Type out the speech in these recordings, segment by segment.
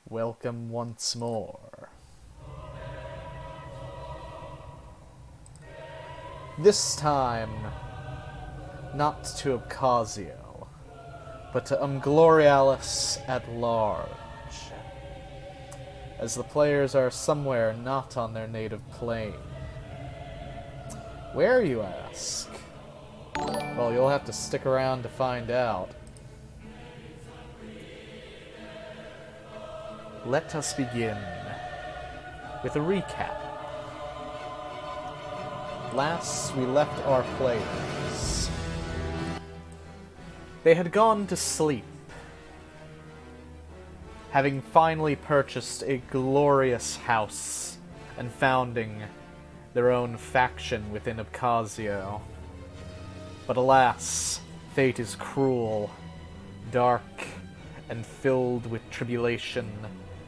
Welcome once more. This time, not to Abkhazio, but to Umglorialis at large, as the players are somewhere not on their native plane. Where, you ask? Well, you'll have to stick around to find out. Let us begin with a recap. Last we left our players, they had gone to sleep, having finally purchased a glorious house and founding their own faction within Abkhazio. But alas, fate is cruel, dark, and filled with tribulation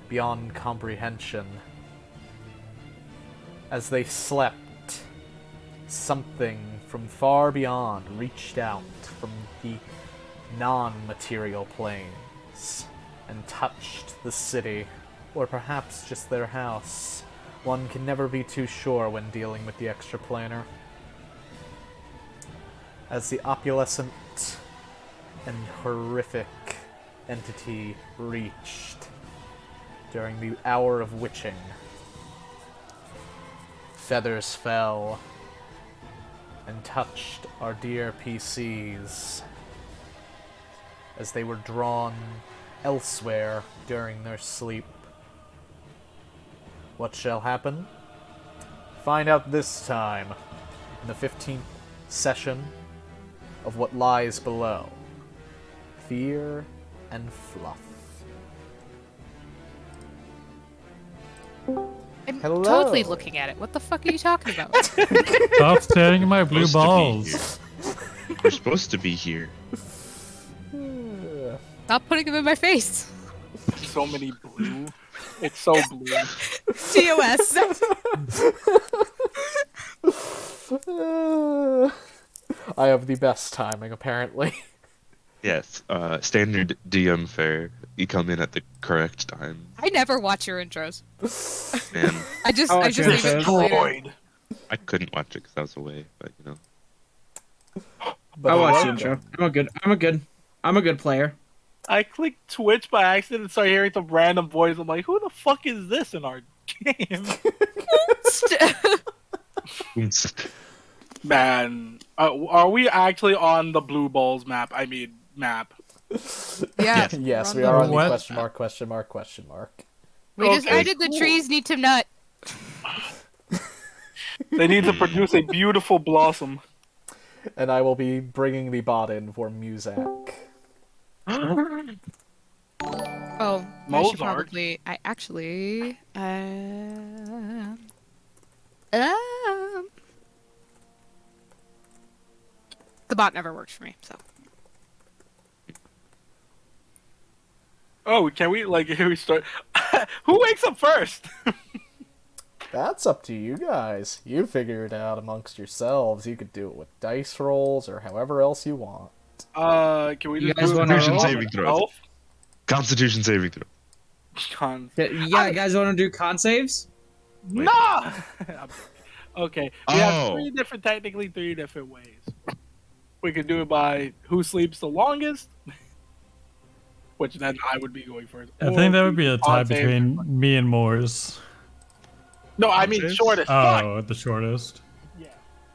beyond comprehension. As they slept, something from far beyond reached out from the non-material planes and touched the city, or perhaps just their house. One can never be too sure when dealing with the extraplanar. As the opulescent and horrific entity reached during the hour of witching, feathers fell and touched our dear PCs as they were drawn elsewhere during their sleep. What shall happen? Find out this time in the 15th session of What Lies Below. Fear and Fluff. I'm Hello. totally looking at it. What the fuck are you talking about? Stop staring at my blue Supposed to be balls. here. We're supposed to be here. Stop putting them in my face. So many blue. It's so blue. TOS. I have the best timing, apparently. Yes, standard DM fare. You come in at the correct time. I never watch your intros. Man, I just Oh, leave it till later. destroyed. I couldn't watch it because I was away, but you know. But I watched the welcome. intro. I'm a good player. I clicked Twitch by accident and started hearing some random voice. I'm like, who the fuck is this in our game? Man, are we actually on the blue balls map? I mean, map. Yeah. Yes, we we're are on on the What? question mark. We just Okay, added the cool. trees need to nut. They need to produce a beautiful blossom. And I will be bringing the bot in for Muzak. Oh, I should Mozart. probably. I actually. The bot never works for me, so. Oh, can we here we start? Who wakes up first? That's up to you guys. You figure it out amongst yourselves. You could do it with dice rolls or however else you want. Can we You just guys do it wanna on roll? our Saving throws. elf? Constitution saving throw. Con- You guys want to do con saves? Nah. Okay, we have Oh. technically three different ways. We could do it by who sleeps the longest, which then I would be going first. I think that Or would be a tie on save. between me and Moors. No, I mean Saves? shortest. Fuck. Oh, the shortest. Yeah,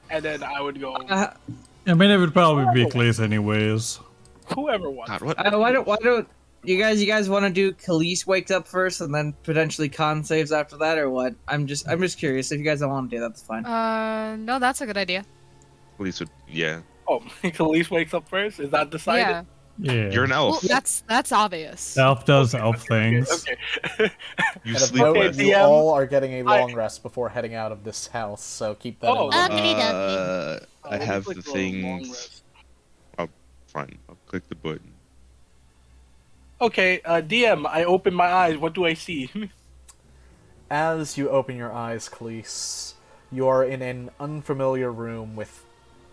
and then I would go I mean, it would probably be Cleese anyways. whoever wants. God, what? why don't you guys want to do Khalees wakes up first and then potentially con saves after that, or what? I'm just curious. If you guys don't want to do that, that's fine. No, that's a good idea. Police would. Yeah. Oh, Khalees wakes up first. Is that decided? Yeah. Yeah. You're an Well, elf. that's obvious. Elf does elf things. Okay. You And of sleep note, less. you DM, all are getting a long rest before heading out of this house, so keep that Oh. in mind. I Let me have click the long things. rest. Fine. I'll click the button. Okay, DM. I open my eyes. What do I see? As you open your eyes, Khalees, you are in an unfamiliar room with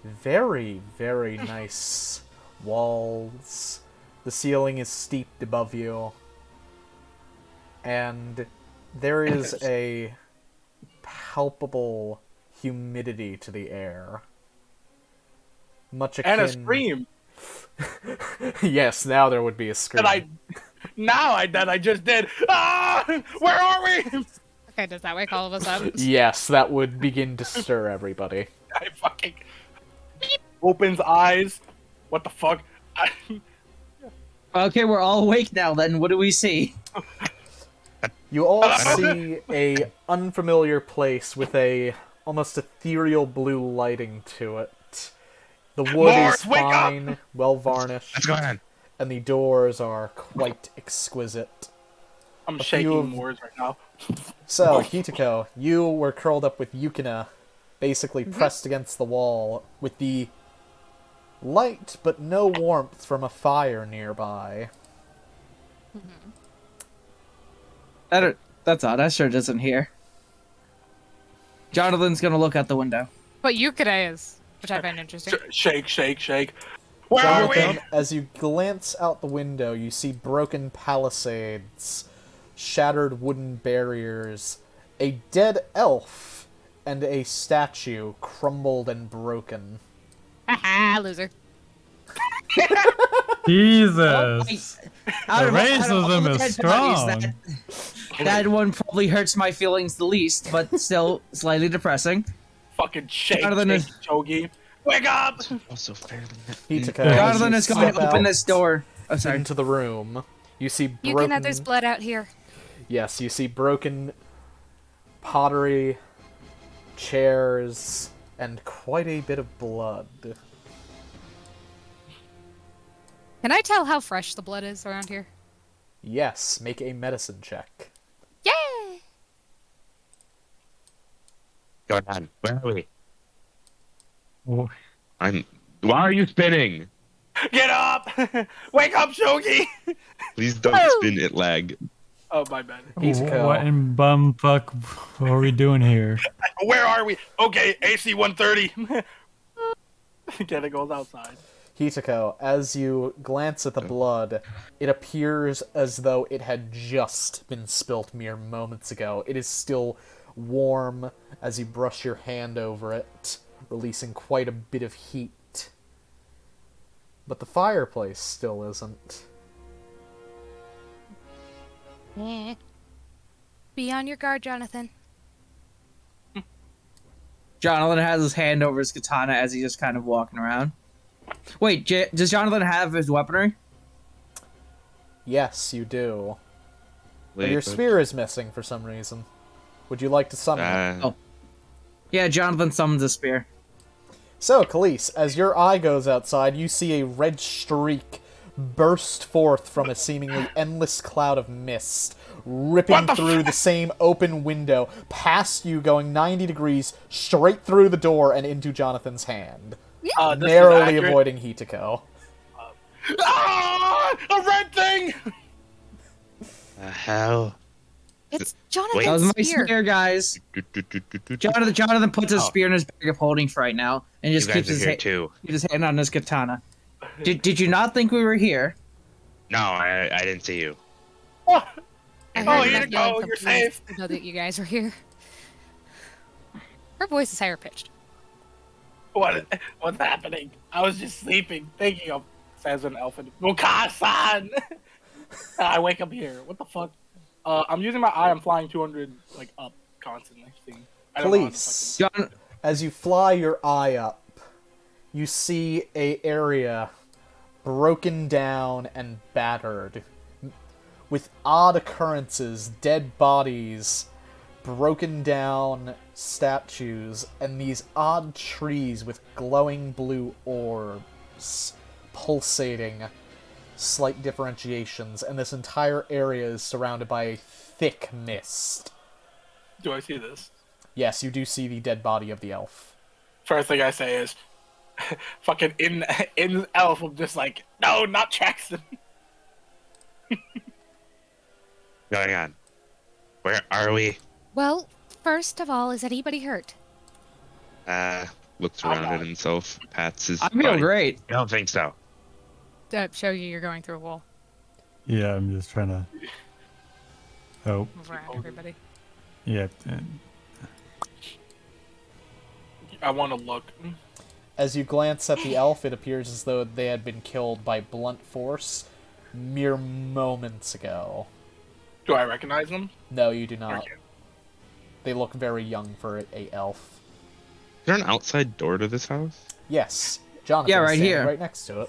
very, very nice walls. The ceiling is steeped above you. and there is a palpable humidity to the air. Much akin... And a scream Yes, now there would be a scream. that I just did. Ah! Where are we? Okay, does that wake all of us up? Yes, that would begin to stir everybody. I fucking opens eyes. What the fuck? Okay, we're all awake now. Then what do we see? You all see a unfamiliar place with a almost ethereal blue lighting to it. The wood Morris, is wake up! fine, well varnished, What's going on? and the doors are quite exquisite. I'm few shaking of- words right now. So, Hitako, you were curled up with Yukina, basically pressed against the wall, with the light but no warmth from a fire nearby. That's odd. Esther isn't here. Jonathan's gonna look out the window. But Yukina is, which I find interesting. Shake, shake, shake. Where are we? Jonathan, as you glance out the window, you see broken palisades, shattered wooden barriers, a dead elf, and a statue crumbled and broken. Haha, loser. Jesus. Out of all racism the is dead strong. bodies, that one probably hurts my feelings the least, but still slightly depressing. Fucking shake, Jonathan shake, is- Chogi. Wake up! Also fairly. Hitako, as Jonathan you is going step to open out this door. Oh, sorry. into the room. You see broken... Yukina, there's blood out here. Yes, you see broken pottery, chairs, and quite a bit of blood. Can I tell how fresh the blood is around here? Yes, make a medicine check. Yeah! Going on. Where are we? Oh, Why are you spinning? Get up! Wake up, Shogi! Please don't spin it, lag. Oh, my bad. Hitako. what in bum fuck are we doing here? Where are we? Okay, AC 130. Again, it goes outside. Hitako, as you glance at the blood, it appears as though it had just been spilt mere moments ago. It is still warm as you brush your hand over it, releasing quite a bit of heat. But the fireplace still isn't. Yeah. Be on your guard, Jonathan. Jonathan has his hand over his katana as he's just kind of walking around. Wait, does Jonathan have his weaponry? Yes, you do. But Wait, your but- spear is missing for some reason. Would you like to summon it? Oh. Yeah, Jonathan summons a spear. So, Khalees, as your eye goes outside, you see a red streak burst forth from a seemingly endless cloud of mist, ripping What the through the same open window, past you, going 90 degrees, straight through the door and into Jonathan's hand, This is narrowly accurate. avoiding Hitako. Ah! A red thing! The hell? It's Wait. Jonathan's That was my spear. spear, guys. Jonathan puts his spear in his bag of holding for right now and You just guys keeps are his, here too. keeps his hand on his katana. Did you not think we were here? No, I didn't see you. Oh, I Oh, heard here enough to go, yelling you're from Blue safe. to know that you guys were here. Her voice is higher pitched. what's happening? I was just sleeping, thinking of says an elf and Mukasan. I wake up here. What the fuck? I'm using my eye. I'm flying 200 like up constantly. I don't know how to Khalees, John, as you fly your eye up, you see a area broken down and battered, with odd occurrences, dead bodies, broken down statues, and these odd trees with glowing blue orbs pulsating, slight differentiations, and this entire area is surrounded by a thick mist. Do I see this? Yes, you do see the dead body of the elf. First thing I say is, fucking in elf. I'm just like, no, not Jackson. Going on. Where are we? Well, first of all, is anybody hurt? Looks I'm around not. at himself, pats his I feel body. great. I don't think so. Show you you're going through a wall. Yeah, I'm just trying to. Oh, Move around, everybody. yeah. I want to look. As you glance at the elf, it appears as though they had been killed by blunt force mere moments ago. Do I recognize them? No, you do not. Okay. They look very young for a elf. Is there an outside door to this house? Yes, Jonathan Yeah, is right standing here. right next to it.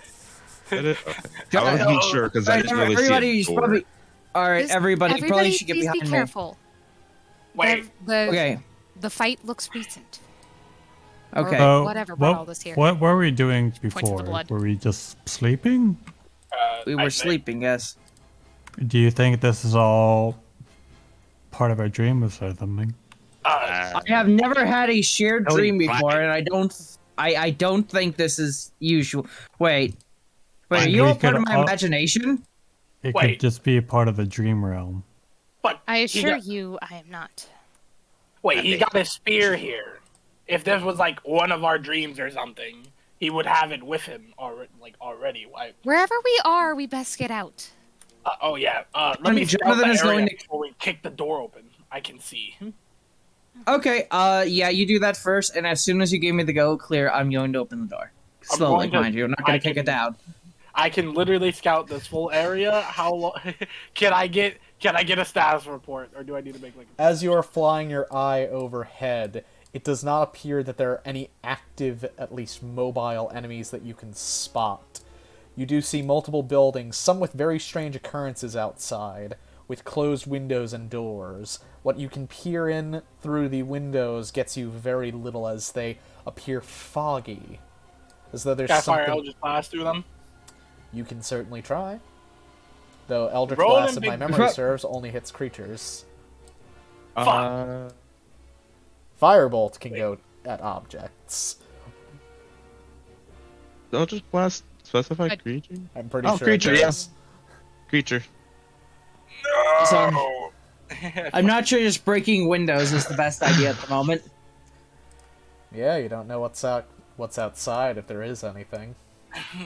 Is it? Okay. I wasn't sure because I didn't really see a Everybody's door. probably. All right, Just- everybody probably should get please behind be me. careful. Wait. Okay. The fight looks recent. Okay. So, whatever brought all this here. What were we doing to the before? blood. Were we just sleeping? We I were think- sleeping. Yes. Do you think this is all part of our dream or something? I have never had a shared Oh, dream fine. before, and I don't think this is usual. Wait, are We you all part could of my all- imagination? It Wait. could just be a part of the dream realm. But I he assure got- you, I am not. Wait, he got a spear here. If this was like one of our dreams or something, he would have it with him already. Why? Wherever we are, we best get out. Oh yeah. Let mean, me scout Jonathan the is area going to- before we kick the door open. I can see. Okay. Yeah, you do that first, and as soon as you give me the go clear, I'm going to open the door. I'm Slowly, going to- mind you. I'm not going I to kick can- it down. I can literally scout this full area. How long? Can I get a status report, or do I need to make like? As you are flying your eye overhead, it does not appear that there are any active, at least mobile enemies that you can spot. You do see multiple buildings, some with very strange occurrences outside, with closed windows and doors. What you can peer in through the windows gets you very little, as they appear foggy. As though there's Can I fire something... Eldritch Blast through them? You can certainly try. Though Eldritch Roll Blast, them if my big- memory serves, only hits creatures. Fuck. Firebolt can go at objects. Don't just blast specify I- creature. I'm pretty Oh, sure creature, it yeah. does. Creature. So, I'm not sure just breaking windows is the best idea at the moment. Yeah, you don't know what's outside if there is anything.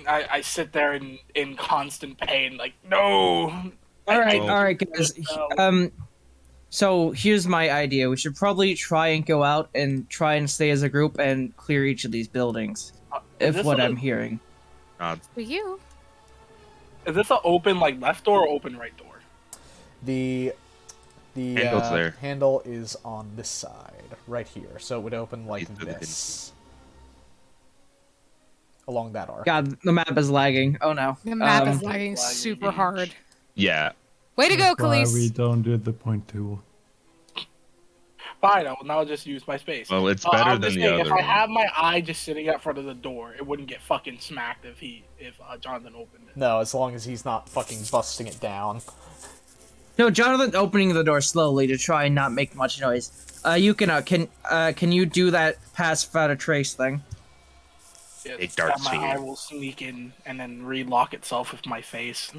I sit there in constant pain, like no. All right, Well- guys. No. So here's my idea. We should probably try and go out and try and stay as a group and clear each of these buildings. Is If this what a- I'm hearing. For you. Is this an open like left door or open right door? The Handle's there. handle is on this side, right here. So it would open like These are the this. Along that arc. God, the map is lagging. Oh no. The map is Um, lagging lagging. super hard. Yeah. Way to go, Why we Khalees. don't do the point tool. Fine, I will now just use my space. Well, it's better I'm than just the saying, other if I one. have my eye just sitting out front of the door, it wouldn't get fucking smacked if Jonathan opened it. No, as long as he's not fucking busting it down. No, Jonathan opening the door slowly to try and not make much noise. You can you do that pass without a trace thing? Yes, dark that my sphere. eye will sneak in and then relock itself with my face.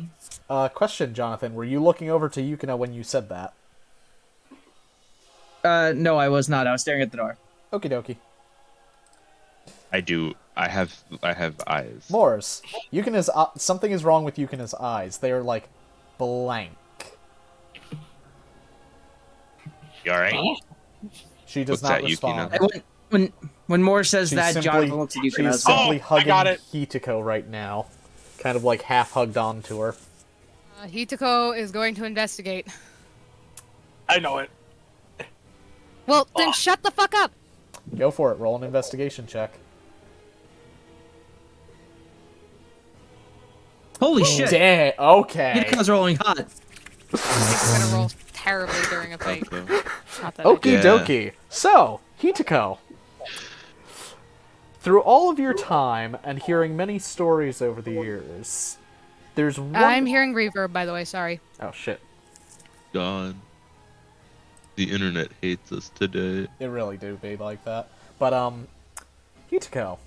Question, Jonathan. Were you looking over to Yukina when you said that? No, I was not. I was staring at the door. Okie dokie. I do. I have eyes. Mors, Yukina's something is wrong with Yukina's eyes. They are like blank. You alright? She does What's not that, respond. Yukina? When Moore says She's that, simply- Jonathan looks at you. She's As simply I hugging got it. Hitiko right now. Kind of like half hugged onto her. Hitoko is going to investigate. I know it. Well, then Oh. shut the fuck up. Go for it. Roll an investigation check. Holy shit! Damn. Okay. Hitiko's rolling hot. I think we're gonna roll terribly during a fight. So, Not that I Okie Yeah. dokie. So, Hitiko. Through all of your time and hearing many stories over the years, there's one... I'm hearing reverb, by the way. Sorry. Oh, shit. gone. The internet hates us today. It really do be like that. But, Hitiko.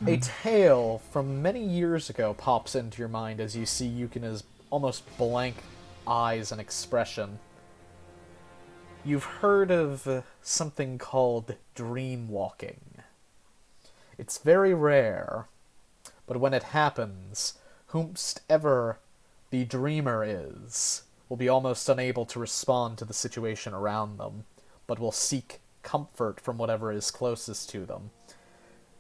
A tale from many years ago pops into your mind as you see Yukina's almost blank eyes and expression. You've heard of something called dream walking. It's very rare, but when it happens, whomst ever the dreamer is, will be almost unable to respond to the situation around them, but will seek comfort from whatever is closest to them.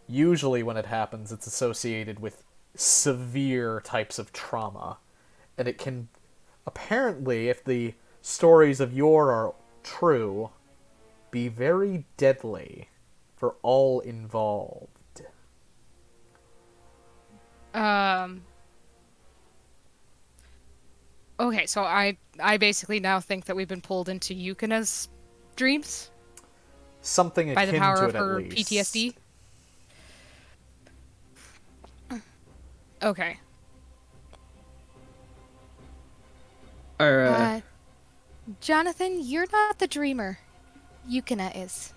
Usually when it happens, it's associated with severe types of trauma, and it can, apparently, if the stories of yore are true, be very deadly for all involved. Okay, so I basically now think that we've been pulled into Yukina's dreams Something by akin the power to of it, at her least. PTSD. Okay. Or Jonathan, you're not the dreamer. Yukina is.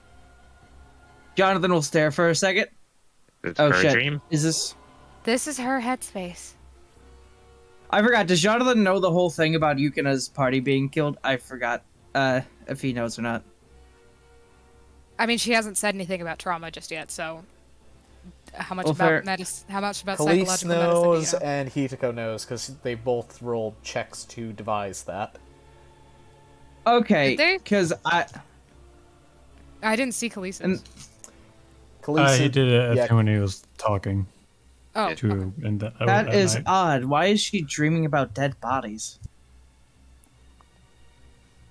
Jonathan will stare for a second. It's Oh her shit! dream. Is this? This is her headspace. I forgot. Does Jonathan know the whole thing about Yukina's party being killed? I forgot. If he knows or not. I mean, she hasn't said anything about trauma just yet, so how much Well, fair. about how much about Khalees psychological knows, medicine do you know? and Hitako knows, because they both rolled checks to devise that. Okay, Did they? because I didn't see Khalees'. And- Khalees, He did it yeah, when he was talking Oh, to, and that at is night. odd. Why is she dreaming about dead bodies?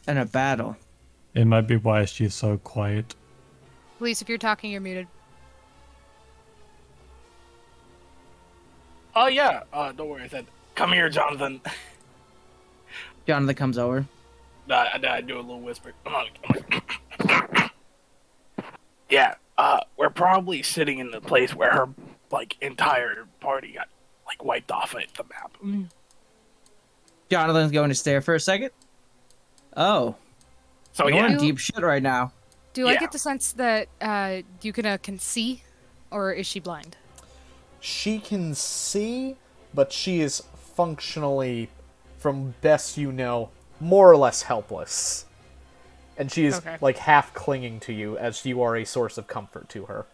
In a battle. It might be why she's so quiet. Khalees, if you're talking, you're muted. Oh yeah. Don't worry. I said, "Come here, Jonathan." Jonathan comes over. I do a little whisper. Come on. Yeah. We're probably sitting in the place where her entire party got wiped off at the map. Jonathan's going to stare for a second. Oh, So you're yeah. in deep shit right now. Do I Yeah. get the sense that Yukina can see, or is she blind? she can see, but she is functionally, from best you know, more or less helpless. And she is, Okay. half clinging to you, as you are a source of comfort to her.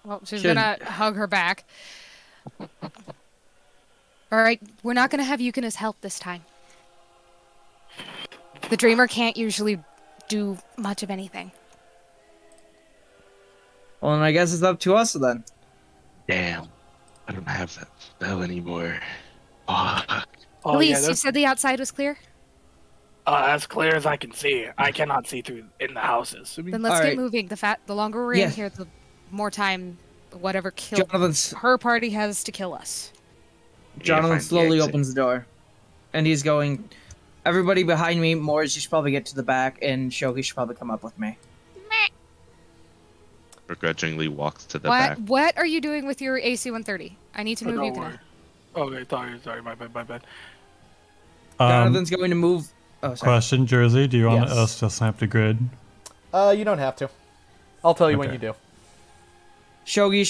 Well, she's Should- gonna hug her back. All right, we're not gonna have Yukina's help this time. The dreamer can't usually do much of anything. Well, then I guess it's up to us then. Damn, I don't have that spell anymore. Fuck. Oh Khalees, yeah. you That's said the outside was clear? as clear as I can see. I cannot see through in the houses. Then let's All get right. moving. The longer we're Yeah. in here, the more time whatever killed Jonathan's her party has to kill us. Jonathan find the slowly exit. opens the door, and he's going. Everybody behind me. Morris, you should probably get to the back, and Shogi should probably come up with me. Begrudgingly walks to the back. What are you doing with your AC 130? I need to move Don't Yukina. worry. Okay, sorry. My bad. Jonathan's going to move. Oh, sorry. Question, Jersey, do you want Yes. us to snap the grid? You don't have to. I'll tell you when Okay. you do. Shogi, you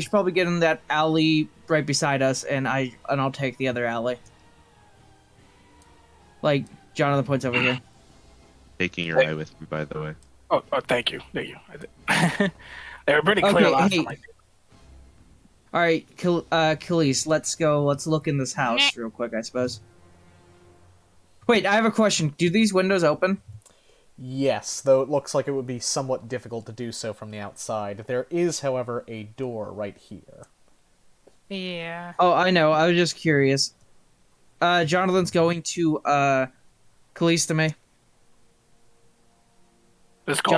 should probably get in that alley right beside us, and I'll take the other alley. Jonathan points over here. Taking your eye with me, by the way. Oh, thank you. They were pretty clear Okay, last hey. time. All right, Khalees, let's go. Let's look in this house real quick, I suppose. Wait, I have a question. Do these windows open? Yes, though it looks like it would be somewhat difficult to do so from the outside. There is, however, a door right here. Yeah. Oh, I know. I was just curious. Jonathan's going to Khalees to me. This call.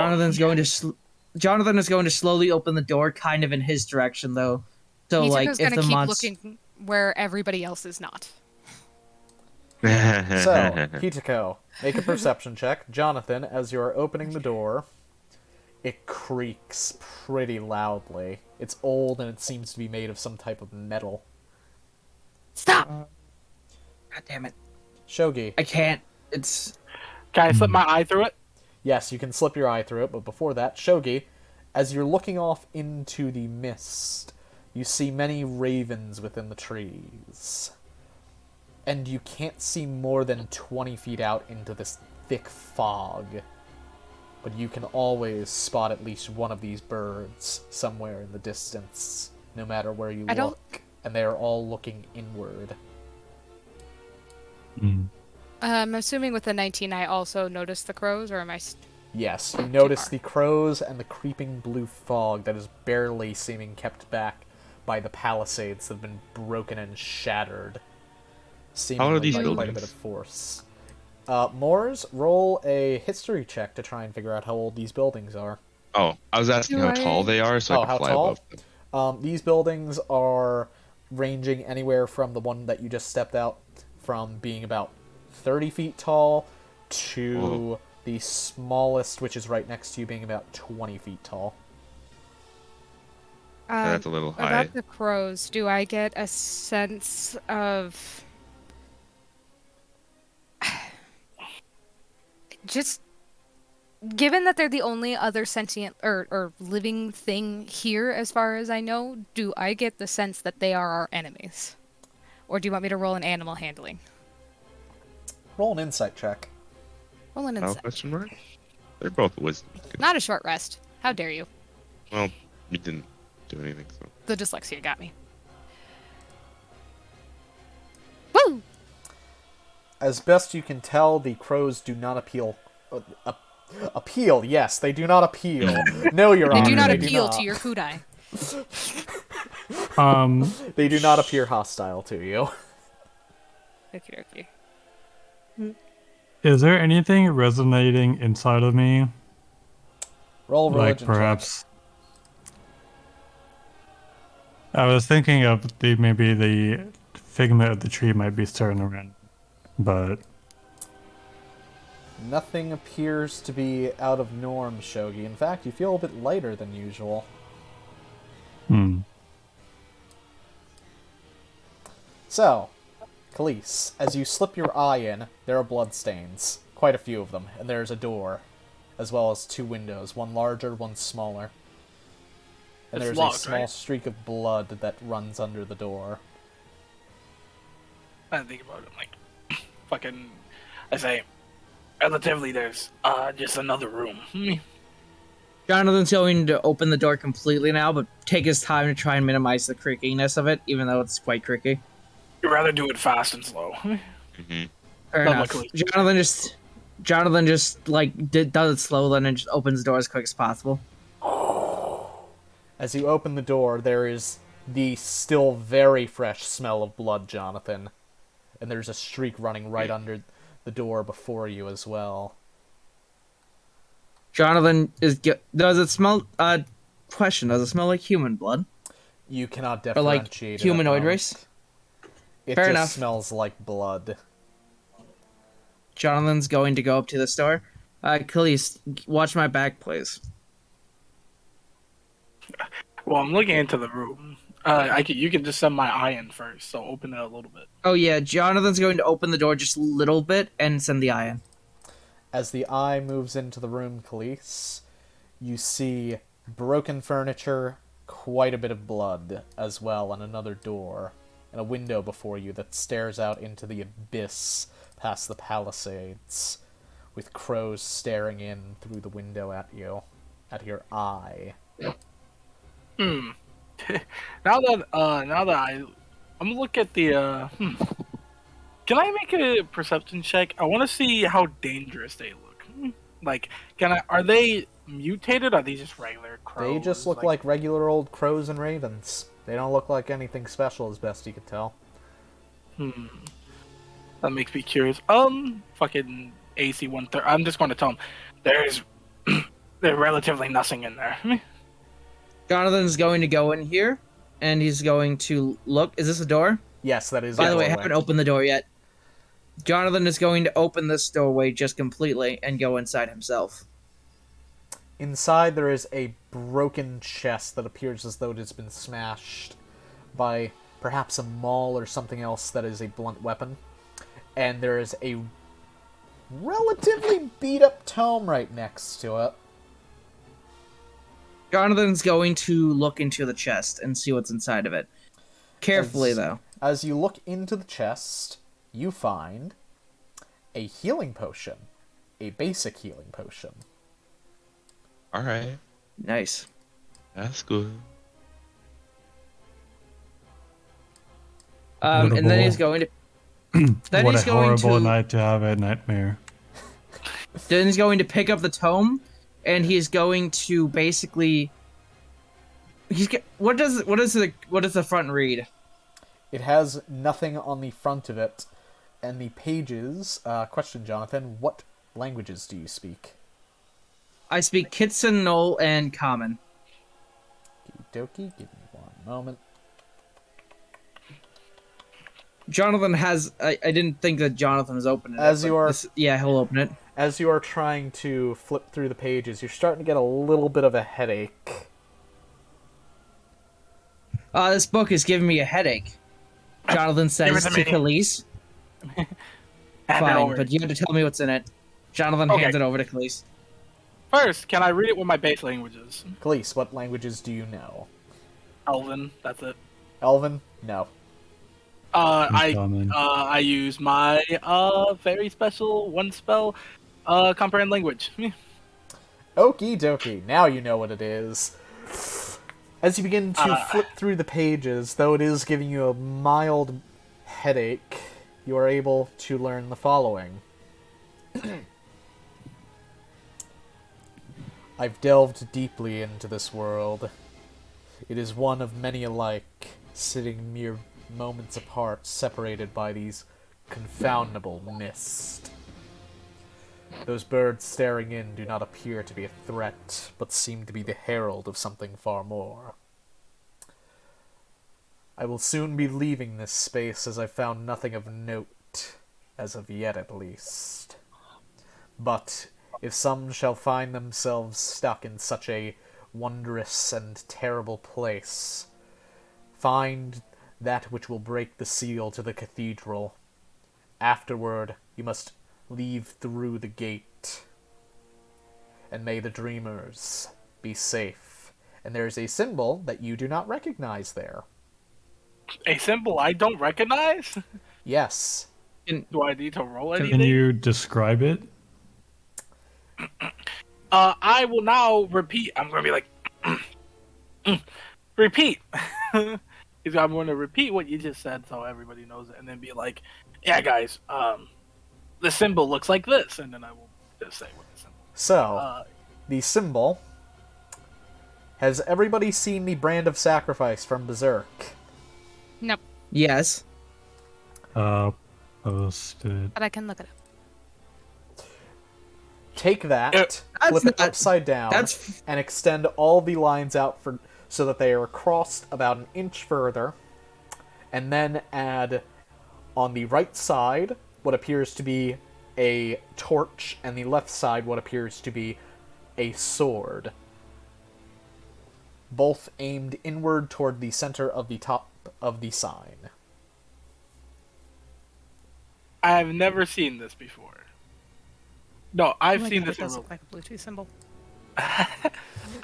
Jonathan is going to slowly open the door, kind of in his direction, though. So, Mitsuko's if gonna the keep monster. looking where everybody else is not. So, Hitako, make a perception check. Jonathan, as you are opening the door, it creaks pretty loudly. It's old and it seems to be made of some type of metal. Stop! God damn it! Shogi, I can't. It's Can I slip my eye through it? yes, you can slip your eye through it, but before that, Shogi, as you're looking off into the mist, you see many ravens within the trees. And you can't see more than 20 feet out into this thick fog. But you can always spot at least one of these birds somewhere in the distance, no matter where you I don't- look. And they are all looking inward. Mm. I'm assuming with the 19 I also noticed the crows, or am I... Yes, you notice far. the crows and the creeping blue fog that is barely seeming kept back by the palisades that have been broken and shattered, seemingly these by quite a buildings? bit of force. Moors, roll a history check to try and figure out how old these buildings are. Oh, I was asking Do how tall I- they are, so Oh, I how could fly tall? above them. These buildings are ranging anywhere from the one that you just stepped out from being about 30 feet tall to Whoa. the smallest, which is right next to you, being about 20 feet tall. That's a little high. About the crows, do I get a sense of... Just... Given that they're the only other sentient or living thing here, as far as I know, do I get the sense that they are our enemies? Or do you want me to roll an animal handling? Roll an insight check. Roll an No insight. question mark? They're both wisdom. Not a short rest. How dare you? Well, you didn't do anything, so. The dyslexia got me. Woo! As best you can tell, the crows do not appeal. Appeal, yes, they do not appeal. No, Your They Honor, do not they appeal not. to your kunai. They do not appear hostile to you. Okay, okay. Is there anything resonating inside of me? Roll Like religion check. perhaps I was thinking of maybe the figment of the tree might be starting to run, but Nothing appears to be out of norm, Shogi. In fact, you feel a bit lighter than usual. So, Khalees, as you slip your eye in, there are bloodstains. Quite a few of them, and there's a door, as well as two windows, one larger, one smaller. And It's there's locked, a small right? streak of blood that runs under the door. I didn't think about it. I'm like, fucking, I say, relatively, there's just another room. Jonathan's going to open the door completely now, but take his time to try and minimize the creakiness of it, even though it's quite creaky. You'd rather do it fast and slow. Mm-hmm. Fair Not enough. luckily. Jonathan just like does it slow, then and just opens the door as quick as possible. As you open the door, there is the still very fresh smell of blood, Jonathan. And there's a streak running right under the door before you as well. Jonathan does it smell? Question: does it smell like human blood You cannot or like differentiate it at the humanoid moment. race? It Fair just enough. smells like blood. Jonathan's going to go up to the store. Khalees, watch my back, please. Well, I'm looking into the room. You can just send my eye in first, so open it a little bit. Oh yeah, Jonathan's going to open the door just a little bit and send the eye in. As the eye moves into the room, Khalees, you see broken furniture, quite a bit of blood as well, and another door, and a window before you that stares out into the abyss past the palisades, with crows staring in through the window at you, at your eye. Now that I'm gonna look at the Can I make a perception check? I want to see how dangerous they look. Like, are they mutated? Or are these just regular crows? They just look like regular old crows and ravens. They don't look like anything special, as best you could tell. That makes me curious. Fucking AC 130. I'm just going to tell them there's relatively nothing in there. Jonathan's going to go in here, and he's going to look. Is this a door? Yes, that is. By a the way, I doorway. haven't opened the door yet. Jonathan is going to open this doorway just completely and go inside himself. Inside, there is a broken chest that appears as though it has been smashed by perhaps a maul or something else that is a blunt weapon. And there is a relatively beat-up tome right next to it. Jonathan's going to look into the chest and see what's inside of it. Carefully, though. As you look into the chest, you find a healing potion. A basic healing potion. Alright, Nice. that's good. And then he's Notable. going to Then What he's a going horrible to night to have a nightmare. then he's going to pick up the tome, and he's going to basically. What does the front read? It has nothing on the front of it, and the pages. Question, Jonathan: what languages do you speak? I speak Kitson, Null, and Common. Dokie, give me one moment. Jonathan has. I didn't think that Jonathan was opening it. As but you are- yeah, he'll open it. As you are trying to flip through the pages, you're starting to get a little bit of a headache. This book is giving me a headache. Jonathan says it to to me. Khalees. Hand it Fine, over. but you have to tell me what's in it. Jonathan Okay. hands it over to Khalees. First, can I read it with my base languages? Khalees, what languages do you know? Elven, that's it. Elven? No. Uncommon. I use my very special one spell comprehend language. Okie dokie, now you know what it is. As you begin to flip through the pages, though it is giving you a mild headache, you are able to learn the following. I've delved deeply into this world. It is one of many alike, sitting mere moments apart, separated by these confoundable mist. Those birds staring in do not appear to be a threat, but seem to be the herald of something far more. I will soon be leaving this space, as I found nothing of note, as of yet at least. But if some shall find themselves stuck in such a wondrous and terrible place, find that which will break the seal to the cathedral. Afterward, you must leave through the gate. And may the dreamers be safe. And there is a symbol that you do not recognize there. A symbol I don't recognize? Yes. Do I need to roll anything? Can you describe it? I will now repeat. I'm going to be like, repeat. I'm going to repeat what you just said so everybody knows it, and then be like, yeah, guys, the symbol looks like this, and then I will just say what the symbol. So, the symbol. Has everybody seen the brand of sacrifice from Berserk? Nope, Yes. Posted. but I can look it up. Take that, That's flip it not- upside down, that's- and extend all the lines out so that they are crossed about an inch further, and then add on the right side what appears to be a torch, and the left side what appears to be a sword. Both aimed inward toward the center of the top of the sign. I've never seen this before. No, I've Oh my seen God, this it in does real. look like a Bluetooth symbol.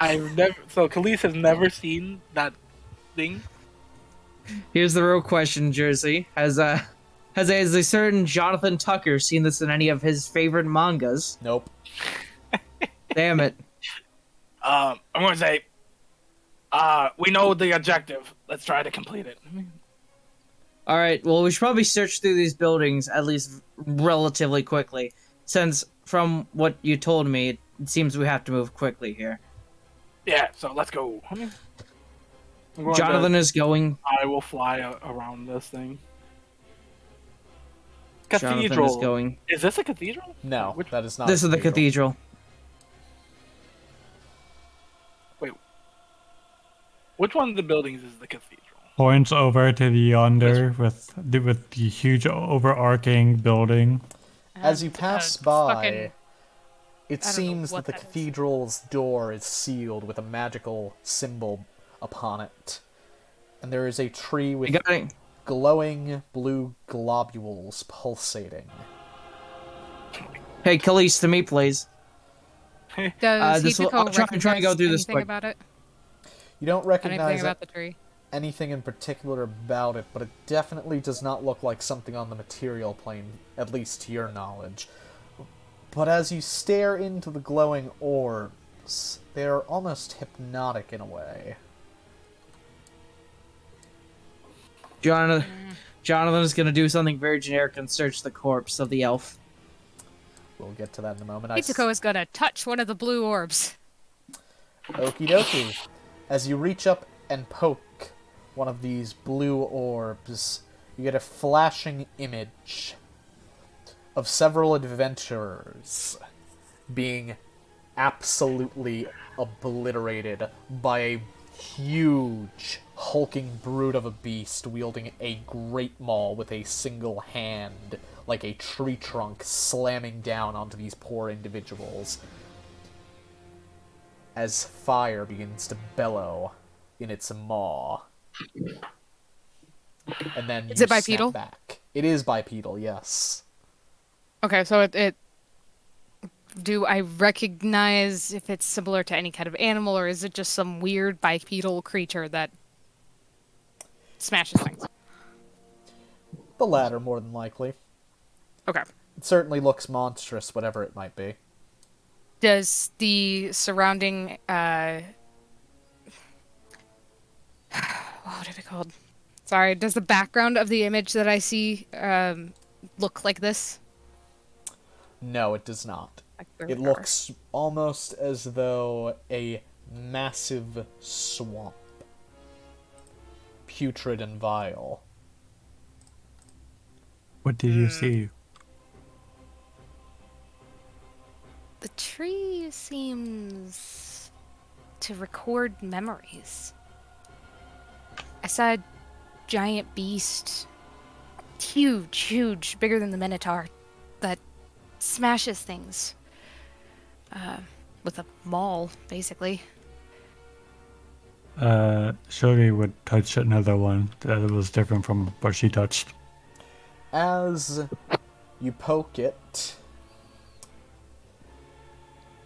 I've never. So Khalees has never seen that thing. Here's the real question, Jersey. Has a certain Jonathan Tucker seen this in any of his favorite mangas? Nope. Damn it. I'm going to say, we know the objective. Let's try to complete it. Alright, well, we should probably search through these buildings at least relatively quickly, since from what you told me, it seems we have to move quickly here. Yeah, so let's go. I'm going Jonathan to, is going. I will fly around this thing. Jonathan Cathedral. is going. Is this a cathedral? No, Which, that is not. This is the cathedral. which one of the buildings is the cathedral? Points over to the yonder with the huge overarching building. As you And, pass fucking- by, it I don't know seems that what the that is. cathedral's door is sealed with a magical symbol upon it. And there is a tree You with got it. glowing blue globules pulsating. Hey, Khalees, to me, please. Does this will- Hipiko I'm trying to go recognize through this anything quick. about it? You don't recognize Anything about the tree? anything in particular about it, but it definitely does not look like something on the material plane, at least to your knowledge. But as you stare into the glowing orbs, they are almost hypnotic in a way. Jonathan, Jonathan is gonna do something very generic and search the corpse of the elf. We'll get to that in a moment. Mitsuko is gonna touch one of the blue orbs. Okie dokie. As you reach up and poke one of these blue orbs, you get a flashing image of several adventurers being absolutely obliterated by a huge, hulking brute of a beast wielding a great maul with a single hand, like a tree trunk, slamming down onto these poor individuals as fire begins to bellow in its maw. And then Is you it bipedal? snap back. It is bipedal, yes. Okay, so it do I recognize if it's similar to any kind of animal, or is it just some weird bipedal creature that smashes things? The latter, more than likely. Okay. It certainly looks monstrous, whatever it might be. Does the surrounding what are they called? Sorry, does the background of the image that I see look like this? No, it does not. Like there It are. looks almost as though a massive swamp. Putrid and vile. What did you see? The tree seems to record memories. I saw a giant beast, huge, bigger than the Minotaur, that smashes things with a maul, basically. Shuri would touch another one that was different from what she touched. As you poke it,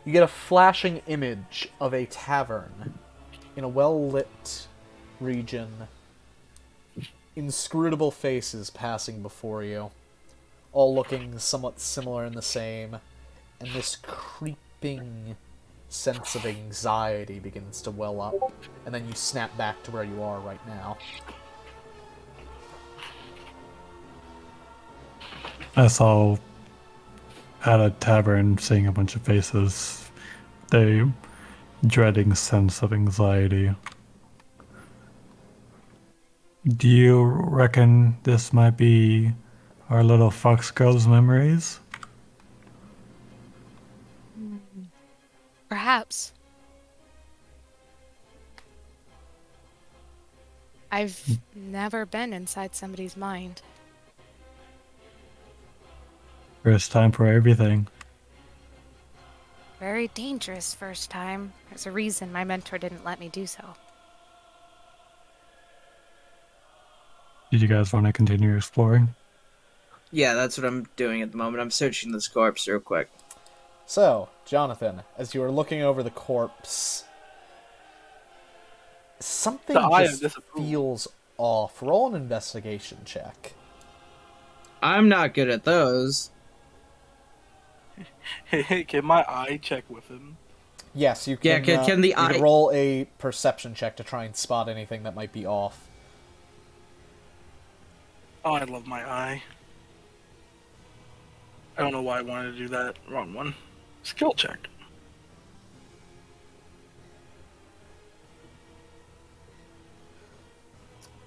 you get a flashing image of a tavern in a well-lit region. Inscrutable faces passing before you, all looking somewhat similar and the same, and this creeping sense of anxiety begins to well up, and then you snap back to where you are right now. I saw at a tavern seeing a bunch of faces, the dreading sense of anxiety. Do you reckon this might be our little fox girl's memories? Perhaps. I've never been inside somebody's mind. First time for everything. Very dangerous first time. There's a reason my mentor didn't let me do so. Did you guys want to continue exploring? Yeah, that's what I'm doing at the moment. I'm searching this corpse real quick. So, Jonathan, as you are looking over the corpse, something The eye of just disapproval. feels off. Roll an investigation check. I'm not good at those. Hey, can my eye check with him? Yes, you Yeah, can. can the you can eye- roll a perception check to try and spot anything that might be off. Oh, I love my eye. I don't know why I wanted to do that. Wrong one. Skill check.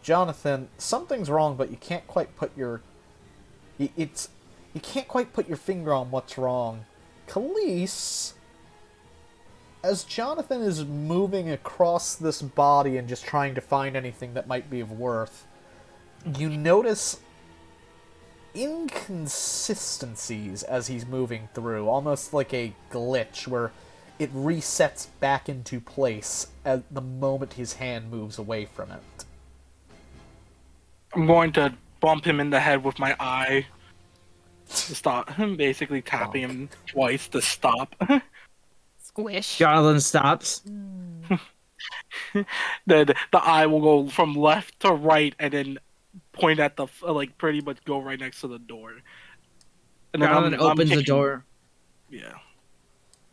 Jonathan, something's wrong, but you can't quite put your... You can't quite put your finger on what's wrong. Khalees, as Jonathan is moving across this body and just trying to find anything that might be of worth, you notice inconsistencies as he's moving through, almost like a glitch where it resets back into place at the moment his hand moves away from it. I'm going to bump him in the head with my eye. To stop him, basically tapping him twice to stop. Squish. Jonathan stops. The eye will go from left to right and then point at the like pretty much go right next to the door. And then Jonathan opens the kicking- door. Yeah.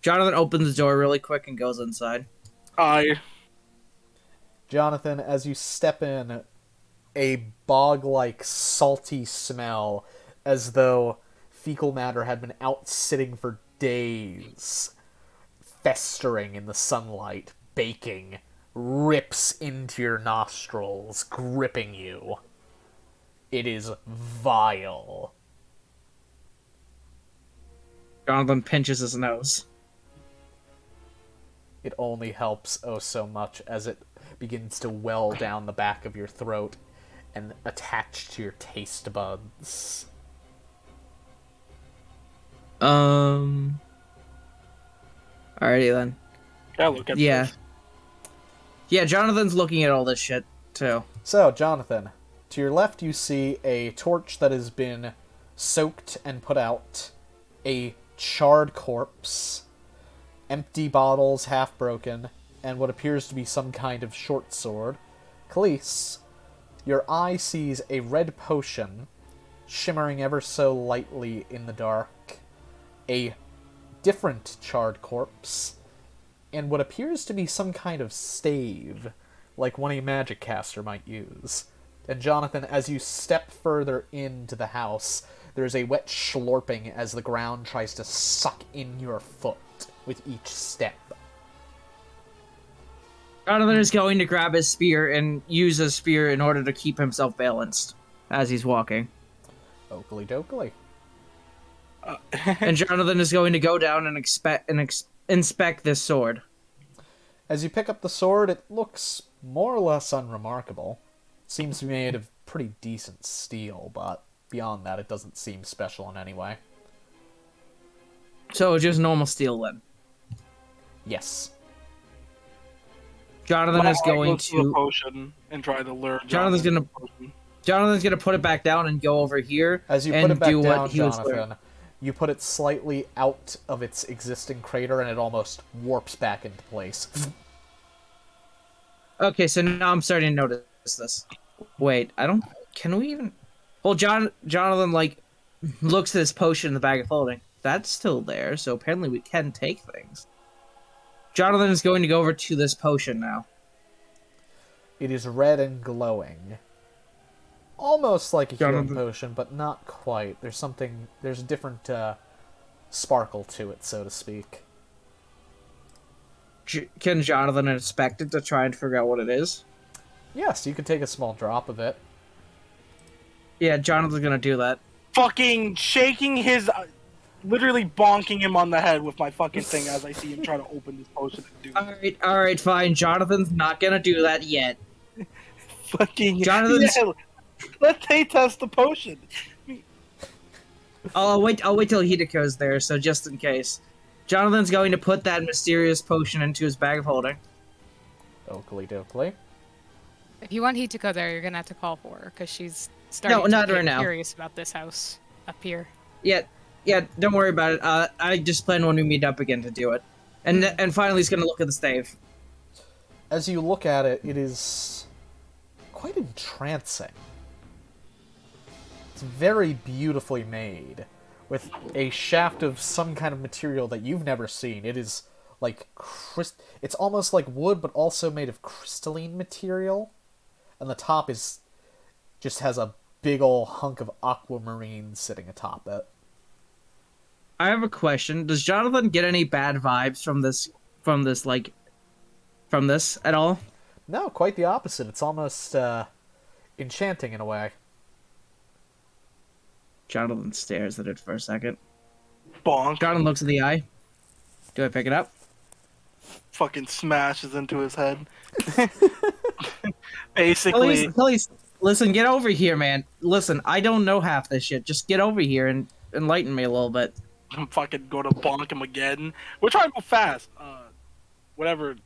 Jonathan opens the door really quick and goes inside. I Jonathan, as you step in, a bog-like salty smell, as though fecal matter had been out sitting for days, festering in the sunlight, baking, rips into your nostrils, gripping you. It is vile. Jonathan pinches his nose. It only helps oh so much as it begins to well down the back of your throat and attach to your taste buds. Alrighty then. Yeah, look at Yeah. this. Yeah, Jonathan's looking at all this shit, too. So, Jonathan, to your left you see a torch that has been soaked and put out, a charred corpse, empty bottles half broken, and what appears to be some kind of short sword. Khalees, your eye sees a red potion shimmering ever so lightly in the dark, a different charred corpse, and what appears to be some kind of stave, like one a magic caster might use. And Jonathan, as you step further into the house, there's a wet slurping as the ground tries to suck in your foot with each step. Jonathan is going to grab his spear and use his spear in order to keep himself balanced as he's walking. Oakley dokley. And Jonathan is going to go down and inspect this sword. As you pick up the sword, it looks more or less unremarkable. Seems to be made of pretty decent steel, but beyond that, it doesn't seem special in any way. So just normal steel then. Yes. Jonathan is going Go to the to. potion and try to lure. Jonathan's Jonathan gonna- to the potion. Jonathan's gonna put it back down and go over here As you and put it back do down, what he was doing. Jonathan, you put it slightly out of its existing crater, and it almost warps back into place. Okay, so now I'm starting to notice this. Wait, I don't. Can we even? Well, Jonathan like looks at this potion in the bag of holding. That's still there, so apparently we can take things. Jonathan is going to go over to this potion now. It is red and glowing. Almost like a healing Jonathan- potion, but not quite. There's a different sparkle to it, so to speak. Can Jonathan inspect it to try and figure out what it is? Yes, you could take a small drop of it. Yeah, Jonathan's gonna do that. Fucking shaking his, literally bonking him on the head with my fucking thing as I see him try to open this potion and do. All right, fine. Jonathan's not gonna do that yet. Fucking Jonathan's- Yeah, let's test the potion. I'll wait till Hidiko's there, so just in case. Jonathan's going to put that mysterious potion into his bag of holding. Oakley dokley. If you want Hitako there, you're gonna have to call for her because she's starting to not get right now. curious about this house up here. Yeah, don't worry about it. I just plan when we meet up again to do it. And finally he's gonna look at the stave. As you look at it, it is quite entrancing. It's very beautifully made, with a shaft of some kind of material that you've never seen. It is like it's almost like wood, but also made of crystalline material, and the top just has a big ol' hunk of aquamarine sitting atop it. I have a question. Does Jonathan get any bad vibes from this at all? No, quite the opposite. It's almost enchanting in a way. Jonathan stares at it for a second. Bonk. Jonathan looks in the eye. Do I pick it up? Fucking smashes into his head. Basically, Please, listen, get over here, man. Listen, I don't know half this shit. Just get over here and enlighten me a little bit. I'm fucking going to bonk him again. We're trying to go fast. Whatever.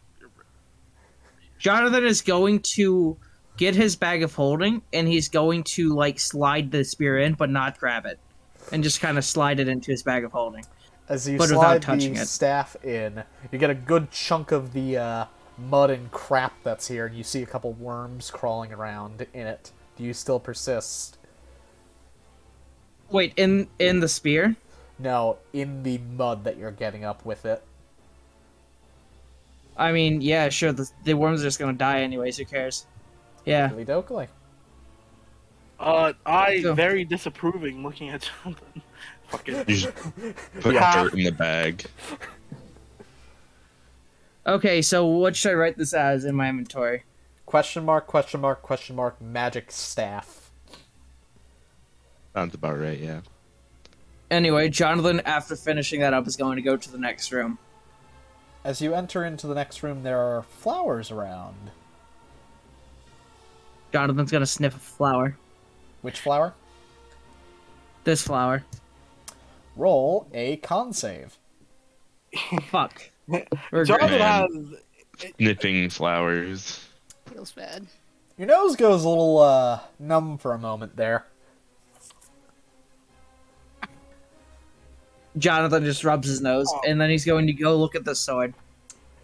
Jonathan is going to get his bag of holding, and he's going to, like, slide the spear in, but not grab it. And just kind of slide it into his bag of holding. As you But without slide touching the it. staff in, you get a good chunk of the mud and crap that's here, and you see a couple worms crawling around in it. Do you still persist? Wait, in the spear? No, in the mud that you're getting up with it. I mean, yeah, sure, the worms are just gonna die anyways, who cares? Yeah. Oakley dokley. So- very disapproving looking at Jonathan. Fucking. You just put Yeah. dirt in the bag. Okay, so what should I write this as in my inventory? Question mark, question mark, question mark, magic staff. Sounds about right, yeah. Anyway, Jonathan, after finishing that up, is going to go to the next room. As you enter into the next room, there are flowers around. Jonathan's gonna sniff a flower. Which flower? This flower. Roll a con save. Fuck. We're Jonathan great. Man. has. Sniffing flowers. Feels bad. Your nose goes a little numb for a moment there. Jonathan just rubs his nose, and then he's going to go look at the sword.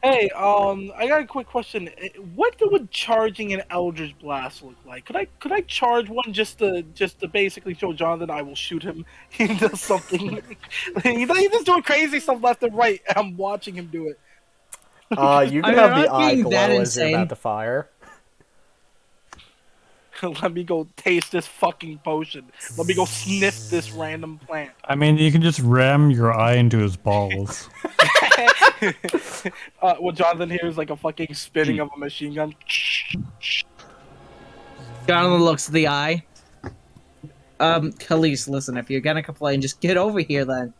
Hey, I got a quick question. What would charging an Eldritch Blast look like? Could I charge one just to basically show Jonathan I will shoot him? He does something. He's just doing crazy stuff left and right. And I'm watching him do it. You I can mean, have I'm the not eye being glow that as you're insane. about to fire. Let me go taste this fucking potion. Let me go sniff this random plant. I mean, you can just ram your eye into his balls. What Jonathan hears like a fucking spinning of a machine gun. Jonathan looks at the eye. Khalees, listen, if you're gonna complain, just get over here then.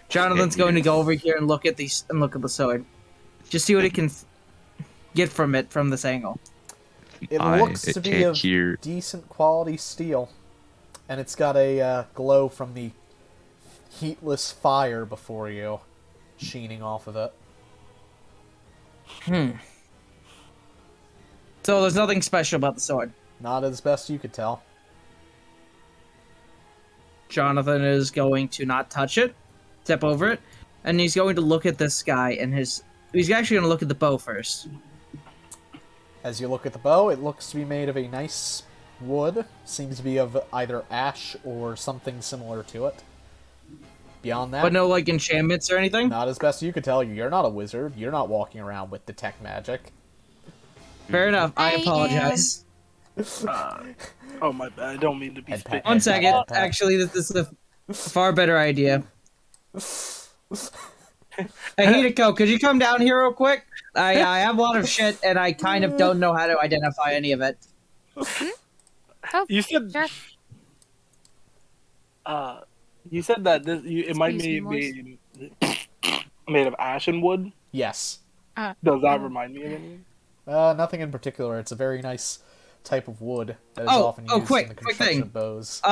Jonathan's going to go over here and look at the sword. Just see what he can get from it from this angle. It Eye, looks it to be can't of hear. decent quality steel. And it's got a glow from the heatless fire before you, sheening off of it. So there's nothing special about the sword. Not as best you could tell. Jonathan is going to not touch it, step over it, and he's going to look at this guy and he's actually going to look at the bow first. As you look at the bow, it looks to be made of a nice wood. Seems to be of either ash or something similar to it. Beyond that, But no, like, enchantments or anything? not as best you could tell. You're not a wizard. You're not walking around with detect magic. Fair enough, I apologize. Oh my bad. I don't mean to be Head spitting. pat. One second, Pat, pat. actually, this is a far better idea. Hey, Hideko, could you come down here real quick? I have a lot of shit, and I kind of don't know how to identify any of it. Oh, You said sure. you said that it might Excuse be made of ash and wood. Yes. Does that remind me of anything? Nothing in particular. It's a very nice type of wood that is often used quick, in the quick construction thing. of bows.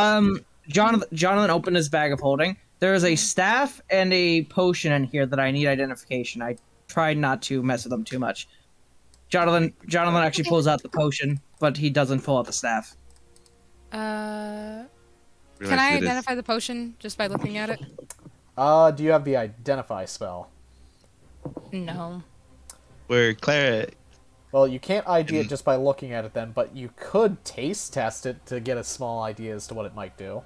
Jonathan opened his bag of holding. There is a staff and a potion in here that I need identification. I tried not to mess with them too much. Jonathan actually pulls out the potion, but he doesn't pull out the staff. Can I Realize it is- identify the potion just by looking at it? Do you have the identify spell? No. Where Clara. Well, you can't ID it just by looking at it then, but you could taste test it to get a small idea as to what it might do.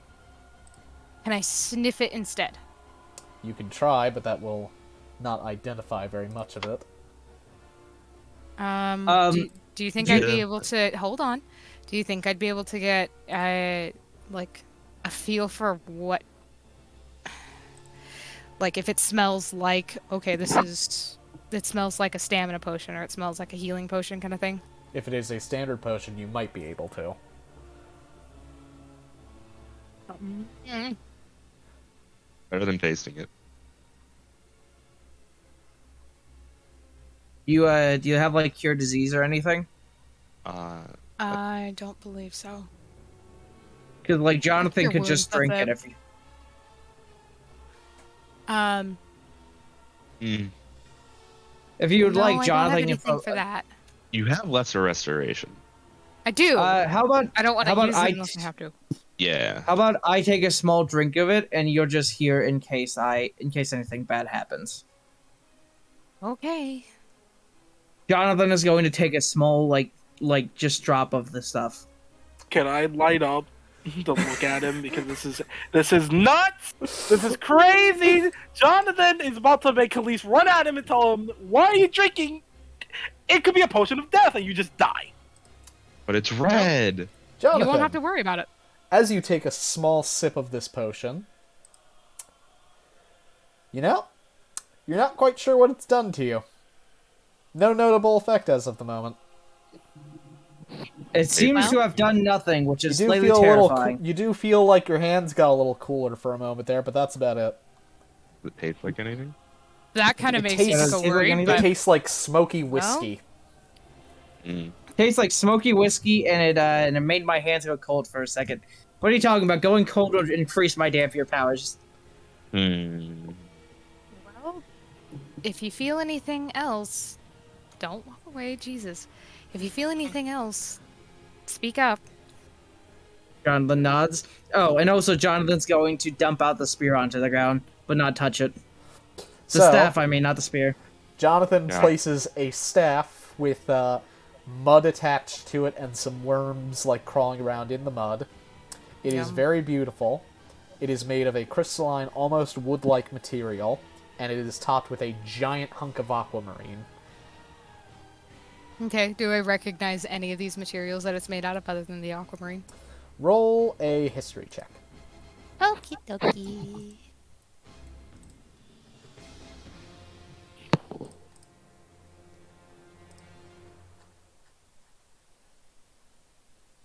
Can I sniff it instead? You can try, but that will not identify very much of it. Do you think I'd be yeah. able to hold on? Do you think I'd be able to get like a feel for what, like if it smells like it smells like a stamina potion or it smells like a healing potion kind of thing? If it is a standard potion, you might be able to. Better than tasting it. You do you have like cure disease or anything? I don't believe so. Because like Jonathan Cure could just wounds, drink it that's if. If you would No, like I don't have Jonathan, anything for that. You have lesser restoration. I do. how about I don't want how to about use I it unless I have to. Yeah. how about I take a small drink of it and you're just here in case anything bad happens. Okay. Jonathan is going to take a small like just drop of the stuff. Can I light up to look at him because this is nuts. This is crazy. Jonathan is about to make Khalees run at him and tell him, "Why are you drinking? It could be a potion of death, and you just die." But it's red. Jonathan, You won't have to worry about it. as you take a small sip of this potion, you know, you're not quite sure what it's done to you. No notable effect as of the moment. It seems to have done nothing, which is slightly terrifying. You do feel like your hands got a little cooler for a moment there, but that's about it. Does it taste like anything? That kind of It makes me tastes- go Does it worried, look It but tastes like smoky whiskey. Tastes like smoky whiskey, and it made my hands go cold for a second. What are you talking about? Going cold would increase my damn fear powers. Hmm. well, if you feel anything else, don't walk away, Jesus. If you feel anything else, speak up. Jonathan nods. Oh, and also Jonathan's going to dump out the spear onto the ground, but not touch it. The So, staff, I mean, not the spear. Jonathan Yeah. places a staff with mud attached to it and some worms like crawling around in the mud. It is Yum. very beautiful. It is made of a crystalline, almost wood-like material, and it is topped with a giant hunk of aquamarine. Okay, do I recognize any of these materials that it's made out of other than the aquamarine? Roll a history check. Okie dokie.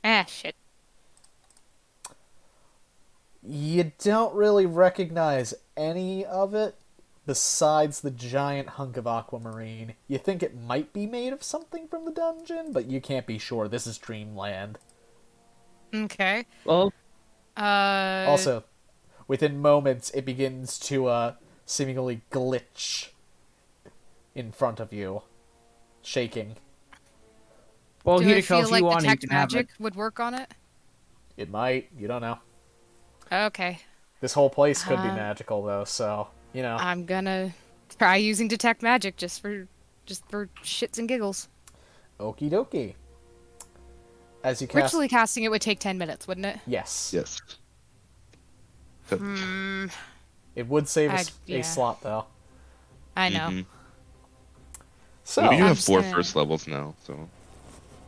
Ah, shit. You don't really recognize any of it besides the giant hunk of aquamarine. You think it might be made of something from the dungeon, but you can't be sure. This is Dreamland. Okay. Well, Also, within moments, it begins to seemingly glitch in front of you, shaking. well, do I Hideko, feel if you like want, you detect can have it. magic would work on it? It might. You don't know. Okay. This whole place could be Uh, magical, though, so, you know. I'm gonna try using detect magic just for shits and giggles. Okie dokie. As you cast... Ritually casting it would take 10 minutes, wouldn't it? Yes. Yes. Hmm. It would save a, yeah. a slot, though. I know. Mhm. So, Well, you I'm have just 4 gonna- first levels now, so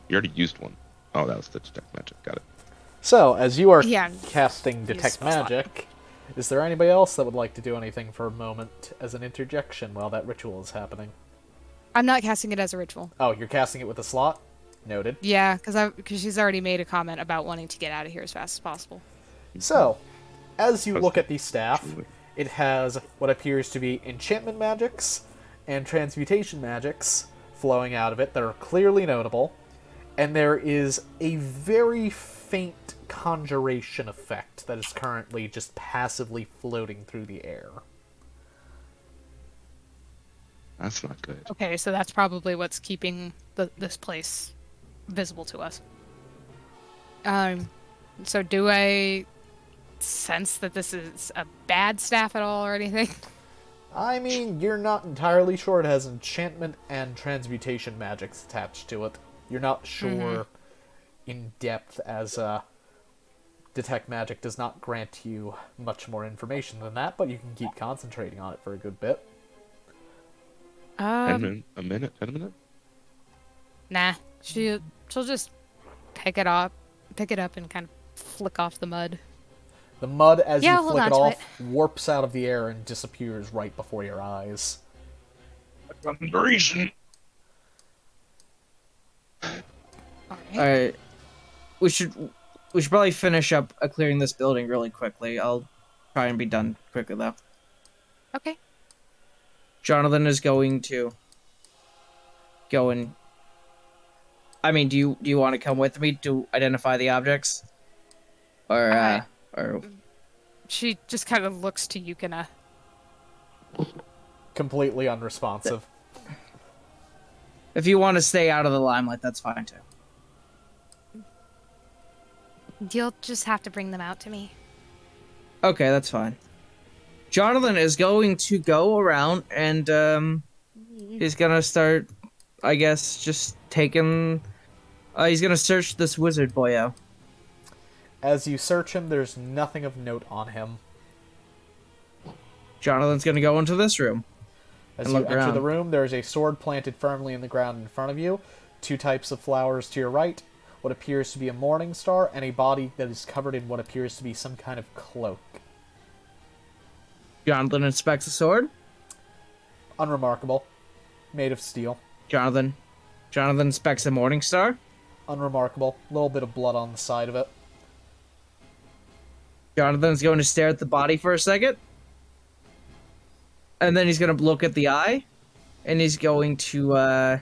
you already used one. Oh, that was the detect magic. Got it. so as you are Yeah, casting use Detect spell slot. Magic, is there anybody else that would like to do anything for a moment as an interjection while that ritual is happening? I'm not casting it as a ritual. Oh, you're casting it with a slot? Noted. Yeah, because she's already made a comment about wanting to get out of here as fast as possible. So, as you How's look that? at the staff, Truly. it has what appears to be enchantment magics and transmutation magics flowing out of it that are clearly notable, and there is a very faint conjuration effect that is currently just passively floating through the air. That's not good. Okay, so that's probably what's keeping this place visible to us. So do I sense that this is a bad staff at all or anything? I mean, you're not entirely sure. It has enchantment and transmutation magics attached to it. You're not sure in depth, as Detect Magic does not grant you much more information than that, but you can keep concentrating on it for a good bit. 10 minutes? 10 minutes? Nah. She'll just pick it up and kind of flick off the mud. The mud, as Yeah, you hold flick on it to off, warps out of the air and disappears right before your eyes. Thunderation. Alright. We should probably finish up clearing this building really quickly. I'll try and be done quickly, though. Okay. Jonathan is going to go and... I mean, do you want to come with me to identify the objects? Or She just kind of looks to Yukina. Completely unresponsive. if you want to stay out of the limelight, that's fine, too. You'll just have to bring them out to me. Okay, that's fine. Jonathan is going to go around and he's gonna start, I guess, just taking. He's gonna search this wizard boy out. As you search him, there's nothing of note on him. Jonathan's gonna go into this room. As And you look enter around. the room, there is a sword planted firmly in the ground in front of you, 2 types of flowers to your right, what appears to be a morning star, and a body that is covered in what appears to be some kind of cloak. Jonathan inspects the sword. Unremarkable. Made of steel. Jonathan inspects the morning star. Unremarkable. A little bit of blood on the side of it. Jonathan's going to stare at the body for a second. And then he's going to look at the eye. And he's going to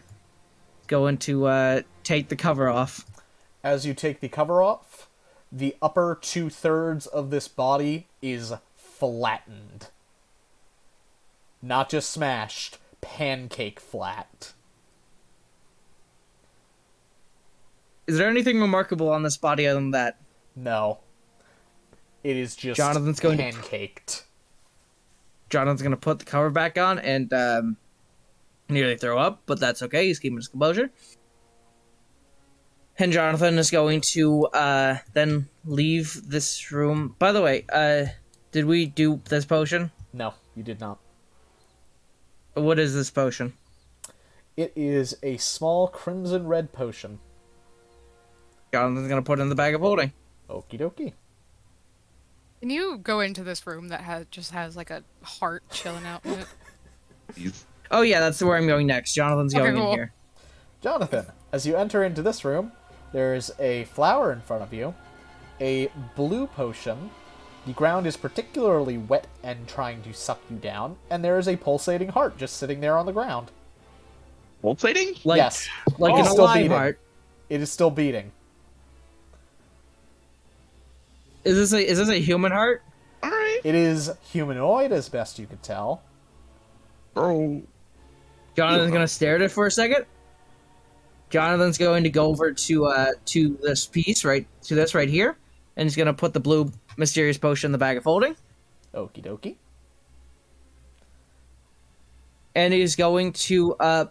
take the cover off. As you take the cover off, the upper 2/3 of this body is flattened. Not just smashed, pancake flat. Is there anything remarkable on this body other than that? No. It is just Jonathan's going to- pancaked. Jonathan's going to put the cover back on and nearly throw up, but that's okay. He's keeping his composure. And Jonathan is going to then leave this room. By the way, did we do this potion? No, you did not. What is this potion? It is a small crimson red potion. Jonathan's going to put it in the bag of holding. Okie dokie. Can you go into this room that has like a heart chilling out in it? He's- Oh yeah, that's where I'm going next. Jonathan's Okay, going cool. in here. Jonathan, as you enter into this room, there's a flower in front of you, a blue potion, the ground is particularly wet and trying to suck you down, and there is a pulsating heart just sitting there on the ground. Pulsating? Like, Yes, like Oh, an it's still alive beating. heart. It is still beating. Is this a human heart? Alright. It is humanoid, as best you could tell. Bro. Jonathan's going to stare at it for a second. Jonathan's going to go over to this piece right here, and he's going to put the blue mysterious potion in the bag of holding. Okie dokie. And he's going to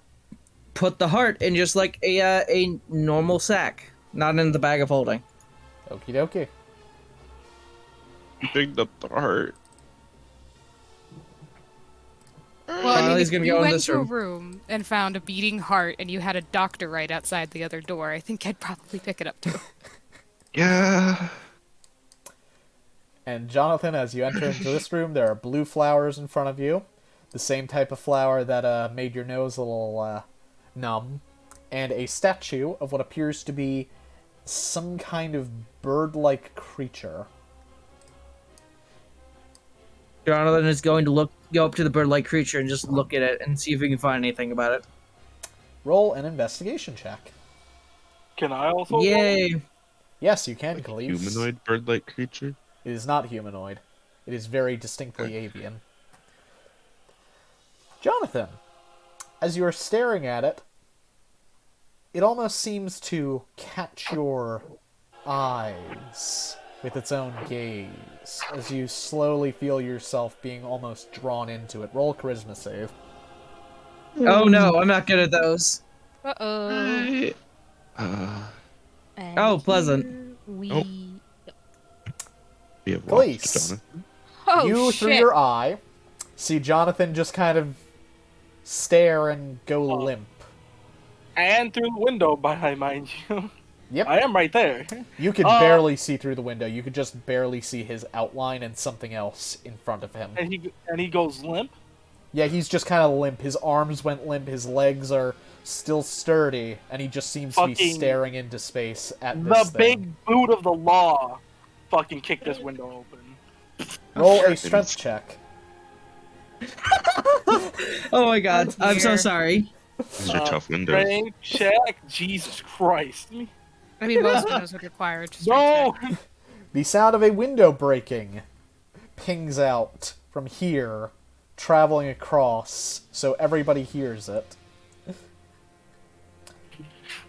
put the heart in just like a normal sack, not in the bag of holding. Okie dokie. He picked up the heart. Well, I mean, Riley's if gonna you go in went this to a room. room and found a beating heart and you had a doctor right outside the other door, I think I'd probably pick it up too. Yeah. And Jonathan, as you enter into this room, there are blue flowers in front of you. The same type of flower that made your nose a little numb. And a statue of what appears to be some kind of bird-like creature. Jonathan is going to go up to the bird-like creature and just look at it and see if he can find anything about it. Roll an investigation check. Can I also? roll? Yay! Yes, you can, Khalees. Humanoid bird-like creature? It is not humanoid. It is very distinctly avian. Jonathan, as you are staring at it, it almost seems to catch your eyes with its own gaze, as you slowly feel yourself being almost drawn into it. Roll a charisma save. Oh no, I'm not good at those. Uh-oh. And Oh, pleasant. here We... Oh. We have Khalees. lost Jonathan. Oh, You, shit. through your eye, see Jonathan just kind of stare and go limp. And through the window behind, mind you. Yep. I am right there. You could barely see through the window. You could just barely see his outline and something else in front of him. And he goes limp. Yeah, he's just kind of limp. His arms went limp. His legs are still sturdy, and he just seems to be Fucking- staring into space at The this big thing. boot of the law fucking kicked this window open. Roll a strength check. Oh my god, I'm so Here. sorry. These are tough windows. Strength check. Jesus Christ. I mean, most windows would require just No! The sound of a window breaking pings out from here, traveling across, so everybody hears it.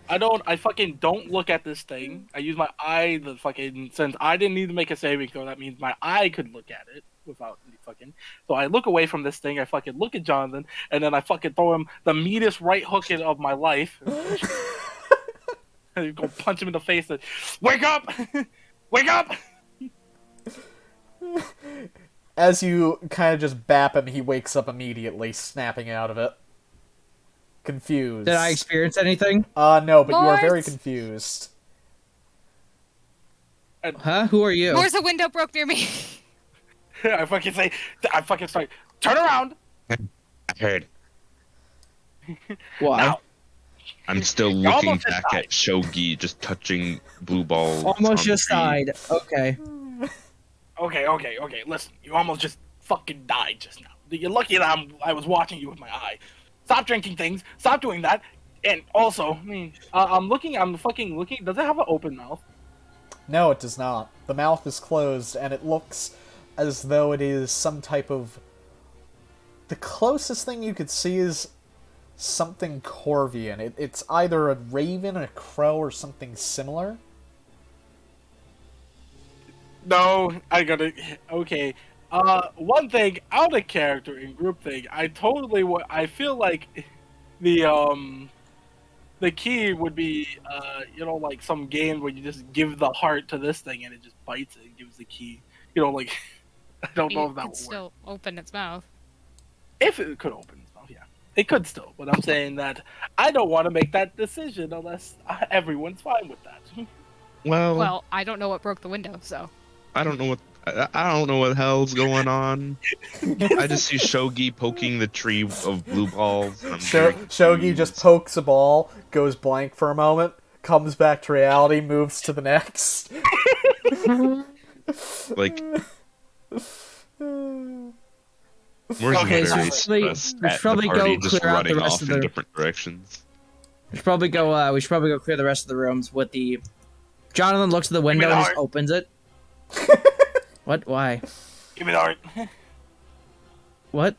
I fucking don't look at this thing. I use my eye, since I didn't need to make a saving throw, that means my eye could look at it without me fucking. So I look away from this thing, I fucking look at Jonathan, and then I fucking throw him the meanest right hook of my life. And go punch him in the face and, wake up! Wake up! As you kind of just bap him, he wakes up immediately, snapping out of it. Confused. Did I experience anything? No, but you are very What? confused. Huh? Who are you? Where's the window broke near me? I fucking start, turn around. I heard. Why? Now, I'm still You looking almost just back died. at Shogi just touching blue balls. on Almost the just tree. died. Okay. Okay. Listen, you almost just fucking died just now. You're lucky that I was watching you with my eye. Stop drinking things. Stop doing that. And also, I'm fucking looking. Does it have an open mouth? No, it does not. The mouth is closed, and it looks as though it is some type of... The closest thing you could see is something Corvian. It's either a raven, a crow, or something similar. No, I gotta. Okay. One thing, out of character and group thing, I feel like the key would be, like some game where you just give the heart to this thing and it just bites it and gives the key. Like, I don't know if that It could would still work. open its mouth. If it could open its mouth, yeah. It could still, but I'm saying that I don't want to make that decision unless everyone's fine with that. Well, I don't know what broke the window, so. I don't know what the hell's going on. I just see Shogi poking the tree of blue balls. And I'm Shogi just pokes a ball, goes blank for a moment, comes back to reality, moves to the next. like. Where's Okay, the so very we stressed should at probably the party go just clear out the running rest off of in the- different directions? We should probably go clear the rest of the rooms with the. Jonathan looks at the window the and just heart. opens it. What? Why? Give me the heart. What?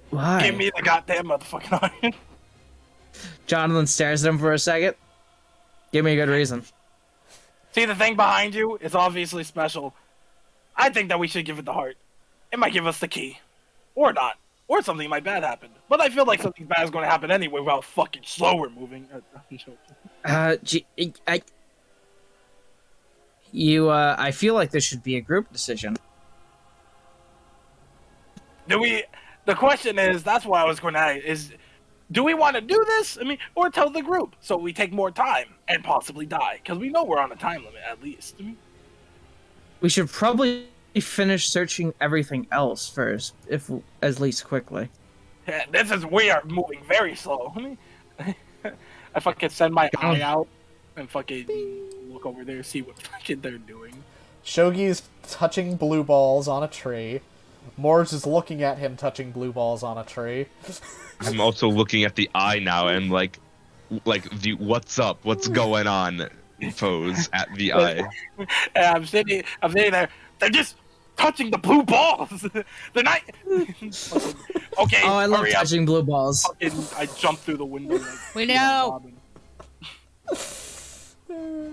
Why? Give me the goddamn motherfucking heart. Jonathan stares at him for a second. Give me a good reason. See the thing behind you? It's obviously special. I think that we should give it the heart. It might give us the key. Or not. Or something might bad happen. But I feel like something bad is going to happen anyway while fucking slower moving. I'm joking. I feel like this should be a group decision. The question is, that's why I was going to ask, is do we want to do this? Or tell the group so we take more time and possibly die? Because we know we're on a time limit at least. We should probably finish searching everything else first, if at least quickly. We are moving very slow. I fucking send my eye out and fucking look over there, see what fucking they're doing. Shogi's touching blue balls on a tree. Morge is looking at him touching blue balls on a tree. I'm also looking at the eye now and like the what's up, what's going on pose at the eye. And I'm sitting there. They're just touching the blue balls. They're not. Okay. Oh, I love hurry up. touching blue balls. Fucking, I jump through the window. Like, We know. I'd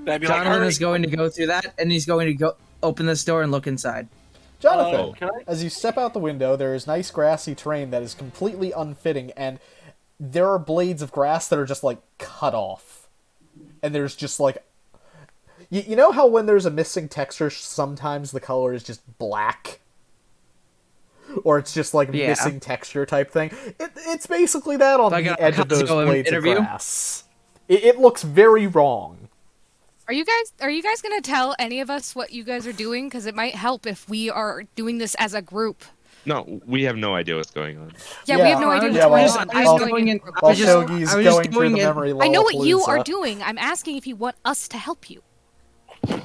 be like, Jonathan hurry. is going to go through that, and he's going to go open this door and look inside. Jonathan, Can I? as you step out the window, there is nice grassy terrain that is completely unfitting, and there are blades of grass that are just, like, cut off. And there's just, like... You know how when there's a missing texture, sometimes the color is just black? Or it's just, like, Yeah. missing texture type thing? It's basically that on Like the a edge of those Costco blades interview? of grass. It looks very wrong. Are you guys gonna tell any of us what you guys are doing? Because it might help if we are doing this as a group. No, we have no idea what's going on. Yeah, we have no Yeah, idea yeah, what's well, going on. I I'm was doing going it in- in group. While I just- Shogi's I was just going through the doing it- memory I know what you are Lollapalooza. doing. I'm asking if you want us to help you.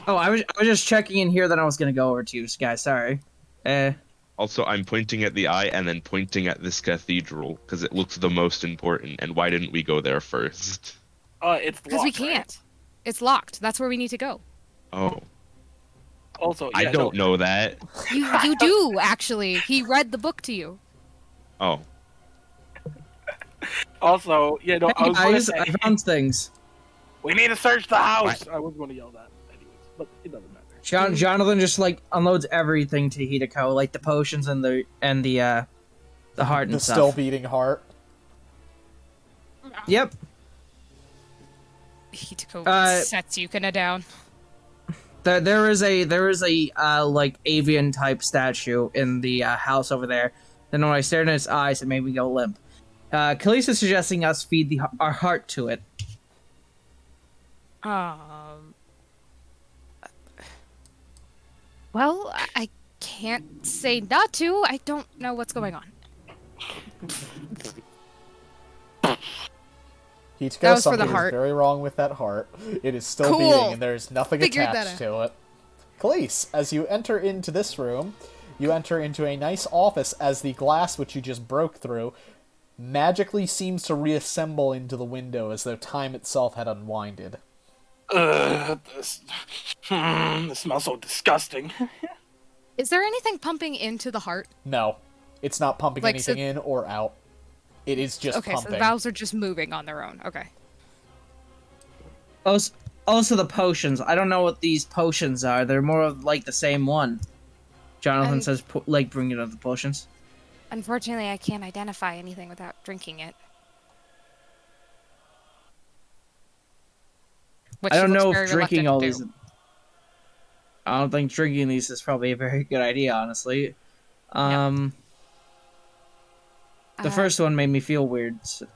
Oh, I was just checking in here that I was going to go over to you guys. Sorry. Also, I'm pointing at the eye and then pointing at this cathedral because it looks the most important. And why didn't we go there first? It's Because we locked, right? can't. It's locked. That's where we need to go. Oh, Also, I yeah, don't know that. You do actually. He read the book to you. Oh, Also, I was going to Guys, say, I found things. we need to search the house. I was going to yell that anyways, but it doesn't matter. Jonathan just like unloads everything to Hideko, like the potions and the heart and The stuff. still beating heart. Yep. Hitoko sets Yukina down. There is a like avian type statue in the house over there. Then when I stared in its eyes, it made me go limp. Khalees is suggesting us feed our heart to it. Well, I can't say not to. I don't know what's going on. Hitiko, That was for the something is heart. very wrong with that heart. It is still Cool. beating, and there's nothing Figured that attached out. to it. Khalees, as you enter into this room, you enter into a nice office as the glass which you just broke through magically seems to reassemble into the window as though time itself had unwinded. This smells so disgusting. Is there anything pumping into the heart? No, it's not pumping Like, anything in or out. It is just Okay, so pumping. the valves are just moving on their own. Okay. Also, the potions. I don't know what these potions are. They're more of like the same one. Jonathan says, like, bring it up the potions. Unfortunately, I can't identify anything without drinking it. Which I don't she looks know very if drinking reluctant all to these. do. I don't think drinking these is probably a very good idea, honestly. The first one made me feel weird. So.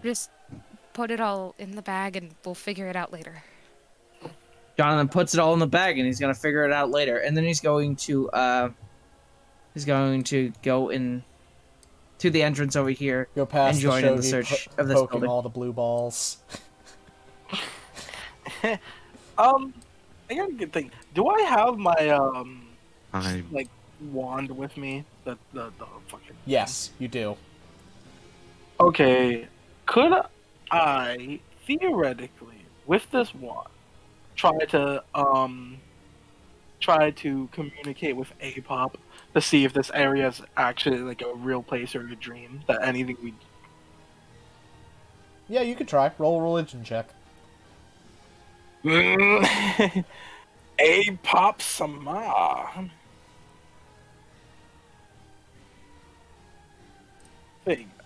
Just put it all in the bag and we'll figure it out later. Jonathan puts it all in the bag and he's gonna figure it out later. And then he's going to go in to the entrance over here Go past and join the in the shogi search of this poking building. all the blue balls. I got a good thing. Do I have my I'm like wand with me? The fucking. Yes, you do. Okay, could I theoretically, with this wand, try to communicate with A-Pop to see if this area is actually like a real place or a dream? That anything we. Yeah, you could try. Roll a religion check. A-Pop Sama.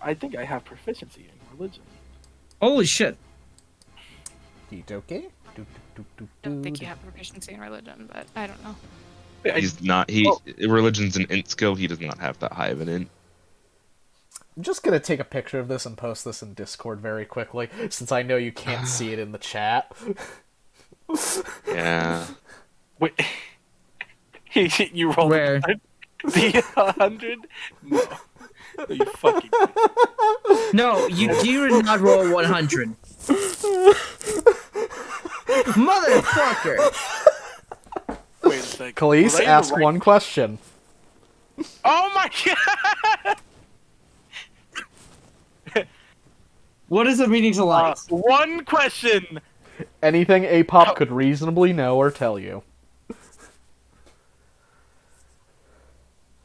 I think I have proficiency in religion. Holy shit! Okay. I don't think you have proficiency in religion, but I don't know. he's not religion's an int skill. He does not have that high of an int. I'm just gonna take a picture of this and post this in Discord very quickly, since I know you can't see it in the chat. Yeah. Wait, you rolled Where? the 100? No. You fucking. No, you did not roll 100. Motherfucker! Wait a second. Khalees, Was I in the ask right- one question. Oh my god! What is the meaning to life? One question. Anything A-Pop could reasonably know or tell you.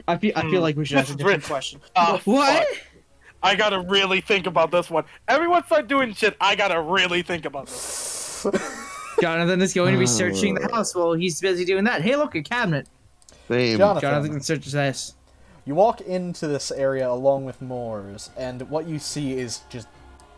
I feel like we should ask a different Rich. question. What? What? I gotta really think about this one. Everyone start doing shit. I gotta really think about this. Jonathan is going to be searching the house while he's busy doing that. Hey, look, a cabinet. Same. Jonathan can search this. You walk into this area along with Moors, and what you see is just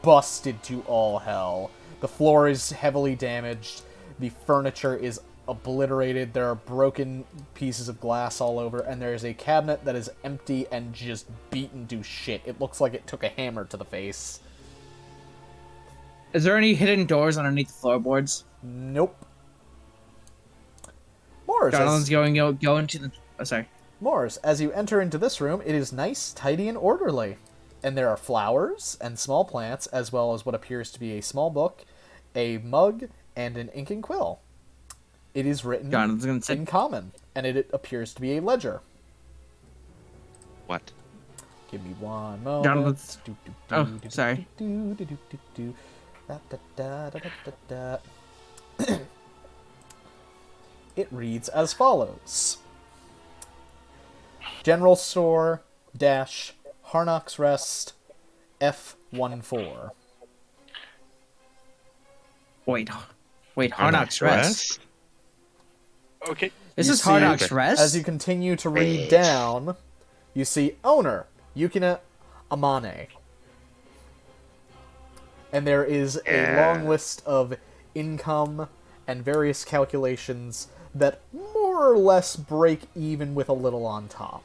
busted to all hell. The floor is heavily damaged, the furniture is obliterated, there are broken pieces of glass all over, and there is a cabinet that is empty and just beaten to shit. It looks like it took a hammer to the face. Is there any hidden doors underneath the floorboards? Nope. Moors, Jonathan's going to the. Oh, sorry. Moors, as you enter into this room, it is nice, tidy, and orderly. And there are flowers and small plants, as well as what appears to be a small book, a mug, and an ink and quill. It is written in common, and it appears to be a ledger. What? Give me one moment. Jonathan's... Oh, sorry. It reads as follows. General Store dash Harnock's Rest F14. Wait, Harnock's Rest? Okay. This You is see- Harnock's Rest? As you continue to read down, you see owner, Yukina Amane. And there is a long list of income and various calculations that more or less break even with a little on top.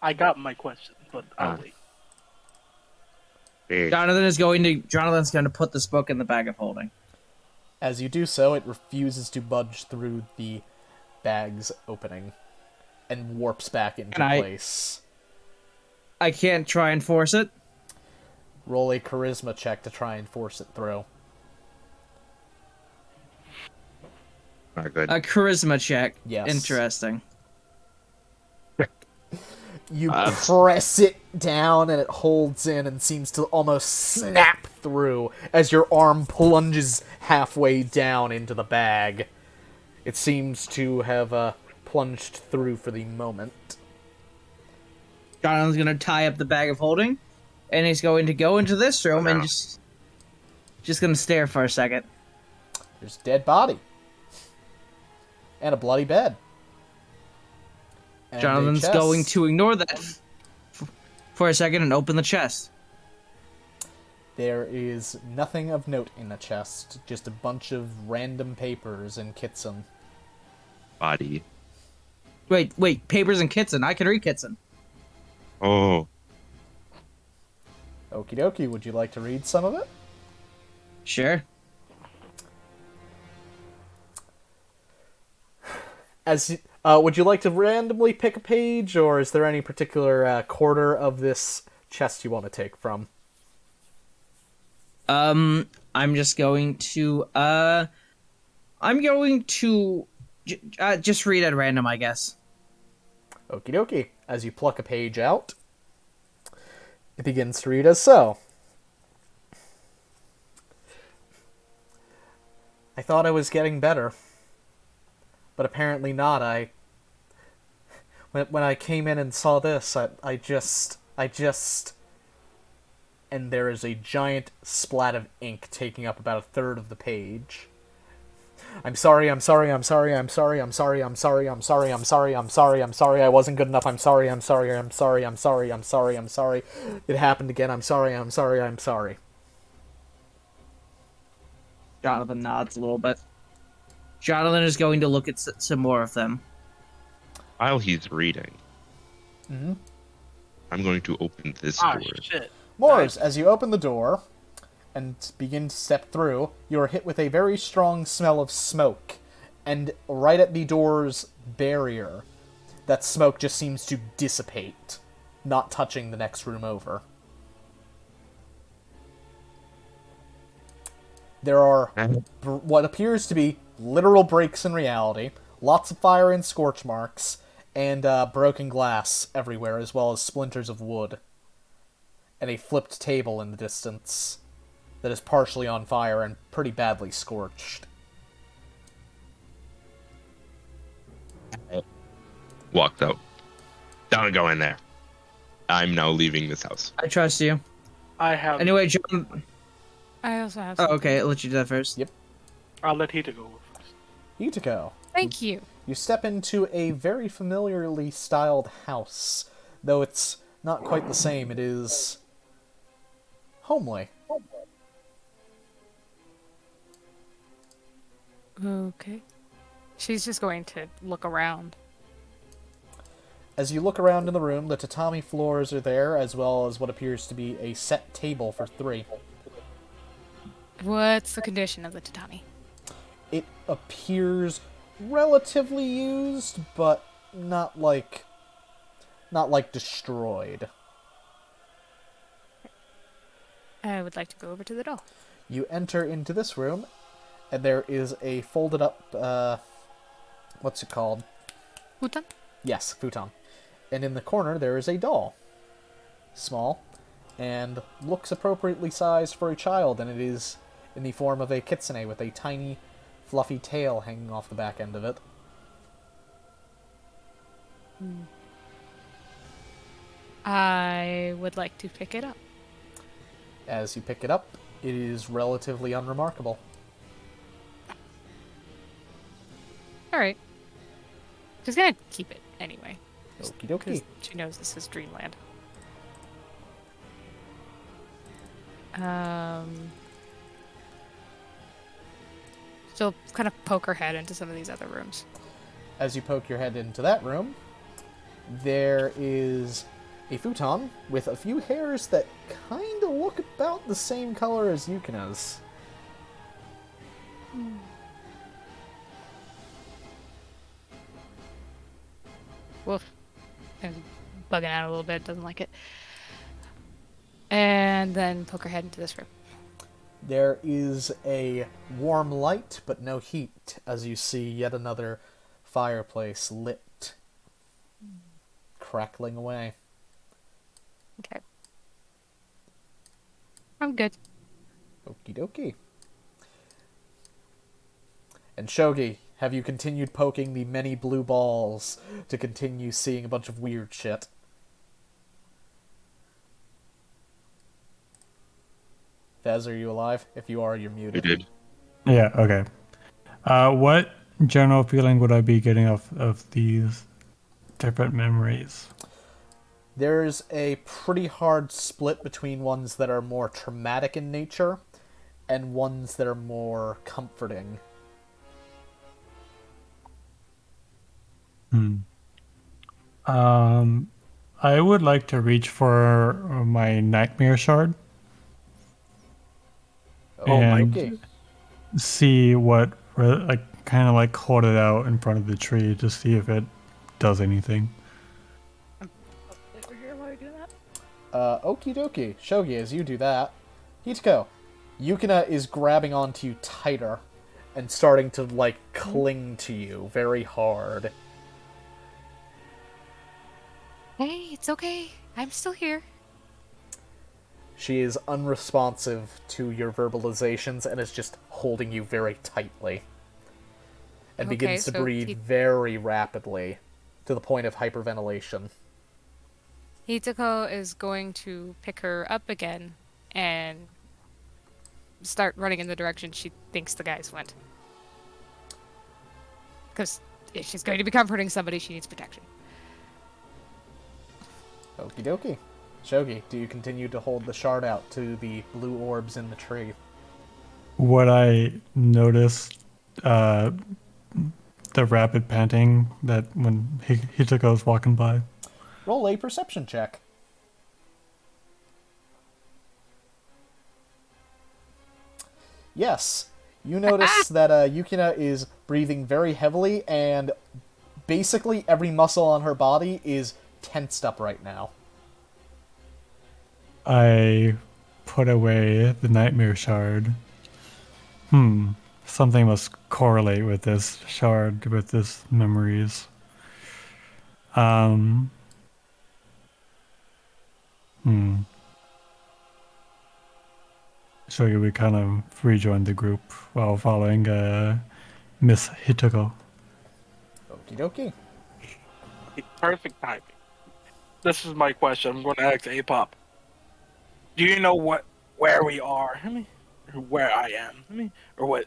I got my question, but I'll wait. Big. Jonathan's going to put this book in the bag of holding. As you do so, it refuses to budge through the bag's opening and warps back into place. I can't try and force it. Roll a charisma check to try and force it through. Not good. A charisma check. Yes. Interesting. You press it down and it holds in and seems to almost snap through as your arm plunges halfway down into the bag. It seems to have plunged through for the moment. Jonathan's gonna tie up the bag of holding, and he's going to go into this room and just gonna stare for a second. There's a dead body. And a bloody bed. And Jonathan's a chest. going to ignore that for a second and open the chest. There is nothing of note in the chest, just a bunch of random papers and Kitson. Body. Wait, papers and Kitson. I can read Kitson. Oh. Okie dokie, would you like to read some of it? Sure. Would you like to randomly pick a page, or is there any particular quarter of this chest you want to take from? I'm just going to just read at random, I guess. Okie dokie. As you pluck a page out, it begins to read as so. I thought I was getting better, but apparently not. When I came in and saw this, I just... And there is a giant splat of ink taking up about a third of the page. I'm sorry, I wasn't good enough, I'm sorry. It happened again, I'm sorry. Jonathan nods a little bit. Jonathan is going to look at some more of them. While he's reading, I'm going to open this door. Shit. Mors, as you open the door and begin to step through, you are hit with a very strong smell of smoke. And right at the door's barrier, that smoke just seems to dissipate, not touching the next room over. There are what appears to be literal breaks in reality, lots of fire and scorch marks, and broken glass everywhere, as well as splinters of wood. And a flipped table in the distance that is partially on fire and pretty badly scorched. Walked out. Don't go in there. I'm now leaving this house. I trust you. I have. Anyway, John. I also have Oh, something. okay. I'll let you do that first. Yep. I'll let Hita go first. Itako. Thank you. You step into a very familiarly styled house, though it's not quite the same. It is homely. Okay. She's just going to look around. As you look around in the room, the tatami floors are there, as well as what appears to be a set table for 3. What's the condition of the tatami? It appears relatively used, but not like destroyed. I would like to go over to the door. You enter into this room, and there is a folded up, what's it called? Futon? Yes, futon. And in the corner there is a doll. Small, and looks appropriately sized for a child, and it is in the form of a kitsune with a tiny, fluffy tail hanging off the back end of it. I would like to pick it up. As you pick it up, it is relatively unremarkable. Alright. She's gonna keep it anyway. Okie dokie. Because she knows this is Dreamland. She'll kind of poke her head into some of these other rooms. As you poke your head into that room, there is a futon with a few hairs that kind of look about the same color as Yukina's. Woof. And bugging out a little bit, doesn't like it. And then poke her head into this room. There is a warm light, but no heat, as you see yet another fireplace lit, crackling away. Okay. I'm good. Okie dokie. And Shogi, have you continued poking the many blue balls to continue seeing a bunch of weird shit? Fez, are you alive? If you are, you're We muted. did. Yeah, okay. What general feeling would I be getting of these different memories? There's a pretty hard split between ones that are more traumatic in nature and ones that are more comforting. I would like to reach for my nightmare shard Oh my and Okay. see what, like, kind of like hold it out in front of the tree to see if it does anything. Over here while you're doing that. Okie dokie. Shogi, as you do that, Hitako, Yukina is grabbing onto you tighter and starting to, like, cling to you very hard. Hey, it's okay. I'm still here. She is unresponsive to your verbalizations and is just holding you very tightly. And Okay, begins to so breathe very rapidly, to the point of hyperventilation. Hitako is going to pick her up again and start running in the direction she thinks the guys went. Because if she's going to be comforting somebody, she needs protection. Okie dokie. Shogi, do you continue to hold the shard out to the blue orbs in the tree? Would I notice the rapid panting that when Hitako walking by? Roll a perception check. Yes, you notice that Yukina is breathing very heavily, and basically every muscle on her body is tensed up right now. I put away the nightmare shard. Something must correlate with this shard, with this memories. So we kind of rejoined the group while following Miss Hitoko. Okie dokie. Perfect timing. This is my question. I'm going to ask A-Pop. Do you know where we are? Or where I am? Or what?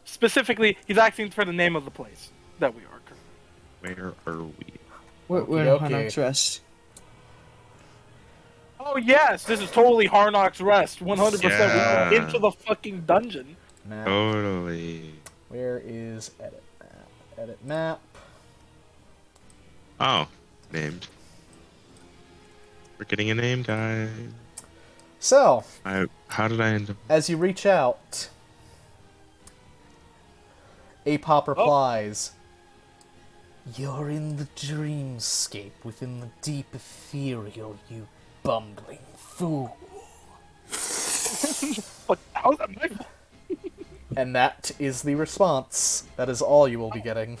Specifically, he's asking for the name of the place that we are currently. Where are we? We're in Okey-dokey. Harnock's Rest. Oh yes, this is totally Harnock's Rest. 100%. Yeah. We go into the fucking dungeon. Map. Totally. Where is edit map? Edit map. Oh, named. We're getting a name, guys. So, How did I end up? as you reach out, A-Pop replies, "You're in the dreamscape within the deep ethereal, you bumbling fool." Fuck, how's that my fault? And that is the response. That is all you will be getting.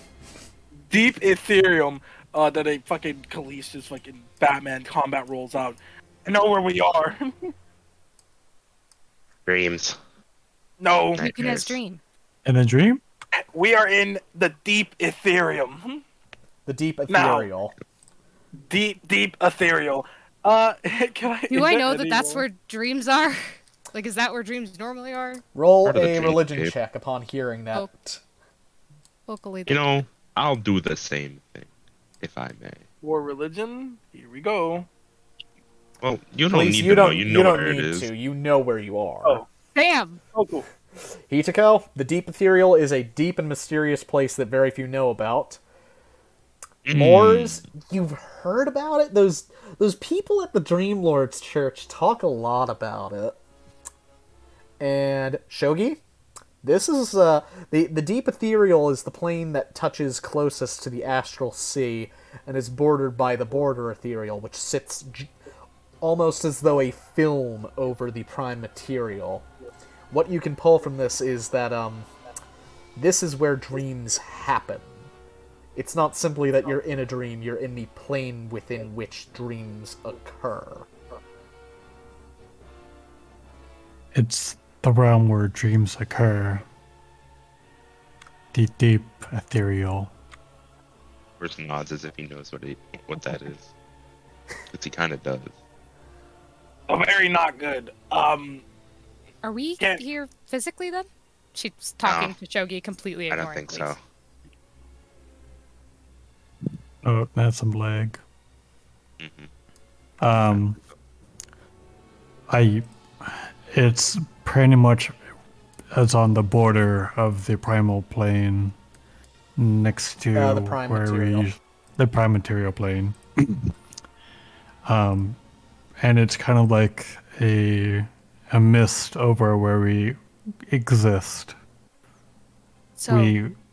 Deep Ethereal, that a fucking Kalista's fucking Batman combat rolls out. I know where we are. Dreams. No, Yukina's Nightmares. dream. In a dream? we are in the Deep Ethereal. The deep Now. ethereal. Deep Ethereal. Can I? Do is I there know that any that's more? where dreams are? Like, is that where dreams normally are? Roll Part of the a religion dreamscape. check upon hearing that. Oh. Locally. You know, I'll do the same thing, if I may. War religion? Here we go. Well, you don't Please, need you to know. don't. You You know don't where it need is. to. You know where you are. Oh. Damn! Oh, cool. Hitako, the Deep Ethereal is a deep and mysterious place that very few know about. Moors, you've heard about it? Those people at the Dream Lords Church talk a lot about it. And Shogi, This is the Deep Ethereal is the plane that touches closest to the Astral Sea and is bordered by the Border Ethereal, which sits almost as though a film over the Prime Material. What you can pull from this is that this is where dreams happen. It's not simply that you're in a dream, you're in the plane within which dreams occur. It's the realm where dreams occur. The Deep Ethereal. Person nods as if he knows what that is. Because he kind of does. Oh, very not good. Are we Can't- here physically then? She's talking No. to Shogi, completely I ignoring. don't think please. so. Oh, that's some lag. Mhm. It's pretty much as on the border of the primal plane, next to The prime where material. the prime material plane. And it's kind of like a mist over where we exist. So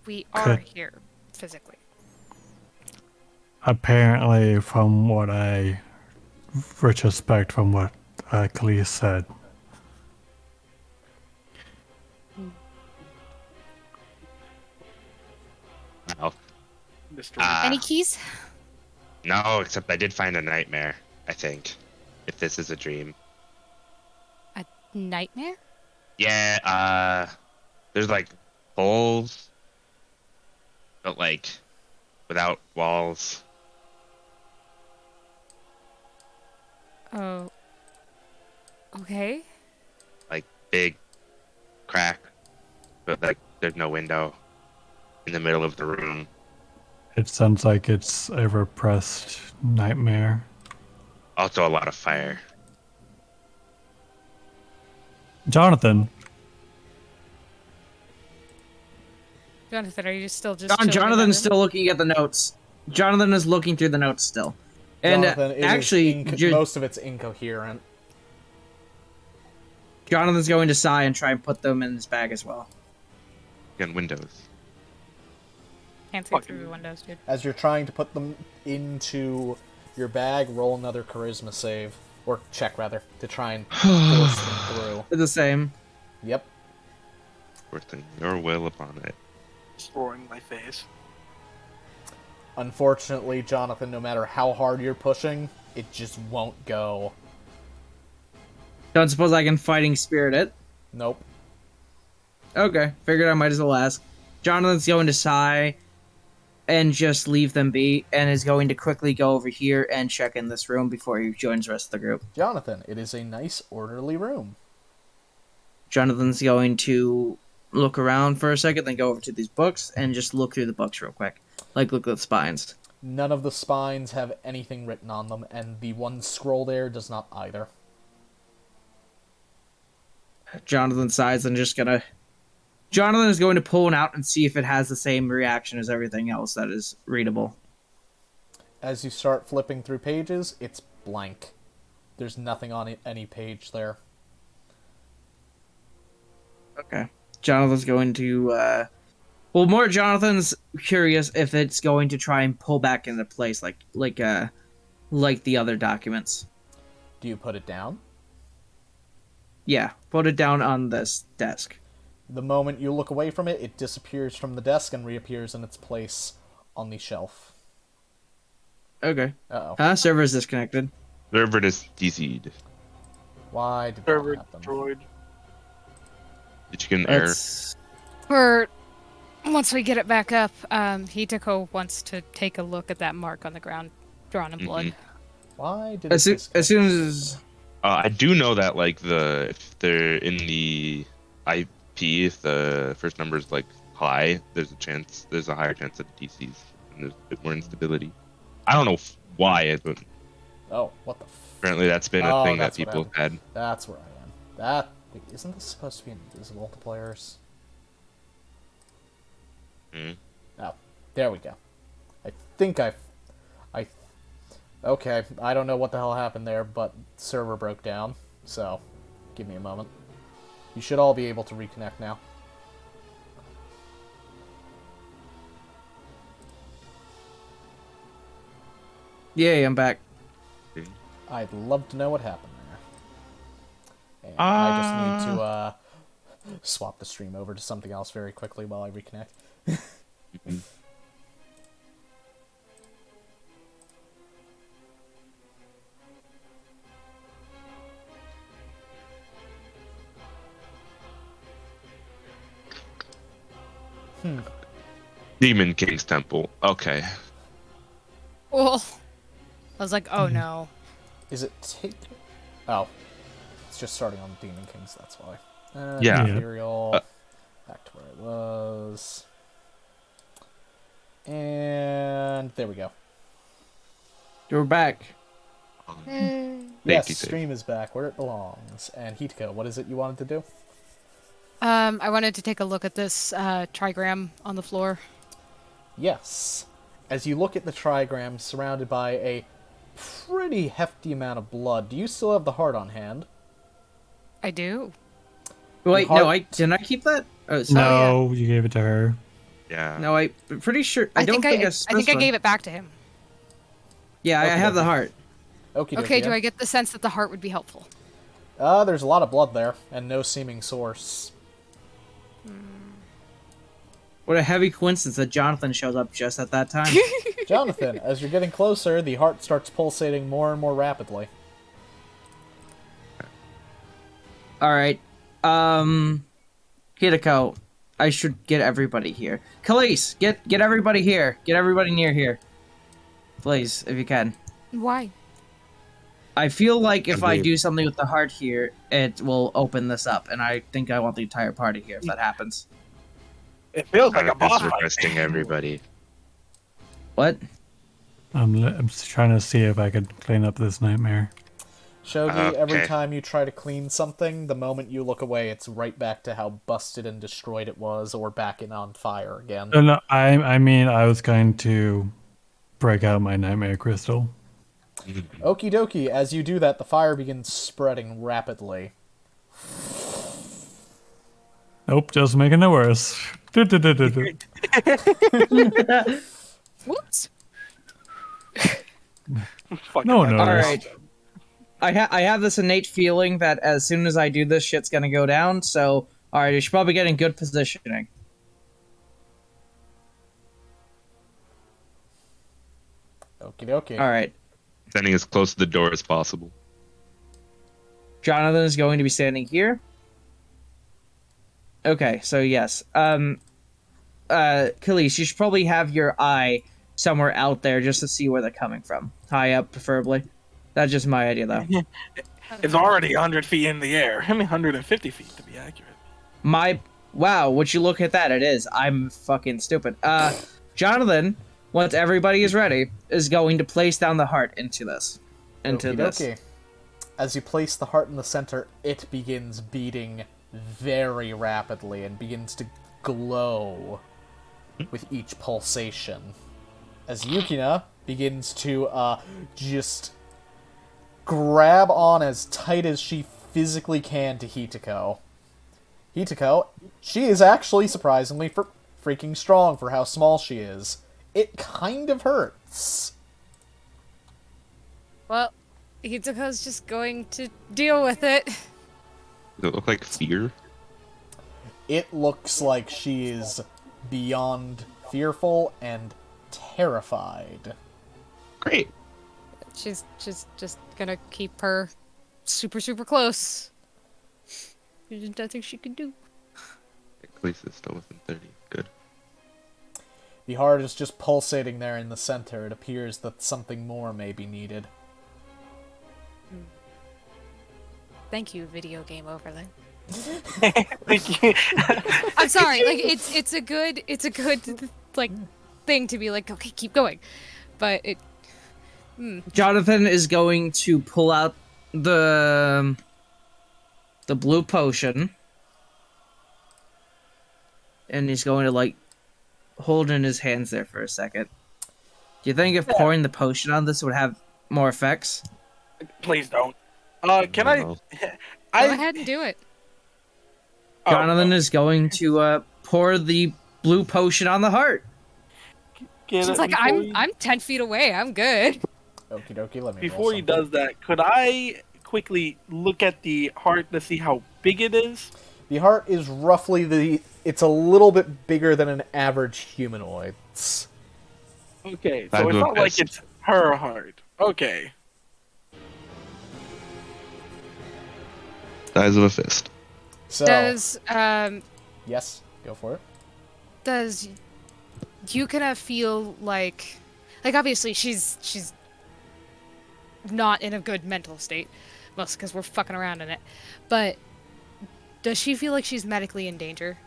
we are could- here physically. Apparently, from what I retrospect from what Khalees said. Oh, Mr. Any keys? no, except I did find a nightmare, I think. If this is a dream. A nightmare? Yeah, there's like holes, but like without walls. Oh. Okay. Like big crack, but like there's no window in the middle of the room. It sounds like it's a repressed nightmare. Also a lot of fire. Jonathan, Jonathan, are you still just John, chilling in that Jonathan's room? still looking at the notes. Jonathan is looking through the notes still. And Jonathan, it is actually, most of it's incoherent. Jonathan's going to sigh and try and put them in his bag as well. Again, windows. Can't see through the windows, dude. As you're trying to put them into your bag, roll another charisma save. Or check, rather, to try and force them through. They're the same. Yep. Worthing your will upon it. Destroying my face. Unfortunately, Jonathan, no matter how hard you're pushing, it just won't go. Don't suppose I can fighting spirit it. Nope. Okay, figured I might as well ask. Jonathan's going to sigh and just leave them be, and is going to quickly go over here and check in this room before he joins the rest of the group. Jonathan, it is a nice, orderly room. Jonathan's going to look around for a second, then go over to these books and just look through the books real quick. Like, look at the spines. None of the spines have anything written on them, and the one scroll there does not either. Jonathan sighs and just gonna... Jonathan is going to pull one out and see if it has the same reaction as everything else that is readable. As you start flipping through pages, it's blank. There's nothing on any page there. Okay. Jonathan's going to, Well, more Jonathan's curious if it's going to try and pull back into place like the other documents. Do you put it down? Yeah, put it down on this desk. The moment you look away from it, it disappears from the desk and reappears in its place on the shelf. Okay. Uh-oh. Server's disconnected. Server is DC'd. Why did Server that happen? destroyed. Did you get an error? That's... For once we get it back up, Hitako wants to take a look at that mark on the ground, drawn in blood. Why did As it soon, as soon as... I do know that like if they're in the IP, if the first number is like high, there's a higher chance of DCs, and there's a bit more instability. I don't know why, but Oh, what the apparently that's been Oh, a thing that that's what people have had. That's where I am. Wait, isn't this supposed to be invisible to players? Oh, there we go. I think Okay, I don't know what the hell happened there, but server broke down, so give me a moment. You should all be able to reconnect now. Yay, I'm back. I'd love to know what happened there. And I just need to swap the stream over to something else very quickly while I reconnect. Demon King's Temple. Okay. Oh. I was like, oh no. Is it take? Oh, it's just starting on Demon Kings. That's why. Yeah. Deep Ethereal. Back to where it was. And there we go. You're back. Yes, you, stream is back where it belongs. And Hitiko, what is it you wanted to do? I wanted to take a look at this trigram on the floor. Yes. As you look at the trigram surrounded by a pretty hefty amount of blood, do you still have the heart on hand? I do. Wait, heart- no, didn't I keep that? Oh, sorry. No, you gave it to her. Yeah. No, I'm pretty sure. I don't think I think I gave it back to him. Yeah, I Okay, have the okay. heart. Okay, do I get the sense that the heart would be helpful? There's a lot of blood there, and no seeming source. What a heavy coincidence that Jonathan shows up just at that time. Jonathan, as you're getting closer, the heart starts pulsating more and more rapidly. Alright. Hideko, I should get everybody here. Khalees, get everybody here. Get everybody near here. Please, if you can. Why? I feel like if I Agreed. do something with the heart here, it will open this up, and I think I want the entire party here if that happens. It feels like a Jonathan's boss fight. requesting everybody. What? I'm trying to see if I could clean up this nightmare. Shogi, every Okay. time you try to clean something, the moment you look away, it's right back to how busted and destroyed it was, or back in on fire again. No, I mean, I was going to break out my nightmare crystal. Okie dokie, as you do that, the fire begins spreading rapidly. Nope, just making it worse. Whoops. Fucking No, hell. no. Alright. I have this innate feeling that as soon as I do this, shit's gonna go down, so... Alright, you should probably get in good positioning. Okie dokie. Alright. Standing as close to the door as possible. Jonathan is going to be standing here. Okay, so yes. Khalees, you should probably have your eye somewhere out there just to see where they're coming from. High up, preferably. That's just my idea, though. It's already 100 feet in the air. I mean, 150 feet to be accurate. Wow, would you look at that? It is. I'm fucking stupid. Jonathan, once everybody is ready, is going to place down the heart into this. Okie dokie. As you place the heart in the center, it begins beating very rapidly and begins to glow with each pulsation. As Yukina begins to just grab on as tight as she physically can to Hitiko. Hitiko, she is actually surprisingly freaking strong for how small she is. It kind of hurts. Well, Hitsuko's just going to deal with it. Does it look like fear? It looks like she is beyond fearful and terrified. Great. She's just gonna keep her super, super close. There's nothing she can do. At least it's still within 30. Good. The heart is just pulsating there in the center. It appears that something more may be needed. Thank you, video game overlay. Thank you. I'm sorry, like it's a good like thing to be like, okay, keep going. But it Jonathan is going to pull out the blue potion. And he's going to, like, hold in his hands there for a second. Do you think if pouring the potion on this would have more effects? Please don't. Can No. go ahead and do it. Jonathan is going to pour the blue potion on the heart. She's like, I'm 10 feet away. I'm good. Okie dokie, let me Before roll he something. does that, could I quickly look at the heart to see how big it is? The heart is roughly it's a little bit bigger than an average humanoid's. Okay, Size so of it's a not like fist. it's her heart. Okay. Size of a fist. So, yes, go for it. Does Yukina feel like obviously she's not in a good mental state, mostly because we're fucking around in it, but does she feel like she's medically in danger?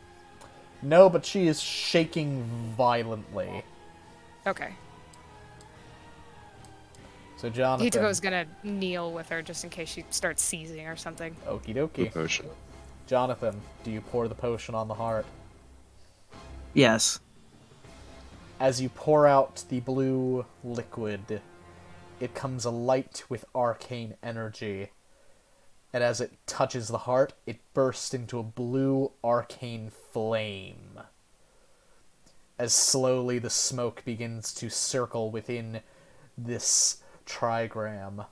No, but she is shaking violently. Okay. So, Jonathan. Hitogo's gonna kneel with her just in case she starts seizing or something. Okie The dokie. potion. Jonathan, do you pour the potion on the heart? Yes. As you pour out the blue liquid, it comes alight with arcane energy. And as it touches the heart, it bursts into a blue arcane flame. As slowly the smoke begins to circle within this trigram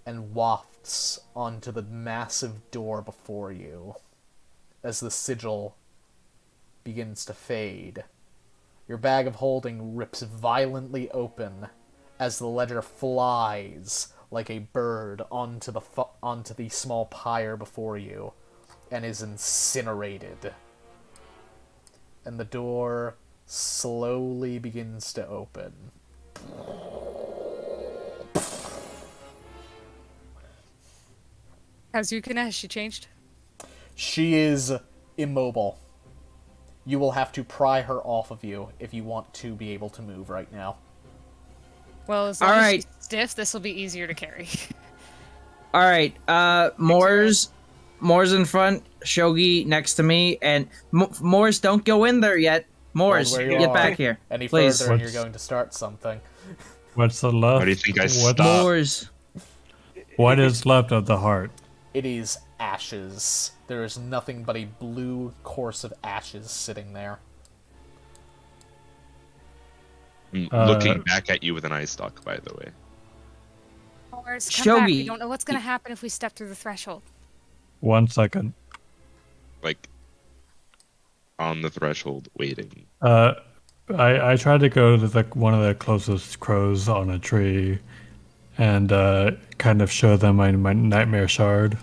and wafts onto the massive door before you. As the sigil begins to fade, your bag of holding rips violently open as the ledger flies like a bird onto the small pyre before you and is incinerated. And the door slowly begins to open. How's Yukina? Has she changed? She is immobile. You will have to pry her off of you if you want to be able to move right now. Well, as long All as right. she's stiff, this will be easier to carry. All right. Moore's in front. Shogi next to me, and Moore's, don't go in there yet. Moore's, Hold where you get are. back here, Any please. further and you're What's- going to start something. What's the left? How do you think I what, stop? Moore's. what is left of the heart? It is ashes. There is nothing but a blue course of ashes sitting there. I'm looking back at you with an eye stalk, by the way. Morris, come back. We Shogi. don't know what's gonna happen if we step through the threshold. 1 second. Like, on the threshold, waiting. I tried to go to one of the closest crows on a tree and kind of show them my nightmare shard.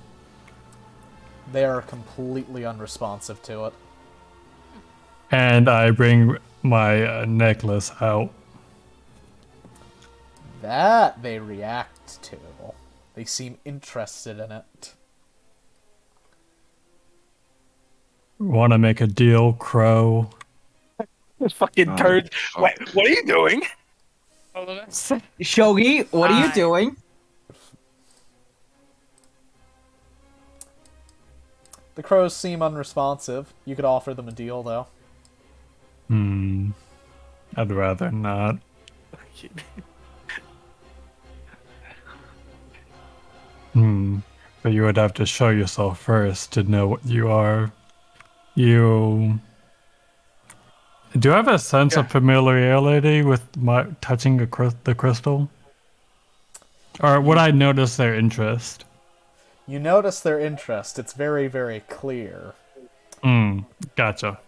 They are completely unresponsive to it. And I bring my necklace out. That they react to. They seem interested in it. Want to make a deal, crow? This fucking turd. Wait, what are you doing? All of us. Shogi, what are you Hi. doing? The crows seem unresponsive. You could offer them a deal, though. I'd rather not. But you would have to show yourself first to know what you are. You... Do you have a sense of familiarity with my touching the crystal? Or would I notice their interest? You notice their interest. It's very, very clear. Gotcha.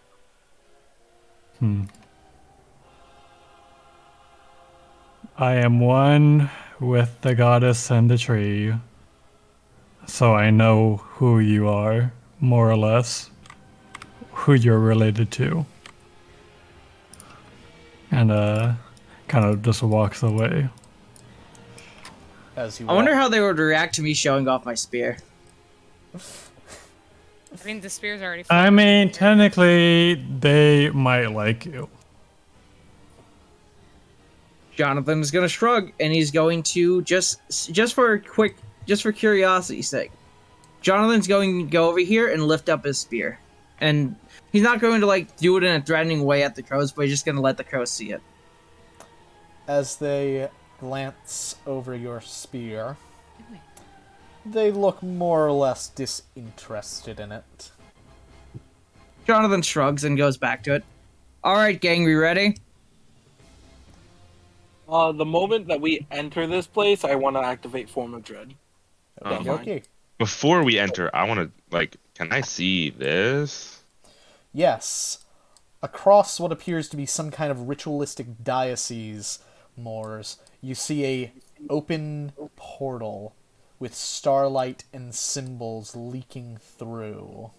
I am one with the goddess and the tree. So I know who you are, more or less. Who you're related to. And kind of just walks away. As you I wonder how they would react to me showing off my spear. I mean, the spear's already. I full. mean, technically, they might like you. Jonathan's gonna shrug, and he's going to just for curiosity's sake. Jonathan's going to go over here and lift up his spear, and he's not going to like do it in a threatening way at the crows, but he's just gonna let the crows see it. As they glance over your spear, they look more or less disinterested in it. Jonathan shrugs and goes back to it. All right, gang, we ready? The moment that we enter this place, I want to activate Form of Dread. Okay, fine. okay. Before we enter, I want to like. Can I see this? Yes. Across what appears to be some kind of ritualistic diocese, Moors, you see a open portal with starlight and symbols leaking through.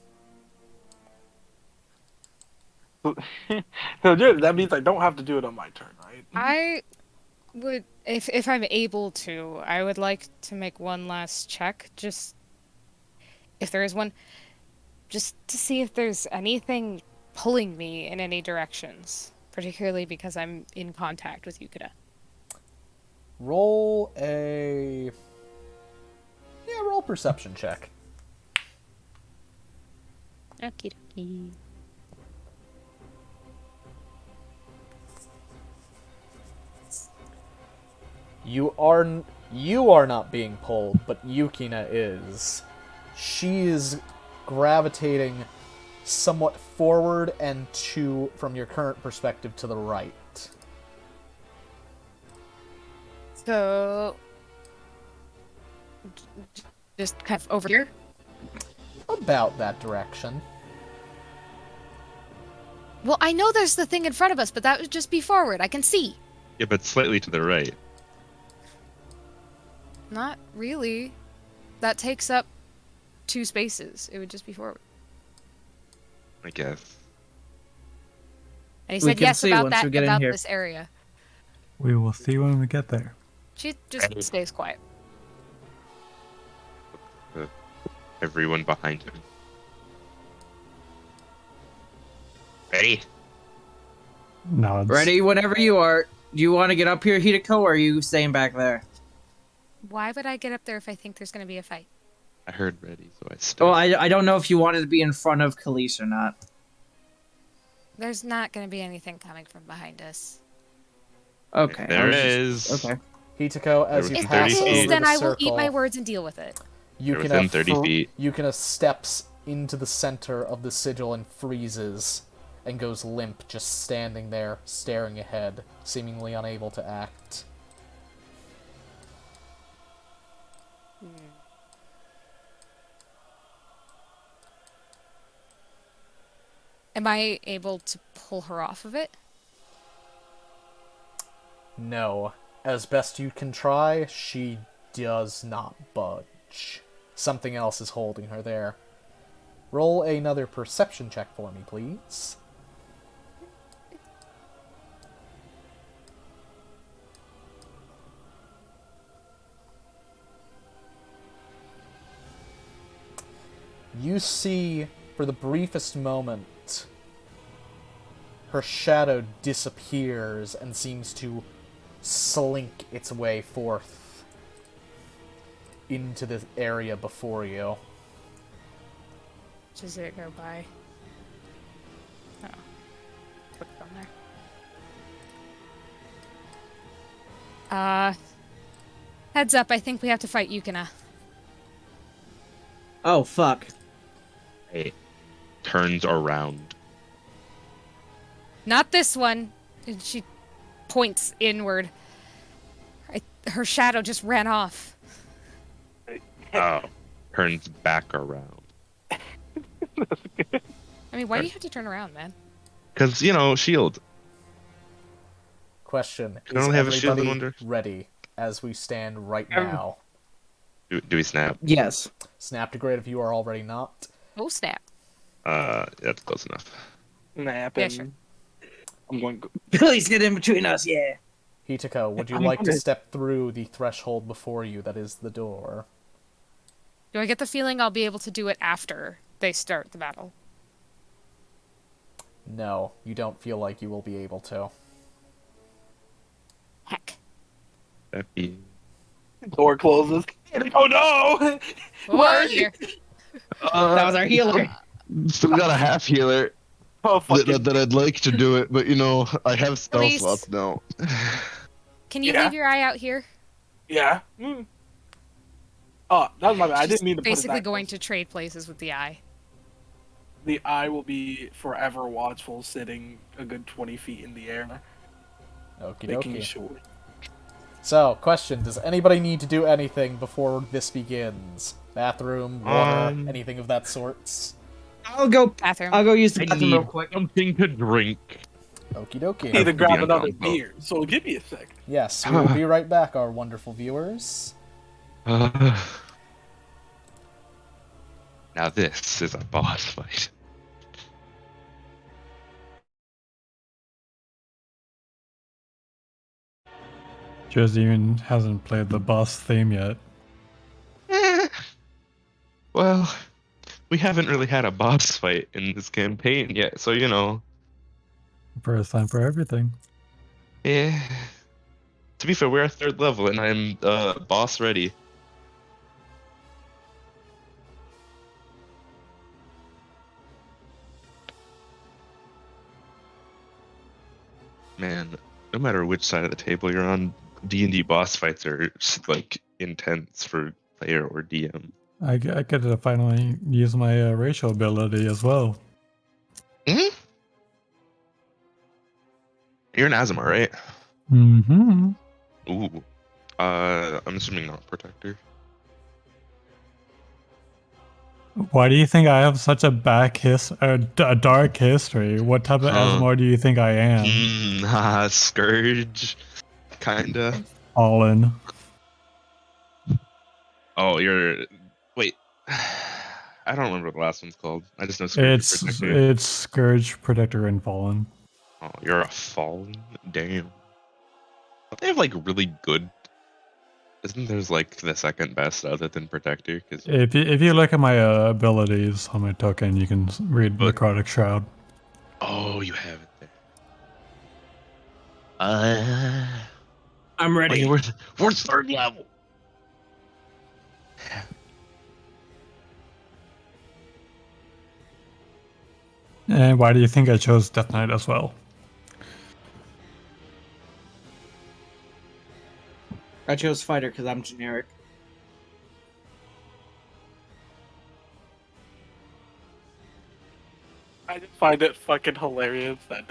So Dread, that means I don't have to do it on my turn, right? I would, if I'm able to, I would like to make one last check, just if there is one, just to see if there's anything pulling me in any directions, particularly because I'm in contact with Yukina. Roll a... Yeah, roll perception check. Okie dokie. You are not being pulled, but Yukina is. She is gravitating somewhat forward and from your current perspective, to the right. So, just kind of over here. About that direction. Well, I know there's the thing in front of us, but that would just be forward. I can see. Yeah, but slightly to the right. Not really. That takes up 2 spaces. It would just be forward. I guess. And he We said can yes see about once that, we get in about here. this area. We will see when we get there. She just stays quiet. Everyone behind him. Ready? Nods. Ready whenever you are. Do you want to get up here, Hideko, or are you staying back there? Why would I get up there if I think there's going to be a fight? I heard ready, so I stopped. Oh, I don't know if you wanted to be in front of Khalees or not. There's not going to be anything coming from behind us. Okay. There is. Okay. Hitako, as you If pass there over is, the then I circle, will eat my words and deal with it. They're within 30 feet. Yukina steps into the center of the sigil and freezes, and goes limp, just standing there, staring ahead, seemingly unable to act. Am I able to pull her off of it? No. As best you can try, she does not budge. Something else is holding her there. Roll another perception check for me, please. You see, for the briefest moment, her shadow disappears and seems to slink its way forth into the area before you. Does it go by? Oh. Put it on there. Heads up, I think we have to fight Yukina. Oh, fuck. Hey, turns around. Not this one. And she points inward. Her shadow just ran off. Oh, turns back around. I mean, why do you have to turn around, man? Because, shield. Question. Can Is only have a shield in everybody one direction. ready as we stand right now? Do we snap? Yes. Snap to grid if you are already not. Oh, snap. That's close enough. Nap. Yeah, sure. I'm going to Please get in between us, yeah. Hitako, would you I'm like to gonna- step through the threshold before you that is the door? Do I get the feeling I'll be able to do it after they start the battle? No, you don't feel like you will be able to. Heck. That'd be... door closes. Oh no! We're here. That was our healer. Still got a half healer Oh fucking. that I'd like to do it, but I have stealth Elise. slots now. Can you Yeah. leave your eye out here? Yeah. Oh, that was my bad. I She's didn't mean to put it basically that going close. to trade places with the eye. The eye will be forever watchful, sitting a good 20 feet in the air, Okie making dokie. sure. So, question: does anybody need to do anything before this begins? Bathroom, water, anything of that sort? I'll go. Bathroom. I'll go use the I bathroom real need quick. something to drink. Okie Need dokie. to grab be another uncomfortable. beer, so give me a sec. Yes, we will be right back, our wonderful viewers. Now this is a boss fight. Jersey even hasn't played the boss theme yet. Well, we haven't really had a boss fight in this campaign yet, so you know. First time for everything. Yeah. To be fair, we're at 3rd level, and I'm boss ready. Man, no matter which side of the table you're on, D&D boss fights are just, like intense for player or DM. I get to finally use my racial ability as well. Hmm? You're an Azimar, right? Mm-hmm. Ooh. I'm assuming not Protector. Why do you think I have such a a dark history? What type of Huh. Asmar do you think I am? Scourge. Kinda. Fallen. Oh, you're... Wait. I don't remember what the last one's called. I just know Scourge is Protector. It's Scourge, Protector, and Fallen. Oh, you're a Fallen? Damn. Don't they have, like, really good... Isn't there's, like, the second best other than Protector? Cause... If you look at my abilities on my token, you can read Necrotic Shroud. Oh, you have it there. I'm ready. Wait, we're 3rd level! And why do you think I chose Death Knight as well? I chose fighter because I'm generic. I just find it fucking hilarious that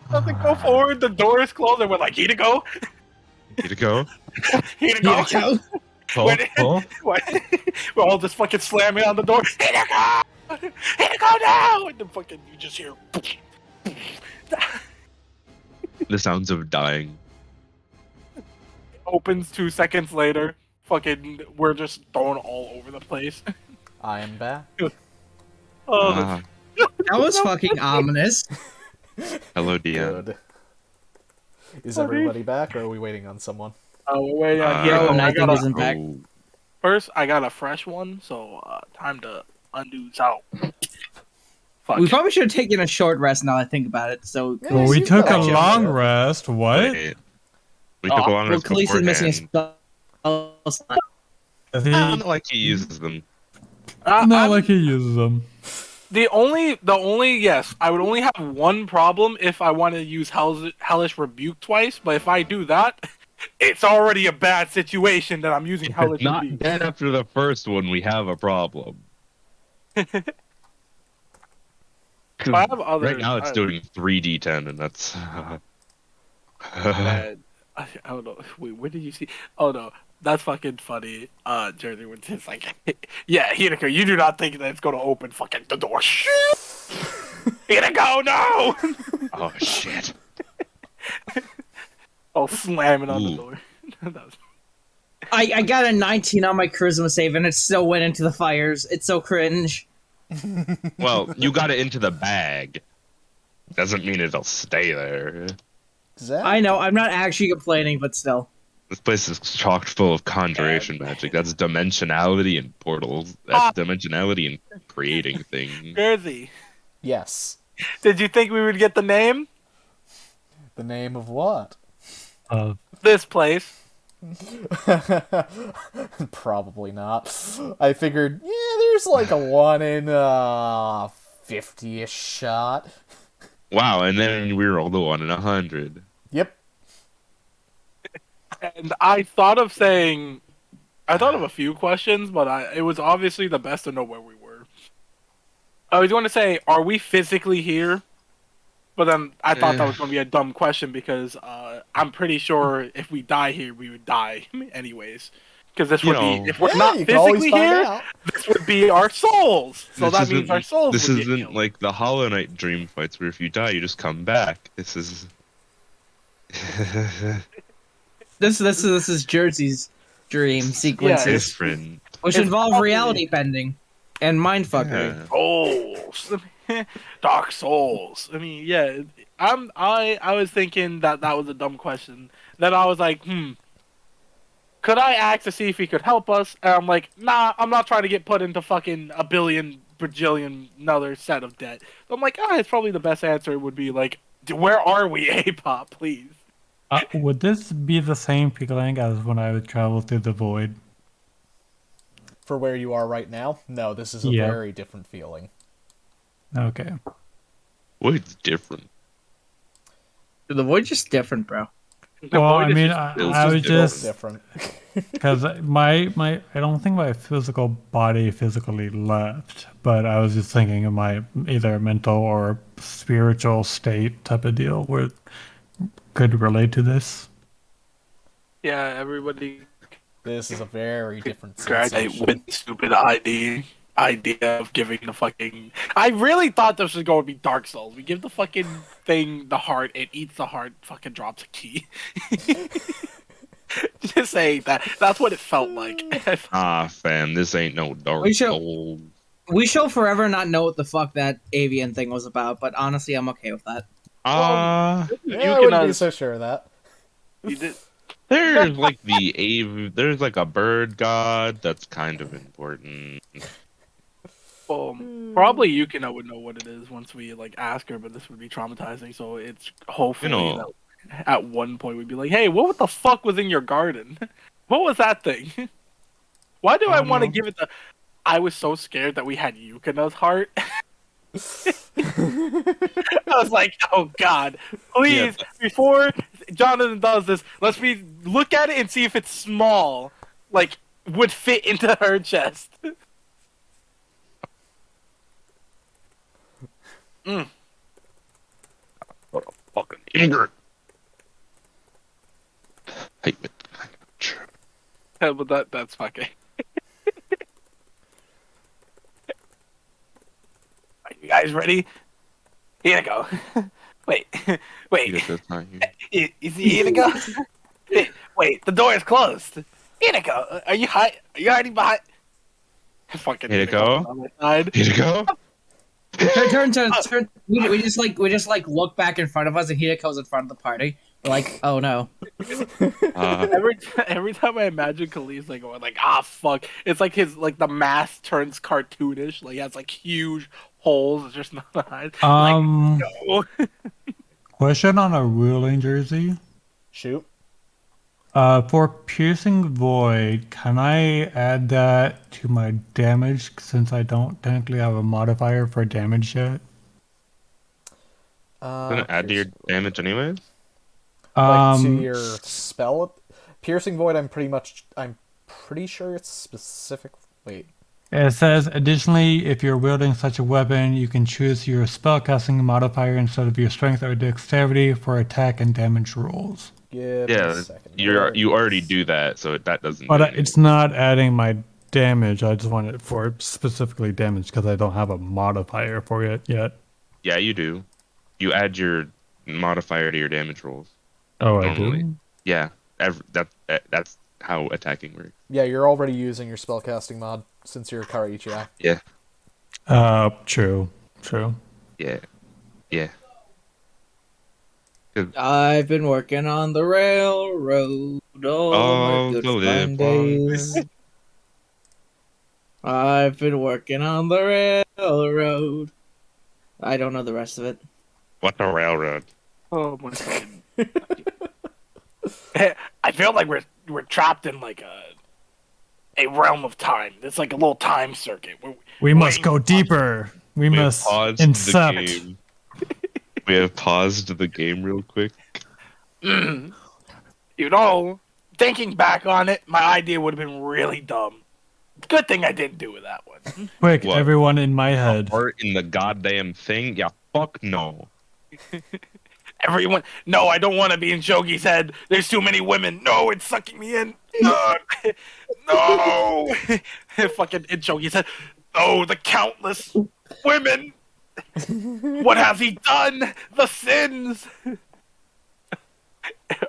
doesn't go forward, the door is closed, and we're like, here to go, Here to go. here to go. Oh, oh. We're all just fucking slamming on the door. Here to go! Here to go now! And then fucking you just hear. The sounds of dying. Opens 2 seconds later. Fucking, we're just thrown all over the place. I am back. Oh, Ah, That was fucking ominous. hello, DM. Good. Is everybody back, or are we waiting on someone? wait, Yo, and I think isn't back. Oh, First, I got a fresh one, so time to undo out. Fuck. We probably should have taken a short rest now that I think about it. So, Yeah, Well, we you've took a got it. long rest. What? wait. We took a long well, rest Khalees is missing a beforehand. spell. Not like he uses them. Not I'm- like he uses them. The only yes, I would only have one problem if I want to use Hellish Rebuke twice, but if I do that, it's already a bad situation that I'm using Hellish Not Rebuke. dead after the first one, we have a problem. I have other. Right now it's doing 3d10, and that's... I don't know. Wait, where did you see? Oh no, that's fucking funny. Jersey was just like, yeah, Hideko, you do not think that it's gonna open fucking the door? Hideko, no! Oh, shit. I'll slam it on the Ooh. door. That was- I got a 19 on my charisma save, and it still went into the fires. It's so cringe. Well, you got it into the bag. Doesn't mean it'll stay there. Zach? I know, I'm not actually complaining, but still. This place is chock full of conjuration magic. That's dimensionality and portals. That's dimensionality and creating things. Jersey, Yes. did you think we would get the name? The name of what? This place. Probably not. I figured, yeah, there's like a 1 in 50-ish shot. Wow, and then we rolled a 1 in 100. Yep. And I thought of a few questions, but it was obviously the best to know where we were. I was going to say, are we physically here? But then I thought that was going to be a dumb question because I'm pretty sure if we die here, we would die anyways. Because this would be, if we're not you can always physically find here, out. this would be our souls. So that means our souls This would get isn't killed. like the Hollow Knight dream fights where if you die, you just come back. This is. This is Jersey's dream sequences, different. which It's involve probably- reality bending and mindfuckery. Yeah. Souls. Dark Souls. I mean, yeah. I was thinking that was a dumb question. Then I was like, could I ask to see if he could help us? And I'm like, nah, I'm not trying to get put into fucking a billion, bajillion, another set of debt. So I'm like, it's probably the best answer would be like, where are we, A-Pop, please? Would this be the same feeling as when I would travel through the void? For where you are right now? No, this is a Yeah. very different feeling. Okay. Void's different. The void's just different, bro. The Well, void I is mean, just- it's I was just just Different. because I don't think my physical body physically left, but I was just thinking of my either mental or spiritual state type of deal where could relate to this. yeah, everybody This is a very different graduate sensation. with stupid idea of giving the fucking. I really thought this was going to be Dark Souls. We give the fucking thing the heart, it eats the heart, fucking drops a key. Just saying that. That's what it felt like. Fam, this ain't no Dark We shall- Souls. We shall forever not know what the fuck that avian thing was about, but honestly, I'm okay with that. Yeah, I wouldn't be so sure of that. You did. There's like there's like a bird god that's kind of important. Probably Yukina would know what it is once we like ask her, but this would be traumatizing. So it's hopefully know. that at one point we'd be like, "Hey, what the fuck was in your garden? What was that thing? Why do I want to give it the?" I was so scared that we had Yukina's heart. I was like, "Oh God, please!" Before Jonathan does this, let's look at it and see if it's small, like would fit into her chest. What a fucking ignorant. Hey, Yeah, but that's fucking. Are you guys ready? Here to go. Wait. that's not you. Is he here to go? Wait, the door is closed. Here to go. Are you hiding behind? Fucking Here to go? on my side. Here to go. Turn. We just look back in front of us, and Hideko's in front of the party. We're like, oh no. Every time I imagine Khalees like going like fuck, it's like the mask turns cartoonish, like he has like huge holes. It's just not hide. No. Question on a ruling jersey. Shoot. For piercing void, can I add that to my damage since I don't technically have a modifier for damage yet? Gonna add to your damage anyways? Like to your spell. Piercing void. I'm pretty sure it's specific. Wait. It says, additionally, if you're wielding such a weapon, you can choose your spellcasting modifier instead of your strength or dexterity for attack and damage rolls. Give me a Yeah, second. you already do that, so that doesn't. But do it's anything. not adding my damage. I just want it for specifically damage because I don't have a modifier for it yet. Yeah, you do. You add your modifier to your damage rolls. Oh, Normally. I do? Yeah, that's how attacking works. Yeah, you're already using your spellcasting mod since you're Kariichi. Yeah, True. yeah. I've been working on the railroad all my good the fine days. I've been working on the railroad. I don't know the rest of it. What a railroad. Oh my god. I feel like we're trapped in like a realm of time. It's like a little time circuit. We must go deeper. We We have must paused incept. the game. We have paused the game real quick. You know, thinking back on it, my idea would have been really dumb. Good thing I didn't do with that one. Quick, What? everyone in my head. Art in the goddamn thing? Yeah, fuck no. Everyone, no, I don't want to be in Shogi's head. There's too many women. No, it's sucking me in. No. Fucking in Shogi's head. Oh, the countless women. What has he done? The sins.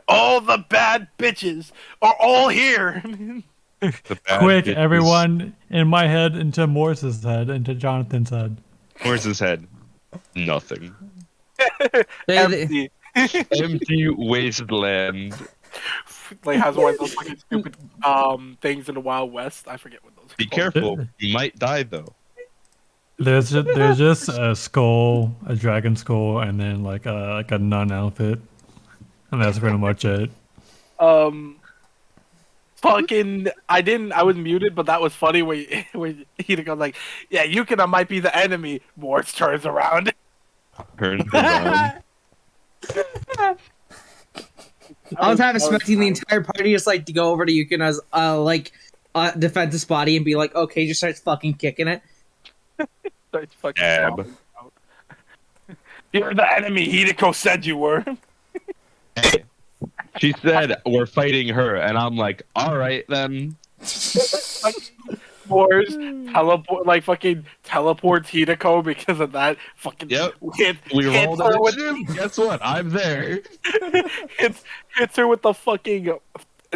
All the bad bitches are all here. The bad Quick, bitches. everyone, in my head, into Morse's head, into Jonathan's head. Where's his head? Nothing. Empty. Empty wasteland. Like has one of those fucking stupid things in the Wild West. I forget what those are Be called. careful. You might die though. There's just a skull, a dragon skull, and then like a nun outfit, and that's pretty much it. Fucking, I was muted, but that was funny when he goes like, yeah, Yukina might be the enemy. Morse turns around. Turns around. I was half expecting the entire party just like to go over to Yukina's defend his body and be like, okay, just starts fucking kicking it. Starts fucking Dab. stomping out. You're the enemy Hideko said you were. Hey, she said we're fighting her, and I'm like, all right then. Morse fucking teleports Hideko because of that fucking Yep. hits We rolled her it. with, Guess what? I'm there. hits her with the fucking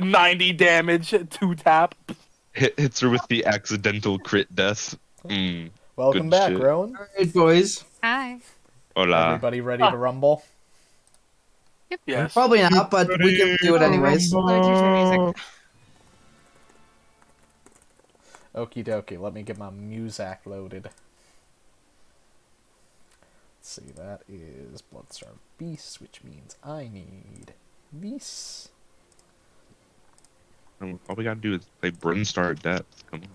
90 damage 2-tap. Hits her with the accidental crit death. Welcome Good back, shit. Rowan. Alright, boys. Hi. Hola. Everybody ready to rumble? Yes. Probably not, but we can do it anyways. Let me change my music. Okie dokie, let me get my music loaded. Let's see, that is Bloodstar Beast, which means I need this. All we gotta do is play Brinstar Depths. Come on.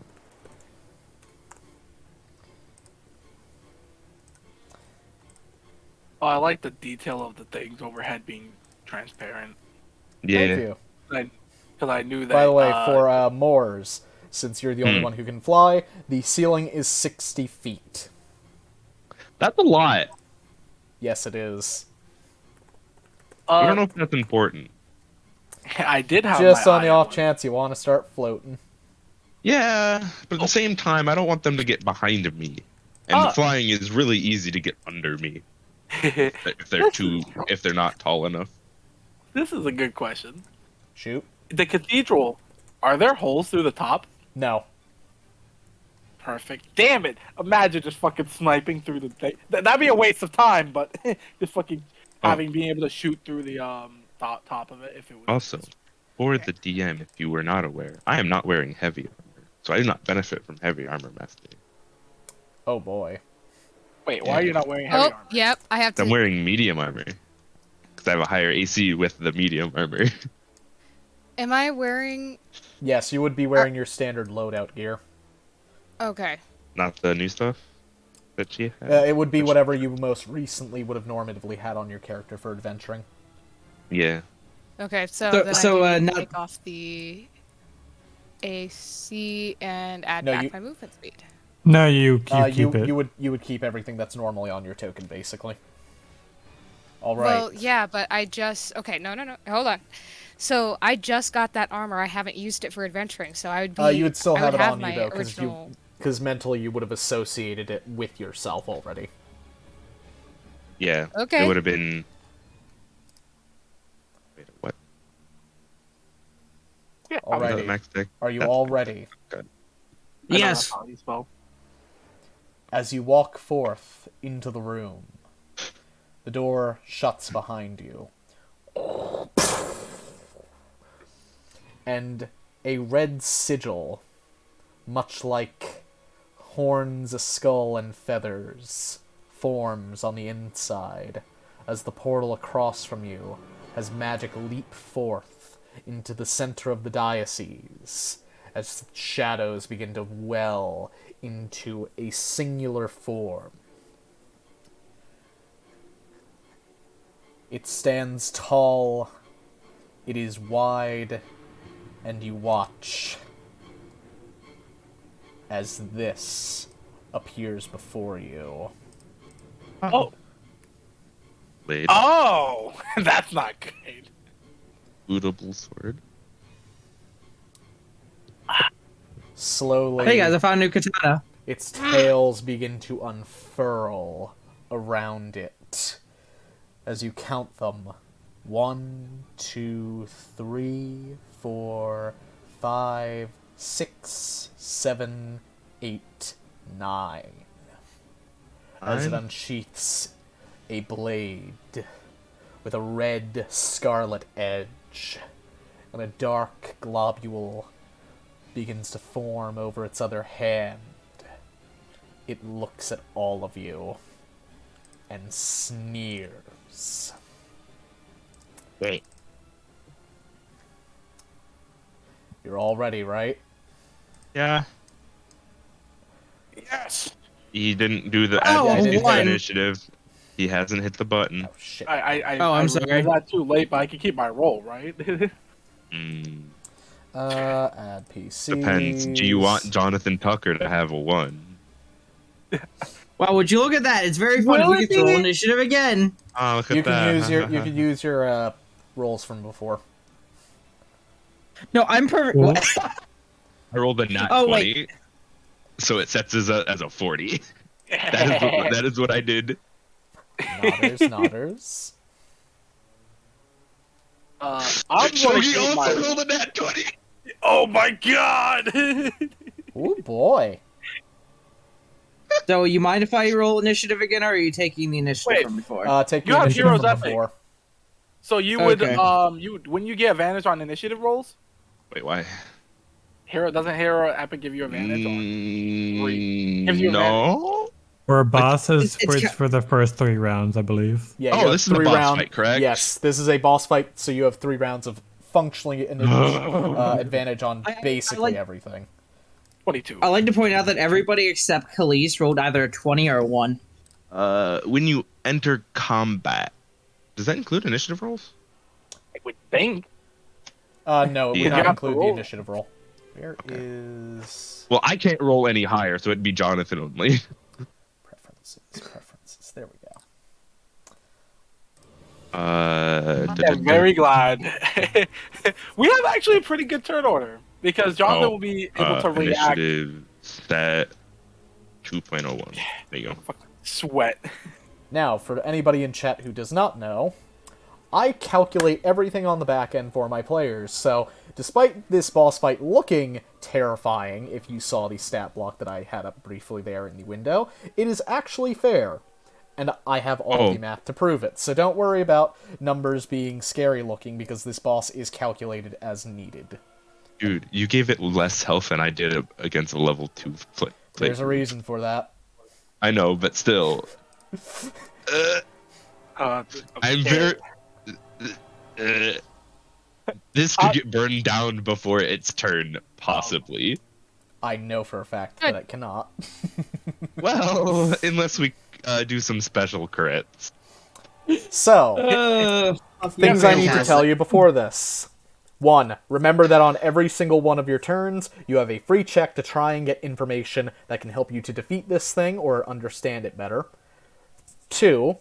Oh, I like the detail of the things overhead being transparent. Thank Yeah. you. Because I knew that. By the way, for Moors, since you're the only Hmm. one who can fly, the ceiling is 60 feet. That's a lot. Yes, it is. I don't know if that's important. I did have Just my on the eye off one. chance you want to start floating. Yeah, but at the same time, I don't want them to get behind me. And Ah. flying is really easy to get under me if they're not tall enough. This is a good question. Shoot. The cathedral, are there holes through the top? No. Perfect. Damn it! Imagine just fucking sniping through the thing. That'd be a waste of time, but just fucking being able to shoot through the top of it if it was. Also, for the DM, if you were not aware, I am not wearing heavy armor, so I do not benefit from heavy armor mastery. Oh boy. Wait, why are you not wearing heavy Oh, armor? yep. I have to. I'm wearing medium armor because I have a higher AC with the medium armor. Am I wearing? Yes, you would be wearing your standard loadout gear. Okay. Not the new stuff that she had. It would be whatever you most recently would have normatively had on your character for adventuring. Yeah. Okay. So So- then so, I can not- take off the AC and add No, back you- my movement speed. No, you keep it. You would keep everything that's normally on your token, basically. All right. Well, yeah, but I just okay. No. Hold on. So I just got that armor. I haven't used it for adventuring, so I would be. you would still I have would it on my you though, original... because mentally you would have associated it with yourself already. Yeah. Okay. It would have been. Wait, what? Yeah. Alrighty. Max deck. Are you That's all good. ready? I know Yes. that's how you spell. As you walk forth into the room, the door shuts behind you. And a red sigil, much like horns, a skull, and feathers, forms on the inside as the portal across from you has magic leap forth into the center of the diocese as shadows begin to well into a singular form. It stands tall, it is wide, and you watch as this appears before you. Oh, blade. Oh, that's not good. Bootable sword. Slowly, Hey guys, I found a new katana. its tails begin to unfurl around it as you count them. 1, 2, 3, 4, 5, 6, 7, 8, 9. As it unsheaths a blade with a red scarlet edge, and a dark globule begins to form over its other hand. It looks at all of you and sneers. Wait. You're all ready, right? Yeah. Yes. He didn't do the Oh, I didn't hit it. initiative. He hasn't hit the button. Oh, shit. Oh, I'm I sorry. realized that too late, but I can keep my roll, right? Hmm. Add PC. Depends. Do you want Jonathan Tucker to have a 1? Wow, would you look at that? It's very funny. We Will get to roll it? initiative again. Oh, look at You can that. use your rolls from before. No, I'm perfect. Well- I rolled a nat Oh, 20, wait. so it sets as a 40. That is what I did. Nodders. I'm So gonna he keep my. also rolled a nat 20. Oh my god! Oh boy. So, you mind if I roll initiative again, or are you taking the initiative Wait. from before? Take You the have initiative heroes from epic. before. So you would Okay. when you get advantage on initiative rolls, Wait, why? doesn't hero epic give you advantage on? Gives you No. For bosses, it's it's for the first 3 rounds, I believe. Yeah, Oh, you have this is a 3 boss round... fight, correct? Yes, this is a boss fight, so you have 3 rounds of functionally advantage on I basically like- everything. 22. I like to point out that everybody except Khalees rolled either a 20 or a 1. When you enter combat, does that include initiative rolls? I would think. No, it Yeah. would not You have include to the roll. initiative roll. Where is... Well, I can't roll any higher, so it'd be Jonathan only. Preferences. There we go. I'm very glad. We have actually a pretty good turn order because Jonathan will be able to react. Initiative stat 2.01. There you go. Sweat. Now, for anybody in chat who does not know, I calculate everything on the back end for my players, so despite this boss fight looking terrifying, if you saw the stat block that I had up briefly there in the window, it is actually fair. And I have all the math to prove it, so don't worry about numbers being scary looking, because this boss is calculated as needed. Dude, you gave it less health than I did against a level 2 play. There's a reason for that. I know, but still. I'm very. This could get burned down before its turn, possibly. I know for a fact that it cannot. Well, unless we do some special crits. So, things I need to tell you before this. 1. Remember that on every single one of your turns, you have a free check to try and get information that can help you to defeat this thing or understand it better. 2.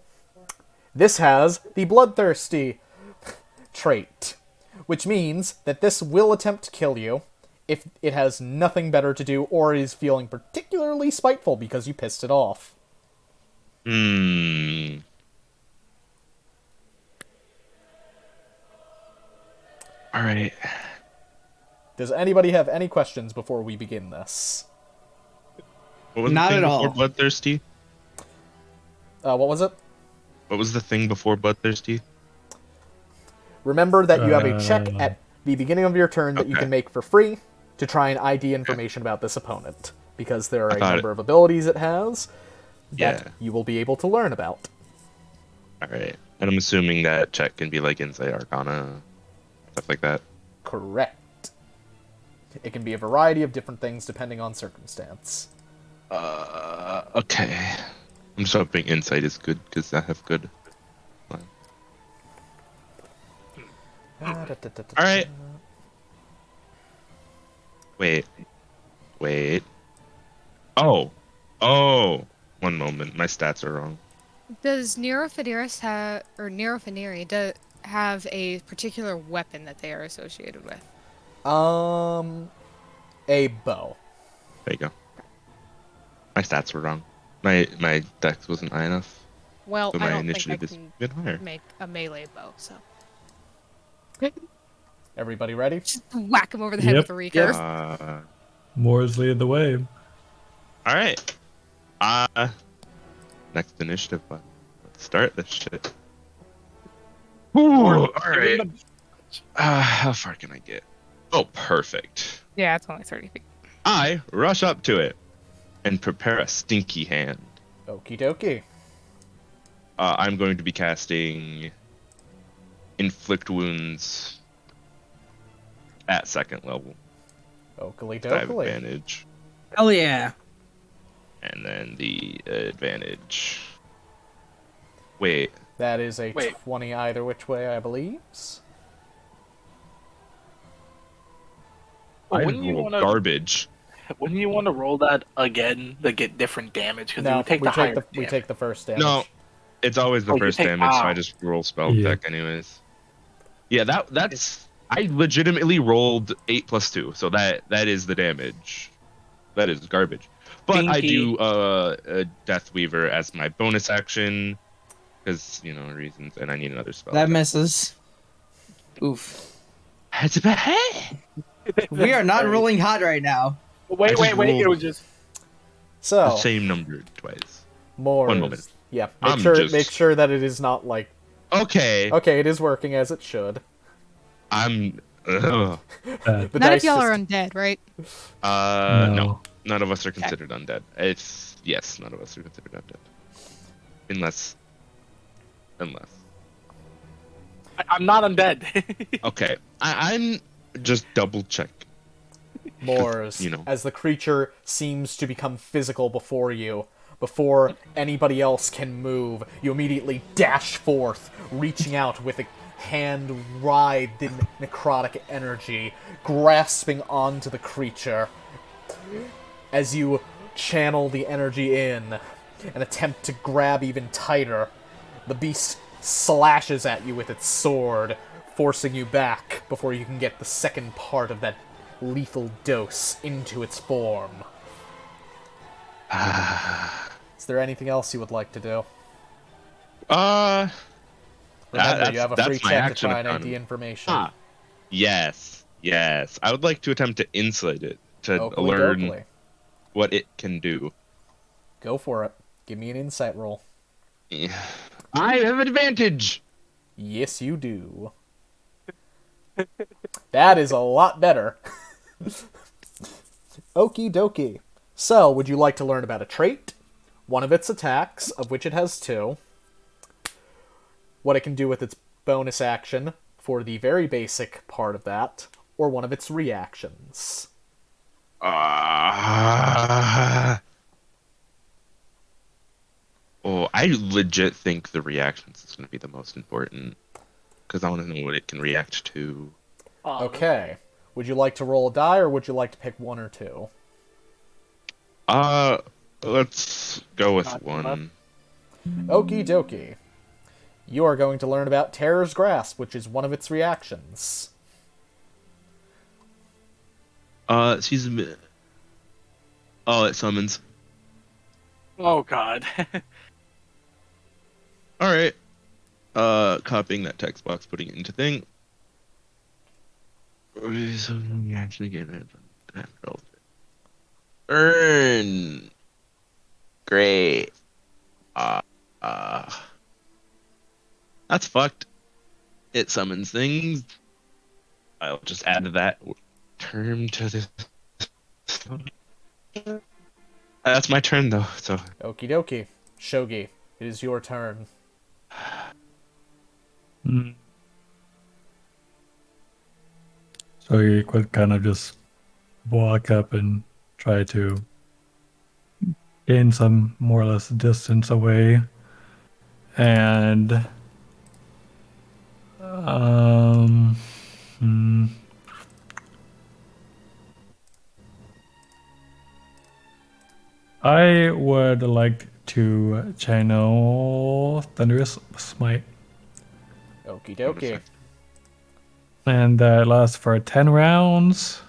This has the Bloodthirsty trait, which means that this will attempt to kill you if it has nothing better to do or is feeling particularly spiteful because you pissed it off. Hmm. Alright. Does anybody have any questions before we begin this? What was Not the thing at before all. Bloodthirsty? What was it? What was the thing before Bloodthirsty? Remember that you have a check at the beginning of your turn that you Okay. can make for free to try and ID information about this opponent, because there are a thought number of abilities it has that Yeah. you will be able to learn about. Alright. And I'm assuming that check can be like Insight Arcana, stuff like that. Correct. It can be a variety of different things depending on circumstance. Okay. I'm just hoping Insight is good, because I have good. Alright. Wait. Oh. One moment. My stats are wrong. Does Neurophaneris have, or Neurophaneri, have a particular weapon that they are associated with? A bow. There you go. My stats were wrong. My dex wasn't high enough, Well, so I my don't think I initiative is can a bit higher. make a melee bow, so Everybody ready? just whack him over the head Yep. with a recurve. Moore's lead the way. All right. Next initiative. Let's start this shit. Ooh, all right. How far can I get? Oh, perfect. Yeah, it's only 30 feet. I rush up to it and prepare a stinky hand. Okie dokie. I'm going to be casting Inflict Wounds at second level. Oakley I have dokley. advantage. Hell yeah. And then the advantage. Wait. That is a Wait. 20 either which way, I believe. I Wouldn't you rolled wanna- garbage. Wouldn't you want to roll that again to get different damage? Because you No, would take we the higher take the we damage. take the first damage. No, it's always the Oh, you first take- damage, so I ow. just roll spell Yeah. deck anyways. Yeah, that's I legitimately rolled 8 plus 2, so that is the damage. That is garbage. But I Stinky. do a Death Weaver as my bonus action, because reasons, and I need another spell. That misses. Oof. It's bad. We are not Sorry. rolling hot right now. Wait, I just wait. It rolled- was just. So The same number twice. more. One moment. Yeah, I'm make sure that it is not like Okay, okay. It is working as it should. I'm. Ugh. The None dice of y'all just- are undead, right? No, none of us are considered undead. Yes, none of us are considered undead, unless. I'm not undead. Okay, I'm just double check. Moors, You know. as the creature seems to become physical before you. Before anybody else can move, you immediately dash forth, reaching out with a hand writhed in necrotic energy, grasping onto the creature. As you channel the energy in and attempt to grab even tighter, the beast slashes at you with its sword, forcing you back before you can get the second part of that lethal dose into its form. Is there anything else you would like to do? That- Remember, you have a that's free my check to action try and ID economy. information. Yes. I would like to attempt to insulate it to Oakley learn dokley. what it can do. Go for it. Give me an insight roll. I have advantage. Yes, you do. That is a lot better. Okie dokie. So, would you like to learn about a trait, one of its attacks, of which it has 2, what it can do with its bonus action for the very basic part of that, or one of its reactions? I legit think the reactions is going to be the most important, because I want to know what it can react to. Okay. Would you like to roll a die, or would you like to pick 1 or 2? Let's go with Not one. Okie dokie. You are going to learn about Terror's Grasp, which is one of its reactions. Excuse me. Oh, it summons. Oh God. All right. Copying that text box, putting it into thing. Actually get it. Earn. Great. That's fucked. It summons things. I'll just add that term to this. That's my turn though. So Okie dokie. Shogi, it is your turn. So you could kind of just walk up and try to gain some more or less distance away. And I would like to channel Thunderous Smite. Okie dokie. And that lasts for 10 rounds.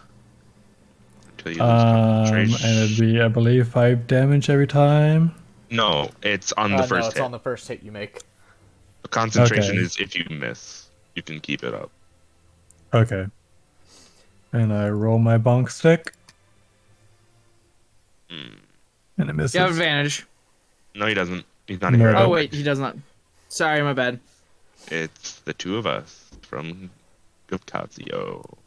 Until you lose concentration. And it'd be, I believe, 5 damage every time. No, it's on the No, first it's hit. on the first hit you make. The concentration Okay. is if you miss. You can keep it up. Okay. And I roll my bonk stick. And it misses. You have advantage. No, he doesn't. He's not a No. hero. Oh wait, he does not. Sorry, my bad. It's the two of us from Guptazio.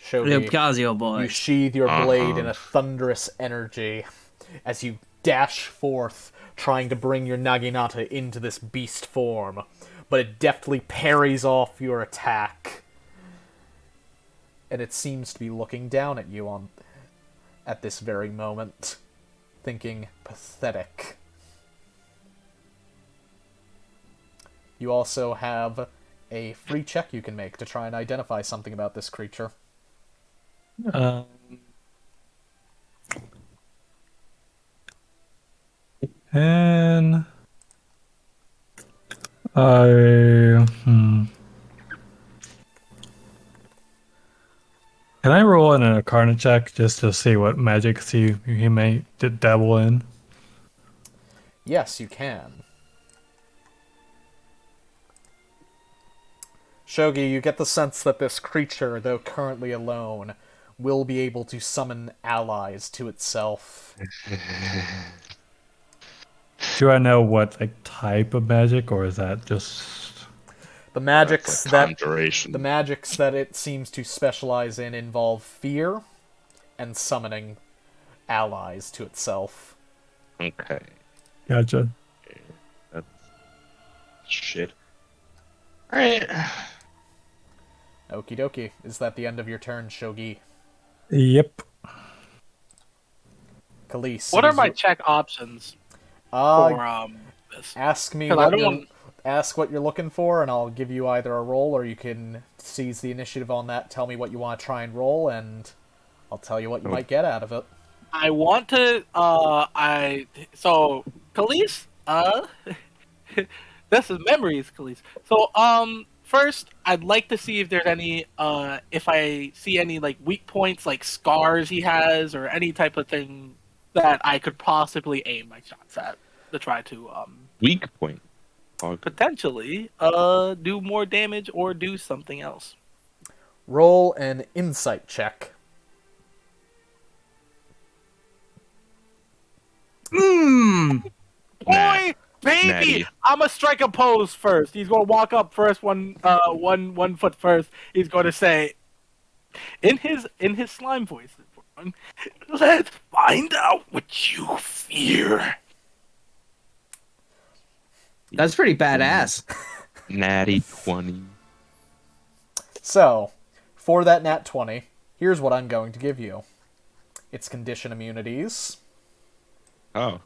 Shogi, Casio boy. you sheathe your blade in a thunderous energy as you dash forth, trying to bring your Naginata into this beast form, but it deftly parries off your attack. And it seems to be looking down at you at this very moment, thinking, pathetic. You also have a free check you can make to try and identify something about this creature. And I Can I roll in an Arcana check just to see what magics he may dabble in? Yes, you can. Shogi, you get the sense that this creature, though currently alone, will be able to summon allies to itself. Do I know what type of magic, or is that just The magics Like that conjuration. the magics that it seems to specialize in involve fear and summoning allies to itself. Okay. gotcha? That's shit. Alright. Okie dokie. Is that the end of your turn, Shogi? Yep. Khalees. What are my check options for this? Ask me 'Cause I what don't you're, want- ask what you're looking for, and I'll give you either a roll, or you can seize the initiative on that, tell me what you want to try and roll, and I'll tell you what you might get out of it. I want to. So Khalees. This is memories, Khalees. So first, I'd like to see if there's any. If I see any weak points, like scars he has, or any type of thing that I could possibly aim my shots at to try to Weak point. Hog. potentially do more damage or do something else. Roll an insight check. Mmm. Boy, baby, Natty. I'm gonna strike a pose first. He's gonna walk up first, one foot first. He's gonna say, in his slime voice, "Let's find out what you fear." That's pretty badass. Natty 20. So, for that nat 20, here's what I'm going to give you. It's condition immunities. Oh.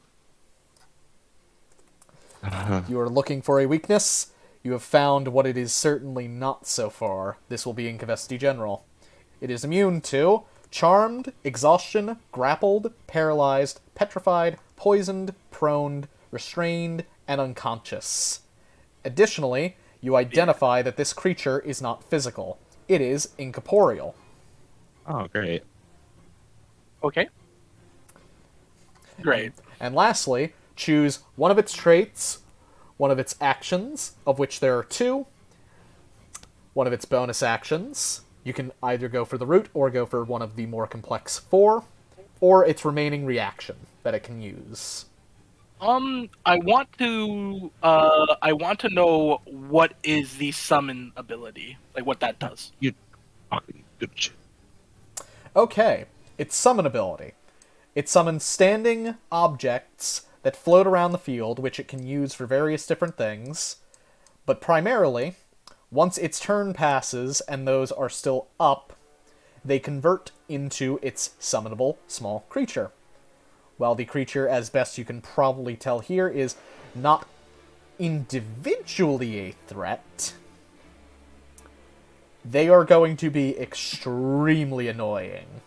You are looking for a weakness. You have found what it is certainly not so far. This will be Incavesti General. It is immune to charmed, exhaustion, grappled, paralyzed, petrified, poisoned, proned, restrained, and unconscious. Additionally, you identify that this creature is not physical. It is incorporeal. Oh, great. Okay. Great. And lastly, choose one of its traits, one of its actions, of which there are 2, one of its bonus actions. You can either go for the root or go for one of the more complex 4, or its remaining reaction that it can use. I want to know what is the summon ability, what that does. You fucking good shit. Okay, its summon ability. It summons standing objects that float around the field, which it can use for various different things, but primarily, once its turn passes and those are still up, they convert into its summonable small creature. While the creature, as best you can probably tell here, is not individually a threat, they are going to be extremely annoying.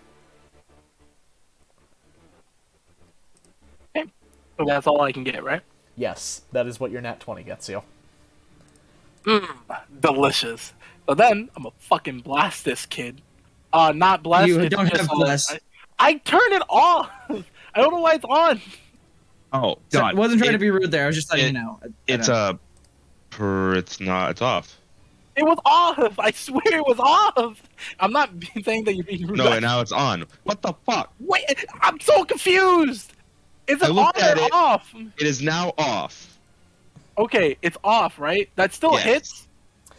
So that's all I can get, right? Yes, that is what your nat 20 gets you. Delicious. So then I'm gonna fucking blast this kid. Not blast. You it's don't just, have bless. I turn it off. I don't know why it's on. Oh So, God! I wasn't trying It- to be rude there. I was just letting it- you know. It's it's not. It's off. It was off. I swear it was off. I'm not saying that you're being rude. No, and now it's on. What the fuck? Wait, I'm so confused. Is I it on looked at or it. off? It is now off. Okay, it's off, right? That still Yes. hits.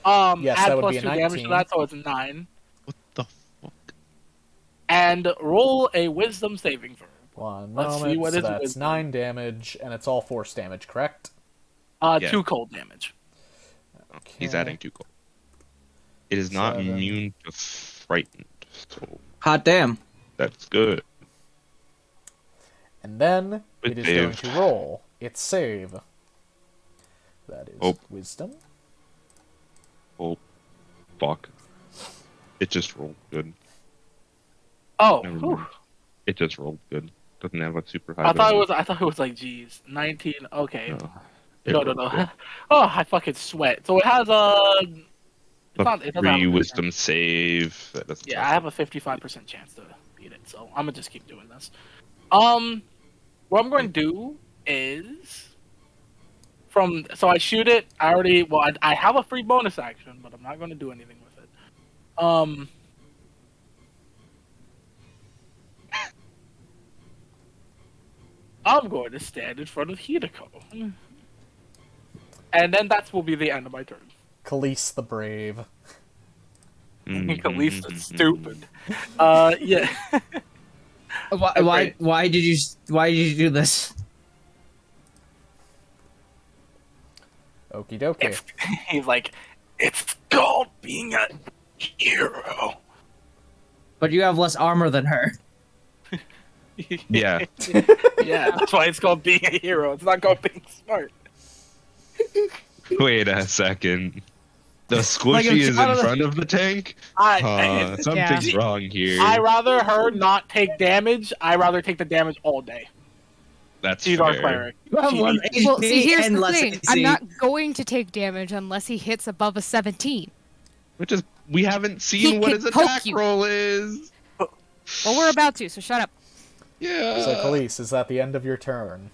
Yes, add that would plus be a 2 damage to 19. that, so it's 9. What the fuck? And roll a wisdom saving throw. One Let's see moment, what so is that's wisdom. 9 damage, and it's all force damage, correct? Yeah. 2 cold damage. Okay. He's adding 2 gold. It is not 7. immune to frightened, so Hot damn. that's good. And then Good it is save. going to roll its save. That is Oh. wisdom. Oh, fuck! It just rolled good. Oh, Never whew. mind. It just rolled good. Doesn't have a super high. I thought bonus. it was like, geez, 19. Okay. No. It No. rolled good. Oh, I fucking sweat. So it has a. It doesn't have Free a- wisdom save. That doesn't Yeah, sound I have a 55% chance to beat it, so I'm gonna just keep doing this. What I'm going to do is so I shoot it. I have a free bonus action, but I'm not going to do anything with it. I'm going to stand in front of Hideko, and then that will be the end of my turn. Khalees the Brave. Mhm, At least mhm, it's mhm. stupid. Yeah. Why did you do this? Okie dokie. He's like, it's called being a hero. But you have less armor than her. Yeah. Yeah, that's why it's called being a hero. It's not called being smart. Wait a second. The Like, squishy I'm is in trying to- front of the tank? Something's wrong here. I rather her not take damage. I rather take the damage all day. That's She's our fair. cleric. You have She- 1 HP Well, see, here's and the less thing. AC. I'm not going to take damage unless he hits above a 17. Which is we haven't He seen what can his poke attack you. roll is. Well, we're about to, so shut up. Yeah. So, Khalees, is that the end of your turn?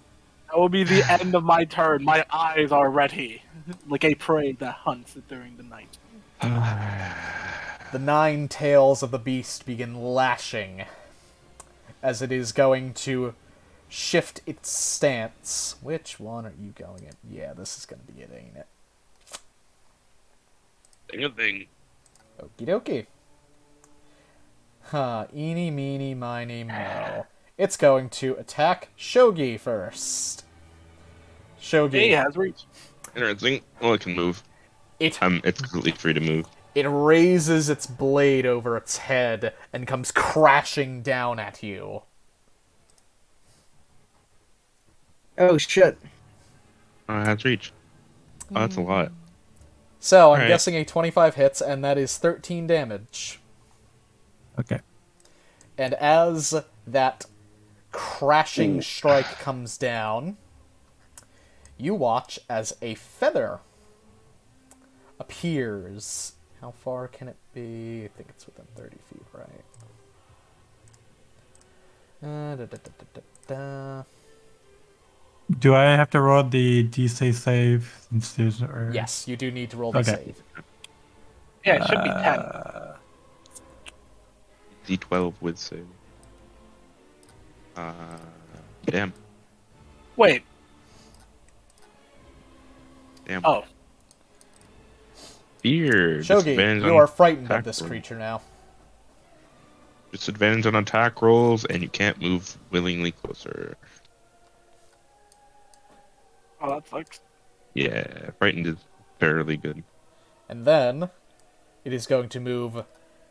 That will be the end of my turn. My eyes are ready, like a prey that hunts during the night. The 9 tails of the beast begin lashing as it is going to shift its stance. Which one are you going in? Yeah, this is going to be it, ain't it? Thing a thing. Okie dokie. Huh, eeny, meeny, miny, mo. It's going to attack Shogi first. Shogi. He has reach. Interesting. Well, it can move. It It's completely free to move. It raises its blade over its head and comes crashing down at you. Oh shit. It has reach. Oh, that's a lot. So, I'm Alright. guessing a 25 hits, and that is 13 damage. Okay. And as that crashing strike comes down, you watch as a feather appears. How far can it be? I think it's within 30 feet, right? Da, da, da, da, da. Do I have to roll the DC save? Since there's, or... Yes, you do need to roll the Okay. save. Yeah, it should be 10. D12 with save. Damn. Wait. Damn. Oh. Fear. Shogi, Disadvantage you on are frightened of attack this roll. creature now. Disadvantage on attack rolls, and you can't move willingly closer. Oh, that sucks. Yeah, frightened is fairly good. And then it is going to move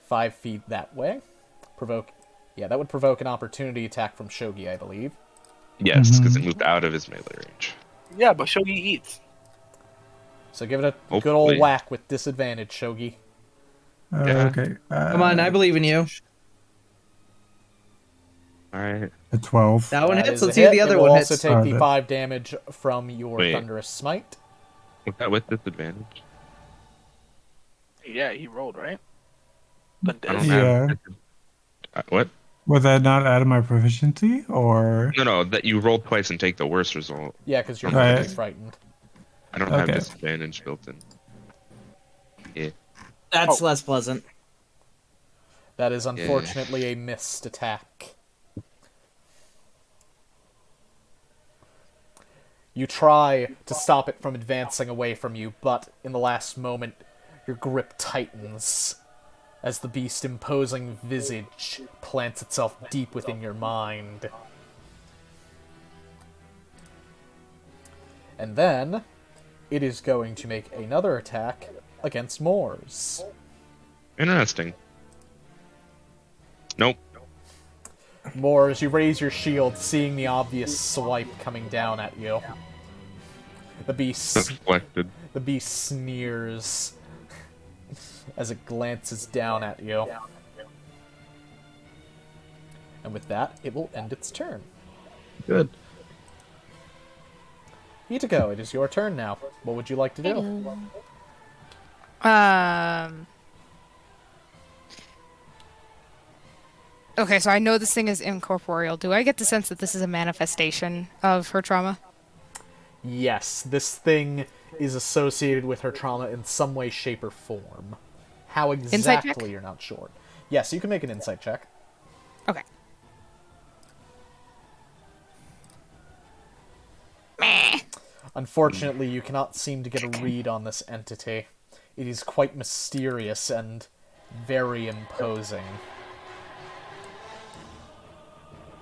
5 feet that way. Yeah, that would provoke an opportunity attack from Shogi, I believe. Yes, because it moved out of his melee range. Yeah, but Shogi eats. So give it a good old Hopefully. whack with disadvantage, Shogi. Yeah. Okay. Come on, I believe in you. All right. A 12. That one That hits. is a Let's see if hit. the It other will one also hits. take Oh, the that- 5 damage from your Wait. Thunderous Smite. Was that with disadvantage? Yeah, he rolled, right? The I don't disc. Yeah. have. What? Would that not add to my proficiency, or? No, that you roll twice and take the worst result. Yeah, because you're Right. critically frightened. I don't have Okay. disadvantage built in. Yeah. That's less pleasant. That is unfortunately a missed attack. You try to stop it from advancing away from you, but in the last moment, your grip tightens as the beast's imposing visage plants itself deep within your mind. And then, it is going to make another attack against Moors. Interesting. Nope. Moors, you raise your shield, seeing the obvious swipe coming down at you. The beast Deflected. sneers as it glances down at you. And with that, it will end its turn. Good. Hitako, it is your turn now. What would you like to do? Okay, so I know this thing is incorporeal. Do I get the sense that this is a manifestation of her trauma? Yes, this thing is associated with her trauma in some way, shape, or form. How Insight check? exactly, you're not sure. Yes, you can make an insight check. Okay. Meh. Unfortunately, you cannot seem to get a read on this entity. It is quite mysterious and very imposing.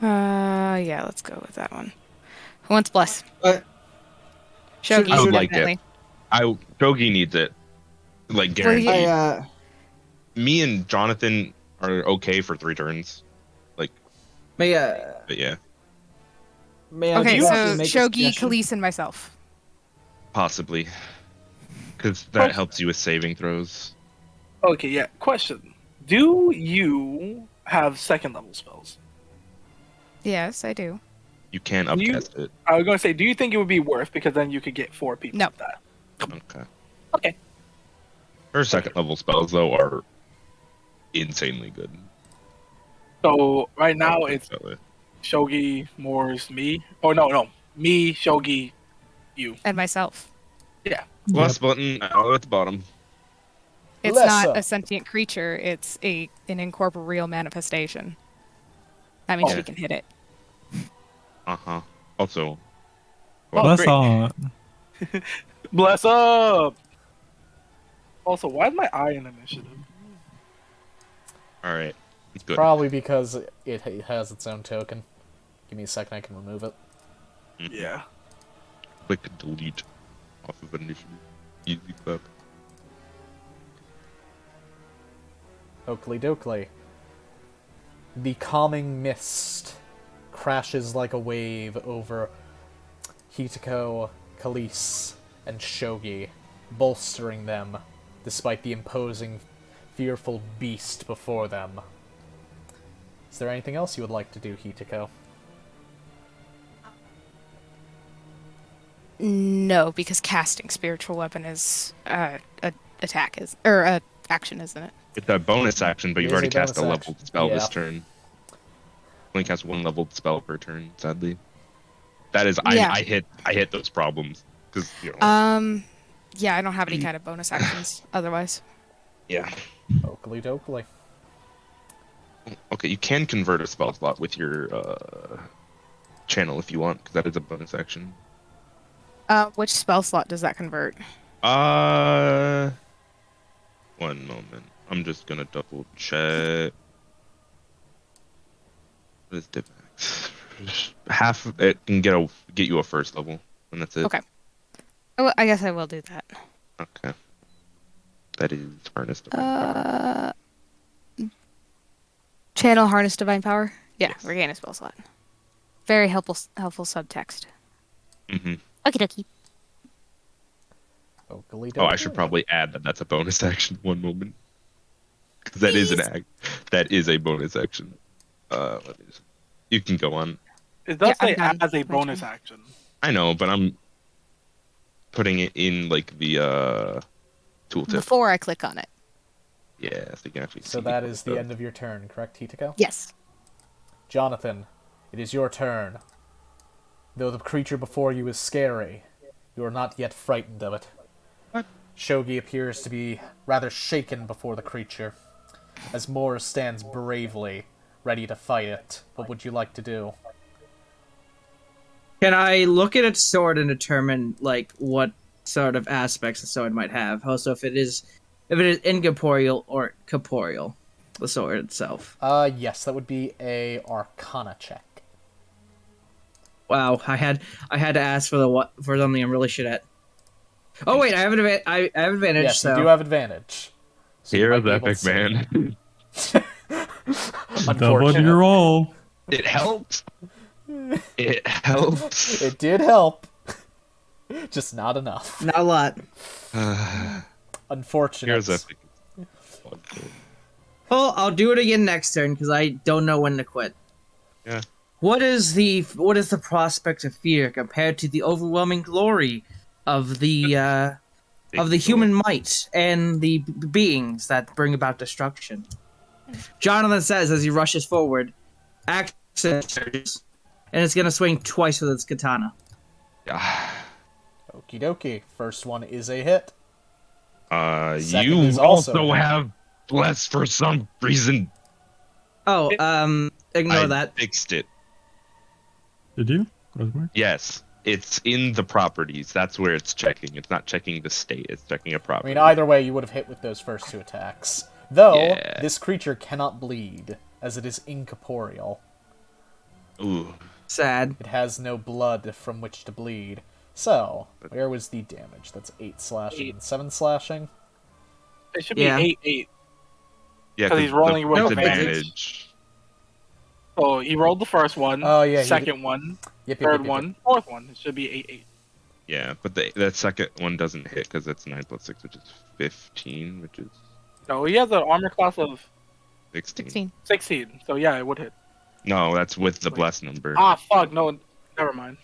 Yeah, let's go with that one. Who wants bless? Should- Shogi, I would like definitely. it. Shogi needs it. Like guaranteed. Well, Me and Jonathan are okay for 3 turns. Like, May but yeah, I Okay, just so make a Shogi, suggestion? Khalees, and myself. possibly. Because that helps you with saving throws. Okay, yeah. Question: do you have second level spells? Yes, I do. You can Do you- upcast it. I was gonna say, do you think it would be worth, because then you could get 4 people No. with that? Okay. Okay. Her second level spells though are insanely good. So right now it's That way. Shogi, Moors, me. Oh no, me, Shogi, you. And myself. Last button out at the bottom. It's Lessa. not a sentient creature, it's an incorporeal manifestation. That means Oh. we can hit it. Uh-huh. Also, Oh, That's great. on. Bless up. Also, why is my eye in initiative? alright. Good. Probably because it has its own token. Give me a second, I can remove it. Yeah. Click delete off of initiative. Easy clap. Oakley Dokley. The calming mist crashes like a wave over Hitako, Khalees, and Shogi, bolstering them despite the imposing, fearful beast before them. Is there anything else you would like to do, Hitako? No, because casting spiritual weapon is a attack is or a action, isn't it? It's a bonus action, but It you've is already a cast a bonus leveled action. spell this Yeah. turn. Only cast 1 leveled spell per turn, sadly. That is, Yeah. I hit those problems. Because, you know, Yeah, I don't have any kind of bonus actions otherwise. yeah. Oakley Dokley. Okay, you can convert a spell slot with your channel if you want, because that is a bonus action. Which spell slot does that convert? 1 moment. I'm just gonna double check. What is Divax? Half it can get you a first level, and that's it. Okay. Oh, I guess I will do that. Okay. That is harness divine power. Channel harness divine power. Yeah, Yes. regain a spell slot. Very helpful subtext. Mm-hmm. Okie dokie. Oakley Dokley. Oh, I should probably add that that's a bonus action. 1 moment. Because that is an act. That is a bonus action. Let me just You can go on. It does Yeah, I'm say done. as a My bonus turn. action. I know, but I'm putting it in like the tooltip. Before I click on it. Yeah, so you can actually So see that what is it the does. end of your turn, correct, Hitako? Yes. Jonathan, it is your turn. Though the creature before you is scary, you are not yet frightened of it. What? Shogi appears to be rather shaken before the creature, as Moore stands bravely, ready to fight it. What would you like to do? Can I look at its sword and determine like what sort of aspects the sword might have? Also, if it is incorporeal or corporeal, the sword itself. Yes, that would be a Arcana check. Wow, I had to ask for for something I'm really shit at. Oh wait, I have I have advantage. Yes, so you do have advantage. So you might Hero's be able to epic, save. man. Double your Unfortunately. roll. It helps. It helps. It did help. Just not enough. not a lot. Unfortunate. Hero's epic. Well, I'll do it again next turn because I don't know when to quit. Yeah. What is the prospect of fear compared to the overwhelming glory of the human might and the beings that bring about destruction? Jonathan says as he rushes forward, action surges, and it's gonna swing twice with its katana. Yeah. Okie dokie. First one is a hit. Second You is also also a hit. have bless for some reason. Oh, ignore I that. fixed it. Did you? Rosemary? Yes, it's in the properties. That's where it's checking. It's not checking the state. It's checking a I property. mean, either way, you would have hit with those first two attacks. Though, Yeah. this creature cannot bleed, as it is incorporeal. Ooh. Sad. It has no blood from which to bleed. So, where was the damage? That's 8 slashing and 7 slashing? It should be Yeah. 8-8. Yeah, 'Cause he's rolling with Nope, advantage. So he rolled the first one, Oh, yeah, he second one, Yep, third one, fourth one. It should be 8-8. Yeah, but that second one doesn't hit because it's 9 plus 6, which is 15, which is No, he has an armor class of 16. 16. 16. So yeah, it would hit. No, that's with the bless number. Ah, fuck. No, never mind.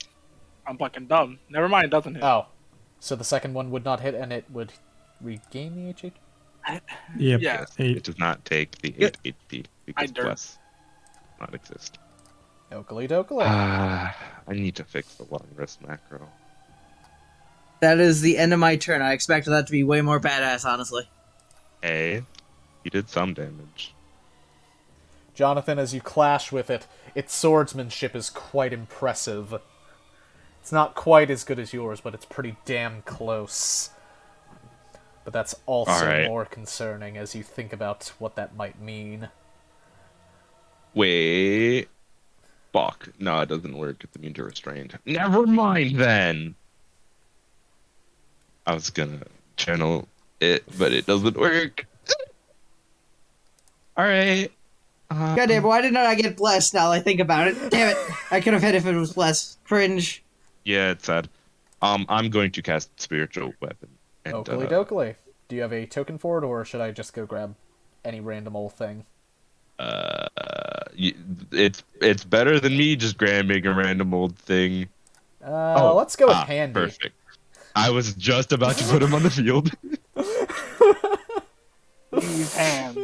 I'm fucking dumb. Never mind, it doesn't hit. Oh. So the second one would not hit, and it would regain the HP? Yep. Yeah. It 8. does not take the 8 HP because dirt. bless does not exist. Oakley dokley. I need to fix the long rest macro. That is the end of my turn. I expected that to be way more badass, honestly. Hey, you did some damage. Jonathan, as you clash with it, its swordsmanship is quite impressive. It's not quite as good as yours, but it's pretty damn close. But that's also Alright. more concerning as you think about what that might mean. Wait. Fuck. No, it doesn't work. It's immune to restrained. Never mind then. I was gonna channel it, but it doesn't work. Alright. Goddamn, why did not I get blessed now that I think about it? Damn it. I could have hit if it was blessed. Cringe. Yeah, it's sad. I'm going to cast spiritual weapon. And, Oakley dokley. Do you have a token for it, or should I just go grab any random old thing? It's better than me just grabbing a random old thing. Let's go with handy. Perfect. I was just about to put him on the field. Use hand.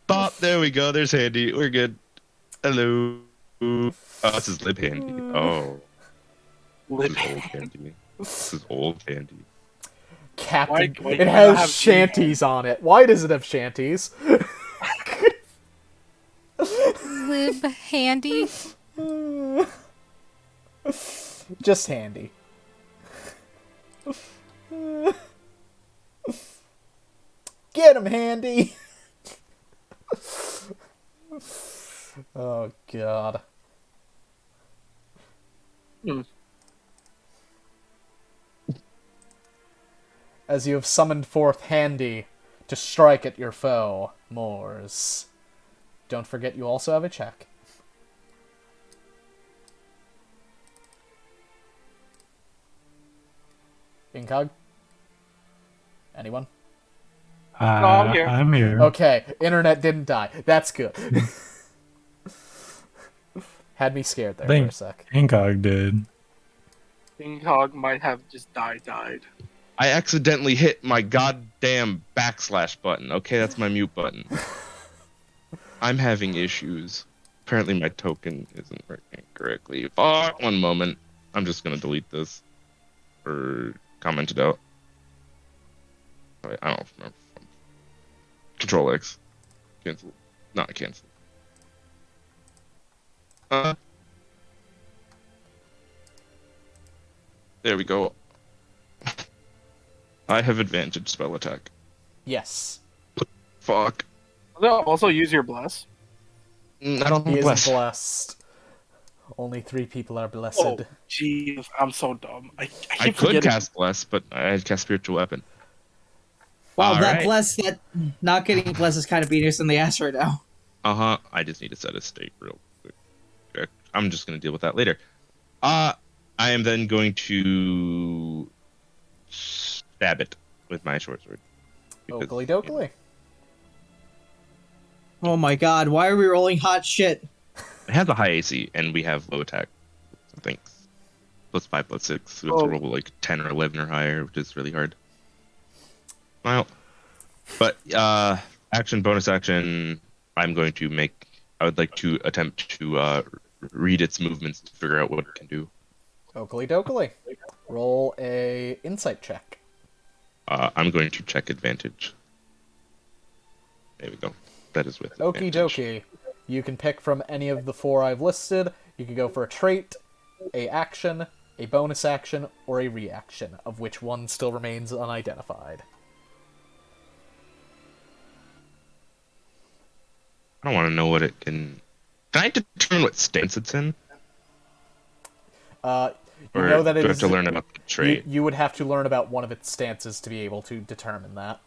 Bop, there we go. There's Handy. We're good. Hello. Oh, this is Lip Handy. Oh. This is old Handy. This is old Handy. Captain. Why it do you has have shanties on it. Why does it have shanties? Lib handy. Just handy. Get him, Handy! Oh, God. As you have summoned forth Handy to strike at your foe, Moors. Don't forget you also have a check. Incog? Anyone? I'm here. I'm here. Okay, internet didn't die. That's good. Had me scared I there for think a sec. Incog did. King Hog might have just died. I accidentally hit my goddamn backslash button. Okay, that's my mute button. I'm having issues. Apparently my token isn't working correctly. One moment. I'm just gonna delete this. Or comment it out. Wait, I don't remember. Control X. Cancel. Not cancel. There we go. I have advantage spell attack. Yes. Fuck. Also use your bless. I don't He have isn't bless. blessed. Only 3 people are blessed. Oh, jeez, I'm so dumb. I keep I could forgetting. cast bless, but I cast spiritual weapon. Wow, that Alright. bless, that not getting bless is kind of beating us in the ass right now. I just need to set a state real quick. I'm just gonna deal with that later. I am then going to stab it with my short sword. Because, Oakley dokley. Oh my god, why are we rolling hot shit? It has a high AC, and we have low attack. So thanks. +5, +6. We have to roll like 10 or 11 or higher, which is really hard. Well, but action, bonus action. I would like to attempt to read its movements to figure out what it can do. Oakley dokley. Roll a insight check. I'm going to check advantage. There we go. That is with Okie advantage. dokie. You can pick from any of the 4 I've listed. You can go for a trait, a action, a bonus action, or a reaction, of which one still remains unidentified. I don't want to know what it can. Can I determine what stance it's in? You Or know that it do I is. have to learn about the trait? You would have to learn about one of its stances to be able to determine that.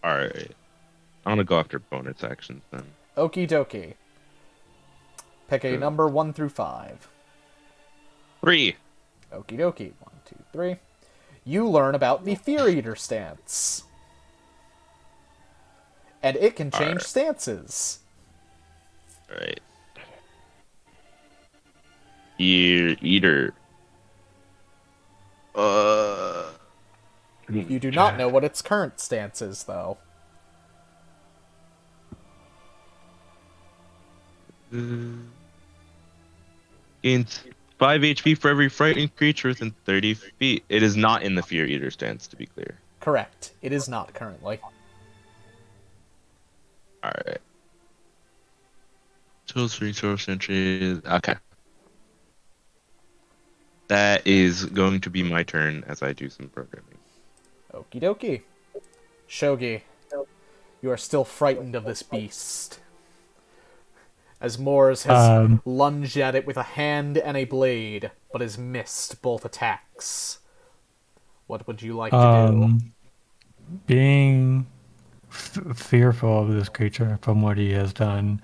Alright. I'm gonna go after bonus actions then. Okie dokie. Pick a number 1 through 5. 3. Okie dokie. 1, 2, 3. You learn about the Fear Eater stance. And it can change Alright. stances. Alright. Eater. You do not know what its current stance is, though. Gains 5 HP for every frightened creature within 30 feet. It is not in the Fear Eater stance, to be clear. Correct. It is not currently. Alright. Tools for resource entries. Okay. That is going to be my turn as I do some programming. Okie dokie. Shogi, you are still frightened of this beast. As Moors has lunged at it with a hand and a blade, but has missed both attacks. What would you like to do? Being fearful of this creature from what he has done,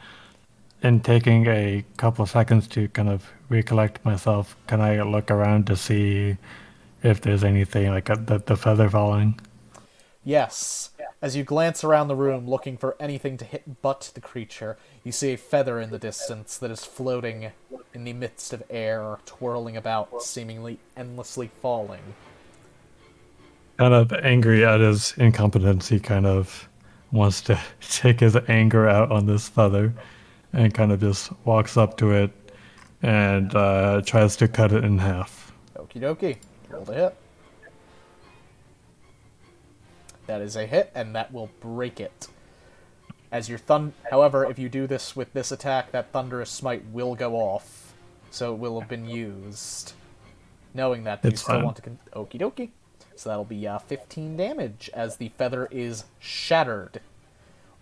and taking a couple seconds to kind of recollect myself, can I look around to see if there's anything like the feather falling? Yes. As you glance around the room looking for anything to hit but the creature, you see a feather in the distance that is floating in the midst of air, twirling about, seemingly endlessly falling. Kind of angry at his incompetence, he kind of wants to take his anger out on this feather, and kind of just walks up to it and tries to cut it in half. Okie dokie. Roll to hit. That is a hit, and that will break it. As your however, if you do this with this attack, that thunderous smite will go off, so it will have been used. Knowing that, do you It's still fine. want to okie dokie. So that'll be 15 damage as the feather is shattered,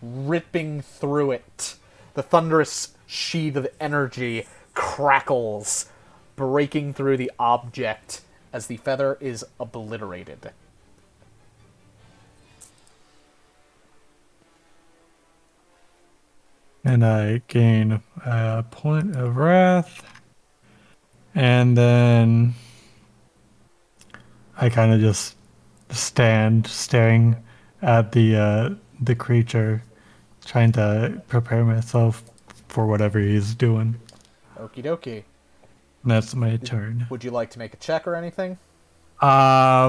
ripping through it. The thunderous sheath of energy crackles, breaking through the object as the feather is obliterated. And I gain a point of wrath. And then I kind of just stand staring at the creature, trying to prepare myself for whatever he's doing. Okie dokie. That's my turn. Would you like to make a check or anything? I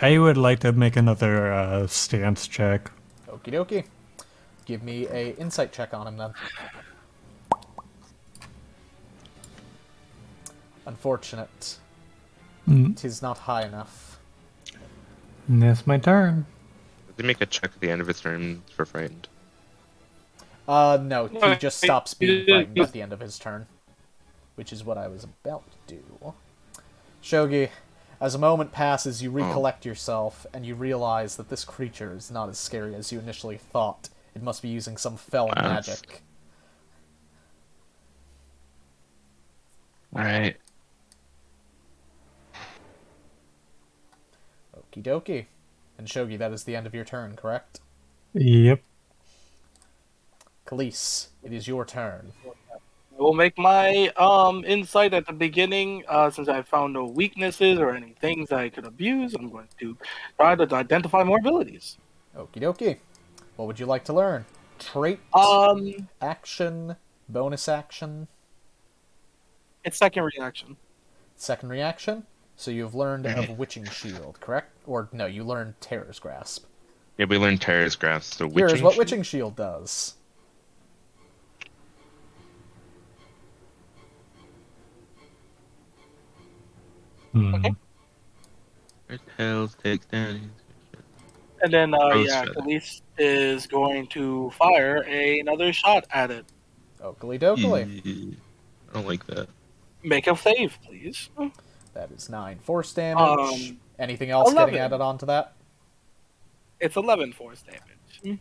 would like to make another stance check. Okie dokie. Give me a insight check on him then. Unfortunate. Tis not high enough. And that's my turn. Does he make a check at the end of his turn for frightened? No, he just stops being frightened at the end of his turn. Which is what I was about to do. Shogi, as a moment passes, you recollect yourself, and you realize that this creature is not as scary as you initially thought. It must be using some fell magic. Alright. Okie dokie. And Shogi, that is the end of your turn, correct? Yep. Khalees, it is your turn. I will make my insight at the beginning. Since I found no weaknesses or any things I could abuse, I'm going to try to identify more abilities. Okie dokie. What would you like to learn? Trait, action, bonus action, It's second reaction. second reaction. So you have learned of Witching Shield, correct? Or no, you learned Terror's Grasp. Yeah, we learned Terror's Grasp, so Here's Witching what Shield? Witching Shield does. Okay. Tails takes down. And then, Rose yeah, feather. Khalees is going to fire another shot at it. Oakley dokley. I don't like that. Make a save, please. That is 9 force damage. Anything else 11. getting added onto that? It's 11 force damage.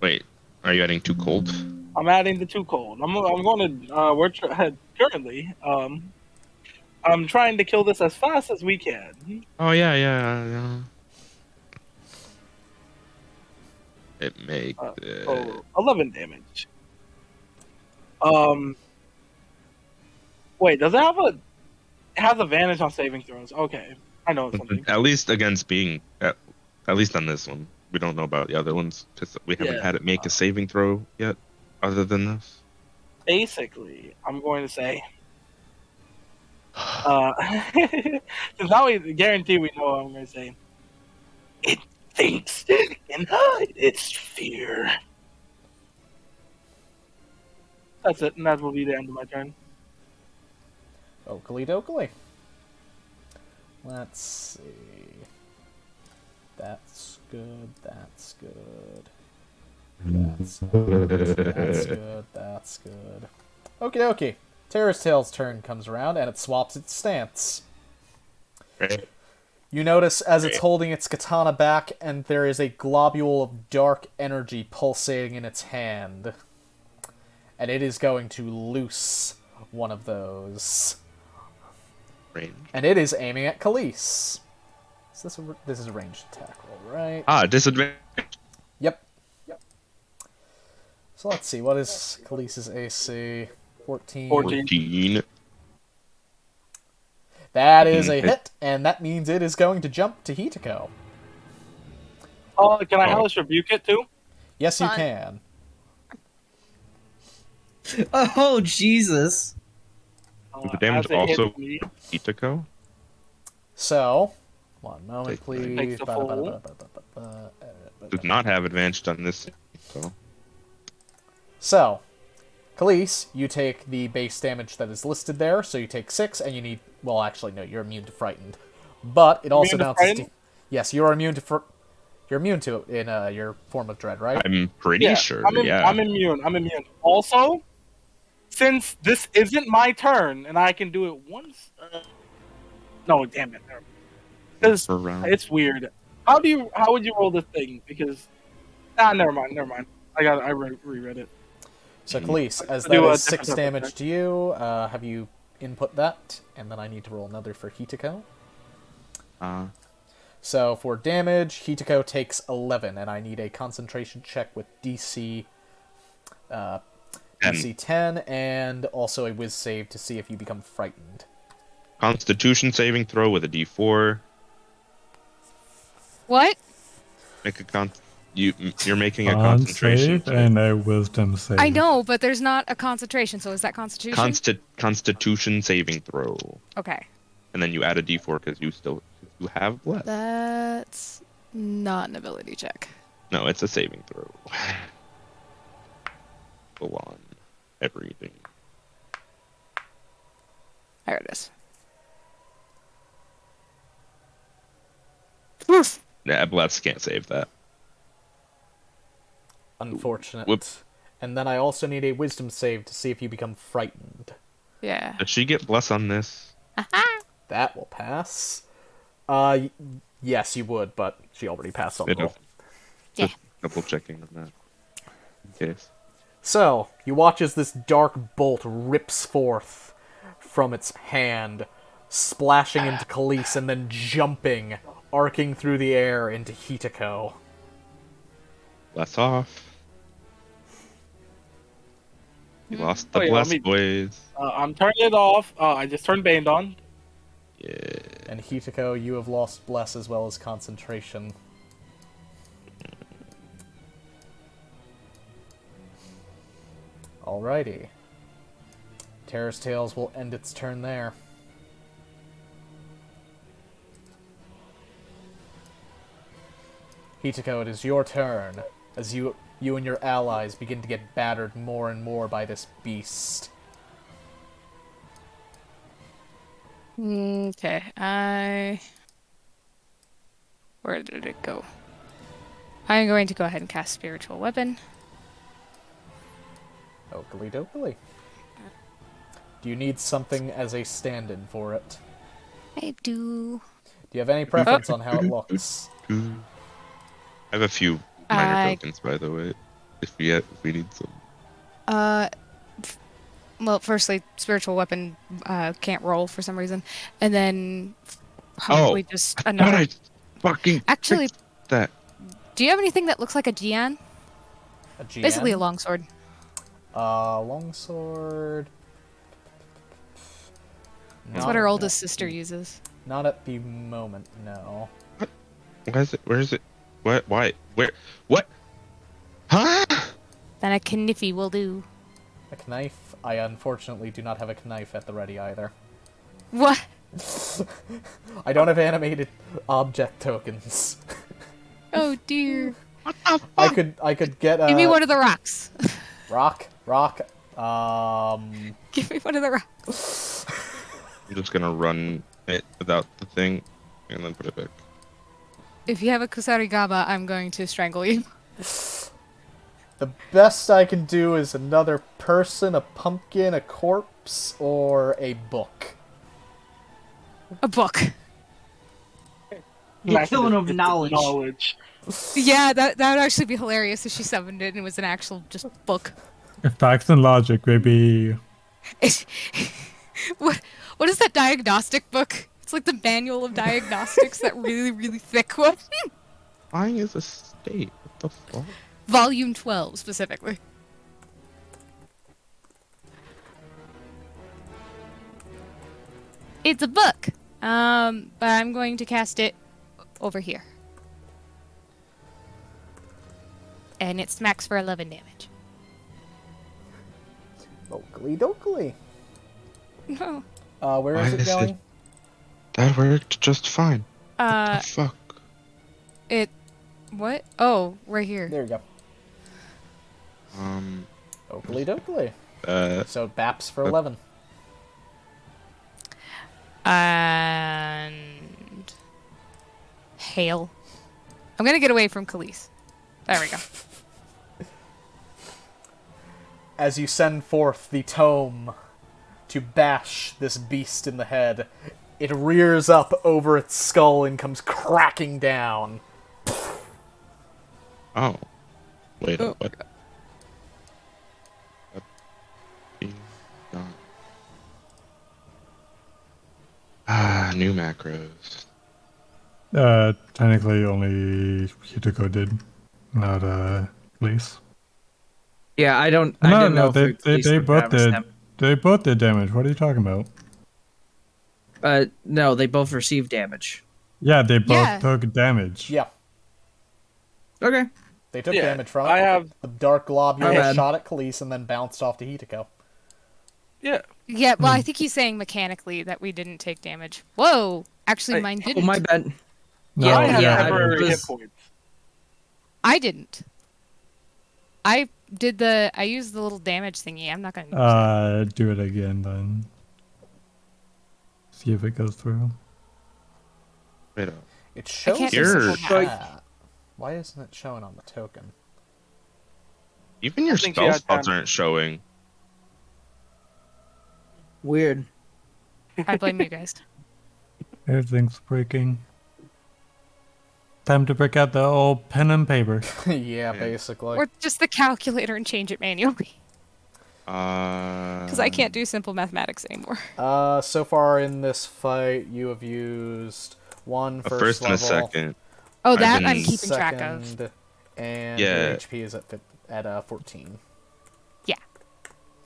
Wait, are you adding 2 cold? I'm adding the 2 cold. I'm going to, currently, I'm trying to kill this as fast as we can. Oh, yeah. It makes 11 damage. Wait, does it have it has advantage on saving throws? Okay, I know something. At least against being, at least on this one. We don't know about the other ones, because we haven't had it make a saving throw yet, other than this. Basically, I'm going to say, since now we guarantee we know what I'm going to say, it thinks it can hide its fear. That's it, and that will be the end of my turn. Oakley dokley. Let's see. That's good, that's good. That's good, that's good, that's good. Okie dokie. Terrace Tail's turn comes around, and it swaps its stance. Right. You notice as it's holding its katana back, and there is a globule of dark energy pulsating in its hand. And it is going to loose one of those. Range. And it is aiming at Khalees. This is a ranged attack roll, right? Ah, disadvantage. Yep. So let's see, what is Khalees' AC? 14. 14. That is a hit, and that means it is going to jump to Hitako. Can I Hellish Rebuke it too? Yes, you Fine. can. Oh, Jesus. The damage As it hits also me, Itako? So, one moment, Take please. Takes the full. Does not have advantage on this. So, Khalees, you take the base damage that is listed there, so you take 6, and you need... Well, actually, no, you're immune to Frightened. But it also Immune to bounces... Frightened? Yes, you are immune to... You're immune to it in your form of dread, right? I'm pretty sure, I'm yeah. I'm immune. Also, since this isn't my turn, and I can do it once... no, damn it. Because Per round. it's weird. How would you roll this thing? Because... never mind. I reread it. So, Khalees, as Do that a is different 6 damage effect. to you, have you input that? And then I need to roll another for Hitako. So, for damage, Hitako takes 11, and I need a concentration check with DC 10, and also a whiz save to see if you become frightened. Constitution saving throw with a D4. What? Make a con. you're making a Con concentration save and a wisdom save. I know, but there's not a concentration, so is that Constitution? Constitution saving throw, Okay. and then you add a D4 because you have bless. That's not an ability check. No, it's a saving throw. Full on everything. There it is. Oof. Yeah, bless can't save that. Unfortunate. Whoops. And then I also need a wisdom save to see if you become frightened. Yeah. Does she get bless on this? That will pass. Yes, you would, but she already passed on the roll. Yeah. Just double checking on that. In case. So, you watch as this dark bolt rips forth from its hand, splashing into Khalees and then jumping, arcing through the air into Hitako. Bless off. You lost the Oh, yeah, bless, let me- boys. I'm turning it off. I just turned Bane on. Yeah. And Hitako, you have lost Bless as well as Concentration. Alrighty. Terror's Tales will end its turn there. Hitako, it is your turn, as you and your allies begin to get battered more and more by this beast. Okay, Where did it go? I'm going to go ahead and cast Spiritual Weapon. Oakley dokley. Do you need something as a stand-in for it? I do. Do you have any preference on how it looks? I have a few minor I- tokens, by the way, if we need some. Well, firstly, Spiritual Weapon can't roll for some reason. And then probably just another... I fucking Actually, fixed that. do you have anything that looks like a Jian? A GN? Basically a longsword. Longsword. That's what our oldest sister uses. Not at the moment, no. Why is it? Where is it? What? Why? Where? What? Huh? Then a Kniffy will do. A knife? I unfortunately do not have a knife at the ready either. What? I don't have animated object tokens. Oh dear. I could get a Give me one of the rocks. rock. Give me one of the rocks. I'm just gonna run it without the thing, and then put it back. If you have a Kusarigama, I'm going to strangle you. The best I can do is another person, a pumpkin, a corpse, or a book. A book. You're killing of knowledge. Yeah, that would actually be hilarious if she summoned it and it was an actual just book. If facts and logic, maybe. What is that diagnostic book? It's like the manual of diagnostics, that really, really thick one. Flying is a state. What the fuck? Volume 12, specifically. It's a book. But I'm going to cast it over here. And it smacks for 11 damage. Oakley dokley. No. Where Why is it is going? That worked just fine. Uh, The fuck? it... What? Oh, right here. There you go. Oakley dokley. So Baps for 11. And... Hail. I'm gonna get away from Khalees. There we go. As you send forth the tome to bash this beast in the head, it rears up over its skull and comes cracking down. Oh. Wait, Oh. what? Done. New macros. Technically only Hitako did, not Lise. Yeah, I don't. I No, don't know no, if they both did. They both did damage. What are you talking about? No, they both received damage. Yeah, they both Yeah. took damage. Yeah. Okay. They took Yeah, damage from it. I have. The dark globule My bad. shot at Khalees and then bounced off to Hitako. Yeah. Yeah, well, I think he's saying mechanically that we didn't take damage. Whoa! Actually, Hey, mine Oh, didn't. my bad. No, I have yeah, temporary it hit was- points. I didn't. I used the little damage thingy. I'm not gonna use that. Do it again then. See if it goes through. Wait up. It shows can't as do a simple math. chat. Why isn't it showing on the token? Even your I think she spell had spots time. aren't showing. Weird. I blame you guys. Everything's breaking. Time to break out the old pen and paper. Yeah, basically. Or just the calculator and change it manually. Because Because I can't do simple mathematics anymore. So far in this fight, you have used one a first first and a level, second. Oh, I've that been- I'm keeping track of. second, and Yeah. your HP is at 14.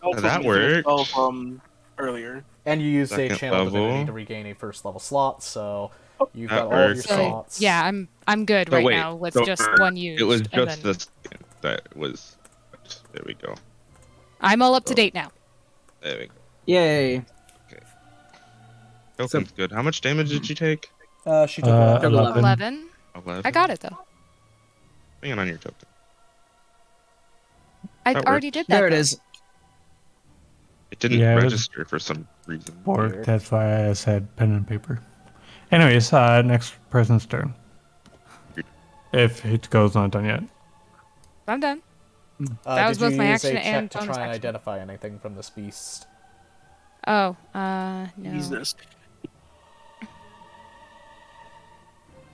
Also that using a works. spell from earlier. And you used a Second channel divinity level. to regain a first level slot, so you've That got all of your works. So slots. yeah, I'm good So right wait, now with so just one used. It was and just then the second that was. There we go. I'm all up to date now. There we go. Yay. Token's good. How much damage did you take? She took 11. 11. 11. 11. I got it though. Hang on your token. I That already works. did that. There it though. is. It didn't Yeah, it was- register for some reason. Or Weird. that's why I said pen and paper. Anyways, next person's turn. If it goes not done yet. I'm done. That was did you both my use action a check and to bonus try and action. identify anything from this beast? Oh, no. Use this.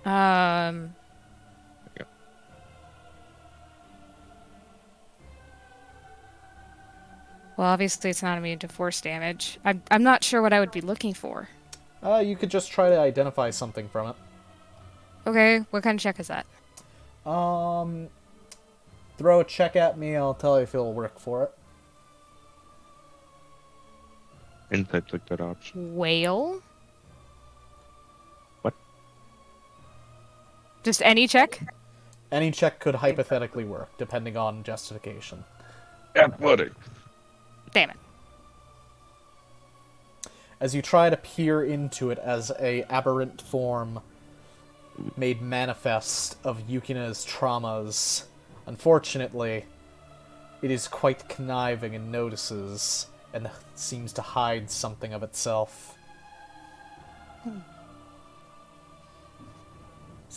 Um. Well, obviously it's not immune to force damage. I'm not sure what I would be looking for. You could just try to identify something from it. Okay, what kind of check is that? Throw a check at me, I'll tell you if it'll work for it. Insight's a good option. Whale? What? Just any check? Any check could hypothetically work, depending on justification. Athletic. Damn it. As you try to peer into it as a aberrant form made manifest of Yukina's traumas, unfortunately, it is quite conniving and notices, and seems to hide something of itself.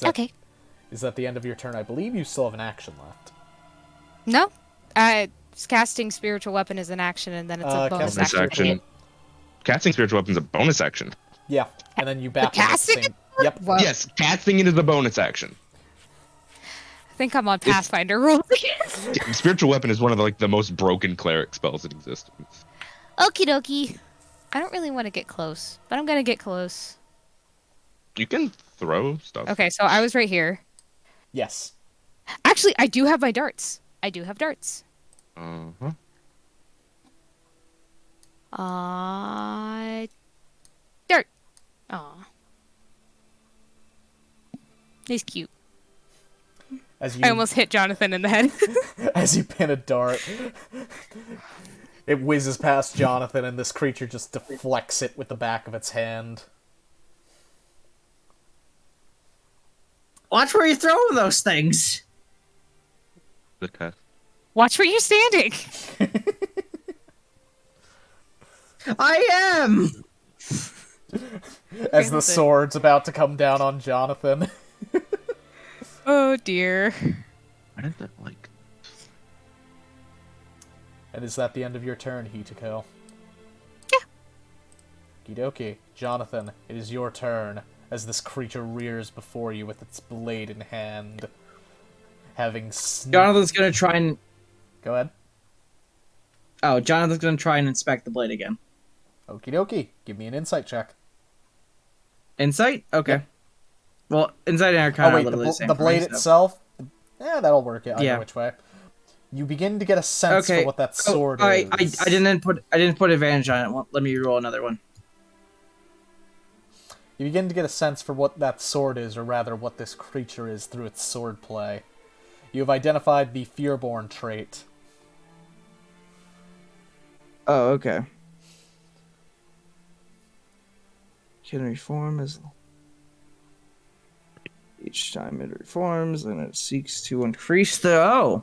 Okay. Is that the end of your turn? I believe you still have an action left. No. Casting spiritual weapon is an action, and then it's a bonus casting Bonus action. action. Casting spiritual weapon is a bonus action. Yeah, and then you back in at the casting same... Yep. Whoa. Yes, casting it is a bonus action. I think I'm on Pathfinder rules again. Spiritual weapon is one of the most broken cleric spells in existence. Okie dokie. I don't really want to get close, but I'm gonna get close. You can throw stuff. Okay, so I was right here. Yes. Actually, I do have my darts. I do have darts. Uh-huh. Dart. Aw. He's cute. As I you almost hit Jonathan in the head. as you pin a dart, it whizzes past Jonathan, and this creature just deflects it with the back of its hand. Watch where you're throwing those things. The test. Watch where you're standing. I am. As the Jonathan. sword's about to come down on Jonathan. Oh dear. Why did that And is that the end of your turn, Hitako? Yeah. Okie Jonathan, it is your turn, as this creature rears before you with its blade in hand. Having Jonathan's gonna try and. Go ahead. Oh, Jonathan's gonna try and inspect the blade again. Okie dokie. Give me an insight check. Insight? Okay. Well, insight and arcana Oh wait, are literally the same. the for me, blade so- itself? Yeah, that'll work either Yeah. which way. You begin to get a sense Okay. for what that sword I is. didn't put advantage on it. Well, let me roll another one. You begin to get a sense for what that sword is, or rather what this creature is, through its sword play. You have identified the Fearborn trait. Oh, okay. Can reform as each time it reforms, and it seeks to increase the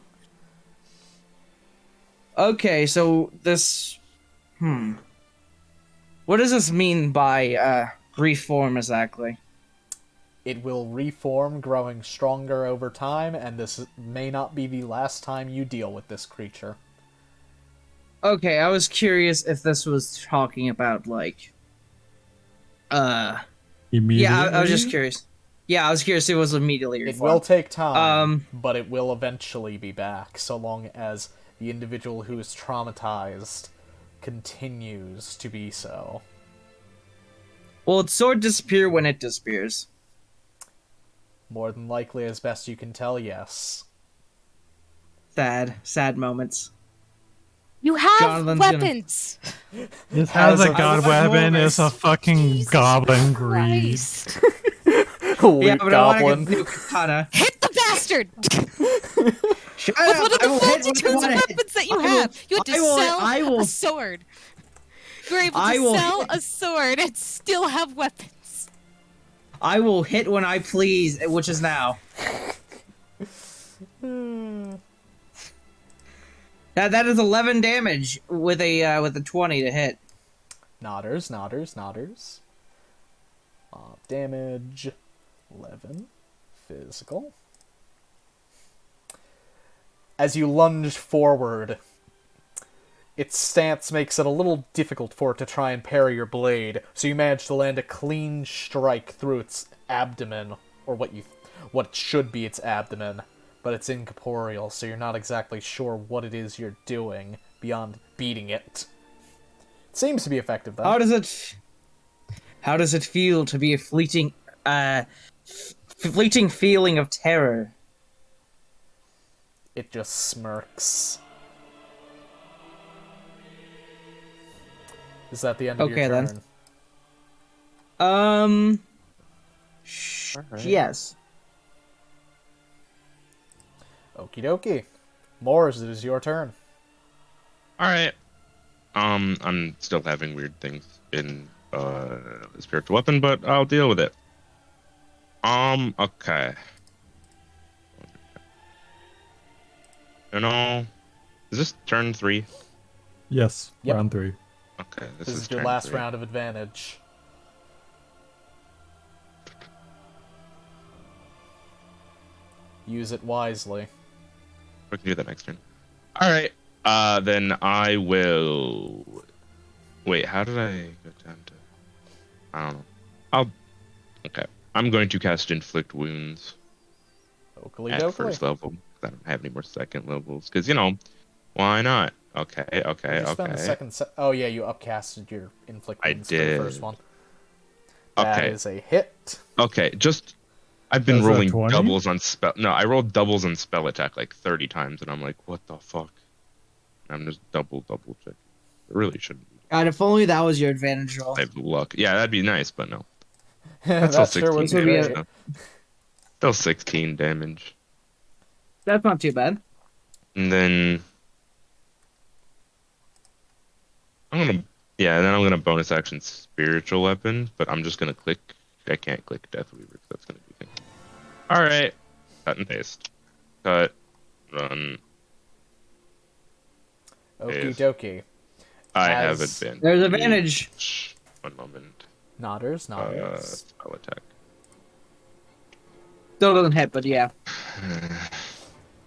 Okay, so this what does this mean by reform exactly? It will reform, growing stronger over time, and this may not be the last time you deal with this creature. Okay, I was curious if this was talking about like Immediately. yeah, I was just curious. Yeah, I was curious if it was immediately It reformed. will take time, but it will eventually be back, so long as the individual who is traumatized continues to be so. Will its sword disappear when it disappears? More than likely, as best you can tell, yes. Sad moments. You have Jonathan's gonna- weapons. This has a I god will weapon. It's a fucking Jesus goblin greed. Christ. Loot Yeah, but I want to goblin. get the new katana. Hit the bastard! Shut With up! one of I the will hit fancy when I terms of wanna hit. weapons that you I will- have. You had to I sell will- a sword. You were able I to will sell hit- a sword and still have weapons. I will hit when I please, which is now. That is 11 damage with a 20 to hit. Nodders. Damage. 11. Physical. As you lunge forward, its stance makes it a little difficult for it to try and parry your blade, so you manage to land a clean strike through its abdomen, or what should be its abdomen, but it's incorporeal, so you're not exactly sure what it is you're doing beyond beating it. It seems to be effective, though. How does it feel to be a fleeting feeling of terror? It just smirks. Is that the end of your Okay, turn? then. Alright. Yes. Okie dokie. Mors, it is your turn. All right. I'm still having weird things in spiritual weapon, but I'll deal with it. Okay. Is this turn 3? Yes, Yep. round 3. Okay, This is your turn last 3. round of advantage. Use it wisely. We can do that next turn. All right. Then I will. Wait, how did I go down to? I don't know. Okay. I'm going to cast Inflict Wounds Oakley at dokley. first level. I don't have any more second levels because why not? Okay. Did you spend the second oh yeah, you upcasted your inflict I wounds for the first did. one. That is a hit. Okay. I've been Is that rolling 20? doubles on spell. No, I rolled doubles on spell attack like 30 times, and I'm like, what the fuck? I'm just double checking. It really shouldn't be. God, if only that was your advantage roll. I have luck. Yeah, that'd be nice, but no. That Still sure would 16 be This would be damage. great. though. Still 16 damage. That's not too bad. And then then I'm gonna bonus action spiritual weapon, but I'm just gonna click. I can't click Death Weaver because that's gonna be. All right, cut and paste. Cut, run. Okie Yes. dokie. I have As- advantage. There's advantage. 1 moment. Nodders. Spell attack. Still doesn't hit, but yeah.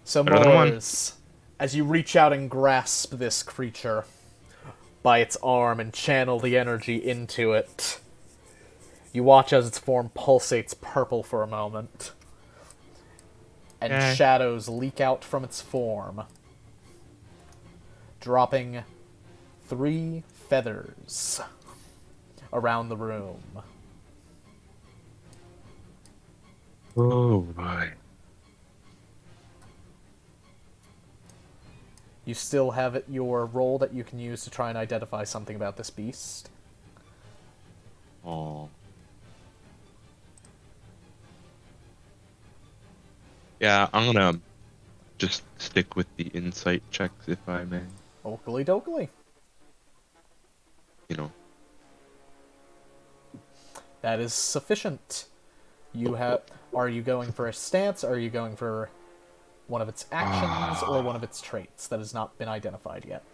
So Better than one. Mors, as you reach out and grasp this creature by its arm and channel the energy into it, you watch as its form pulsates purple for a moment, and Okay. shadows leak out from its form, dropping 3 feathers around the room. Oh boy. You still have your roll that you can use to try and identify something about this beast. Oh. Yeah, I'm gonna just stick with the insight checks, if I may. Oakley dokley. You know. That is sufficient. Are you going for a stance? Are you going for one of its actions or one of its traits that has not been identified yet?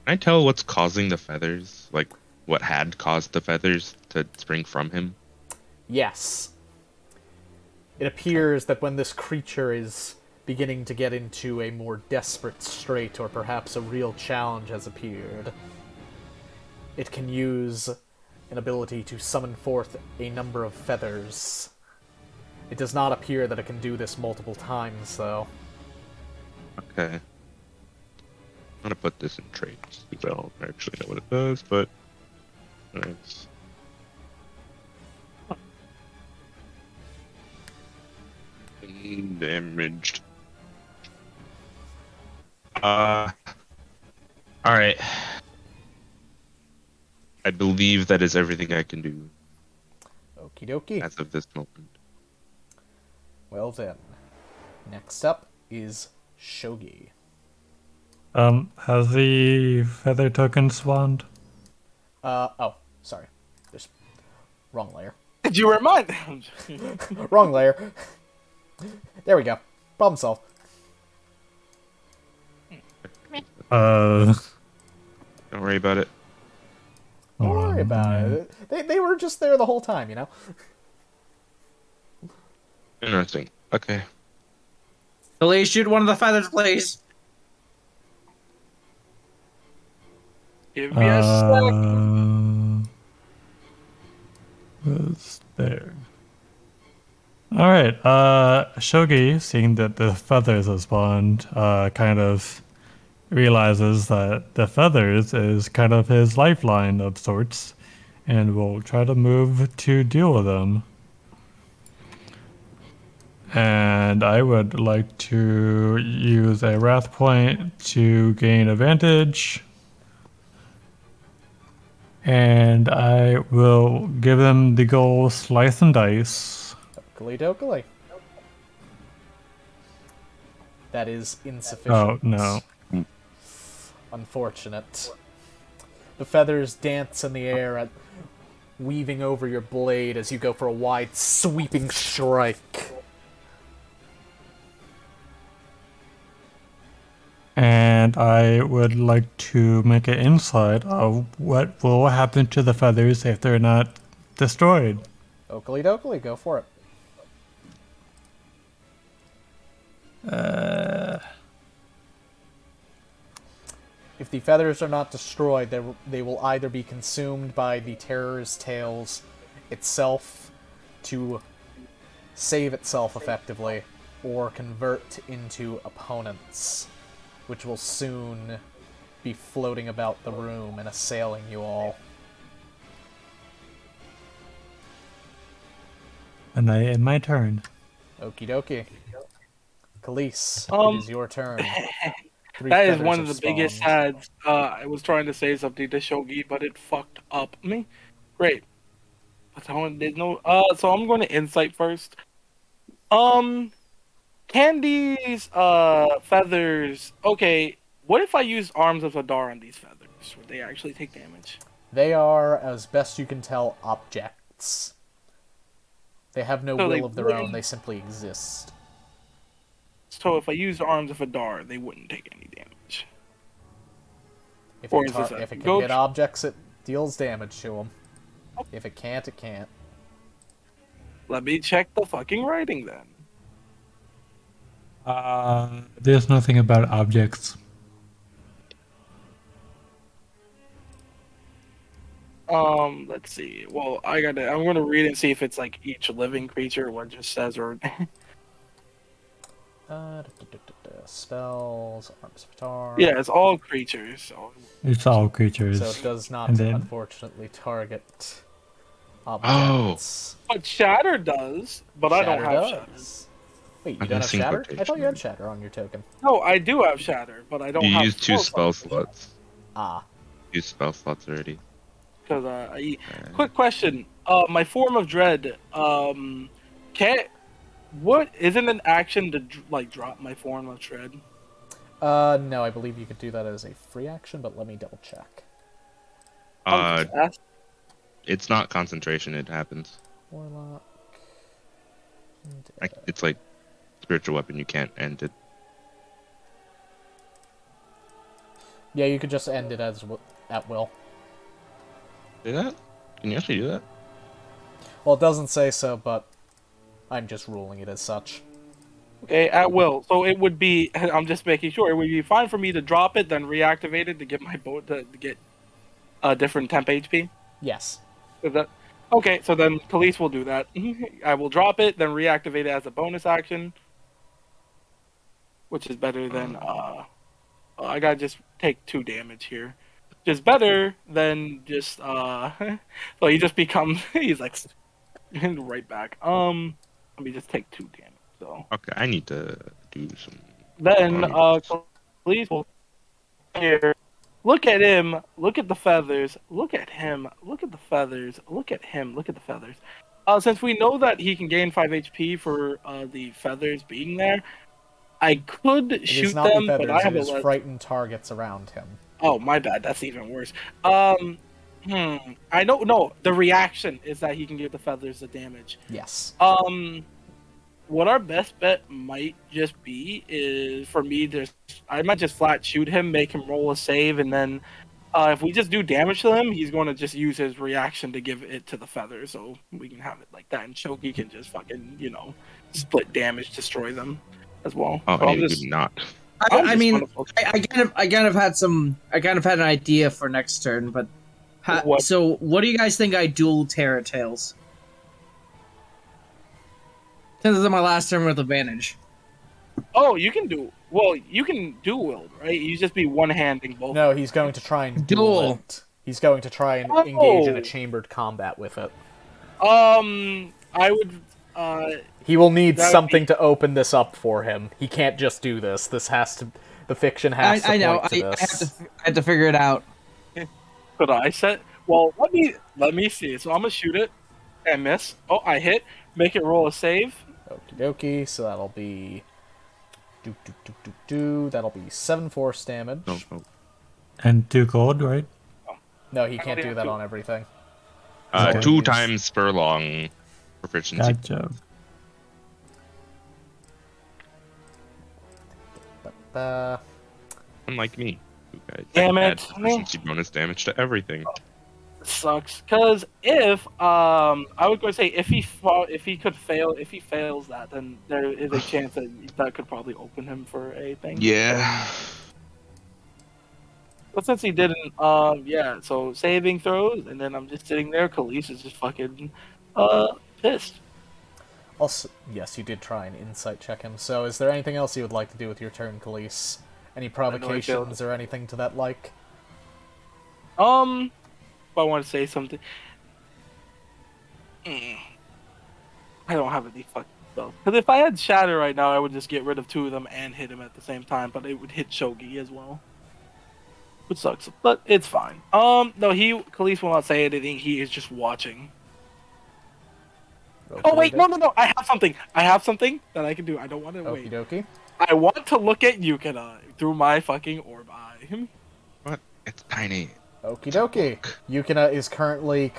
Can I tell what's causing the feathers? Like, what had caused the feathers to spring from him? Yes. It appears that when this creature is beginning to get into a more desperate strait, or perhaps a real challenge has appeared, it can use an ability to summon forth a number of feathers. It does not appear that it can do this multiple times, though. Okay. I'm gonna put this in traits, because I don't actually know what it does, but... Nice. Damaged. Alright. I believe that is everything I can do Okie dokie. as of this moment. Well then. Next up is Shogi. Has the feather token spawned? Oh, sorry. Just wrong layer. Did you remind? Wrong layer. There we go. Problem solved. Uh, Don't worry about it. Don't worry about it. They were just there the whole time, you know? Interesting. Okay. Please shoot one of the feathers, please. Give me a sec. Was there? All right. Shogi, seeing that the feathers have spawned, kind of realizes that the feathers is kind of his lifeline of sorts, and will try to move to deal with them. And I would like to use a wrath point to gain advantage. And I will give them the goal slice and dice. Oakley dokley. That is insufficient. Oh, no. Unfortunate. The feathers dance in the air, weaving over your blade as you go for a wide, sweeping strike. And I would like to make an insight of what will happen to the feathers if they're not destroyed. Oakley dokley, go for it. If the feathers are not destroyed, they will either be consumed by the terror's tails itself to save itself effectively, or convert into opponents, which will soon be floating about the room and assailing you all. And I end my turn. Okie dokie. Khalees, it is your turn. Three That is feathers one have of the biggest spawned. ads. I was trying to say something to Shogi, but it fucked up me. Great. But there's no. So I'm going to insight first. Can these feathers? Okay. What if I use Arms of Hadar on these feathers? Would they actually take damage? They are, as best you can tell, objects. They have no So they will of their wouldn't- own, they simply exist. So if I use Arms of Hadar, they wouldn't take any damage. If Or it, is this a if it can ghost? hit objects, it deals damage to them. If it can't, it can't. Let me check the fucking writing then. There's nothing about objects. Let's see. Well, I'm gonna read and see if it's like each living creature, what it just says, or Spells, Arms of Hadar. yeah, it's all creatures. So It's all creatures. So it does not, And then- unfortunately, target objects. but Shatter does, but I don't Shatter have Shatter. does. Wait, you I'm don't have missing Shatter? I thought you had quotation. Shatter on your token. No, I do have Shatter, but I don't You have. used 2 spell slots. Ah. You used spell slots already. Because quick question. My form of dread. Can't. What isn't an action to like drop my form of shred? No, I believe you could do that as a free action, but let me double check. It's not concentration. It happens. Warlock. It's like spiritual weapon. You can't end it. Yeah, you could just end it at will. Do that? Can you actually do that? Well, it doesn't say so, but I'm just ruling it as such. Okay, at will. So it would be. I'm just making sure it would be fine for me to drop it, then reactivate it to get my boat to get a different temp HP. Yes. Is that okay? So then police will do that. I will drop it, then reactivate it as a bonus action, which is better than. I gotta just take 2 damage here. Just better than just. So he just becomes. He's like right back. Let me just take 2 damage. So. Okay, I need to do some. Then police will here. Look at him. Look at the feathers. Look at him. Look at the feathers. Look at him. Look at the feathers. Since we know that he can gain 5 HP for the feathers being there, I could shoot them, but I have a a frightened targets around him. Oh, my bad. That's even worse. I don't know. The reaction is that he can give the feathers the damage. Yes. What our best bet might just be is for me to, I might just flat shoot him, make him roll a save, and then if we just do damage to him, he's going to just use his reaction to give it to the feathers, so we can have it like that, and Shogi can just fucking, split damage, destroy them as well. Oh, So I do not. I kind of had an idea for next turn, but What? so what do you guys think I dual Terra Tails? Since this is my last turn with advantage. Oh, you can do wield, right? You just be one-handing both. No, he's going to try and Duel. it. He's going to try and engage in a chambered combat with it. I would. He will need That would something be- to open this up for him. He can't just do this. This has to. The fiction has to I know. point to I this. had to figure it out. Could I set? Well, let me see. So I'm gonna shoot it and miss. Oh, I hit. Make it roll a save. Okie dokie. So that'll be. That'll be 7 force damage. No. And 2 gold, right? No, he can't do that on everything. Okay. 2 times furlong proficiency. Gotcha. Unlike me. You guys Damn add it. proficiency bonus damage to everything. Sucks. Cause if I was going to say if he fails that, then there is a chance that could probably open him for a thing. Yeah. But since he didn't, yeah. So saving throws, and then I'm just sitting there. Khalees is just fucking pissed. Also, yes, you did try and insight check him. So, is there anything else you would like to do with your turn, Khalees? Any provocations or anything to that like? If I want to say something, I don't have any fucking spells. Because if I had Shatter right now, I would just get rid of 2 of them and hit him at the same time. But it would hit Shogi as well, which sucks. But it's fine. No, Khalees will not say anything. He is just watching. Oh wait, no! I have something that I can do. I don't want to wait. Okie dokie. I want to look at Yukina through my fucking orb eye. What? It's tiny. Okie dokie. Yukina is currently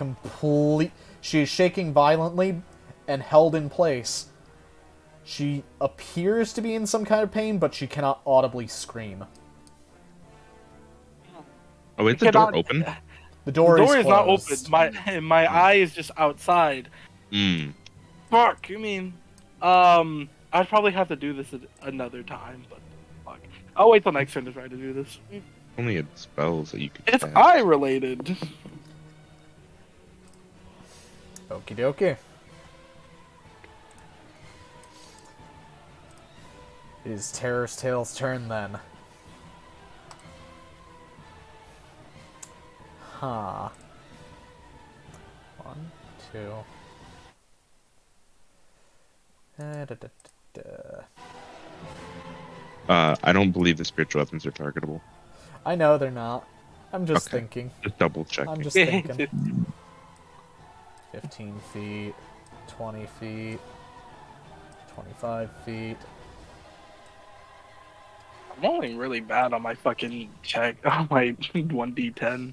she is shaking violently and held in place. She appears to be in some kind of pain, but she cannot audibly scream. Oh, is the door open? The door is not closed. open. My eye is just outside. Fuck. I mean, I'd probably have to do this another time, but fuck. I'll wait till next turn to try to do this. Only had spells that you could It's cast. eye related. Okie dokie. It is Terror's Tale's turn then. Huh. 1, 2. I don't believe the spiritual weapons are targetable. I know they're not. I'm just Okay. thinking. Just double check. I'm just thinking. 15 feet, 20 feet. 25 feet. I'm rolling really bad on my fucking check. On my 1d10.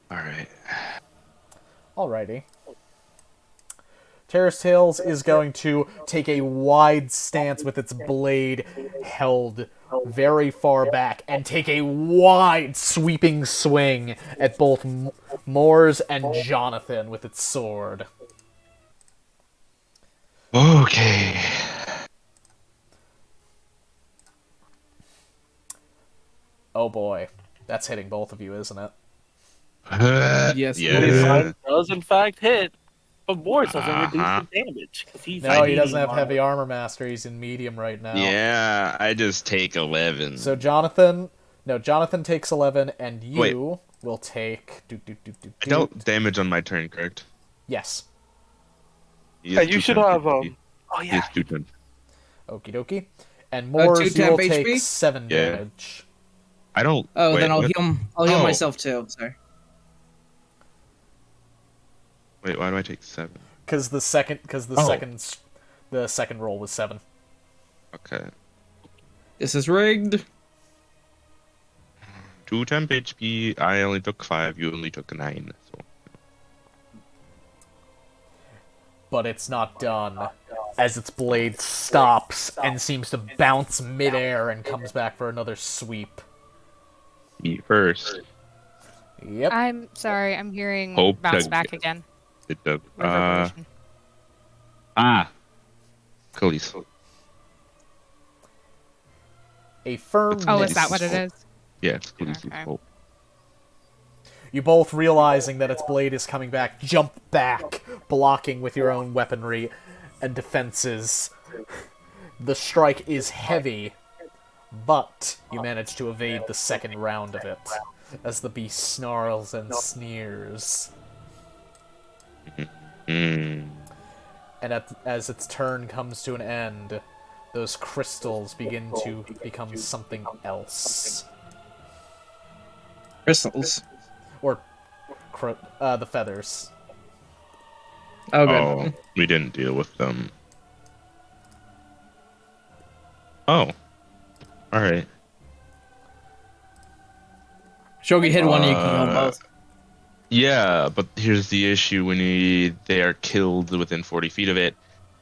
All right. Alrighty. Terrace Tails is going to take a wide stance with its blade held very far back and take a wide sweeping swing at both Moors and Jonathan with its sword. Okay. Oh boy. That's hitting both of you, isn't it? Yes, Yeah. 45 does in fact hit, but Morris doesn't reduce Uh-huh. the damage because he's. No, he medium doesn't have armor. heavy armor master. He's in medium right now. Yeah, I just take 11. So Jonathan takes 11, and you will take. I dealt damage on my turn, correct? Yes. He Yeah, is you should 210 have. HP. Oh He yeah. is 210. Okie dokie. And Moors, you 2 will temp take HP? 7 Yeah. damage. I don't. Oh, wait, then I'll what? heal. I'll heal Oh. myself too. Sorry. Wait, why do I take 7? Because the second roll was 7. Okay. This is rigged. 2 temp HP. I only took 5. You only took 9. So. But it's not done, as its blade stops and seems to bounce midair and comes back for another sweep. Me first. Yep. I'm sorry, I'm hearing Hope bounce to- back again. It does. Reverberation. Khalees. A firm Oh, miss. is that what it is? Yeah, it's Khalees' Okay. hope. You both, realizing that its blade is coming back, jump back, blocking with your own weaponry and defenses. The strike is heavy, but you manage to evade the second round of it, as the beast snarls and sneers. Mm. And as its turn comes to an end, those crystals begin to become something else. Crystals. Or the feathers. Oh, good. Oh, we didn't deal with them. Oh. Alright. Shogi hit one, and you can kill them both. Yeah, but here's the issue: when they are killed within 40 feet of it,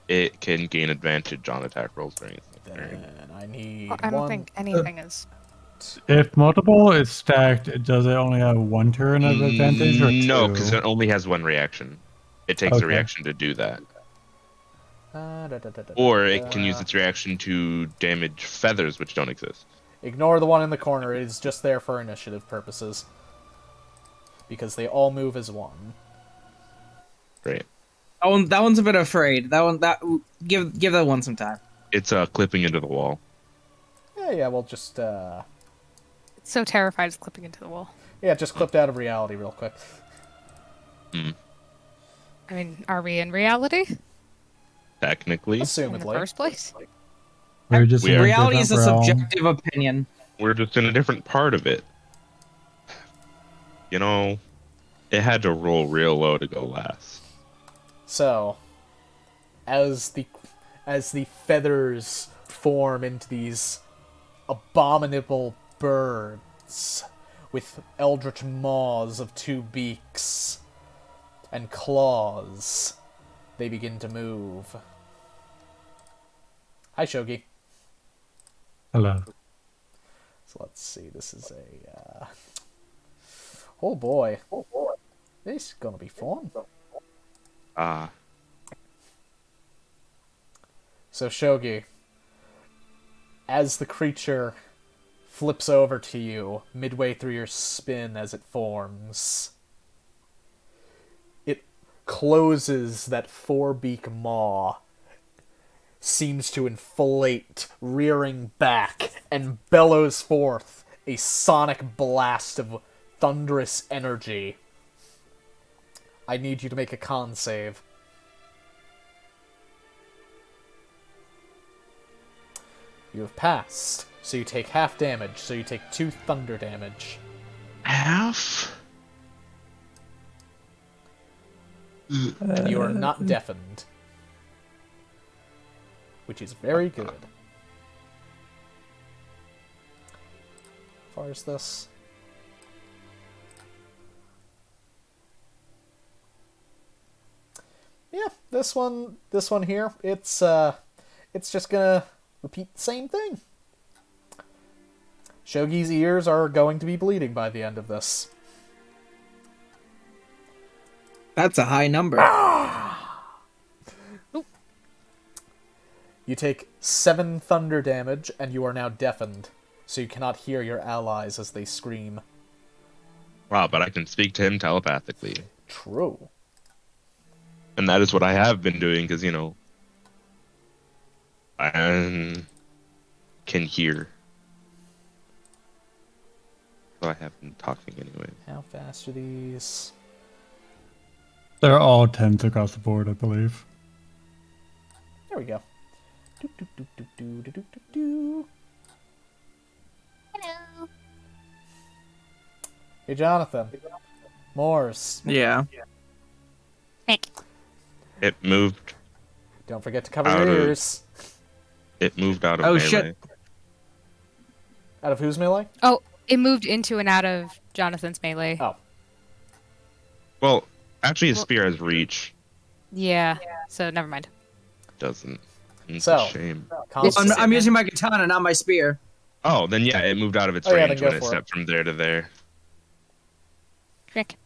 it can gain advantage on attack rolls or anything. Then I need I don't one. think anything is. If multiple is stacked, does it only have one turn of advantage or No, two? because it only has one reaction. It takes a Okay. reaction to do that. Da, da, da, da, Or da. it can use its reaction to damage feathers, which don't exist. Ignore the one in the corner. It is just there for initiative purposes. Because they all move as one. Right. That one's a bit afraid. Give that one some time. It's clipping into the wall. Yeah, we'll just, It's so terrified it's clipping into the wall. yeah, just clipped out of reality real quick. I mean, are we in reality Technically, in the Assumedly. first place? We're just We in are- a Reality is a different realm. subjective opinion. we're just in a different part of it. You know, it had to roll real low to go last. So, as the feathers form into these abominable birds with eldritch maws of 2 beaks and claws, they begin to move. Hi, Shogi. Hello. So let's see. This is a. Oh boy. This is gonna be fun. So Shogi, as the creature flips over to you midway through your spin as it forms, it closes that 4-beak maw, seems to inflate, rearing back, and bellows forth a sonic blast of thunderous energy. I need you to make a con save. You have passed, so you take half damage, so you take 2 thunder damage. Half? And you are not deafened. which is very good. As far as this... Yeah, this one here, it's just gonna repeat the same thing. Shogi's ears are going to be bleeding by the end of this. That's a high number. You take 7 thunder damage, and you are now deafened, so you cannot hear your allies as they scream. Wow, but I can speak to him telepathically. True. And that is what I have been doing, because, I can hear. So I have been talking anyway. How fast are these? They're all 10s across the board, I believe. There we go. Do, do, do, do, do, do, do, do. Hello. Hey, Jonathan. Moors. Yeah. Nick. It moved. Don't forget to cover Out your of- ears. It moved out of Oh, melee. shit. Out of whose melee? Oh, it moved into and out of Jonathan's melee. Oh. Well, actually, his Well- spear has reach. Yeah. So never mind. Doesn't. It's So. a shame. I'm using my katana, not my spear. Oh, then yeah, it moved out of its Oh, yeah, range then go when it for it. stepped from there to there. Nick.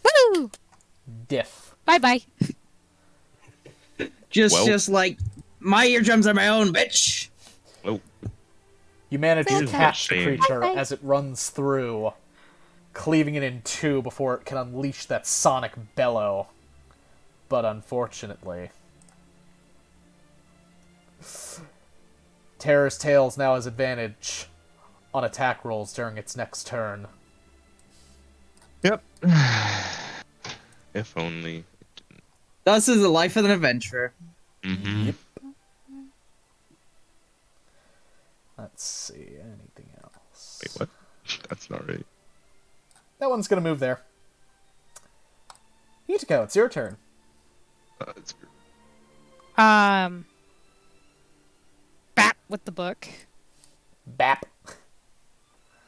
Woo! Diff. Bye bye. Just like my eardrums are my own, bitch. Oh, You manage to Okay. catch the Shame. creature Bye-bye. as it runs through, cleaving it in two before it can unleash that sonic bellow. But unfortunately... Terror's Tails now has advantage on attack rolls during its next turn. yep. If only. Thus is the life of an adventurer. Mm-hmm. Yep. Let's see, anything else? Wait, what? That's not right. That one's gonna move there. Hitiko, it's your turn. It's Bap with the book. Bap.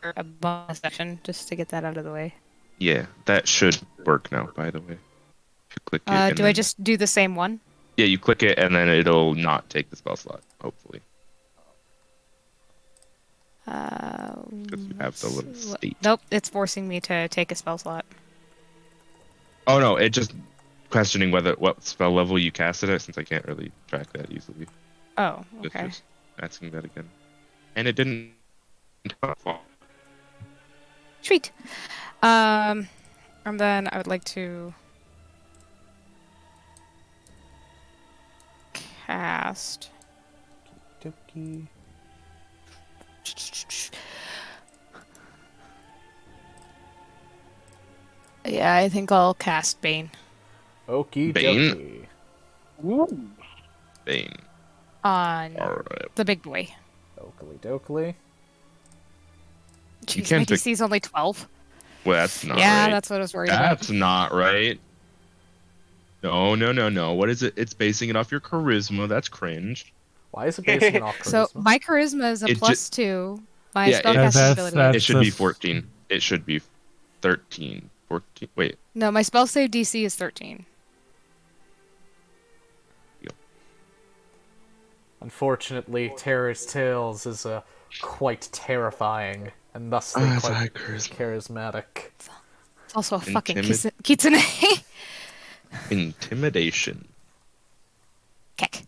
Or a bonus section, just to get that out of the way. Yeah, that should work now, by the way. If you click it. and Do I then- just do the same one? Yeah, you click it and then it'll not take the spell slot, hopefully. Because you have the little state. Nope, it's forcing me to take a spell slot. Oh no, it just questioning what spell level you cast it at, since I can't really track that easily. Oh, It's okay. just asking that again. And it didn't fall. Sweet. And then I would like to cast. Dokie. Yeah, I think I'll cast Bane Okie Bane? dokie. Bane. on Alright. the big boy. Oakley dokley. Jeez, can't my pick- DC's only 12. Well, that's not Yeah, right. that's what I was worried about. That's not right. No. What is it? It's basing it off your charisma. That's cringe. Why is it based on off So charisma? my charisma is a It +2. My Yeah, spellcasting that's- ability. that's- It should be the- 14. It should be 13. 14. Wait. No, my spell save DC is 13. Unfortunately, Terror's Tales is quite terrifying and thusly That's quite high charisma. charismatic. It's also a fucking Intimid- kitsune. Intimidation. Keck.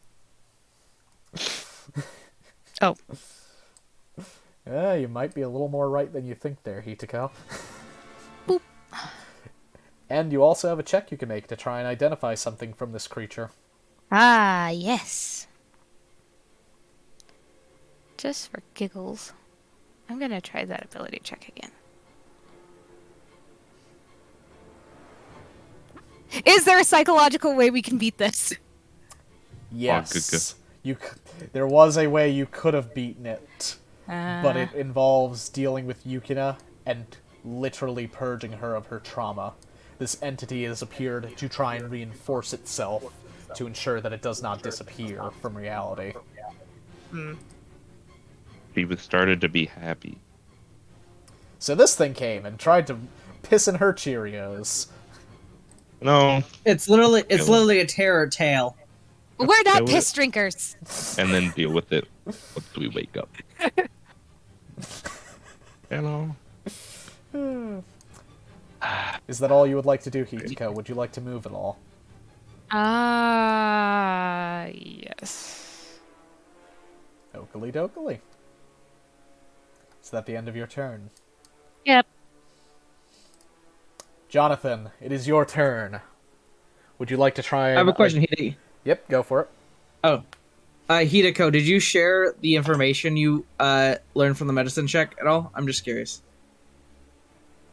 Oh, Yeah, you might be a little more right than you think there, Hitiko. Boop. And you also have a check you can make to try and identify something from this creature. ah, yes. Just for giggles, I'm gonna try that ability check again. Is there a psychological way we can beat this? Yes. There was a way you could have beaten it, but it involves dealing with Yukina and literally purging her of her trauma. This entity has appeared to try and reinforce itself to ensure that it does not disappear from reality. She was started to be happy. So this thing came and tried to piss in her Cheerios. No, It's literally a terror tale. We're not Kill it. piss drinkers. and then deal with it once we wake up. Hello. Is that all you would like to do, Hito? Would you like to move at all? Yes. Oakley dokley. Is that the end of your turn? Yep. Jonathan, it is your turn. Would you like to try and... I have a question, Hideko. Yep, go for it. Oh. Hideko, did you share the information you learned from the medicine check at all? I'm just curious.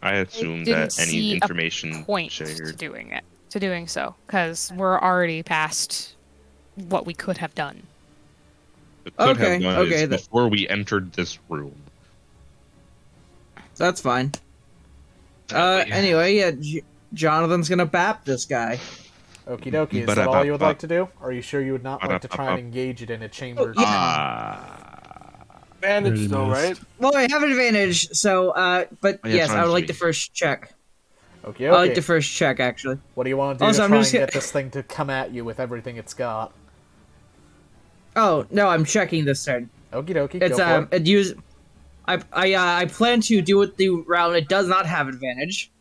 I assume Didn't that any see a information point to shared. doing so, because we're already past what we could have done. It could Okay, have done okay, is before we entered this room. That's fine. Anyway, yeah, Jonathan's gonna bap this guy. Okie dokie, is that all you would like to do? Or are you sure you would not like to try and engage it in a chamber? Advantage though, right? Well, I have advantage, so, but Oh, yeah, yes, I would like try the first check. Okay, I like okay. the first check, actually. What do you want to do Also, to I'm try and just get gonna- this thing to come at you with everything it's got? Oh, no, I'm checking this turn. Okie dokie, It's, go for it. I plan to do it the round it does not have advantage.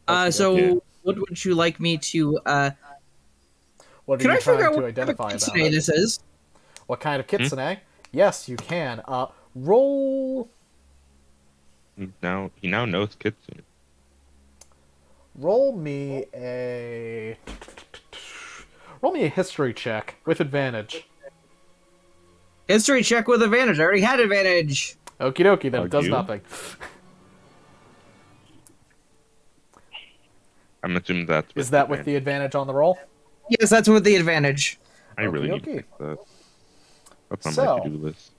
So, okay. what would you like me to, What are can you I figure trying out to what identify about today it? this is? What kind of kitsune? Yes, you can. Roll He now knows Kitsune. me a history check with advantage. History check with advantage. I already had advantage. Okie dokie, then it does you? nothing. I'm assuming that's Is that with the advantage on the roll? Yes, that's with the advantage. I really need to Okey-dokey. fix that. That's on So- my to-do list.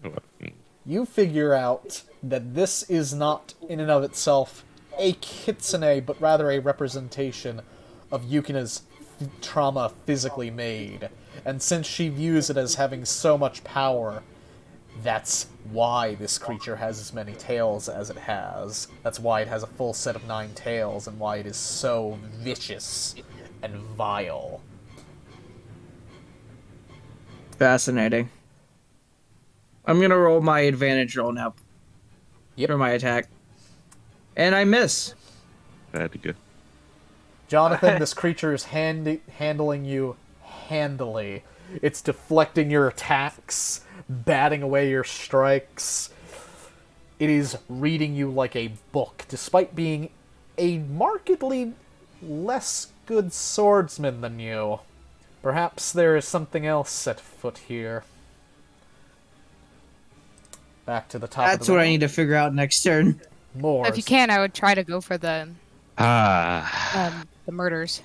Oh, You figure out that this is not, in and of itself, a kitsune, but rather a representation of Yukina's trauma physically made. And since she views it as having so much power, that's why this creature has as many tails as it has. That's why it has a full set of 9 tails, and why it is so vicious and vile. Fascinating. I'm gonna roll my advantage roll now. Yep. For my attack. And I miss. Had to go. Jonathan, this creature is handling you handily. It's deflecting your attacks, batting away your strikes. It is reading you like a book, despite being a markedly less good swordsman than you. Perhaps there is something else at foot here. Back to the top of That's the what I round. need to figure out next turn. More. If you can, I would try to go for the murders.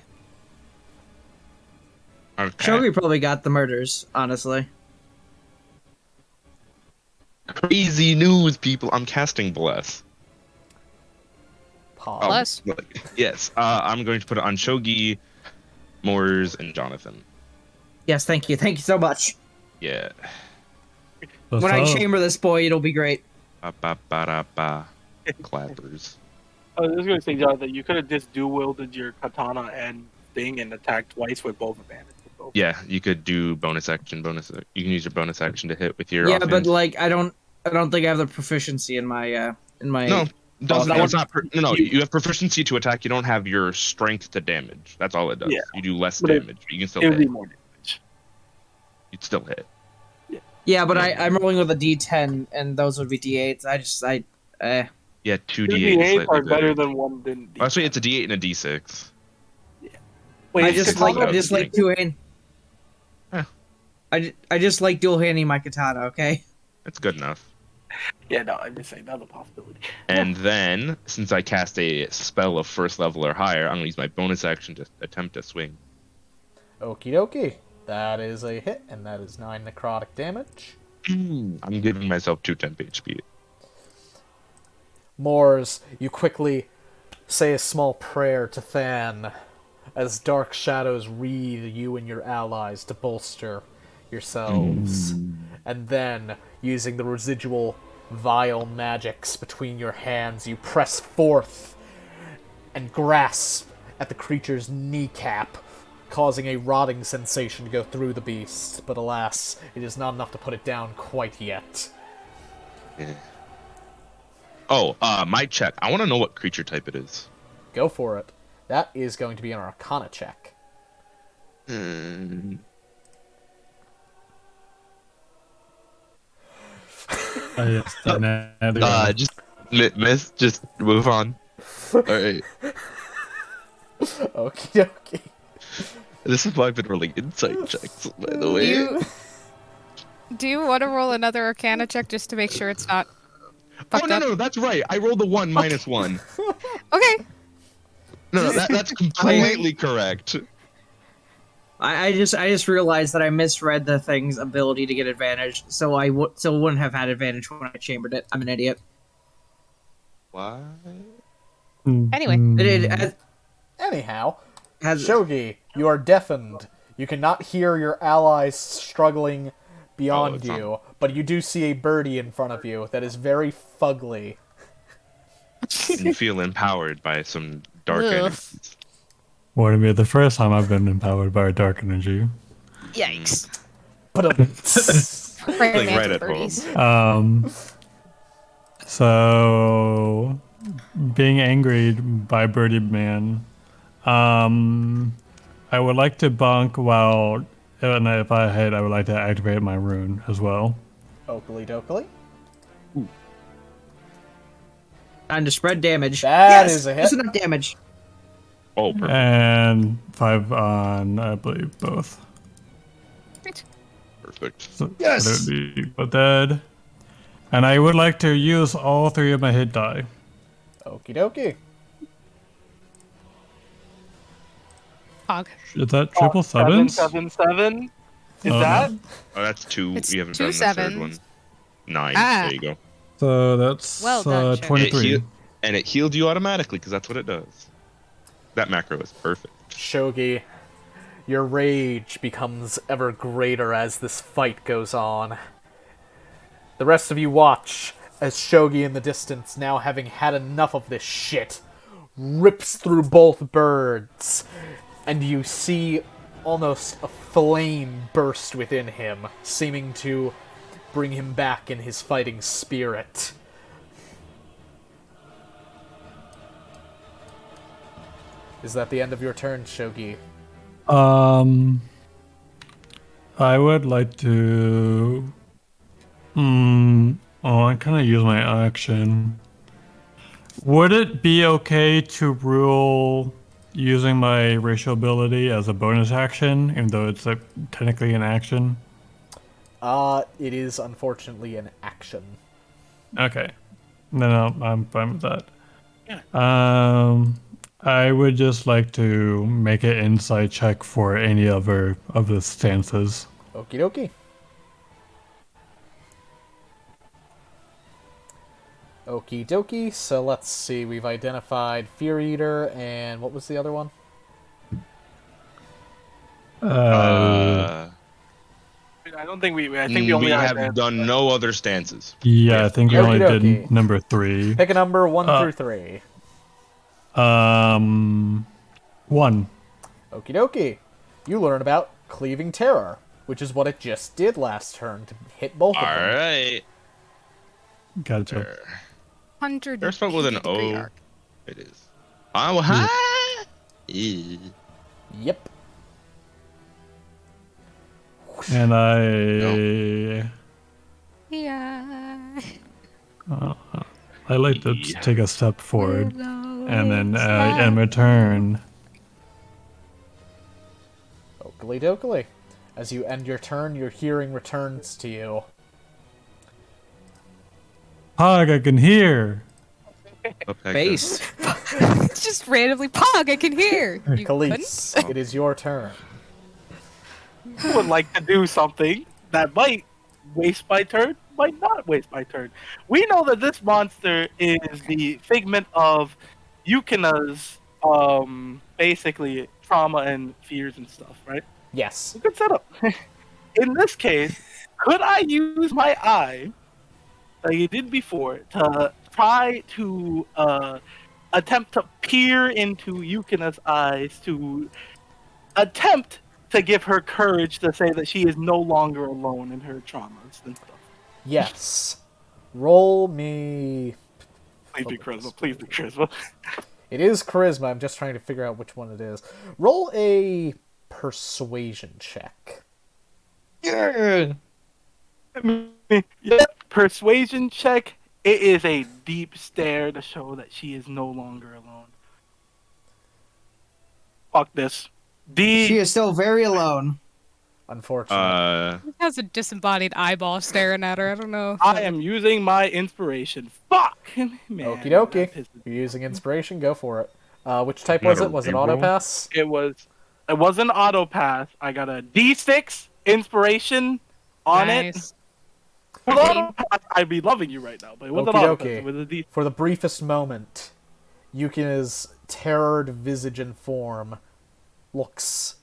Okay. Shogi probably got the murders, honestly. Crazy news, people. I'm casting Bless. Pause. Bless. Yes. I'm going to put it on Shogi, Moors, and Jonathan. Yes, thank you. Thank you so much. Yeah. What's When I up? chamber this boy, it'll be great. Ba-ba-ba-da-ba. Clappers. I was just gonna say, John, that you could have just dual wielded your katana and thing and attacked twice with both advantages. Yeah, you could do bonus action. You can use your bonus action to hit with your. Yeah, offhand. but like I don't think I have the proficiency in my No, doesn't. Okay. It's not. No, you have proficiency to attack. You don't have your strength to damage. That's all it does. Yeah. You do less But it- damage. But you can still It would be hit. more damage. You'd still hit. Yeah, but I'm rolling with a D10 and those would be D8s. Yeah, two Two D8 is D8s slightly are better better. than one than D8. Actually, it's a D8 and a D6. Wait, I is just katana- like dual hand. Huh. I just like dual handing my katana. Okay. That's good enough. Yeah, no, I'm just saying that's a possibility. And then, since I cast a spell of first level or higher, I'm gonna use my bonus action to attempt to swing. Okie dokie. That is a hit, and that is 9 necrotic damage. I'm giving myself 2 temp HP. Moors, you quickly say a small prayer to Than, as dark shadows wreathe you and your allies to bolster yourselves. And then, using the residual vile magics between your hands, you press forth and grasp at the creature's kneecap, causing a rotting sensation to go through the beast. But alas, it is not enough to put it down quite yet. Yeah. Oh, my check. I want to know what creature type it is. Go for it. That is going to be an Arcana check. Yes, dynamic. Just miss. Just move on. All right. Okie dokie. This is why I've been rolling insight checks, by the way. Do you want to roll another Arcana check just to make sure it's not Oh fucked up? no, that's right. I rolled a 1 minus 1. Okay. No, that's completely correct. I just realized that I misread the thing's ability to get advantage, so I wouldn't have had advantage when I chambered it. I'm an idiot. Why? Anyway. Anyhow, Has Shogi, you are deafened. You cannot hear your allies struggling beyond it's you, but you do see a birdie in front of you that is very fugly. You feel empowered by some dark Ugh. energies. Wouldn't be the first time I've been empowered by a dark energy. Yikes. But Right right at home. So being angry by Birdie Man, I would like to bonk while, and if I hit, I would like to activate my rune as well. Oakley dokley. And to spread damage. That is a hit. Just enough damage. Oh, perfect. And 5 on, I believe, both. Perfect. So that would be both dead. And I would like to use all 3 of my hit die. Okie dokie. Hog. Is that triple sevens? 777. Is Oh, that? no. Oh, that's 2. It's We haven't 2 done the third sevens. one. 9. Ah. There you go. So that's Well done, Shay. 23. And it healed you automatically because that's what it does. That macro is perfect. Shogi, your rage becomes ever greater as this fight goes on. The rest of you watch as Shogi in the distance, now having had enough of this shit, rips through both birds, and you see almost a flame burst within him, seeming to bring him back in his fighting spirit. Is that the end of your turn, Shogi? I would like to. I kind of use my action. Would it be okay to rule using my racial ability as a bonus action, even though it's technically an action? It is unfortunately an action. Okay. No, I'm fine with that. I would just like to make an insight check for any other of the stances. Okie dokie. Okie dokie, so let's see, we've identified Fear Eater, and what was the other one? I don't think I think we only have done no other stances. Yeah, I think we only Okie dokie. did number 3. Pick a number 1 through 3. 1. Okie dokie. You learn about Cleaving Terror, which is what it just did last turn to hit both of them. Alright. Gotcha. 100. There's spelled with an O. It is. Oh, hi! Yep. And I Yeah. I like to take a step forward, and then in return, Oakley dokley. As you end your turn, your hearing returns to you. Hog, I can hear. Base. It's just randomly Pog, I can hear. You Khalees, it is your turn. I would like to do something that might waste my turn, might not waste my turn. We know that this monster is the figment of Yukina's basically trauma and fears and stuff, right? Yes. Good setup. In this case, could I use my eye, like you did before, to try to attempt to peer into Yukina's eyes to attempt to give her courage to say that she is no longer alone in her traumas and stuff? Yes. Roll me. Please be charisma. Please be charisma. It is charisma. I'm just trying to figure out which one it is. Roll a persuasion check. Yeah. Yeah, persuasion check. It is a deep stare to show that she is no longer alone. Fuck this. She is still very alone. Unfortunately. She has a disembodied eyeball staring at her. I don't know. I am using my inspiration. Fuck! Man, Okie that dokie. pisses me. You're using inspiration, go for it. Which type was it? Was it auto pass? It was an auto pass. I got a D6 inspiration on it. Nice. With auto pass, I'd be loving you right now, but it was an Okie auto dokie. pass. With a D. For the briefest moment, Yukina's terrored visage and form looks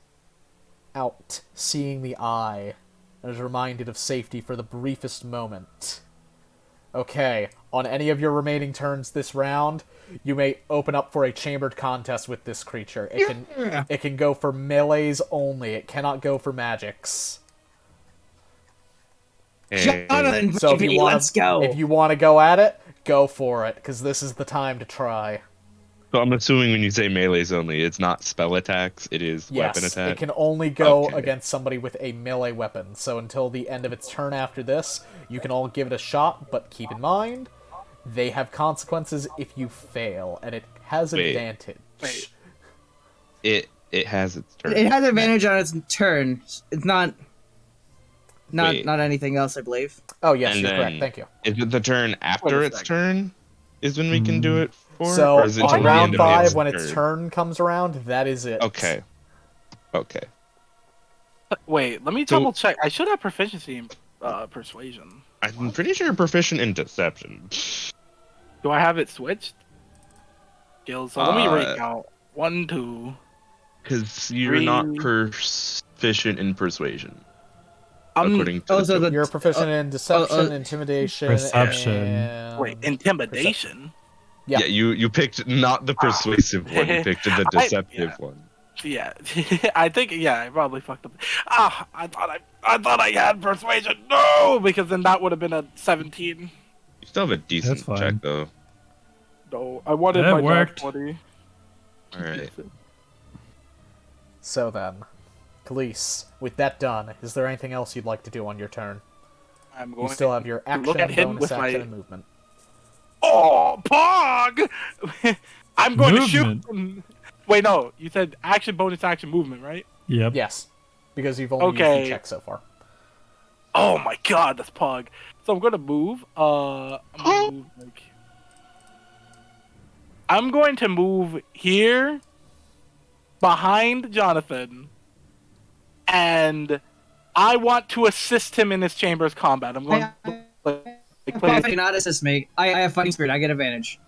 out, seeing the eye, and is reminded of safety for the briefest moment. Okay, on any of your remaining turns this round, you may open up for a chambered contest with this creature. It can go for melees only. It cannot go for magics. Jonathan, So if baby, you want let's go. If you want to go at it, go for it, because this is the time to try. So I'm assuming when you say melees only, it's not spell attacks, it is weapon Yes, attack. it can only go Okay. against somebody with a melee weapon. So until the end of its turn after this, you can all give it a shot, but keep in mind, they have consequences if you fail, and it has Wait. advantage. Wait. It has its turn. It has advantage on its turn. It's not Wait. anything else, I believe. Oh, yes, And you're correct. then- Thank you. Is it the turn after Wait a its second. turn? Is when we can do it for? So or is it till on the round end of 5, its when its turn comes around, that is it. Okay. Okay. Wait, let me So- double check. I should have proficiency in persuasion. I'm pretty sure you're proficient in deception. Do I have it switched? Skills. So let me Uh, recount. 1, 2. Because you're not Three. proficient in persuasion. I'm According to also the the- You're proficient in deception, uh, intimidation, Perception. and... wait, intimidation. Yeah. Yeah, you picked not the persuasive one, you picked the deceptive one. Yeah, I think I probably fucked up. I thought I had persuasion. No, because then that would have been a 17. You still have a decent That's fine. check though. No, I wanted That my worked. 20. Alright. So then, Khalees, with that done, is there anything else you'd like to do on your turn? I'm You going still have your to action, look at him bonus with action, my. and movement. Oh, Pog! I'm going to shoot. Movement. Wait, no. You said action, bonus action, movement, right? Yep. Yes, because you've only used Okay. the check so far. Oh my god, that's Pog. So I'm gonna move. I'm going to move here, behind Jonathan, and I want to assist him in his chamber's combat. I'm going Probably not assist me. I have fighting spirit. I get advantage.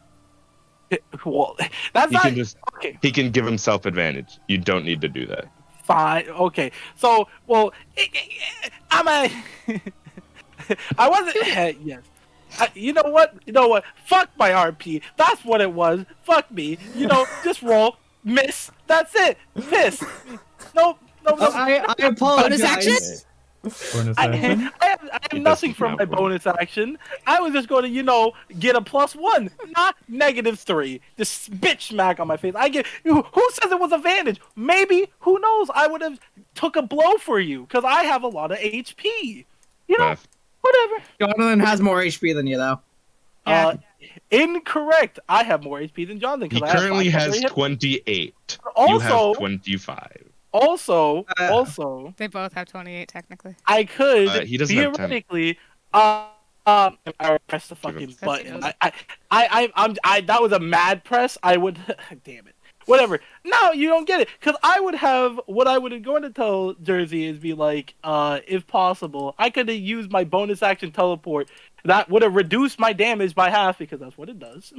well, that's He not can just okay. he can give himself advantage. You don't need to do that. Fine. Okay. So, well, I'm a. I wasn't. Yes. You know what? You know what? Fuck my RP. That's what it was. Fuck me. You know, just roll, miss. That's it. Piss. No. I apologize. Bonus action? Bonus action. I have nothing doesn't from have my one. bonus action. I was just going to, get a +1, not -3. Just bitch smack on my face. Who says it was advantage? Maybe, who knows? I would have took a blow for you because I have a lot of HP. Beth. Whatever. Jonathan has more HP than you, though. Incorrect. I have more HP than Jonathan. He 'cause I have currently 500 has hit- 28. You Also- have 25. Also, They both have 28 technically. I could He doesn't have 10. theoretically. I pressed the Give fucking him- button. That's That was a mad press. I would. Damn it. Whatever. No, you don't get it. Because I would have. What I would have going to tell Jersey is be like, if possible, I could have used my bonus action teleport. That would have reduced my damage by half because that's what it does.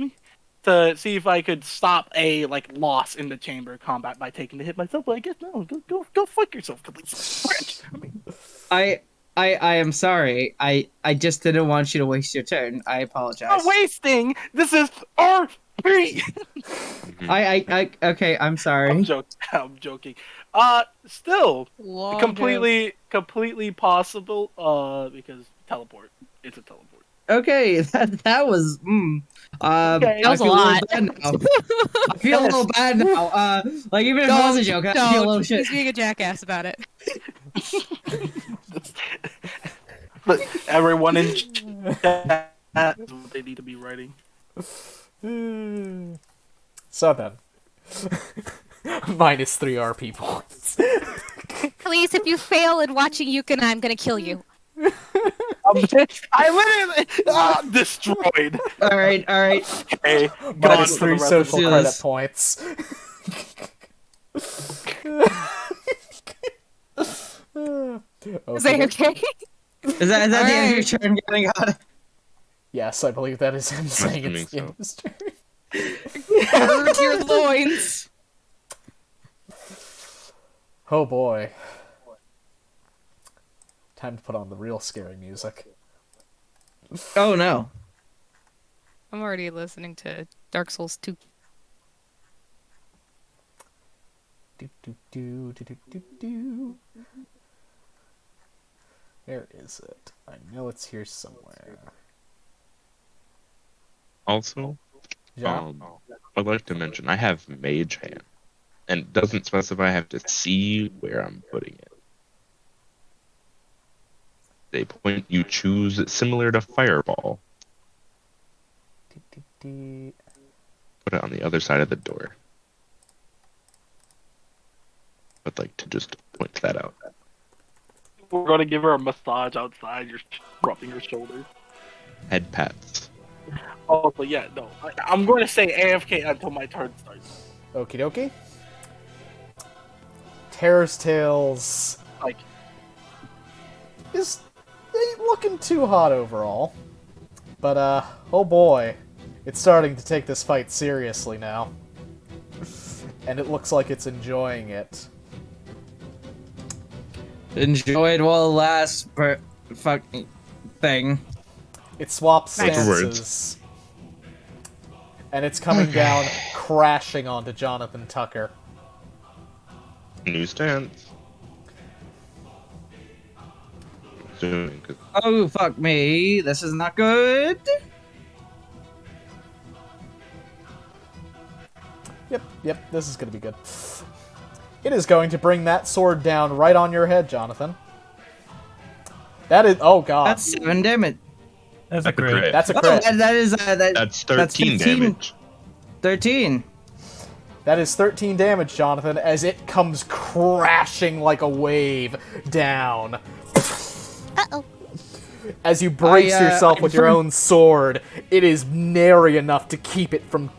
to see if I could stop a loss in the chamber combat by taking the hit myself. But I guess no. Go fuck yourself, please. I am sorry. I just didn't want you to waste your turn. I apologize. Not wasting. This is RP. Okay. I'm sorry. I'm joking. Still Long completely possible. Because teleport. It's a teleport. Okay, that was. Okay. That was a lot. I feel a little bad now. Even if it was a joke, I feel a little shit. He's being a jackass about it. Look, everyone in chat is what they need to be writing. So then, -3 RP points. Please, if you fail in watching Yukon, I'm gonna kill you. I literally destroyed. All right. Okay, -3 social do credit this. points. Is that okay? Is that the end of your Alright. turn, getting on? Yes, I believe that is him saying assuming it's so. in his turn. Gird your loins. Oh boy. Time to put on the real scary music. Oh no. I'm already listening to Dark Souls 2. Do, do, do, do, do, do, do. Where is it? I know it's here somewhere. Also, Yeah. I'd like to mention I have Mage Hand, and it doesn't specify I have to see where I'm putting it. They point you choose similar to Fireball. Do, do, do. Put it on the other side of the door. I'd like to just point that out. We're gonna give her a massage outside. You're rubbing her shoulder. Head pats. Oh, but yeah, no. I'm going to say AFK until my turn starts. Okie dokie. Terror's Tales Like, is ain't looking too hot overall. But, oh boy. It's starting to take this fight seriously now. And it looks like it's enjoying it. Enjoy it while it lasts, fucking thing. It swaps Afterwards. stances. And it's coming down, crashing onto Jonathan Tucker. New stance. Doing good. Oh fuck me, this is not good. Yep, this is gonna be good. It is going to bring that sword down right on your head, Jonathan. That is... Oh, God. That's 7 damage. That's a That's a crit. crit. That's a Oh, crit. that is That's 13 15. damage. 13. That is 13 damage, Jonathan, as it comes crashing like a wave down. Uh-oh. As you brace yourself with your own sword, it is nary enough to keep it from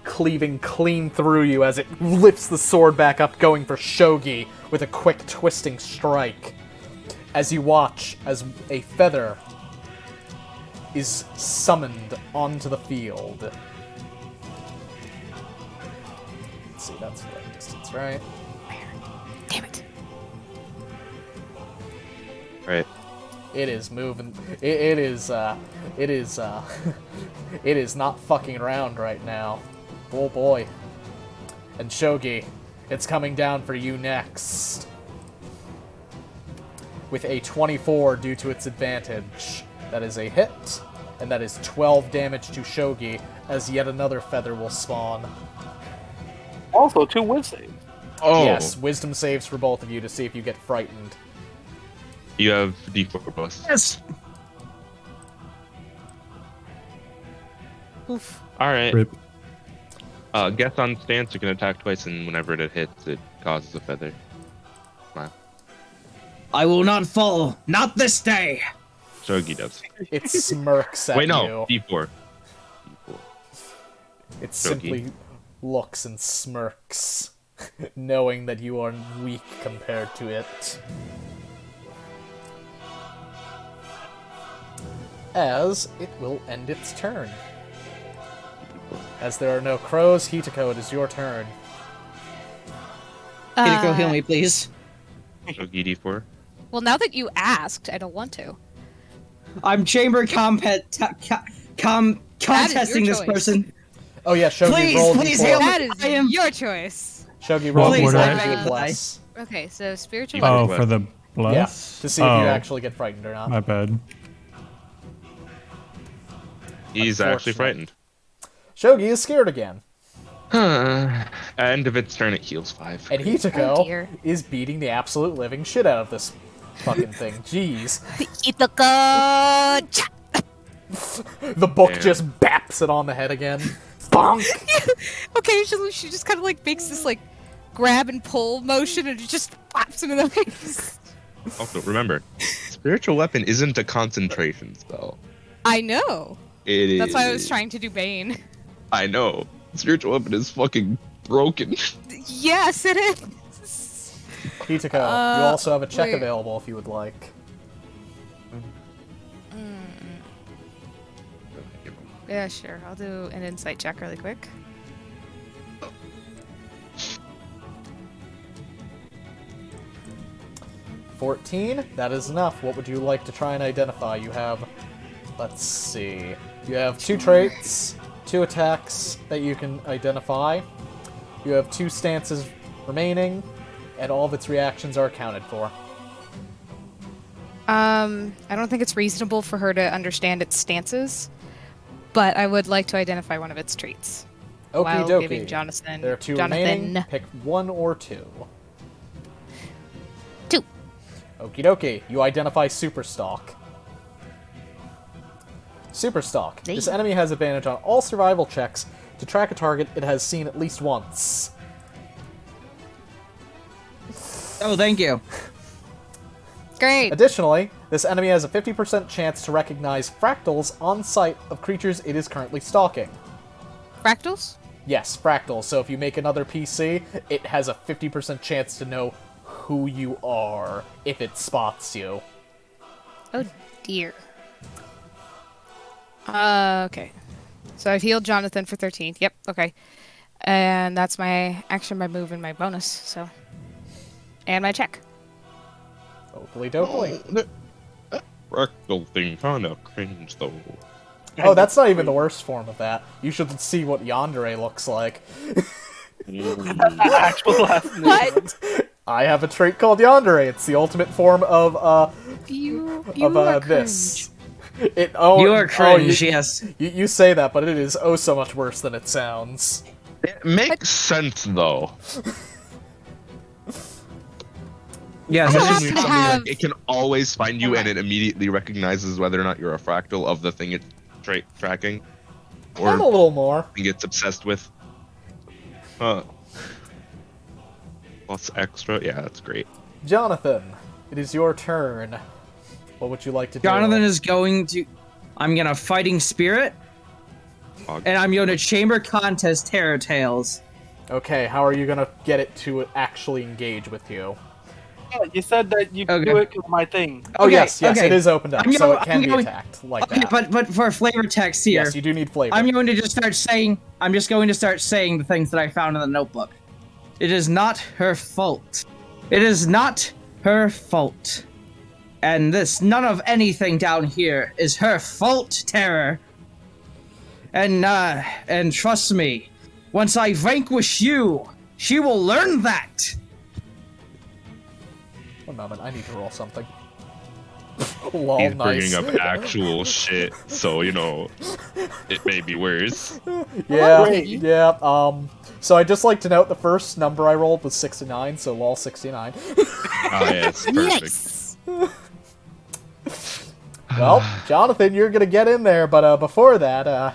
cleaving clean through you as it lifts the sword back up, going for Shogi with a quick twisting strike. As you watch as a feather is summoned onto the field. Let's see, that's the right distance, right? Damn it. Right. It is moving. It is it is not fucking around right now. Oh boy. And Shogi, it's coming down for you next. With a 24 due to its advantage. That is a hit, and that is 12 damage to Shogi, as yet another feather will spawn. also, 2 wisdom. Oh, Yes, wisdom saves for both of you to see if you get frightened. you have D4 plus. Yes. Oof. All right. Rip. Guess on stance, you can attack twice, and whenever it hits, it causes a feather. Smile. I will not fall. Not this day. Shogi does. It smirks at Wait, no. you. D4. It simply looks and smirks, knowing that you are weak compared to it. As it will end its turn. As there are no crows, Hitako, it is your turn. Hitako, heal me, please. Shogi D4. Well, now that you asked, I don't want to. I'm chamber contesting this choice. person. Oh yeah, Shogi Please, roll please, D4. hail me. That is I am- your choice. Shogi roll What would D4 I- to bless. Okay, so spiritual. Oh. Oh, weapon. for the Yeah, bless? to see if Oh, you actually get frightened or not. my bad. He's actually frightened. Shogi is scared again. End of its turn, it heals 5. And Oh, Hitako dear. is beating the absolute living shit out of this fucking thing. Jeez. Itaka! The book Damn. just baps it on the head again. Bonk! Occasionally, she just kind of like makes this like grab and pull motion, and it just slaps him in the face. Also, remember, spiritual weapon isn't a concentration spell. I know. It is. That's why I was trying to do Bane. I know. Spiritual weapon is fucking broken. Yes, it is. Hitako, you also have a check wait. available if you would like. Yeah, sure. I'll do an insight check really quick. $14? That is enough. What would you like to try and identify? You have, let's see, you have 2 traits, 2 attacks that you can identify. You have 2 stances remaining, and all of its reactions are accounted for. I don't think it's reasonable for her to understand its stances, but I would like to identify one of its traits. Okie while dokie. giving Jonathan. There are 2 Jonathan. remaining. Pick 1 or 2. 2. Okie dokie. You identify Superstock. Superstock. This enemy has advantage on all survival checks to track a target it has seen at least once. Oh, thank you. Great. Additionally, this enemy has a 50% chance to recognize fractals on sight of creatures it is currently stalking. Fractals? Yes, fractals. So if you make another PC, it has a 50% chance to know who you are if it spots you. Oh dear. Okay. So I've healed Jonathan for 13. Yep, okay. And that's my action, my move, and my bonus, so. And my check. Oakley dokley. That fractal thing kinda cringe though. Oh, that's not even the worst form of that. You should see what Yandere looks like. Actual last name. What? I have a trait called Yandere. It's the ultimate form of You are this. cringe. You are cringe, yes. You say that, but it is oh so much worse than it sounds. It makes sense though. Yes, I it's have just- to have- It can always find you, and it immediately recognizes whether or not you're a fractal of the thing it's tracking, And a or little more. it gets obsessed with. Plus extra, yeah, that's great. Jonathan, it is your turn. What would you like to do? Jonathan is going to. I'm gonna fighting spirit, and I'm going to chamber contest terror tales. Okay, how are you gonna get it to actually engage with you? Yeah, you said that you could Okay. do it with my thing. Oh Okay, yes, okay. it is opened up, I'm so going- it can I'm be going- attacked like Okay, that. but for flavor text here, Yes, you do need flavor. I'm going to just start saying. I'm just going to start saying the things that I found in the notebook. It is not her fault. It is not her fault. And none of anything down here is her fault, Terror. And trust me, once I vanquish you, she will learn that. One moment, I need to roll something. Lol, He's nice. bringing up actual shit, so you know it may be worse. Yeah, Great. yeah. So I'd just like to note the first number I rolled was 69, so lol 69. Ah, yes, perfect. Yes. Well, Jonathan, you're gonna get in there, but before that,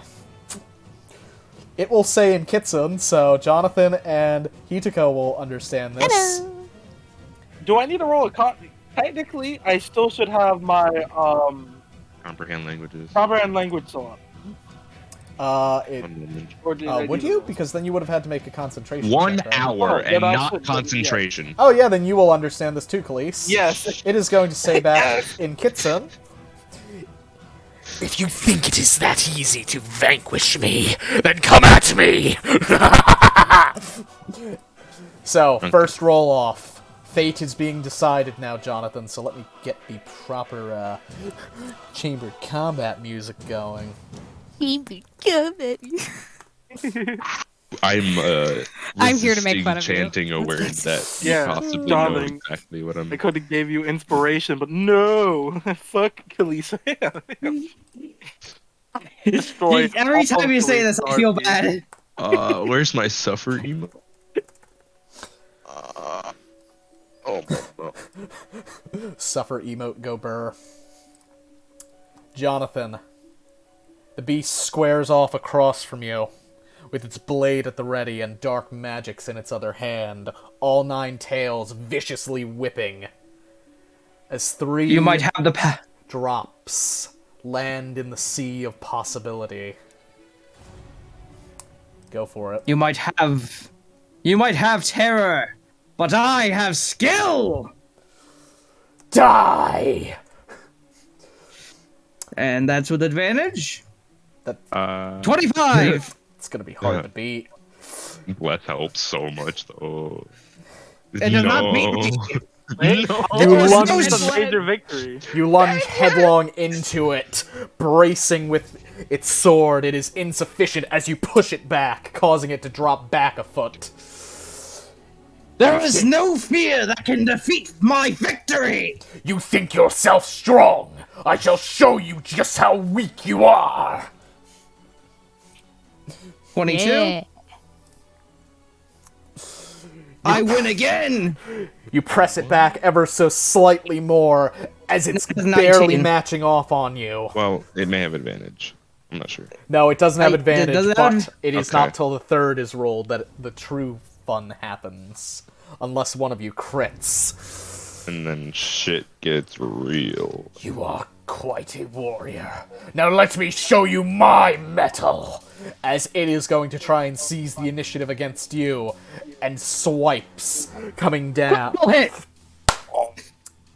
it will say in Kitsune, so Jonathan and Hitako will understand this. Do I need to roll a Technically, I still should have my Comprehend languages. comprehend language still up. Or did I Would do you? that? Because then you would have had to make a concentration. 1 check, right? hour Oh, and then I not should- concentration. Oh yeah, then you will understand this too, Khalees. Yes. It is going to say back in Kitsune. If you think it is that easy to vanquish me, then come at me! So, first roll off. Fate is being decided now, Jonathan, so let me get the proper chambered combat music going. I'm I'm here to make fun of you. chanting a word that Yeah, possibly darling. know exactly what I'm. I could have gave you inspiration, but no. Fuck Khaleesi. Destroy Every all time you say this, I feel Khaleesi's bad. Where's my suffer emo? Oh no. Suffer emote go burr. Jonathan. The beast squares off across from you, with its blade at the ready and dark magics in its other hand, all 9 tails viciously whipping. As 3 You might have the drops land in the sea of possibility. Go for it. You might have terror, but I have skill. Die! And that's with advantage. 25. It's gonna be hard Yeah. to beat. Bless helps so much though. It does not beat me. Hey, No. oh, lunge- it's a major victory. You lunge headlong into it, bracing with its sword. It is insufficient as you push it back, causing it to drop back a foot. There is no fear that can defeat my victory. You think yourself strong? I shall show you just how weak you are! 22. Yeah. I win again. You press it back ever so slightly more, as it's This is barely 19. matching off on you. Well, it may have advantage. I'm not sure. No, it doesn't have It advantage, doesn't but have- it is Okay. not till the 3rd is rolled that the true fun happens. Unless one of you crits. And then shit gets real. You are quite a warrior. Now let me show you my mettle! As it is going to try and seize the initiative against you, and swipes coming down. Critical hit.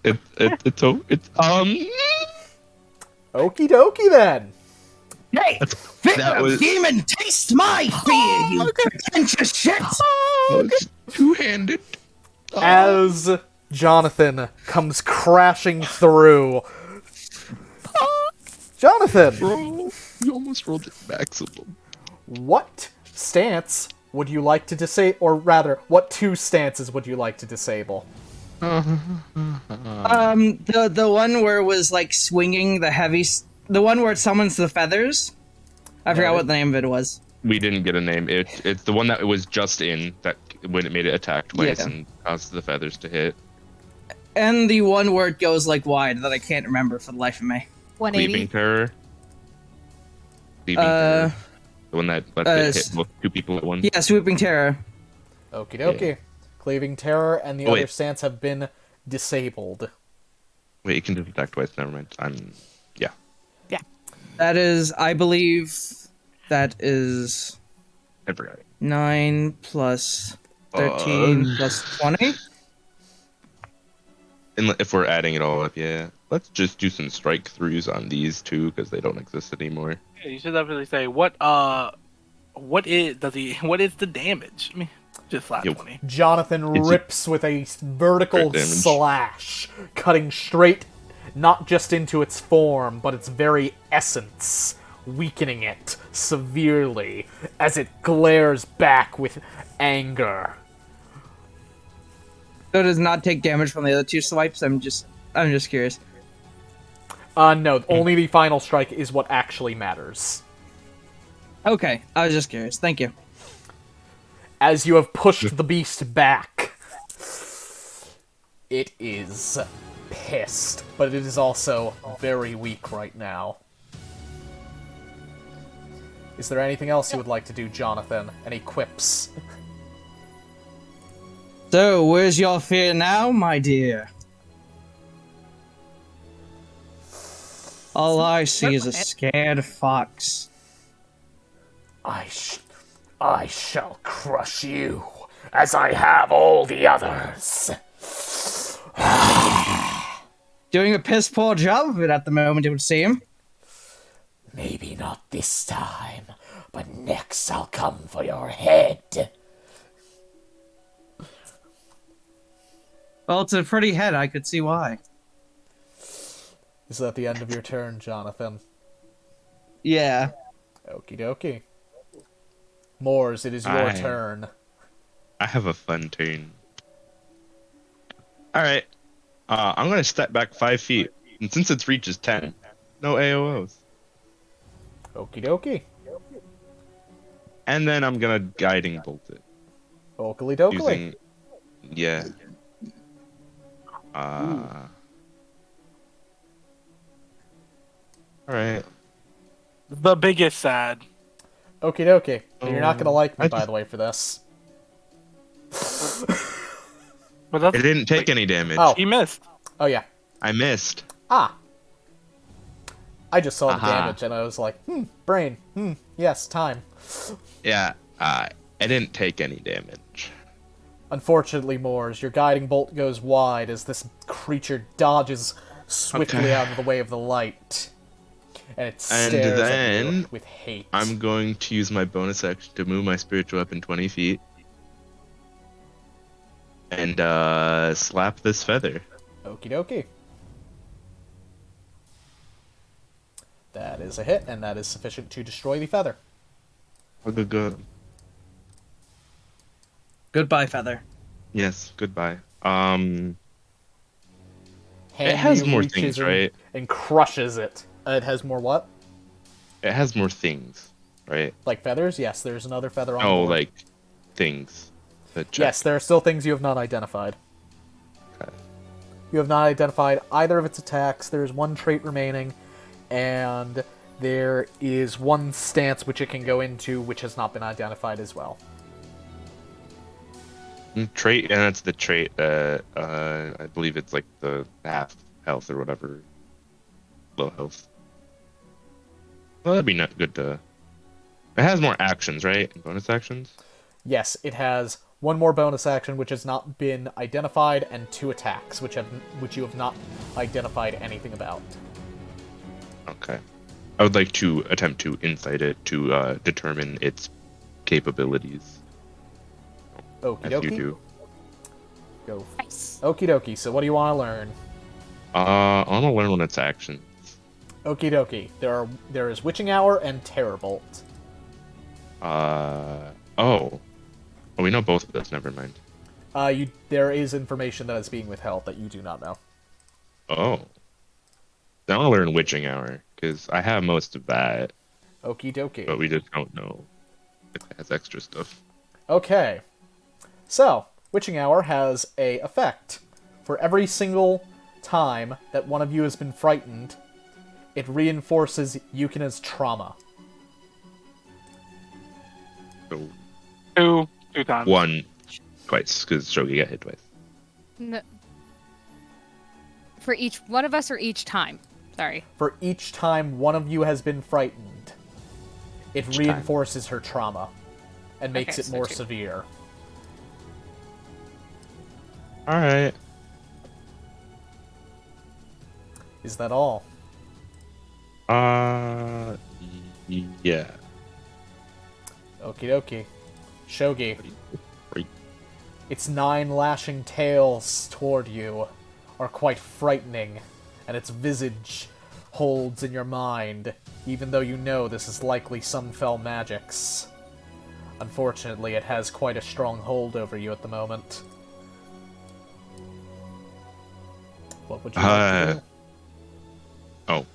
It's Okie dokie then. Hey, fit that of was- demon, taste my fear, you pretentious shit. two-handed. As Jonathan comes crashing through. Jonathan, Bro, you almost rolled it maximum. what stance would you like to disable, or rather, what 2 stances would you like to disable? The one where it was like swinging the the one where it summons the feathers. I forgot what the name of it was. We didn't get a name. It's the one that it was just in that when it made it attack twice Yeah. and caused the feathers to hit. And the one where it goes like wide that I can't remember for the life of me. 180. Leaping terror. Leaping terror. The one that lets it s- hit both 2 people at once. Yeah, swooping terror. Okie dokie. Cleaving Terror and the Oh, other wait. stance have been disabled. Wait, it can just attack twice. Never mind. Yeah. That is, I believe, that is I forgot. 9 plus 13 plus 20. And if we're adding it all up, yeah. Let's just do some strike throughs on these 2 because they don't exist anymore. Yeah, you should definitely say what is the damage? I mean, just flat Yo. 20. Jonathan It's a- rips with a vertical Great damage. slash, cutting straight not just into its form, but its very essence, weakening it severely as it glares back with anger. So it does not take damage from the other 2 swipes. I'm just curious. No, only the final strike is what actually matters. Okay, I was just curious. Thank you. As you have pushed the beast back, it is pissed, but it is also very weak right now. Is there anything else you would like to do, Jonathan? Any quips? So, where's your fear now, my dear? All I see is a scared fox. I shall crush you, as I have all the others. Doing a piss poor job of it at the moment, it would seem. Maybe not this time, but next I'll come for your head. Well, it's a pretty head. I could see why. Is that the end of your turn, Jonathan? Yeah. Okie dokie. Moors, it is your turn. I have a fun turn. Alright. I'm going to step back 5 feet. And since its reach is 10, no AOOs. Okie dokie. And then I'm going to guiding bolt it. Oakley dokley. Using... Yeah. Alright. The biggest sad. Okie dokie. You're not gonna like me, by the way, for this. But that's, It didn't take any damage. Oh. he missed. Oh, yeah. I missed. Ah. I just saw the Aha. damage, and I was like, brain. Yes, time. Yeah, it didn't take any damage. Unfortunately, Moors, your guiding bolt goes wide as this creature dodges swiftly Okay. out of the way of the light. And it And stares at you then with hate. I'm going to use my bonus action to move my spiritual weapon 20 feet. And slap this feather. Okie dokie. That is a hit, and that is sufficient to destroy the feather. Good. Goodbye, Feather. Yes, goodbye. Hand It has you more reaches things, in right? And crushes it. It has more what? It has more things, right? Like feathers? Yes, there's another feather on the Oh, board. like things. That check. Yes, there are still things you have not identified. Okay. You have not identified either of its attacks. There is one trait remaining, and there is one stance which it can go into, which has not been identified as well. Trait, and that's the trait that I believe it's like the half health or whatever. Low health. Well, that'd be not good to. It has more actions, right? Bonus actions? Yes, it has one more bonus action which has not been identified, and 2 attacks which you have not identified anything about. Okay. I would like to attempt to insight it to determine its capabilities. Okie As you dokie. do. Go. Nice. Okie dokie. So what do you want to learn? I want to learn when its action. Okie dokie. There is Witching Hour and Terrorbolt. Oh, we know both of this. Never mind. There is information that is being withheld that you do not know. Oh. Then I'll learn Witching Hour, because I have most of that, Okie dokie. but we just don't know if it has extra stuff. Okay. So, Witching Hour has a effect. For every single time that one of you has been frightened, it reinforces Yukina's trauma. So, Two times. one, twice, because Shogi got hit twice. No. For each one of us or each time? Sorry. For each time one of you has been frightened, it Each time. reinforces her trauma and makes Okay, it so more 2. severe. Alright. Is that all? Yeah. Okie dokie. Shogi. Right. Its 9 lashing tails toward you are quite frightening, and its visage holds in your mind, even though you know this is likely some fell magics. Unfortunately, it has quite a strong hold over you at the moment. What would you like to do? Oh.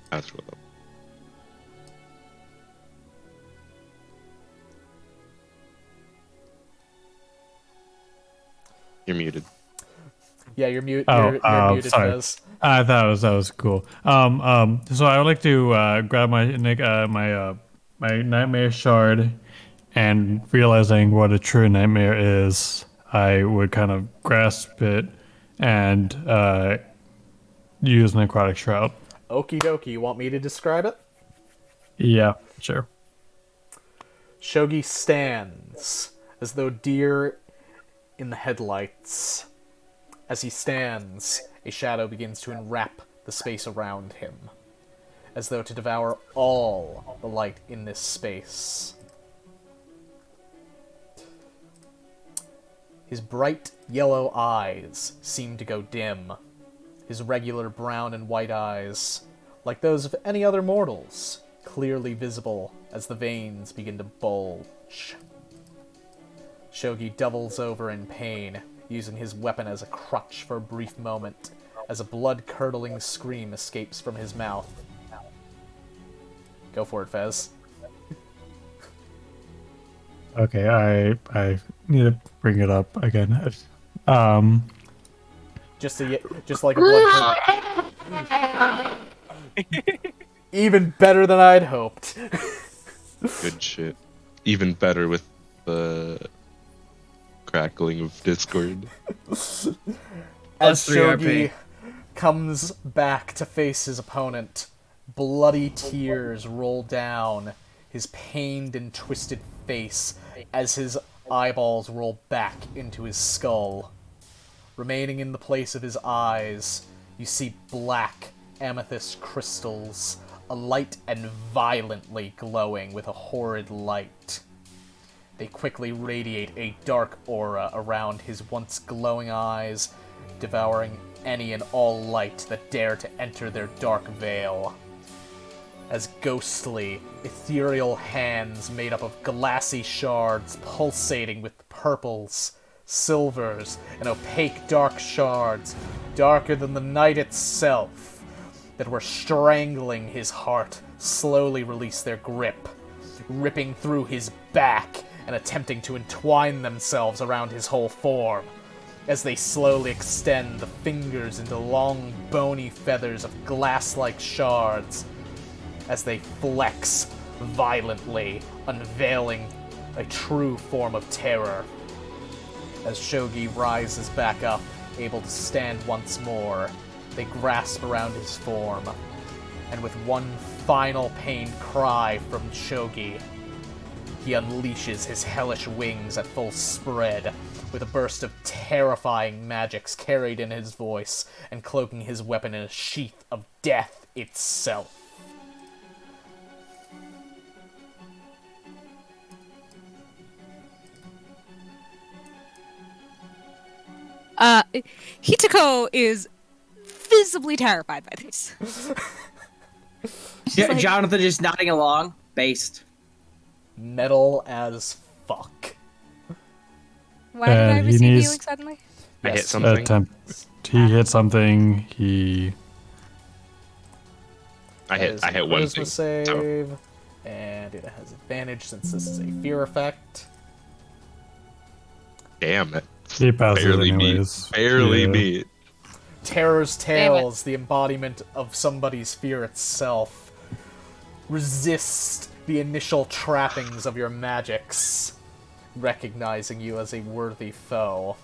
That's what. You're muted. Yeah, you're mute. Oh, You're muted, sorry. Fez. I thought that was cool. So I would like to grab my nightmare shard, and realizing what a true nightmare is, I would kind of grasp it and use necrotic shroud. Okie dokie. You want me to describe it? Yeah, sure. Shogi stands as though deer in the headlights. As he stands, a shadow begins to enwrap the space around him. as though to devour all the light in this space. His bright yellow eyes seem to go dim. His regular brown and white eyes, like those of any other mortals, clearly visible as the veins begin to bulge. Shogi doubles over in pain, using his weapon as a crutch for a brief moment, as a blood-curdling scream escapes from his mouth. Go for it, Fez. Okay, I need to bring it up again. Just like a blood. Even better than I'd hoped. Good shit. Even better with the crackling of Discord. As +3 RP. Shogi comes back to face his opponent, bloody tears roll down his pained and twisted face as his eyeballs roll back into his skull. Remaining in the place of his eyes, you see black amethyst crystals, alight and violently glowing with a horrid light. They quickly radiate a dark aura around his once glowing eyes, devouring any and all light that dare to enter their dark veil. As ghostly, ethereal hands made up of glassy shards pulsating with purples, silvers, and opaque dark shards, darker than the night itself, that were strangling his heart, slowly release their grip, ripping through his back and attempting to entwine themselves around his whole form, as they slowly extend the fingers into long, bony feathers of glass-like shards, as they flex violently, unveiling a true form of terror. As Shogi rises back up, able to stand once more, they grasp around his form, and with one final pained cry from Shogi, he unleashes his hellish wings at full spread, with a burst of terrifying magics carried in his voice, and cloaking his weapon in a sheath of death itself. Hitako is visibly terrified by this. Jonathan just nodding along. Based. Metal as fuck. Why did I he receive needs- healing suddenly? I hit Yes. something. He hit something. He I hit one Charisma thing. save, and it has advantage since this is a fear effect. Damn it. he passes Barely anyways. beat. Barely Yeah. beat. Terror's Damn it. Tales, the embodiment of somebody's fear itself. Resist the initial trappings of your magics, recognizing you as a worthy foe.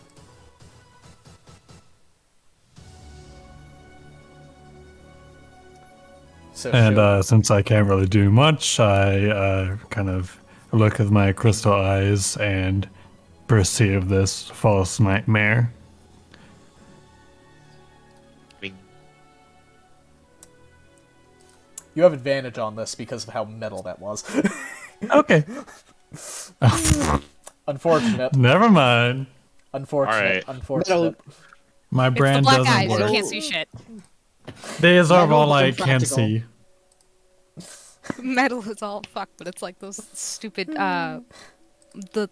So And since I can't really do much, I kind of look with my crystal eyes and perceive this false nightmare. you have advantage on this because of how metal that was. Okay. Unfortunate. Never mind. Unfortunate. Alright. Unfortunate. My It's the brand black doesn't eyes, work. you can't see shit. They absorb Metal all I and can't practical. see. Metal is all fucked, but it's like those stupid the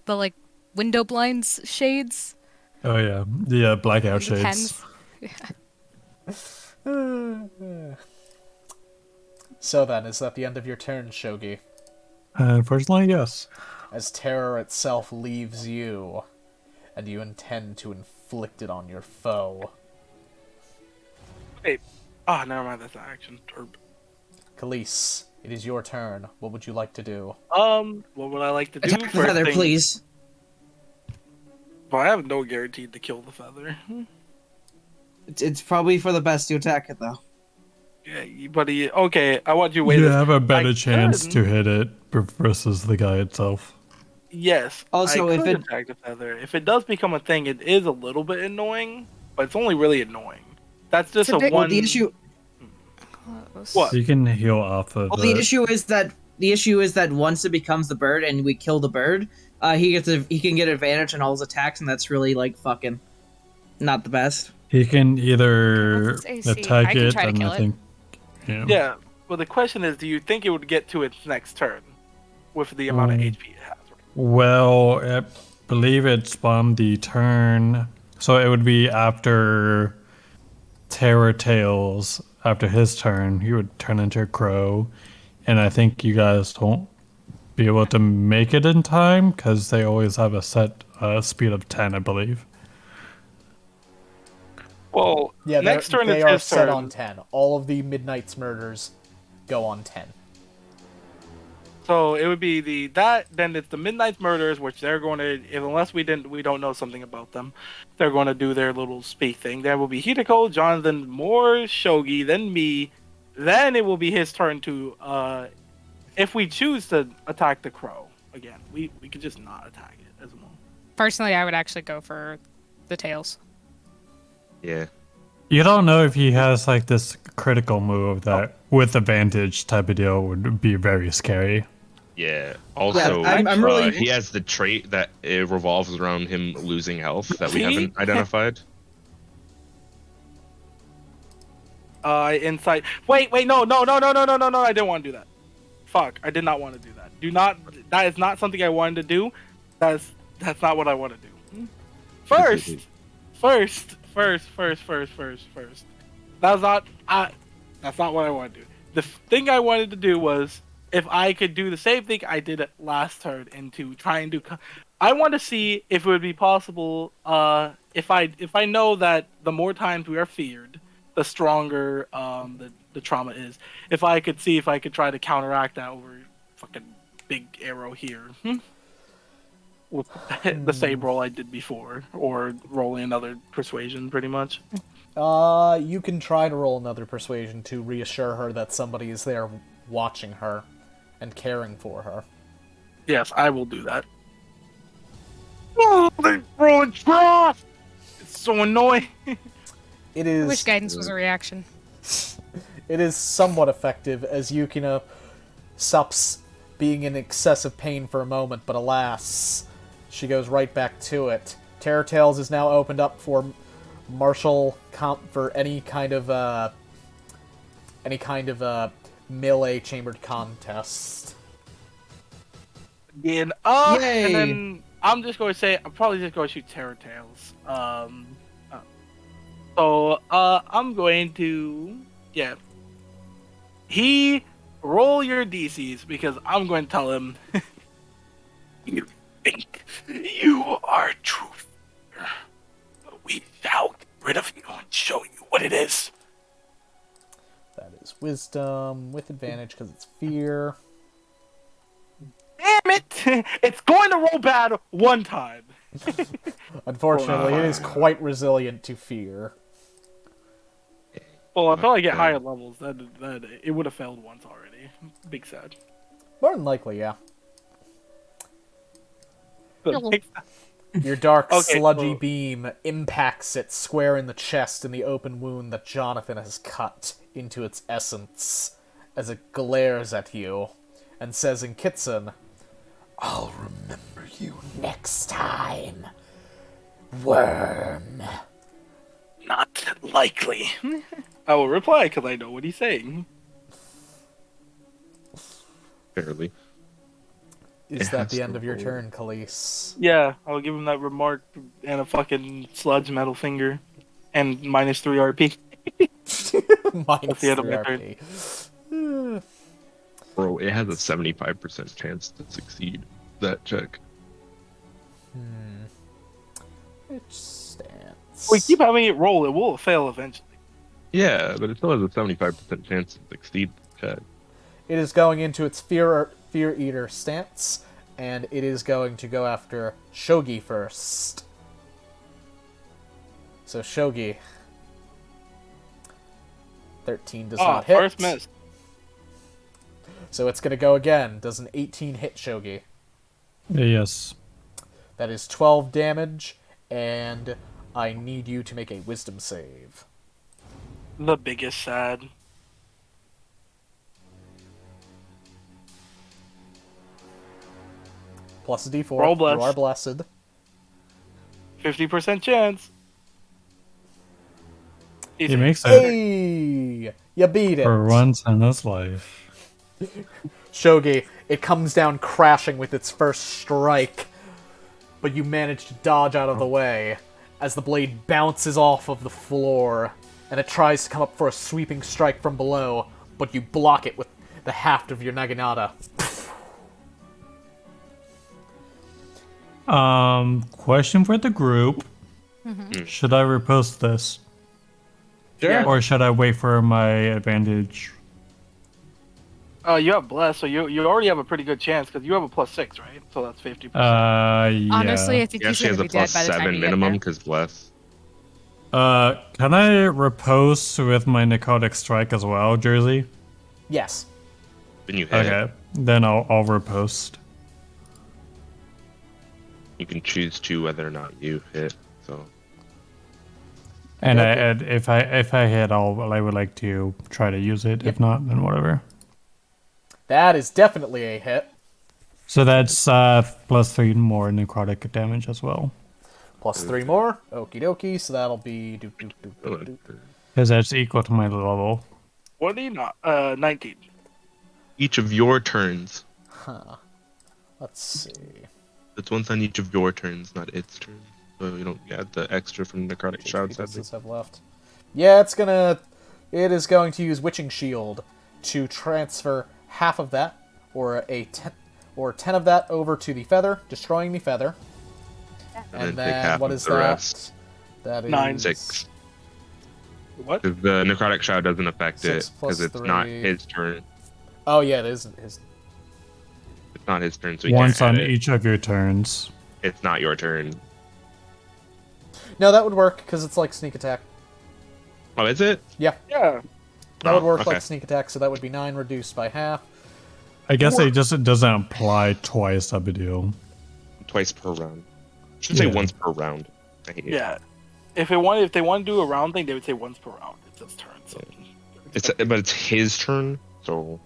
like window blinds shades. Oh yeah, the blackout The shades. pens. So then, is that the end of your turn, Shogi? Unfortunately, yes. As terror itself leaves you, and you intend to inflict it on your foe. Wait. Oh, never mind. That's an action. Khalees, it is your turn. What would you like to do? What would I like to do? Attack the First feather, thing- please. Well, I have no guarantee to kill the feather. It's probably for the best to attack it, though. Yeah, but okay. I want you to wait. You this. have a better I chance could. to hit it versus the guy itself. Yes. Also, I if could it- attack the feather, if it does become a thing, it is a little bit annoying, but it's only really annoying. That's just It's a a bit- one. Well, the issue. What? You can heal off of Well, it. the issue is that once it becomes the bird and we kill the bird, he can get advantage on all his attacks, and that's really like fucking not the best. He can either What's its AC? attack I can it, try to and kill I it. think, yeah. Yeah. Well, the question is, do you think it would get to its next turn with the amount of HP it has? Well, I believe it spawned the turn, so it would be after Terror Tails. After his turn, he would turn into a crow, and I think you guys won't be able to make it in time because they always have a set speed of 10, I believe. Well, Yeah, next turn they it's are his set turn. on 10. All of the Midnight's murders go on 10. So it would be then it's the Midnight Murders, which they're going to, unless we don't know something about them, they're going to do their little speak thing. There will be Hideko, Jonathan, more Shogi, then me, then it will be his turn to, if we choose to attack the crow again, we could just not attack it as well. Personally, I would actually go for the tails. Yeah. You don't know if he has like this critical move that, with advantage type of deal, would be very scary. Yeah. Also, I'm really- he has the trait that it revolves around him losing health that we See? haven't identified. Insight. Wait, no, I didn't want to do that. Fuck, I did not want to do that. That is not something I wanted to do. That's not what I want to do. First. That's not what I want to do. The thing I wanted to do was, if I could do the same thing I did last turn, into trying to, I want to see if it would be possible. If I know that the more times we are feared, the stronger the trauma is. If I could try to counteract that over fucking big arrow here. With the same roll I did before, or rolling another persuasion, pretty much. You can try to roll another persuasion to reassure her that somebody is there watching her and caring for her. Yes, I will do that. Oh, they're rolling trash! It's so annoying. It I is. wish guidance was a reaction. It is somewhat effective as Yukina stops being in excessive pain for a moment, but alas, she goes right back to it. Terror Tales is now opened up for martial comp for any kind of melee chambered contest. Again, Yay! and then I'm just going to say, I'm probably just going to shoot Terror Tales. So I'm going to, roll your DCs, because I'm going to tell him, you think you are true. We shall get rid of you and show you what it is. That is wisdom with advantage because it's fear. Damn it! It's going to roll bad one time. Unfortunately, it is quite resilient to fear. Well, until I get higher levels, that it would have failed once already. Big sad. More than likely, yeah. But Your dark, Okay, sludgy so- beam impacts it square in the chest in the open wound that Jonathan has cut into its essence as it glares at you and says in Kitson, "I'll remember you next time, worm." Not likely. I will reply because I know what he's saying. Barely. Is It that has the to end of your roll. turn, Khalees? Yeah, I'll give him that remark and a fucking sludge metal finger and -3 RP. Minus the end of 3 my RP. Bro, it has a 75% chance to succeed that check. Which stance? We keep having it roll, it will fail eventually. Yeah, but it still has a 75% chance to succeed the check. It is going into its Fear Eater stance, and it is going to go after Shogi first. So Shogi. 13 does not hit. First miss. So it's going to go again. Does an 18 hit Shogi? Yes. That is 12 damage, and I need you to make a wisdom save. The biggest sad. Plus a d4. Roll bless. You are blessed. 50% chance. He Easy. makes it Hey! You beat it. for once in his life. Shogi, it comes down crashing with its first strike, but you manage to dodge out of the way as the blade bounces off of the floor, and it tries to come up for a sweeping strike from below, but you block it with the haft of your naginata. Question for the group. Mm-hmm. Should I repost this? Sure. Or should I wait for my advantage? You have bless, so you already have a pretty good chance because you have a +6, right? So that's 50%. Yeah. Honestly, I think Yeah, he's she gonna has a be dead by the time +7 you get minimum there. because bless. Can I repost with my necrotic strike as well, Jersey? Yes. When you hit, Okay, then I'll repost. you can choose to whether or not you hit. So And Okay. if I hit, I would like to try to use it. If not, then whatever. That is definitely a hit. So that's +3 more necrotic damage as well. Plus 3 more. Okie dokie, so that'll be... doop, doop, doop, doop, doop. Because that's equal to my level. What do you not? 19. each of your turns. Huh. Let's see. It's once on each of your turns, not its turn. So you don't get the extra from Necrotic Shroud, Does sadly. this have left? Yeah, it is going to use Witching Shield to transfer half of that, or 10 of that over to the feather, destroying the feather. And then take half what of is the that? rest. That is 9. 6. What? Because the Necrotic Shroud doesn't affect 6 it, plus because it's not 3. his turn. Oh yeah, it isn't his. It's not his turn, so he Once can't on add it. each of your turns. It's not your turn. No, that would work because it's like sneak attack. Oh, is it? Yeah, Yeah. that would Oh, work okay. like sneak attack. So that would be 9 reduced by half. I guess it doesn't apply twice, I deal. Twice per round. Should say Yeah. once per round. I hate it. Yeah. If they want to do a round thing, they would say once per round. It's his turn. So. But it's his turn, so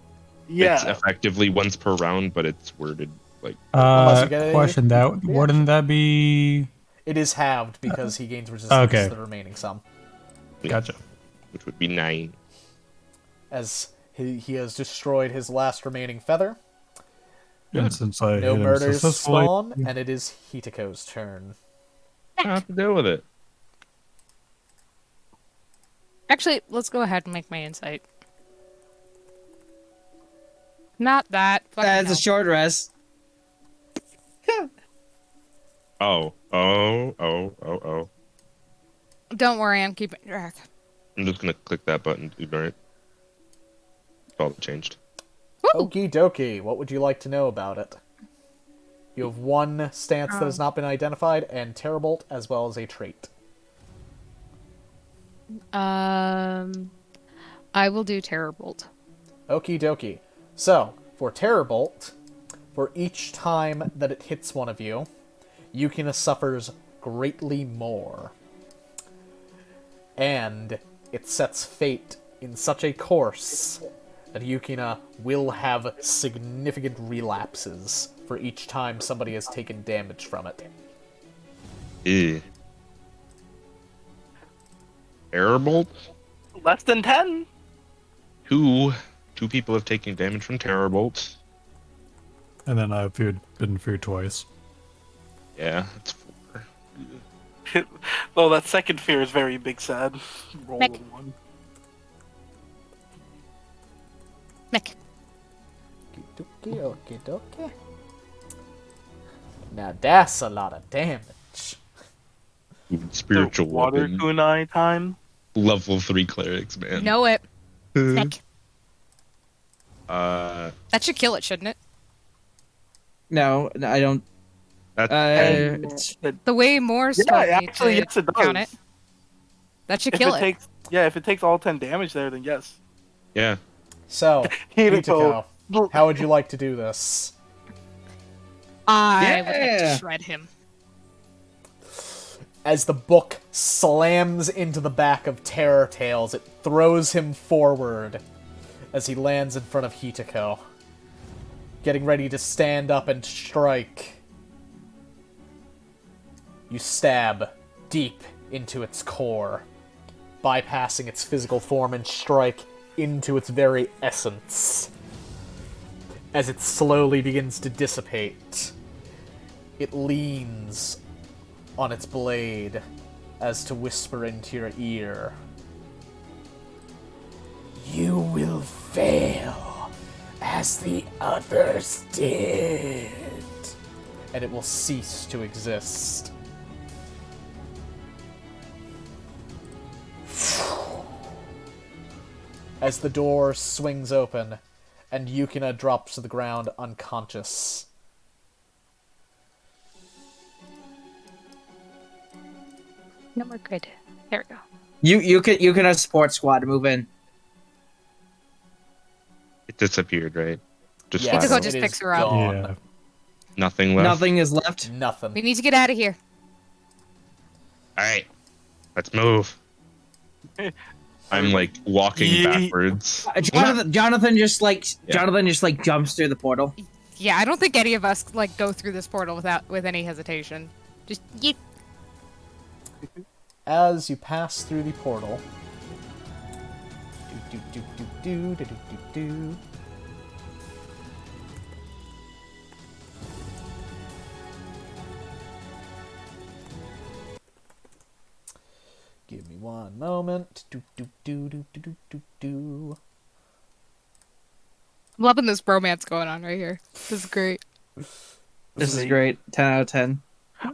it's Yeah. effectively once per round, but it's worded like Unless you get a Question that reaction. wouldn't that be? It is halved because he gains resistance Okay. to the remaining sum. Gotcha. which would be 9. As he has destroyed his last remaining feather. And since I No hit him murders successfully, spawn, and it is Hitako's turn. I have to deal with it. Actually, let's go ahead and make my insight. Not that. Fucking That's hell. a short rest. Oh. Don't worry, I'm keeping track. I'm just gonna click that button to ignore it. It's all changed. Woo! Okie dokie, what would you like to know about it? You have one stance that has not been identified, and Terrorbolt, as well as a trait. I will do Terrorbolt. Okie dokie. So, for Terrorbolt, for each time that it hits one of you, Yukina suffers greatly more. And it sets fate in such a course that Yukina will have significant relapses for each time somebody has taken damage from it. Ew. Airbolt? Less than 10. Two people have taken damage from Terrorbolt. and then I've been feared twice. Yeah, that's 4. Well, that second fear is very big sad. Roll Nick. a 1. Mick. Okie dokie, okie dokie. Now that's a lot of damage. Spiritual The water weapon. kunai time. Level 3 clerics, man. Know it. Mick. Uh, That should kill it, shouldn't it? No, I don't. that's It's, The way Moore's Yeah, told me actually, to yes, it count does. it. That should If kill it it. takes, if it takes all 10 damage there, then yes. yeah. So, Hideko. Hitako, how would you like to do this? I would like Yeah. to shred him. As the book slams into the back of Terror Tales, it throws him forward as he lands in front of Hitako, getting ready to stand up and strike. You stab deep into its core, bypassing its physical form and strike into its very essence. As it slowly begins to dissipate, it leans on its blade as to whisper into your ear. You will fail as the others did. And it will cease to exist. As the door swings open and Yukina drops to the ground unconscious. No, we're good. There we go. You can have support squad move in. It disappeared, right? Just Yes, Ichigo it just is picks her up. gone. Yeah. nothing left. Nothing is left. Nothing. We need to get out of here. All right, let's move. I'm like walking backwards. Jonathan just like jumps through the portal. Yeah, I don't think any of us like go through this portal with any hesitation. Just yeet. As you pass through the portal, do do do do do do do do. Give me one moment. Do do do do do do do do. I'm loving this bromance going on right here. This is great. This is great. 10 out of 10.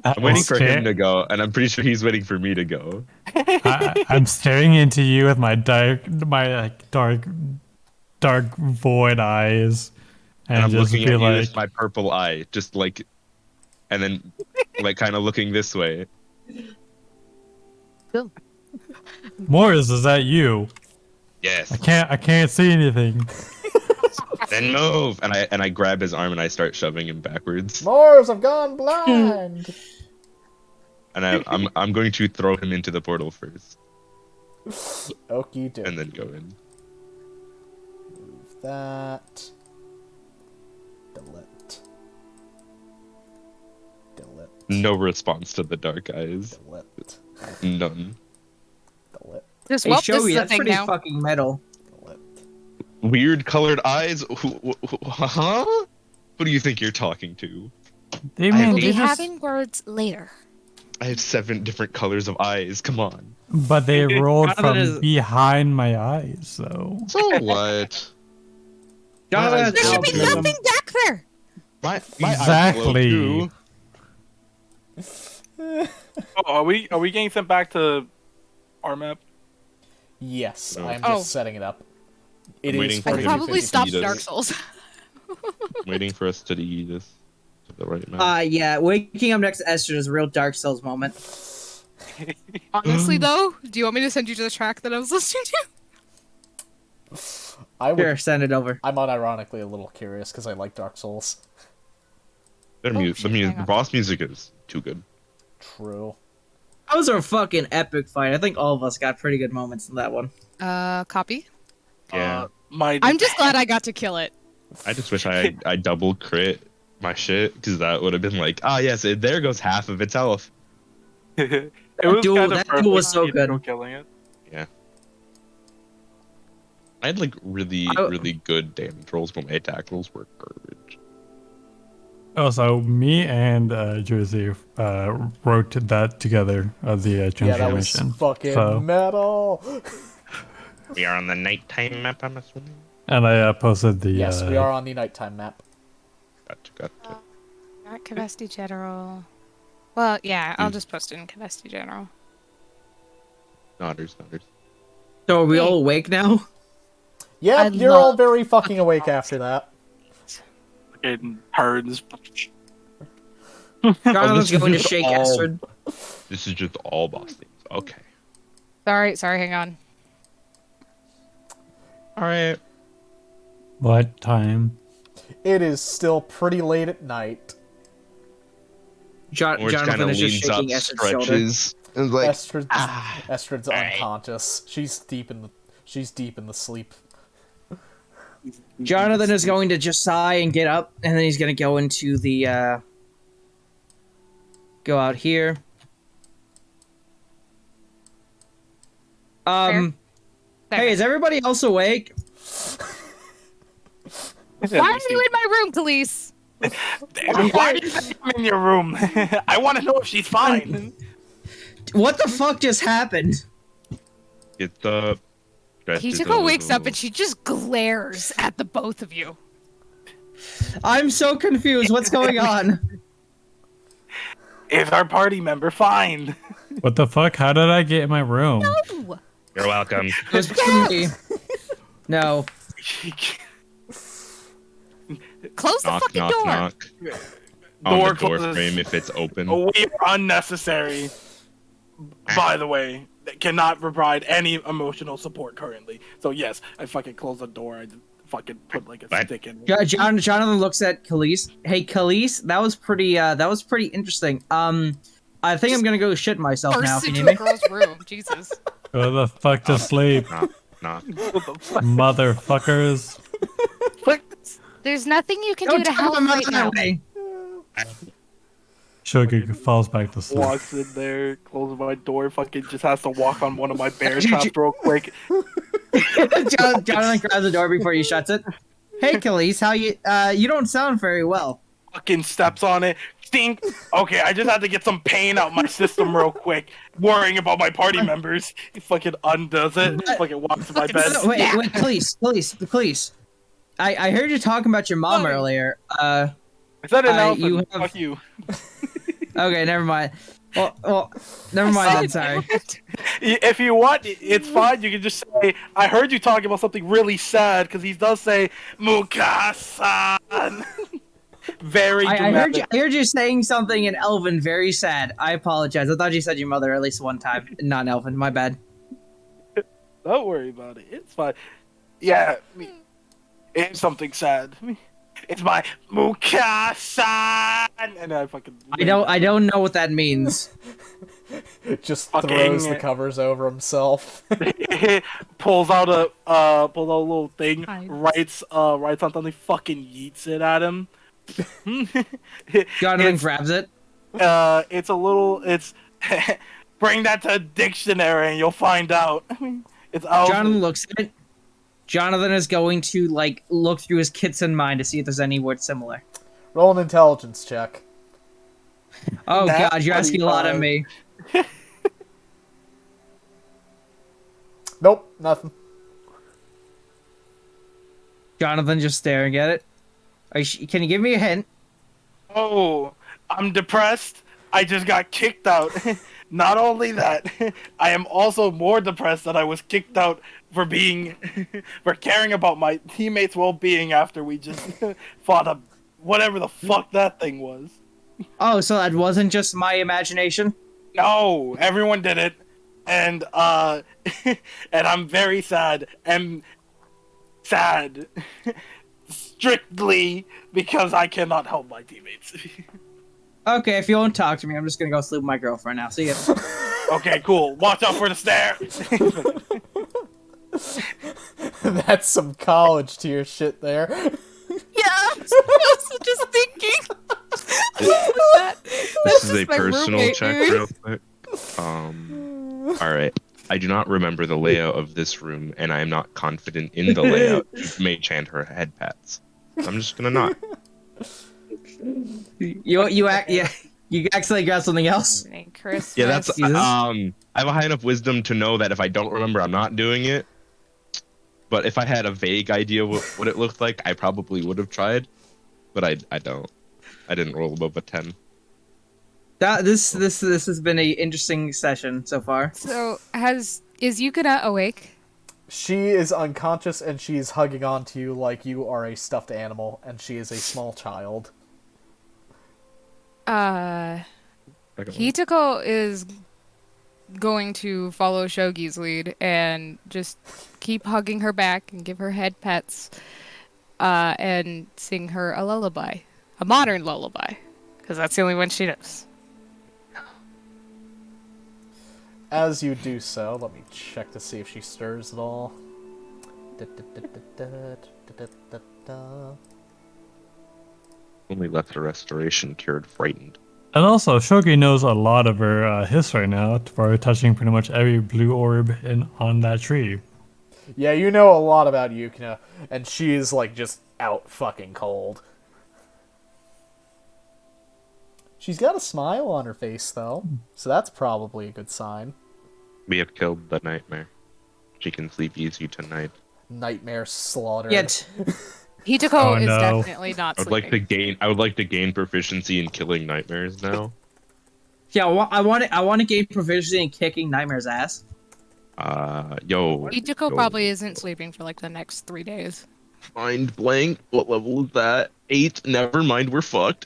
I'm waiting for him to go, and I'm pretty sure he's waiting for me to go. I'm staring into you with my dark void eyes, And I'm just looking be at you like, with my purple eye, just like, and then like kind of looking this way. Morris, is that you? Yes. I can't see anything. Then move, and I grab his arm and I start shoving him backwards. Mars, I've gone blind. And I'm going to throw him into the portal first, Okie doke. and then go in. Move that. Delete. Delete. No response to the dark eyes. Delete. None. Delete. Just Hey, well, this Shobi, is a that's thing pretty now. fucking metal. Delete. Weird colored eyes. Huh? Who do you think you're talking to? They I mean We'll they be just, having words later. I have 7 different colors of eyes. Come on. but they rolled Jonathan from is- behind my eyes, though. So what? Jonathan has There There should be albinism. nothing back there. My eyes glow Exactly. too. Oh, are we getting sent back to our map? Yes, No. I'm Oh. just setting it up. It I'm is waiting for I him to probably finish stopped this. Dark Souls. Waiting for us to do this to the right map. Yeah, waking up next to Esther is a real Dark Souls moment. Honestly, though, do you want me to send you to the track that I was listening to? I would. Here, send it over. I'm unironically a little curious because I like Dark Souls. shit, hang The on. boss music is too good. True. That was a fucking epic fight. I think all of us got pretty good moments in that one. Copy. Yeah. I'm just glad I got to kill it. I just wish I double crit my shit, because that would have been like, yes, there goes half of its health. It was duel- kind of that duel was so perfect, good. Killing it. I had like really good damage rolls, but my attack rolls were garbage. Also, me and Jersey wrote that together, the Yeah, that was transformation. fucking So- metal. We are on the nighttime map, I'm assuming. And I posted the. Yes, we are on the nighttime map. Gotcha. Not Kavesti General. Well, yeah, I'll just post it in Kavesti General. Nodders. So are we Hey. all awake now? Yeah, I you're all love- very fucking awake after that. Fucking turds. Jonathan's this going to is shake all- Esther. This is just all boss things. Okay. Sorry, hang on. Alright. What time? It is still pretty late at night. Orange kind Jonathan of is just leans up, shaking Esther's shoulder. Stretches. And like, Estrid's unconscious. She's deep in the sleep. Jonathan is going to just sigh and get up, and then he's going to go into the, go out here. Fair. Hey, is everybody else awake? Why are you in my room, Khalees? Why do you think I'm in your room? I want to know if she's fine. What the fuck just happened? Get the. Kijiko wakes up and she just glares at the both of you. I'm so confused. What's going on? Is our party member fine? What the fuck? How did I get in my room? No. You're welcome. It was for me. No. Close the Knock, fucking knock, door. knock. On Door the door closes. frame if it's open. We are unnecessary. By the way, that cannot provide any emotional support currently. So yes, I fucking close the door. I just fucking put like a What? stick in it. Jonathan looks at Khalees. Hey, Khalees, that was pretty interesting. I think I'm gonna go shit myself now. Bursts If you into need a me. girl's room. Jesus. Go the fuck to sleep, Knock, knock. What the fuck? motherfuckers. There's nothing you can Don't do to talk help about right that now. way. Sugar falls back to sleep. Walks in there, closes my door, fucking just has to walk on one of my bear traps real quick. Jonathan grabs the door before he shuts it. Hey, Khalees, how you? You don't sound very well. Fucking steps on it. Stink. Okay, I just had to get some pain out my system real quick. Worrying about my party members. He fucking undoes it. Fucking walks to my bed. Wait, Khalees. I heard you talking about your mom earlier. Is that an you elephant? have- Fuck you. Okay, never mind. Well, never mind then. Sorry. If you want, it's fine. You can just say, I heard you talking about something really sad, because he does say, Mukasan. Very I dramatic. heard you saying something in Elven very sad. I apologize. I thought you said your mother at least one time. Not in Elven. My bad. Don't worry about it. It's fine. Yeah, it's something sad. It's my Mukasan, and I fucking. I don't know what that means. Just Fucking- throws the covers over himself. pulls out a little thing, Hides. writes on something, fucking yeets it at him. Jonathan It's- grabs it. It's a little. It's bring that to a dictionary and you'll find out. I mean, it's Elven. Jonathan looks at it. Jonathan is going to look through his Kitson mind to see if there's any word similar. Roll an intelligence check. Oh That's god, you're asking a lot of me. Nope, nothing. Jonathan just staring at it. Can you give me a hint? Oh, I'm depressed. I just got kicked out. Not only that, I am also more depressed that I was kicked out for for caring about my teammates' well-being after we just fought whatever the fuck that thing was. Oh, so that wasn't just my imagination? No, everyone did it, and and I'm very sad. And sad, strictly because I cannot help my teammates. Okay, if you won't talk to me, I'm just gonna go sleep with my girlfriend now. See ya. Okay, cool. Watch out for the stair. That's some college tier shit there. Yeah, I was just thinking. This is a just my personal roommate, check, dude. real quick. All right. I do not remember the layout of this room, and I am not confident in the layout to mage hand her head pats. I'm just gonna not. You accidentally grab something else. Christmas. Yeah, that's Jesus. I have a high enough wisdom to know that if I don't remember, I'm not doing it. But if I had a vague idea what it looked like, I probably would have tried. But I don't. I didn't roll above a 10. This has been a interesting session so far. So is Yukina awake? She is unconscious and she's hugging onto you like you are a stuffed animal and she is a small child. Hitoko is going to follow Shogi's lead and just keep hugging her back and give her head pets, and sing her a lullaby, a modern lullaby, because that's the only one she knows. As you do so, let me check to see if she stirs at all. Only lesser restoration cured frightened. And also, Shogi knows a lot of her history now for touching pretty much every blue orb on that tree. Yeah, you know a lot about Yukina, and she is like just out fucking cold. She's got a smile on her face though, so that's probably a good sign. We have killed the nightmare. She can sleep easy tonight. Nightmare slaughtered. Yet. Hitoko Oh, is no. definitely not I would like sleeping. to gain proficiency in killing nightmares now. Yeah, I want to gain proficiency in kicking Nightmare's ass. Yo. Hitoko probably isn't sleeping for like the next 3 days. Mind blank. What level is that? 8. Never mind. We're fucked.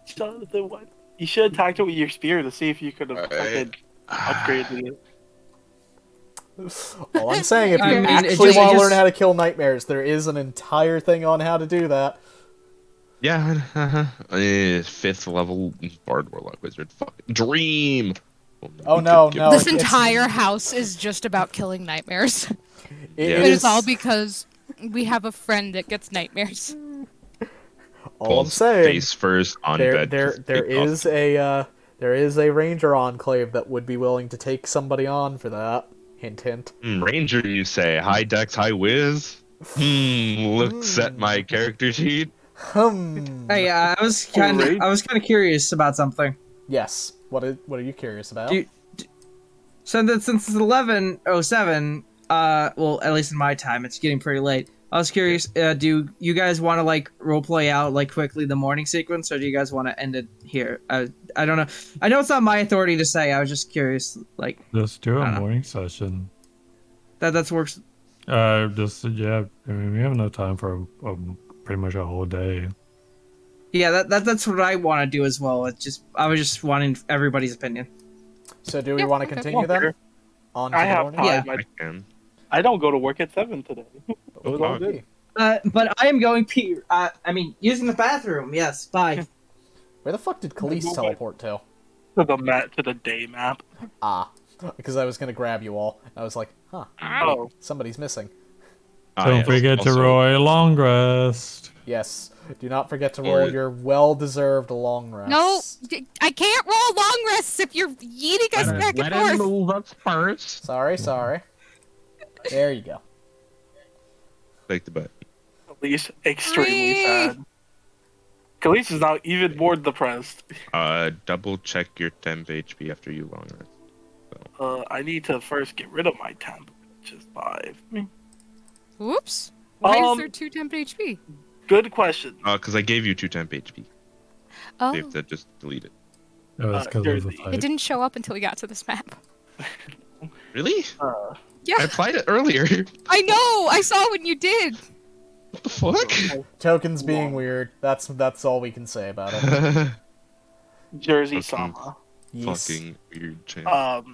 Jonathan, what? You should have attacked it with your spear to see if you could have fucking upgraded it. All I'm saying, if you I mean, actually it want to just- learn how to kill nightmares, there is an entire thing on how to do that. Yeah. 5th level Bard Warlock Wizard. Fucking dream. Oh, no, no. This it's- entire house is just about killing nightmares. It Yeah. It is all is- because we have a friend that gets nightmares. all I'm saying. Face first on bed. There is a ranger enclave that would be willing to take somebody on for that. Hint, hint. Ranger, you say? High dex, high whiz? Looks at my character sheet. Hey, I was kind of curious about something. Yes. What are you curious about? Since it's 11:07, well, at least in my time, it's getting pretty late. I was curious, do you guys want to like roleplay out like quickly the morning sequence, or do you guys want to end it here? I don't know. I know it's not my authority to say. I was just curious, like Just do I a don't know. morning session. that works. Yeah. I mean, we have no time for pretty much a whole day. Yeah, that's what I want to do as well. I was just wanting everybody's opinion. So do we Yeah, want to okay. continue then? On to I the have morning? time. Yeah. I can. I don't go to work at 7 today. What would that be? But I am going using the bathroom. Yes, bye. Where the fuck did Khalees teleport to? To the day map. Ah. Because I was going to grab you all. I was like, huh, Oh, somebody's missing. Don't yes. forget to Also- roll a long rest. Yes. Do not forget to roll Or- your well-deserved long rest. No, I can't roll long rests if you're yeeting us back and forth. move up first. Sorry. There you go. Like the butt. Khalees extremely Whee! sad. Khalees is now even more depressed. Double check your temp HP after you long rest. I need to first get rid of my temp, which is 5. Whoops. Why is Um, there 2 temp HP? Good question. Because I gave you 2 temp HP. Oh, You have to just delete it. Oh, that's because of the Jersey. fight. it didn't show up until we got to this map. Really? Uh, Yeah, I applied it earlier. I know. I saw when you did. What the fuck? Tokens being weird. That's all we can say about it. Jersey Fucking- Sama. Yes. Fucking weird champ.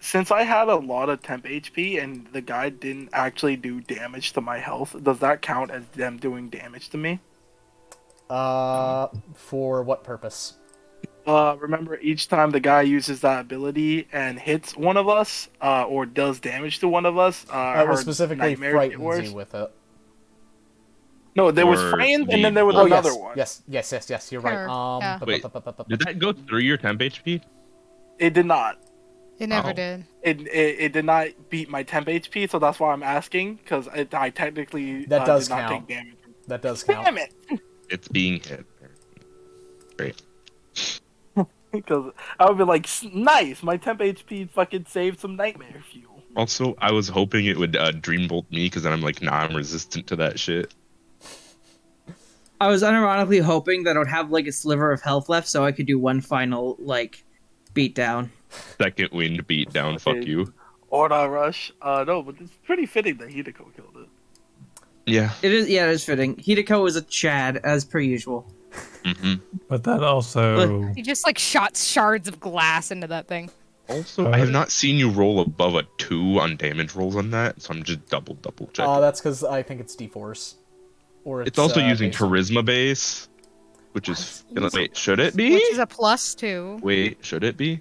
Since I had a lot of temp HP and the guy didn't actually do damage to my health, does that count as them doing damage to me? For what purpose? Remember, each time the guy uses that ability and hits one of us, or does damage to one of us, It her was specifically nightmares get frightens worse. you with it. No, there was Or frightened, the and then there was Oh, another yes. one. Yes, you're right. Sure, yeah. Wait, Did that go through your temp HP? It did not. It never Wow. did. It did not beat my temp HP, so that's why I'm asking, because I technically That does did not count. take damage. That does count. Damn it! It's being hit. Great. Because I would be like, nice, my temp HP fucking saved some nightmare fuel. Also, I was hoping it would Dreambolt me, because then I'm like, nah, I'm resistant to that shit. I was unironically hoping that I would have like a sliver of health left, so I could do one final like beat down. Second wind beat down, fuck Okay. you. Order rush. No, but it's pretty fitting that Hideko killed it. Yeah. It is fitting. Hideko is a Chad as per usual. hmm But that also. He just like shot shards of glass into that thing. Also, I have not seen you roll above a 2 on damage rolls on that, so I'm just double checking. That's because I think it's D-Force. Or It's also using basic. charisma base, which is wait, should it be? Which is a +2. Wait, should it be?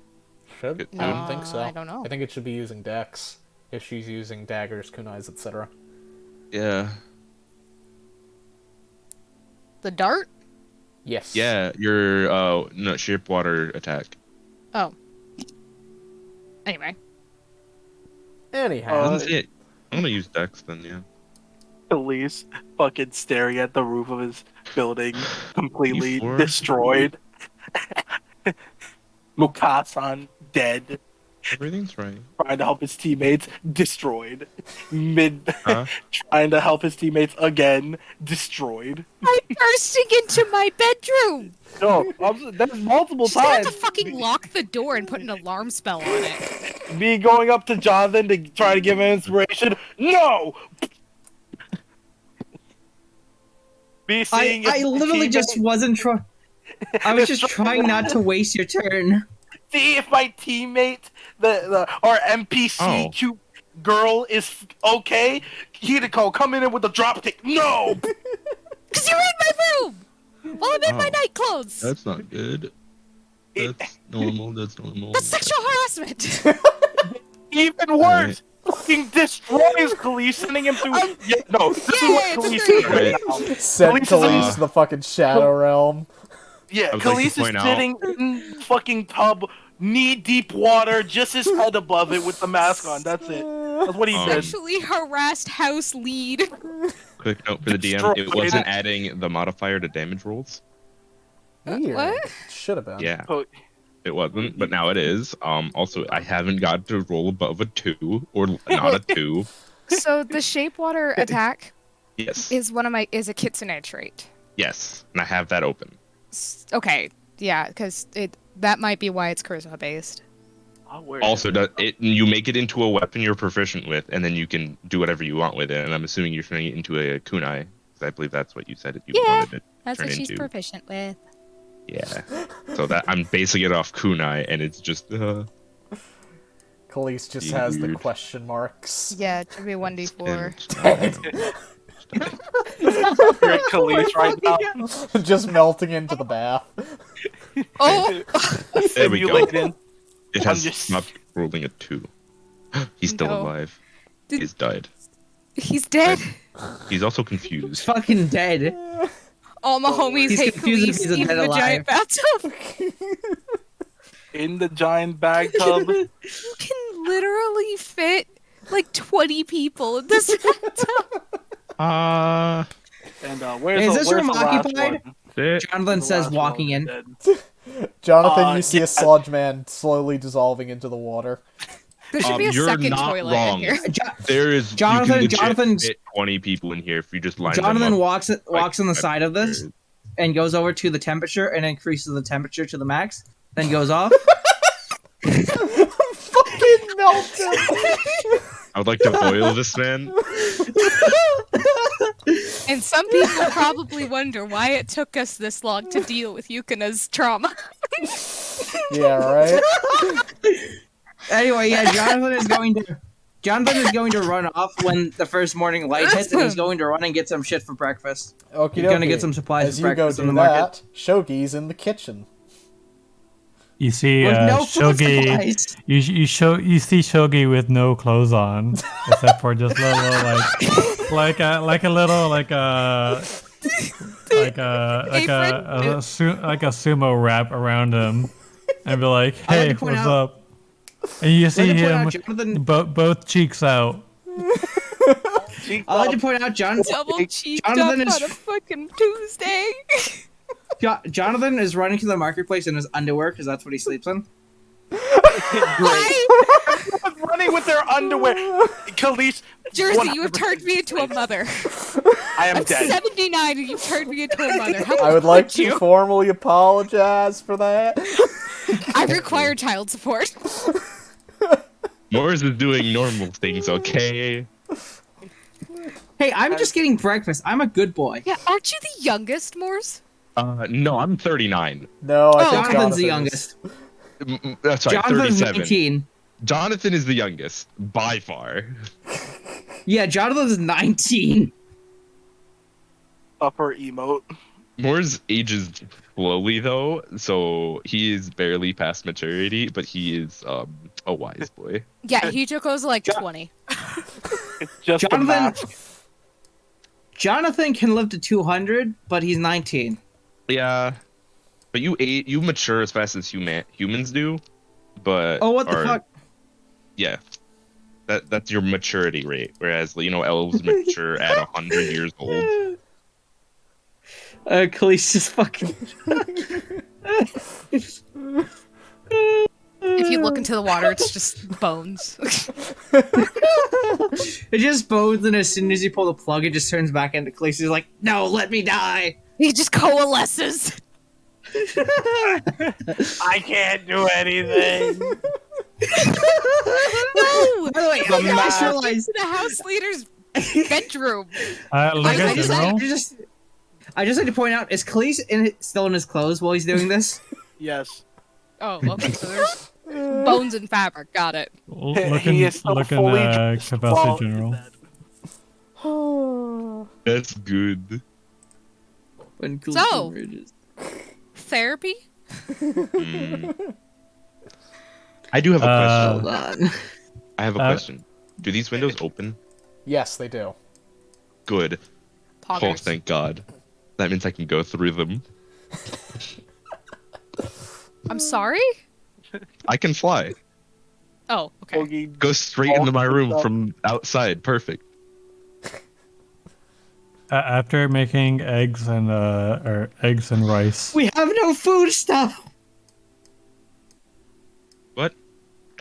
Should? It- I don't think so. I don't know. I think it should be using Dex. If she's using daggers, kunais, etc. Yeah. The dart? Yes. Yeah, your no shape water attack. Oh. Anyway. Anyhow. That's it. I'm gonna use Dex then, yeah. Elise fucking staring at the roof of his building, completely E4? destroyed. Mukasan dead, Everything's right. trying to help his teammates, destroyed. Mid, Huh? trying to help his teammates again, destroyed. I'm bursting into my bedroom! No, there's multiple She's gonna have times. to fucking lock the door and put an alarm spell on it. Me going up to Jonathan to try to give him inspiration. No. Me seeing. I if literally teammate- just wasn't trying. I was just trying not to waste your turn. see if my teammate, our NPC Oh. cute girl is okay. Hideko, come in with a drop kick. No. Cause you're in my room! While I'm in my Oh. night clothes! That's not good. That's normal. That's normal. That's sexual harassment! Even worse. Fucking destroys Khalees, sending him through. Yeah, no, this is what Yeah, Khalees it's is great. right now. Send Khalees is Khalees to the fucking Shadow Realm. Yeah, I would like to Khalees is point out- sitting in fucking tub, knee-deep water, just his head above it with the mask on. That's it. That's what he did. Sexually harassed house lead. Quick note for the DM: it Destroyed. wasn't adding the modifier to damage rolls. Weird. What? Should have been. Yeah, Oh, it wasn't, but now it is. Also, I haven't got to roll above a 2 or not a 2. So the shape water attack Yes. is is a kitsune trait. Yes, and I have that open. Okay, yeah, because that might be why it's charisma based. I'll wear Also, you make it into a weapon you're proficient with, and then you can do whatever you want with it. And I'm assuming you're turning it into a kunai, because I believe that's what you said you Yeah. wanted it. That's Turn what she's into- proficient with. Yeah. So that I'm basing it off kunai, and it's just Khalees just has the Weird. question marks. Yeah, it should be 1d4. You're at Khalees right now. Just melting into the bath. Oh! There we go. Simulating. It I'm has just- stopped rolling a 2. He's still No. alive. Did- He's died. He's dead! He's also He's confused. fucking dead. All my homies He's hate confused if Khalees, he's a even dead the giant bathtub. In the giant bag tub. You can literally fit like 20 people in this bathtub. And where's Is the, this where's room the last occupied? one? Jonathan The says last walking one in. dead. Jonathan, you see yeah. a sludge man slowly dissolving into the water. There should be a You're second not toilet wrong. in here. There is Jonathan- you can legit Jonathan's- fit 20 people in here if you just line Jonathan them up. walks on the side of this and goes over to the temperature and increases the temperature to the max, then goes off. Fucking melted! I would like to boil this man. And some people probably wonder why it took us this long to deal with Yukina's trauma. Yeah, right? Anyway, yeah, Jonathan is going to run off when the first morning light hits, and he's going to run and get some shit for breakfast. Okie He's gonna dokie. get some supplies As for you go breakfast do in the market. that, Shogi's in the kitchen. You see, With no food Shogi. supplies. You see Shogi with no clothes on, except for just little like a sumo wrap around him, and be like, I like "Hey, to point what's out- up?" And you see I like to point him out Jonathan- both cheeks out. I like to point out Double cheeked up Jonathan is- on a fucking Tuesday. Jonathan is running to the marketplace in his underwear because that's what he sleeps in. Running with their underwear. Khalees. Jersey, you have turned me into a mother. I am I'm dead. 79 and you've turned me into a mother. How I would like could to you? formally apologize for that. I require child support. Morris is doing normal things, okay? Hey, I'm just getting breakfast. I'm a good boy. Yeah, aren't you the youngest, Morse? No, I'm 39. No, I Oh, think Jonathan's the Jonathan is. youngest. That's right, Jonathan's 37. 19. Jonathan is the youngest, by far. Yeah, Jonathan's 19. Upper emote. Morris ages slowly, though, so he is barely past maturity, but he is a wise boy. Yeah, Hichoko's like 20. It's just a Jonathan- mask. Jonathan can live to 200, but he's 19. Yeah, but you mature as fast as humans do, but Oh, what the fuck? Yeah, that's your maturity rate. Whereas elves mature at 100 years old. Khalees just fucking. If you look into the water, it's just bones. It just bones, and as soon as you pull the plug, it just turns back into Khalees. He's like, "No, let me die." He just coalesces. I can't do anything. No! By the way, The I just math. realized. The house leader's bedroom. Look I at just- General. I just like to point out: is Khalees still in his clothes while he's doing this? Yes. Oh, okay, so there's bones and fabric. Got it. He is still fully dressed while Capacity in General. bed. That's good. When Khalees So- emerges. Therapy? I do have a question. Hold on. I have a question. Do these windows open? Yes, they do. Good. Oh, Poggers. thank God. That means I can go through them. I'm sorry? I can fly. Oh, okay. Boogie. Go straight into my room from outside. Perfect. After making eggs and rice. We have no food stuff. What?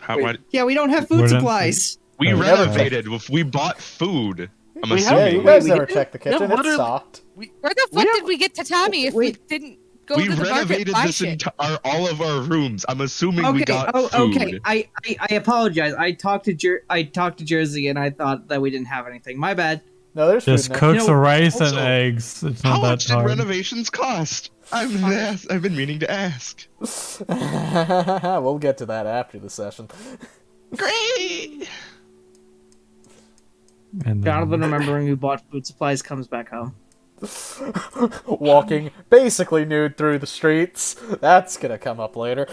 How? Wait. Why, Yeah, we don't have food Wouldn't- supplies. we Oh, yeah. renovated. We bought food. I'm We Yeah, have- you assuming. guys we never did- checked the kitchen. It's literally- stocked. Where the We fuck have- did we get tatami if we Wait. didn't go We to the market and renovated buy this shit? all of our rooms. I'm assuming we Okay. got Oh, food. okay. I apologize. I talked to Jersey, and I thought that we didn't have anything. My bad. No, there's Just food in cook You know, the rice and also, eggs. It's How not that much did hard. renovations cost? I've been meaning to ask. there. We'll get to that after the session. Great. And then- Jonathan, remembering who bought food supplies, comes back home. Walking basically nude through the streets. That's gonna come up later.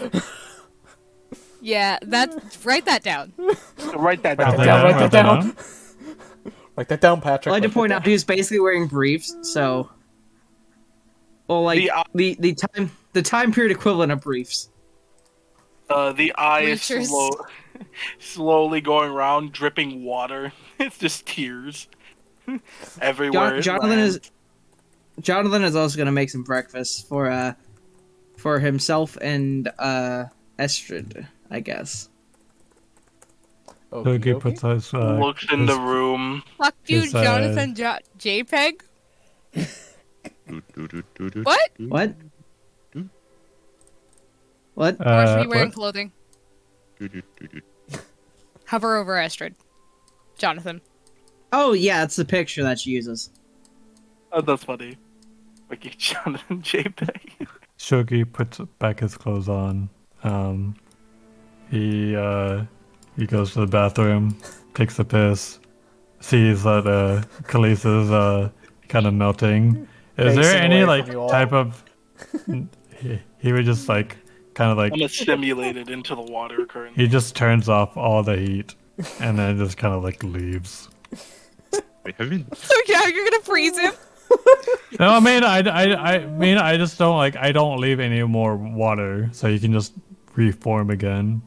Yeah, write that down. Write that Write down. that down, write that down. down. Write that down, Patrick. I like to write point that out he was basically wearing briefs, so. Well, like the time period equivalent of briefs. The eye is Bleachers. slowly going around, dripping water. It's just tears everywhere. it Jonathan lands. Jonathan is also gonna make some breakfast for himself and Estrid, I guess. down. Cookie Okey-dokey. puts his, looks in the his- room. Fuck you, His, Jonathan JPEG. What? What? What? Or should be wearing what? clothing. Hover over Estrid. Jonathan. Oh yeah, it's the picture that she uses. Oh, that's funny. Like Jonathan JPEG. Shogi puts back his clothes on. He goes to the bathroom, takes a piss, sees that Khalees is kind of melting. Is there Facing any away like from you all. type of? He would just like kind of like I'm assimilated into the water currently. he just turns off all the heat and then just kind of like leaves. Wait, have you? So yeah, you're gonna freeze him? No, I mean I just don't like I don't leave any more water so you can just reform again.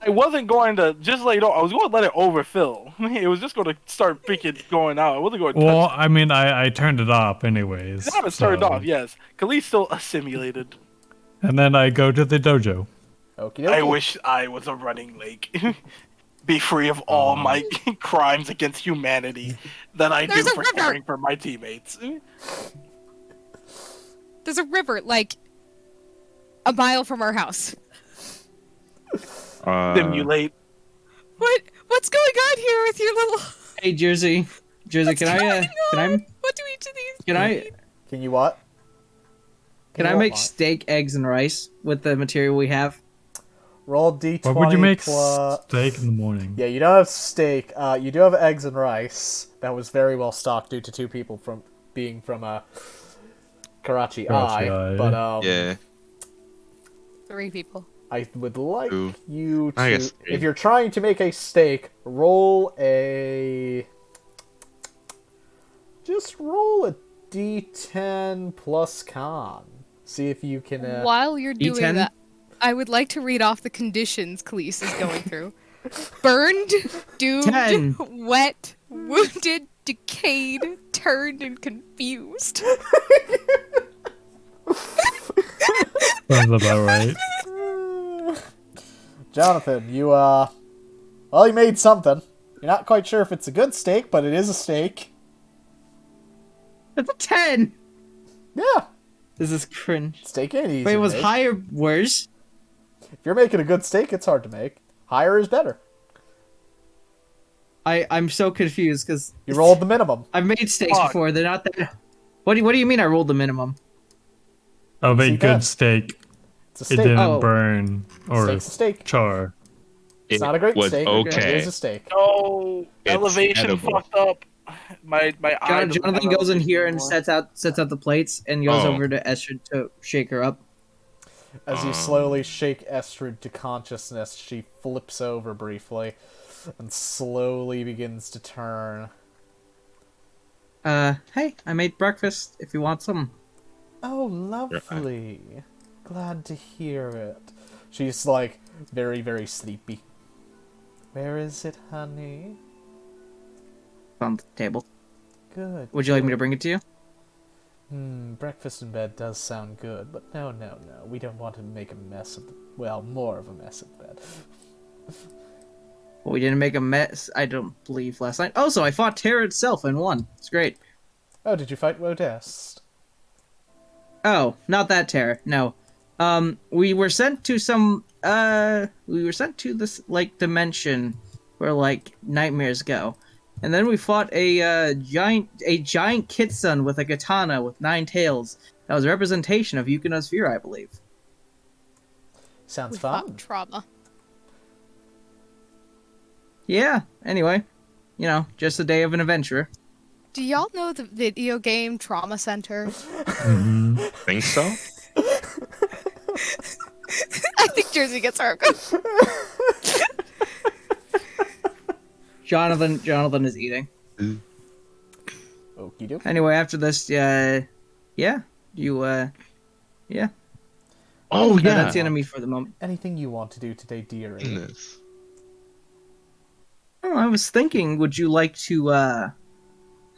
I wasn't going to just let it I was going to let it overfill. It was just going to start freaking going out. I wasn't going to Well, touch I mean I turned it off anyways. it. It's turned so- off, yes. Khalees still assimilated. And then I go to the dojo. Okey-dokey. I wish I was a running lake. Be free of all my crimes against humanity that I There's do a for river. caring for my teammates. There's a river, like, a mile from our house. Simulate. What's going on here with your little... Hey Jersey, can What's I going can I on? What do each of these can I mean? Can you what? can you I what, make Mark? steak, eggs, and rice with the material we have? Roll D20 Why would you make plus... steak in the morning? Yeah, you don't have steak. You do have eggs and rice. That was very well stocked due to two people from being from Karachi Karachi Eye. Eye. But Yeah. 3 people. I would like Ooh. you I to, guess three. if you're trying to make a steak, just roll a D10 plus con. See if you can. While you're doing D10? that, I would like to read off the conditions Khalees is going through. Burned, doomed, 10. wet, wounded, decayed, turned, and confused. Sounds about right. Jonathan, you well, you made something. You're not quite sure if it's a good steak, but it is a steak. That's a 10. Yeah, This is cringe. steak ain't easy. Wait, to was make. higher worse? If you're making a good steak, it's hard to make. Higher is better. I'm so confused because You rolled the minimum. I've made steaks Fuck. before. They're not that. What do you mean I rolled the minimum? Of See a that? good steak. It's a It steak. didn't Oh. burn or Steak's a steak. char. It's not a great was steak. It okay. is a steak. No, It's elevation edible. fucked up. My eye. doesn't Jonathan have goes in here and elevation sets out the plates and goes Oh. over to Esther to shake her up. As you slowly shake Estrid to consciousness, she flips over briefly and slowly begins to turn. Hey, I made breakfast. If you want some. Oh, lovely. Glad to hear it. She's like very, very sleepy. Where is it, honey? On the table. Good. Would you like me to bring it to you? Breakfast in bed does sound good, but no. We don't want to make a mess of the... Well, more of a mess of the bed. Well, we didn't make a mess, I don't believe, last night. Also, I fought Terror itself and won. It's great. Oh, did you fight Wodest? Oh, not that Terror. No. We were sent to some, we were sent to this, like, dimension where, like, nightmares go. And then we fought a giant kitsune with a katana with 9 tails. That was a representation of Yukino's fear, I believe. Sounds We fun. fought trauma. Yeah, anyway. You know, just a day of an adventurer. Do y'all know the video game Trauma Center? Think so? I think Jersey gets hurt. Jonathan is eating. Okie doke. Anyway, after this, yeah, Oh yeah. that's the enemy for the moment. Anything you want to do today, dearie? Goodness. Oh, I was thinking, would you like to,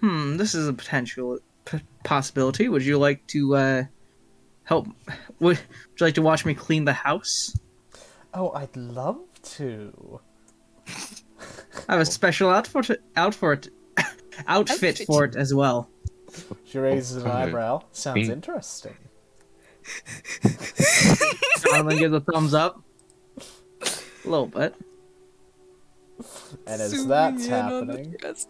this is a potential possibility. Would you like to, help? Would you like to watch me clean the house? Oh, I'd love to. I have a special outfit for it as well. She raises an Okay. eyebrow. Sounds Mm. interesting. Jonathan gives a thumbs up. A little bit. And as Zooming that's in on the happening, dress.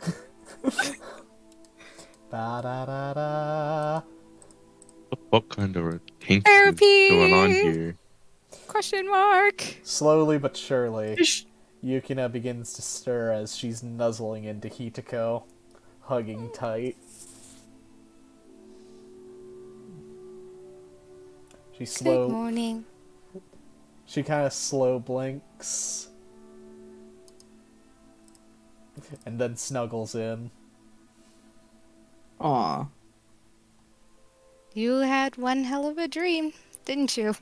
ba-da-da-da. What kind of a kink Therapy! is going on here? Question mark. Slowly but surely, Ish. Yukina begins to stir as she's nuzzling into Hitako, hugging tight. She Good morning. She kind of slow blinks. And then snuggles in. Aw. You had one hell of a dream, didn't you?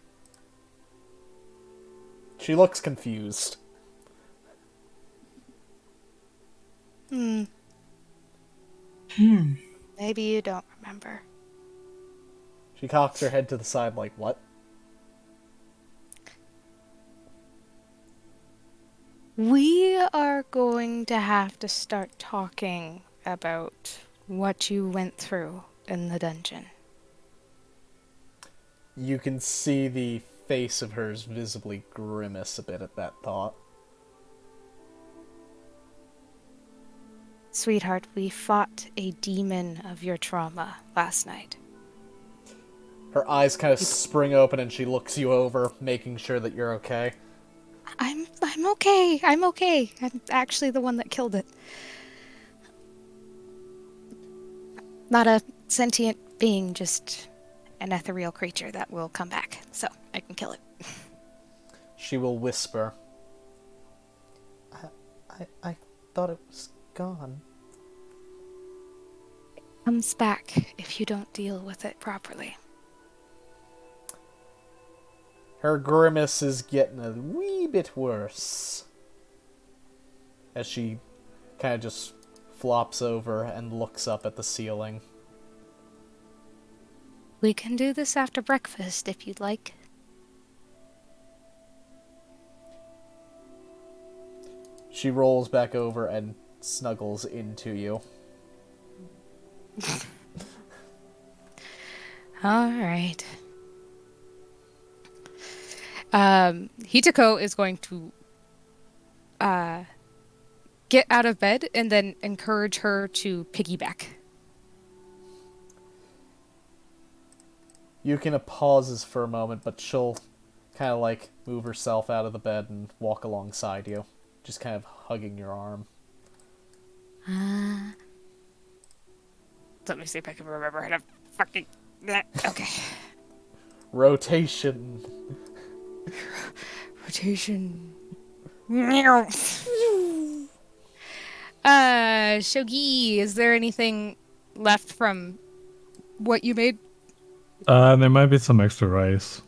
She looks confused. Maybe you don't remember. She cocks her head to the side like, what? We are going to have to start talking about what you went through in the dungeon. You can see the face of hers visibly grimace a bit at that thought. Sweetheart, we fought a demon of your trauma last night. Her eyes kind of spring open and she looks you over, making sure that you're okay. I'm okay. I'm okay. I'm actually the one that killed it. Not a sentient being, just an ethereal creature that will come back, so I can kill it. She will whisper. I thought it was gone. Comes back if you don't deal with it properly. Her grimace is getting a wee bit worse. As she kind of just flops over and looks up at the ceiling. We can do this after breakfast if you'd like. She rolls back over and snuggles into you. All right. Hitako is going to get out of bed and then encourage her to piggyback. Yukina pauses for a moment, but she'll kind of like move herself out of the bed and walk alongside you, just kind of hugging your arm. Let me see if I can remember how to fucking... Okay. Rotation. Rotation. Shogi, is there anything left from what you made? There might be some extra rice.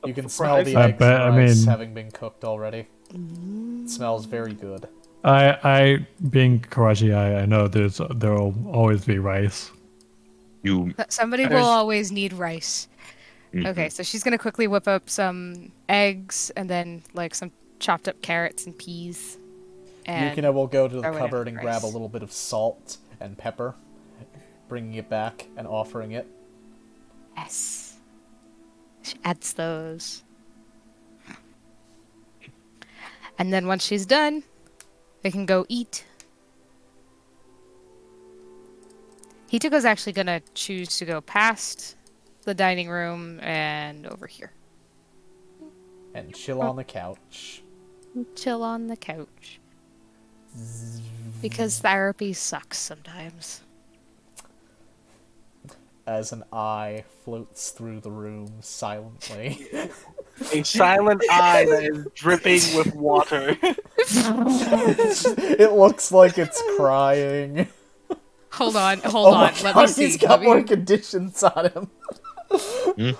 You can smell the I eggs bet- and I rice mean- having been cooked already. It smells very good. I being Karachi, I know there will always be rice. You Somebody will always need rice. Okay, so she's gonna quickly whip up some eggs and then like some chopped up carrots and peas. And Yukina will go to the throw it in cupboard with and grab a rice. little bit of salt and pepper, bringing it back and offering it. Yes. She adds those. And then once she's done, they can go eat. Hitoko's actually gonna choose to go past the dining room and over here. And chill on the couch. Chill on the couch. Because therapy sucks sometimes. As an eye floats through the room silently. A silent eye that is dripping with water. It looks like it's crying. Hold on. Oh my Let me God, see. he's got more conditions on him. Hold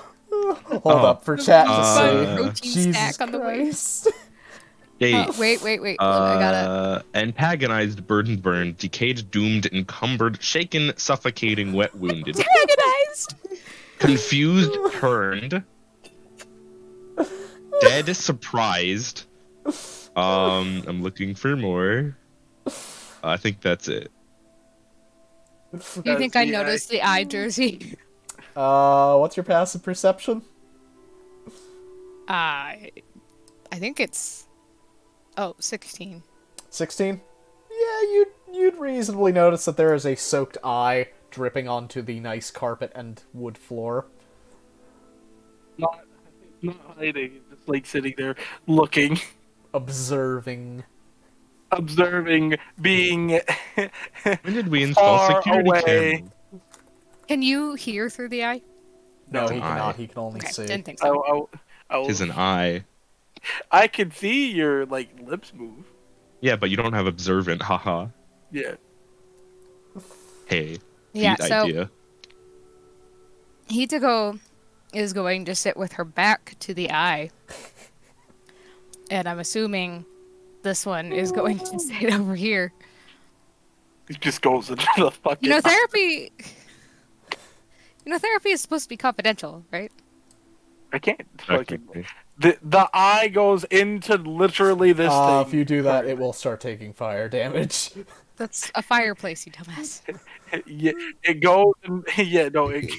Oh. up for chat to Fun see. protein Jesus snack on the way. Christ. Hey, Wait. I gotta. antagonized, burdened, burned, decayed, doomed, encumbered, shaken, suffocating, wet, wounded, Agonized! confused, turned, dead, surprised. I'm looking for more. I think that's it. Do you think I noticed the eye jersey? What's your passive perception? I think it's... Oh, 16. 16? Yeah, you'd reasonably notice that there is a soaked eye dripping onto the nice carpet and wood floor. Not hiding, just like sitting there looking, Observing. being When did we install far security away. cameras? Can you hear through the eye? No, It's he an cannot. eye. He can only Okay, see. didn't think so. Tis an eye. I can see your like lips move. Yeah, but you don't have observant, haha. Yeah. Hey, Yeah, neat so idea. Hitoko is going to sit with her back to the eye. And I'm assuming this one is going to sit over here. It just goes into the fucking. Therapy is supposed to be confidential, right? I can't. Fucking, Technically. the eye goes into literally this thing. If you do that, it will start taking fire damage. That's a fireplace, you dumbass. Yeah, it goes. Yeah, no. It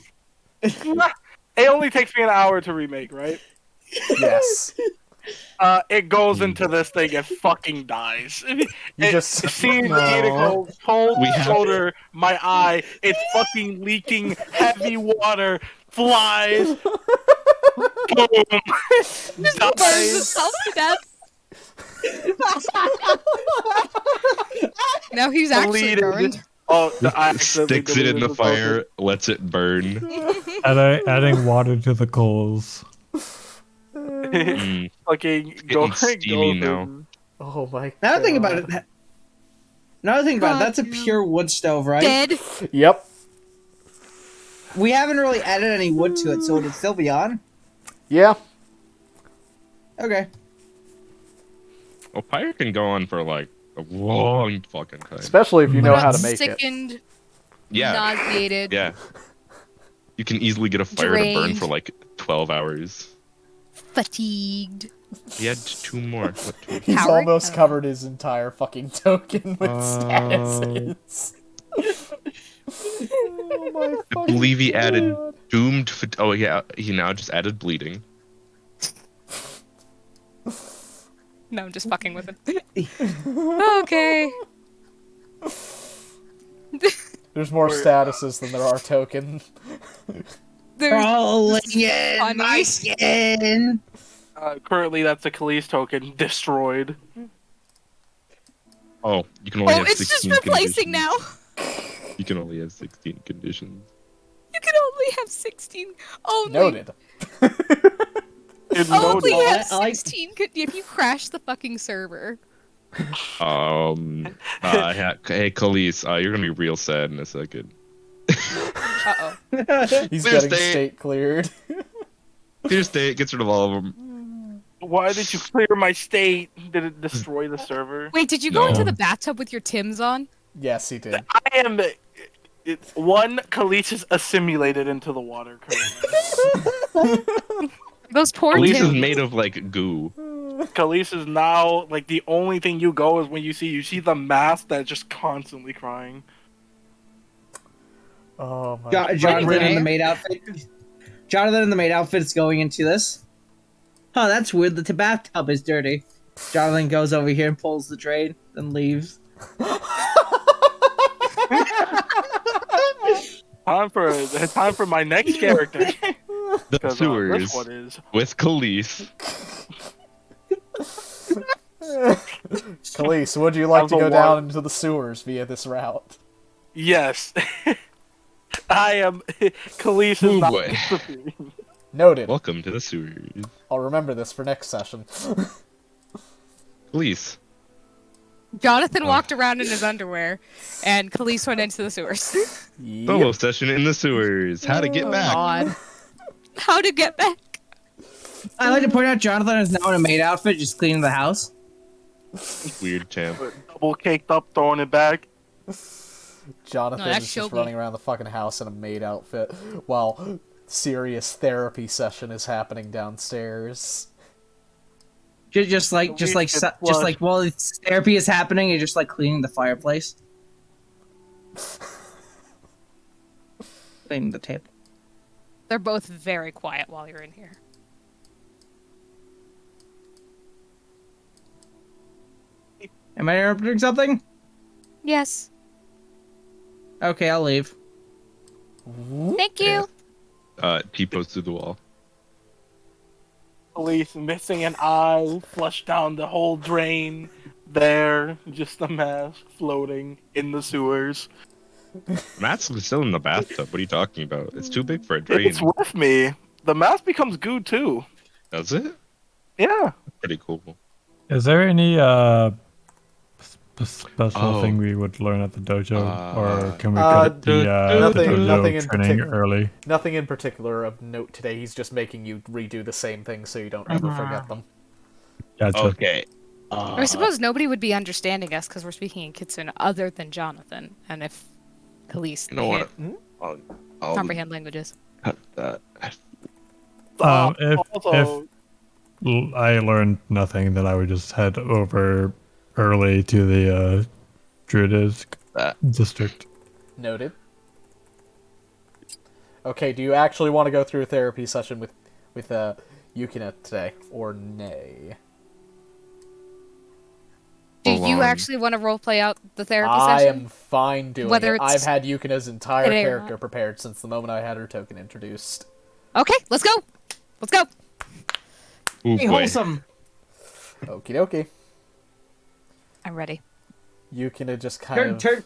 only takes me an hour to remake, right? Yes. It goes into this thing and fucking dies. You just seeing No. Hitoko cold We have- shoulder my eye. It's fucking leaking heavy water. Flies. Boom. Burns Dies. himself to death. Now he's actually Deleted. burned. Oh, I accidentally Sticks it in deleted the fire, lets it burn. Adding water to the coals. Mm. Fucking go. steamy now. Oh my god. Now that I think about it, that's a God, pure wood stove, right? Dead. Yep. We haven't really added any wood to it, so would it still be on? Yeah. Okay. Well, fire can go on for like a long fucking time. Especially if you know how to Not make it. sickened, Yeah. nauseated, Yeah. You can easily get a fire to burn Drained. for like 12 hours. fatigued. He had 2 more. What 2? He's Cowering? almost Oh. covered his entire fucking token with statuses. Oh my I fucking believe he added God. doomed. Oh yeah, he now just added bleeding. No, I'm just fucking with it. Okay. There's more statuses than there are token. There's Crawling this is in funny. my skin. Currently, that's a Khalees token destroyed. Oh, you can only Oh, have it's just 16 replacing conditions. now. You can only have 16 conditions. You can only have 16. Only. Noted. Dude, Only no, have I like- 16 if you crash the fucking server. Hey, Khalees, you're gonna be real sad in a second. Uh-oh. He's Clear getting state. state cleared. Clear state gets rid of all of them. Why did you clear my state? Did it destroy the server? Wait, did you go into No. the bathtub with your Tims on? Yes, he did. I am. One, Khalees is assimilated into the water currently. Those poor Khalees is Tims. made of like goo. Khalees is now like the only thing you go is when you see the mask that's just constantly crying. Oh my Jonathan in Okay. the maid outfit. Jonathan in the maid outfit is going into this. Oh, that's weird. The bathtub is dirty. Jonathan goes over here and pulls the drain, then leaves. Time for my next character. The 'Cause, sewers this one is with Khalees. Khalees, would you like How's to the go water- down into the sewers via this route? yes. I am Khalees Oh, is not boy. disappearing. Noted. Welcome to the sewers. I'll remember this for next session. Khalees. Jonathan walked around in his underwear, and Khalees went into the sewers. Solo Yep. session in the sewers. How to get Oh, back. God. How to get back? I like to point out Jonathan is now in a maid outfit, just cleaning the house. Weird champ. Double caked up, throwing it back. Jonathan No, that's is just Shogi. running around the fucking house in a maid outfit while serious therapy session is happening downstairs. Just like while it's- therapy is happening, you're just like cleaning the fireplace, cleaning the table. They're both very quiet while you're in here. Am I interrupting something? Yes. Okay, I'll leave. Thank you. T-pose through the wall. Khalees missing an eye, flushed down the whole drain. There, just a mask floating in the sewers. Matt's still in the bathtub. What are you talking about? It's too big for a drain. It's with me. The mask becomes goo too. Does it? Yeah. Pretty cool. Is there any special Oh. thing we would learn at the dojo, or can we Uh, cut the nothing- dojo nothing in training particular. early? Nothing in particular of note today. He's just making you redo the same thing so you don't ever forget them. Gotcha. Okay. I suppose nobody would be understanding us because we're speaking in Kitsune other than Jonathan. And if Khalees You know what? can't I'll comprehend languages. cut that. If Also, I learned nothing, then I would just head over early to the Druidic district. Noted. Okay, do you actually want to go through a therapy session with Yukina today, or nay? Do Hold you on. actually want to roleplay out the therapy I session? am fine doing Whether it. I've it's had Yukina's entire today or character not. prepared since the moment I had her token introduced. Okay, let's go. Let's go. Ooh, Hey, boy. wholesome. Okie dokie. I'm ready. Yukina just kind Turn. of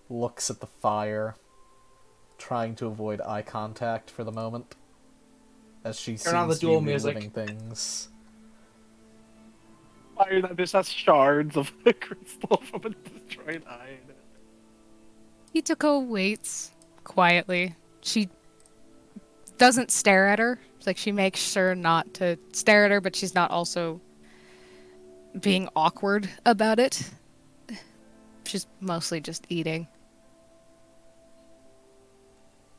looks at the fire, trying to avoid eye contact for the moment, as she Turn on the sees you dual music. reliving things. fire that just has shards of the crystal from a destroyed eye. Hitoko waits quietly. She doesn't stare at her, It's like she makes sure not to stare at her, but she's not also being awkward about it. She's mostly just eating.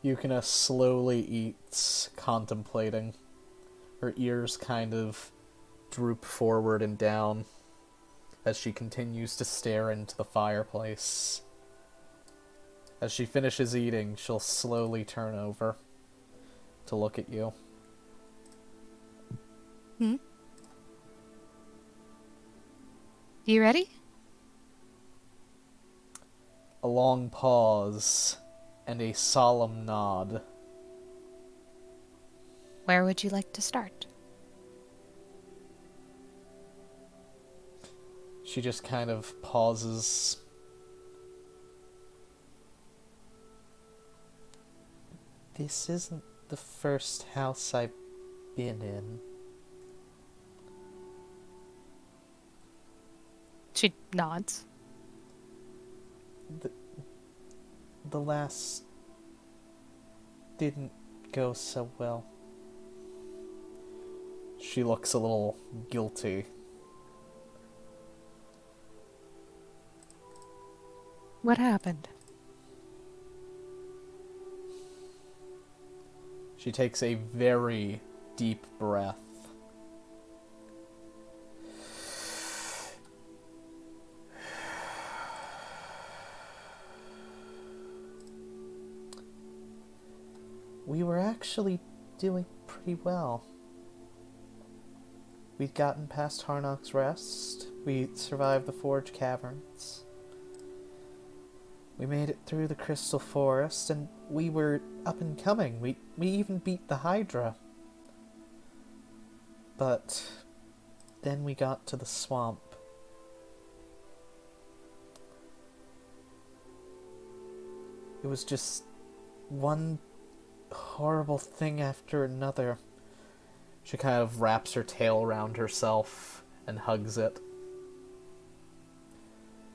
Yukina slowly eats, contemplating. Her ears kind of droop forward and down as she continues to stare into the fireplace. As she finishes eating, she'll slowly turn over to look at you. You ready? A long pause and a solemn nod. Where would you like to start? She just kind of pauses. This isn't the first house I've been in. She nods. The last didn't go so well. She looks a little guilty. What happened? She takes a very deep breath. We were actually doing pretty well. We'd gotten past Harnock's Rest. We survived the Forge Caverns. We made it through the Crystal Forest, and we were up and coming. We even beat the Hydra. But then we got to the swamp. It was just one horrible thing after another. She kind of wraps her tail around herself and hugs it.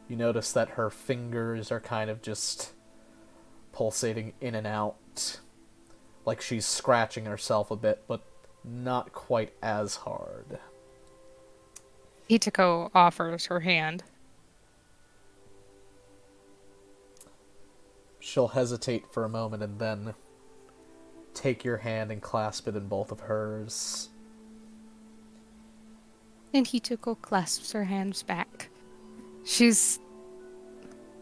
You notice that her fingers are kind of just pulsating in and out, like she's scratching herself a bit, but not quite as hard. Itako offers her hand. She'll hesitate for a moment and then take your hand and clasp it in both of hers. And Hitoko clasps her hands back.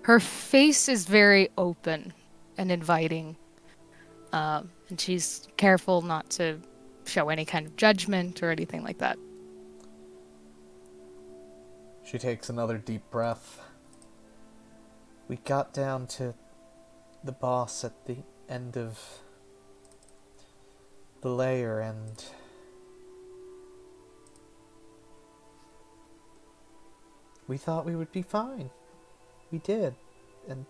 Her face is very open and inviting. And she's careful not to show any kind of judgment or anything like that. She takes another deep breath. We got down to the boss at the end of the layer, and we thought we would be fine. We did, and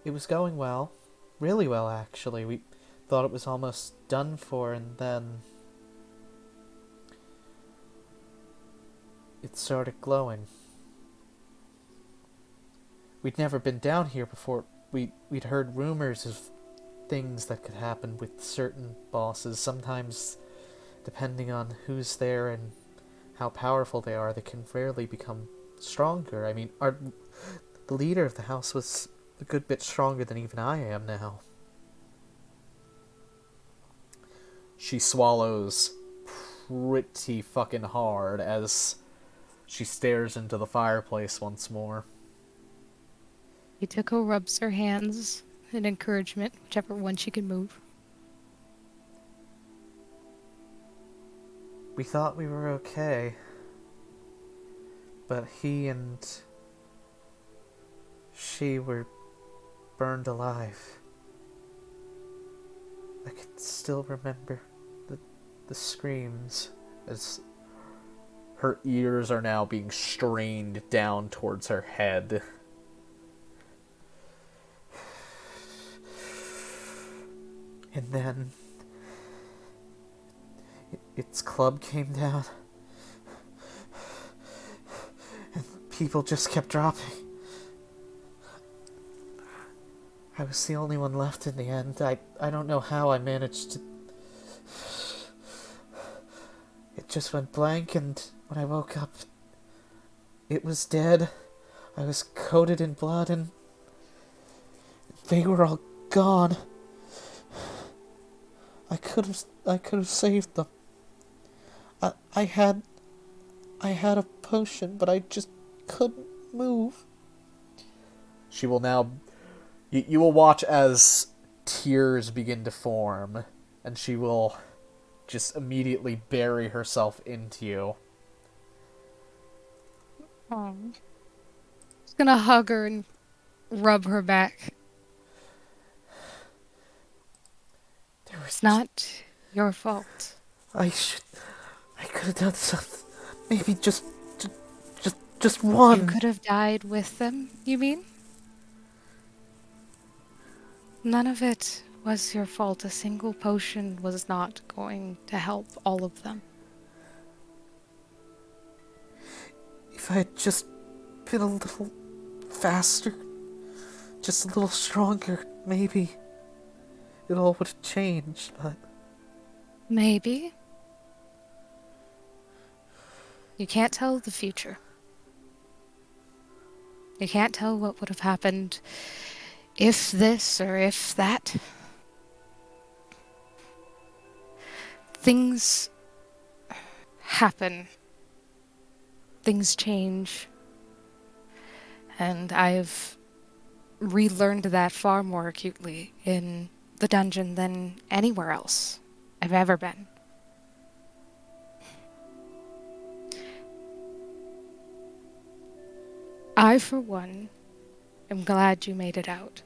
it was going well. Really well, actually. We thought it was almost done for, and then it started glowing. We'd never been down here before. We'd heard rumors of things that could happen with certain bosses. Sometimes, depending on who's there and how powerful they are, they can rarely become stronger. I mean, the leader of the house was a good bit stronger than even I am now. She swallows pretty fucking hard as she stares into the fireplace once more. Itako rubs her hands in encouragement, whichever one she can move. We thought we were okay, but he and she were burned alive. I could still remember the screams as her ears are now being strained down towards her head. And then its club came down, and people just kept dropping. I was the only one left in the end. I don't know how I managed to just went blank, and when I woke up, it was dead. I was coated in blood, and they were all gone. I could have saved them. I had a potion, but I just couldn't move. She will now... You will watch as tears begin to form, and she will just immediately bury herself into you. Oh. Just gonna hug her and rub her back. It's not your fault. I could have done something. Maybe just one. You could have died with them, you mean? None of it was your fault. A single potion was not going to help all of them. If I had just been a little faster, just a little stronger, maybe it all would have changed, but... Maybe. You can't tell the future. You can't tell what would have happened if this or if that. Things happen. Things change. And I've relearned that far more acutely in the dungeon than anywhere else I've ever been. I, for one, am glad you made it out.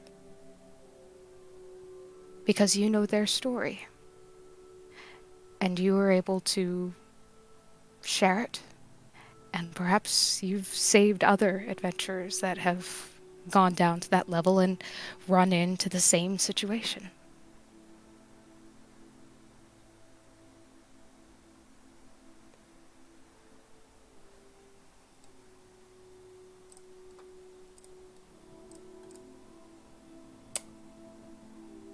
Because you know their story. And you were able to share it. And perhaps you've saved other adventurers that have gone down to that level and run into the same situation.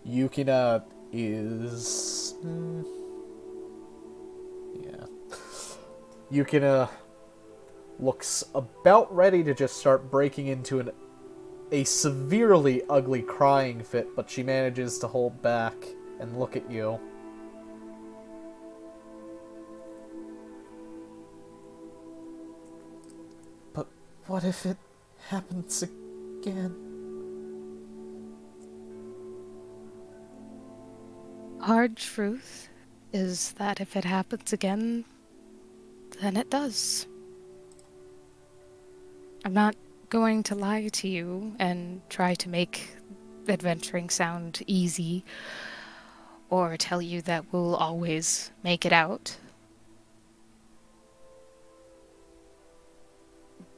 Yukina is... yeah. Yukina looks about ready to just start breaking into a severely ugly crying fit, but she manages to hold back and look at you. But what if it happens again? Hard truth is that if it happens again, then it does. I'm not going to lie to you and try to make adventuring sound easy or tell you that we'll always make it out.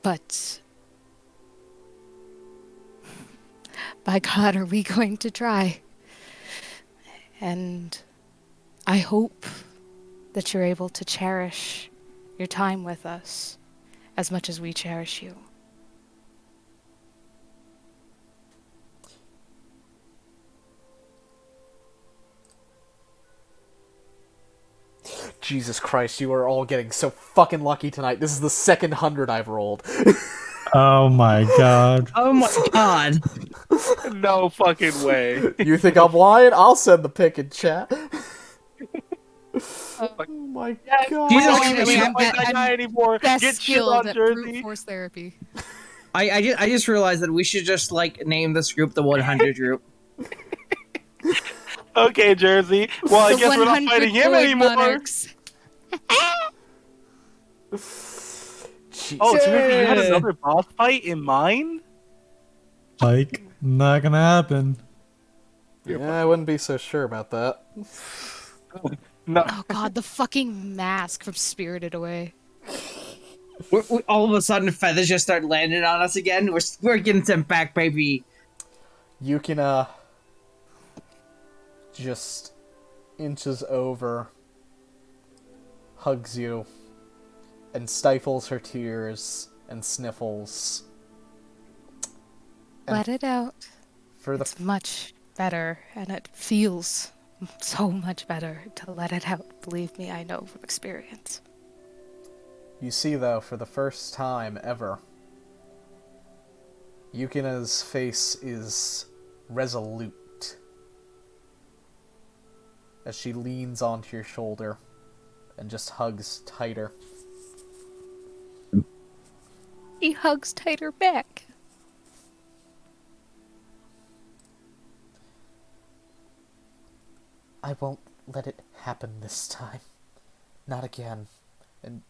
But by God, are we going to try? And I hope that you're able to cherish your time with us as much as we cherish you. Jesus Christ, you are all getting so fucking lucky tonight. This is the second 100 I've rolled. Oh my god. Oh my god. No fucking way. You think I'm lying? I'll send the pic in chat. Oh my god. Jesus, Don't even I'm fight that guy anymore. Best Get shit skilled on at brute Jersey. force therapy. I just realized that we should just like name this group the 100 group. Okay, Jersey. Well, I The guess we're not 100 fighting him Void anymore. Monarchs. Jesus. Oh, so maybe you had another boss fight in mind? Like, not gonna happen. Yeah, I wouldn't be so sure about that. No. Oh god, the fucking mask from Spirited Away. We all of a sudden, feathers just start landing on us again. We're getting sent back, baby. Yukina just inches over, hugs you, and stifles her tears and sniffles. And Let it out. for the It's much better, and it feels so much better to let it out. Believe me, I know from experience. You see, though, for the first time ever, Yukina's face is resolute as she leans onto your shoulder and just hugs tighter. He hugs tighter back. I won't let it happen this time. Not again. And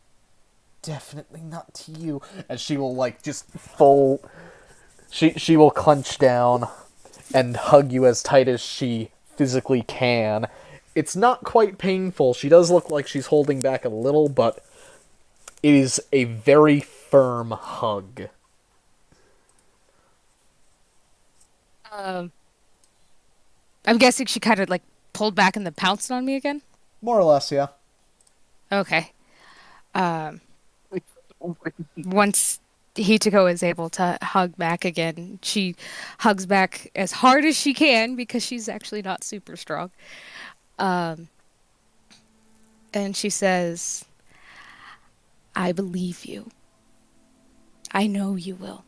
definitely not to you. And she will, like, just full... She will clench down and hug you as tight as she physically can. It's not quite painful. She does look like she's holding back a little, but it is a very firm hug. I'm guessing she kind of, like, pulled back and then pounced on me again? More or less, yeah. Okay. Once Hitako is able to hug back again, she hugs back as hard as she can because she's actually not super strong. And she says, I believe you. I know you will.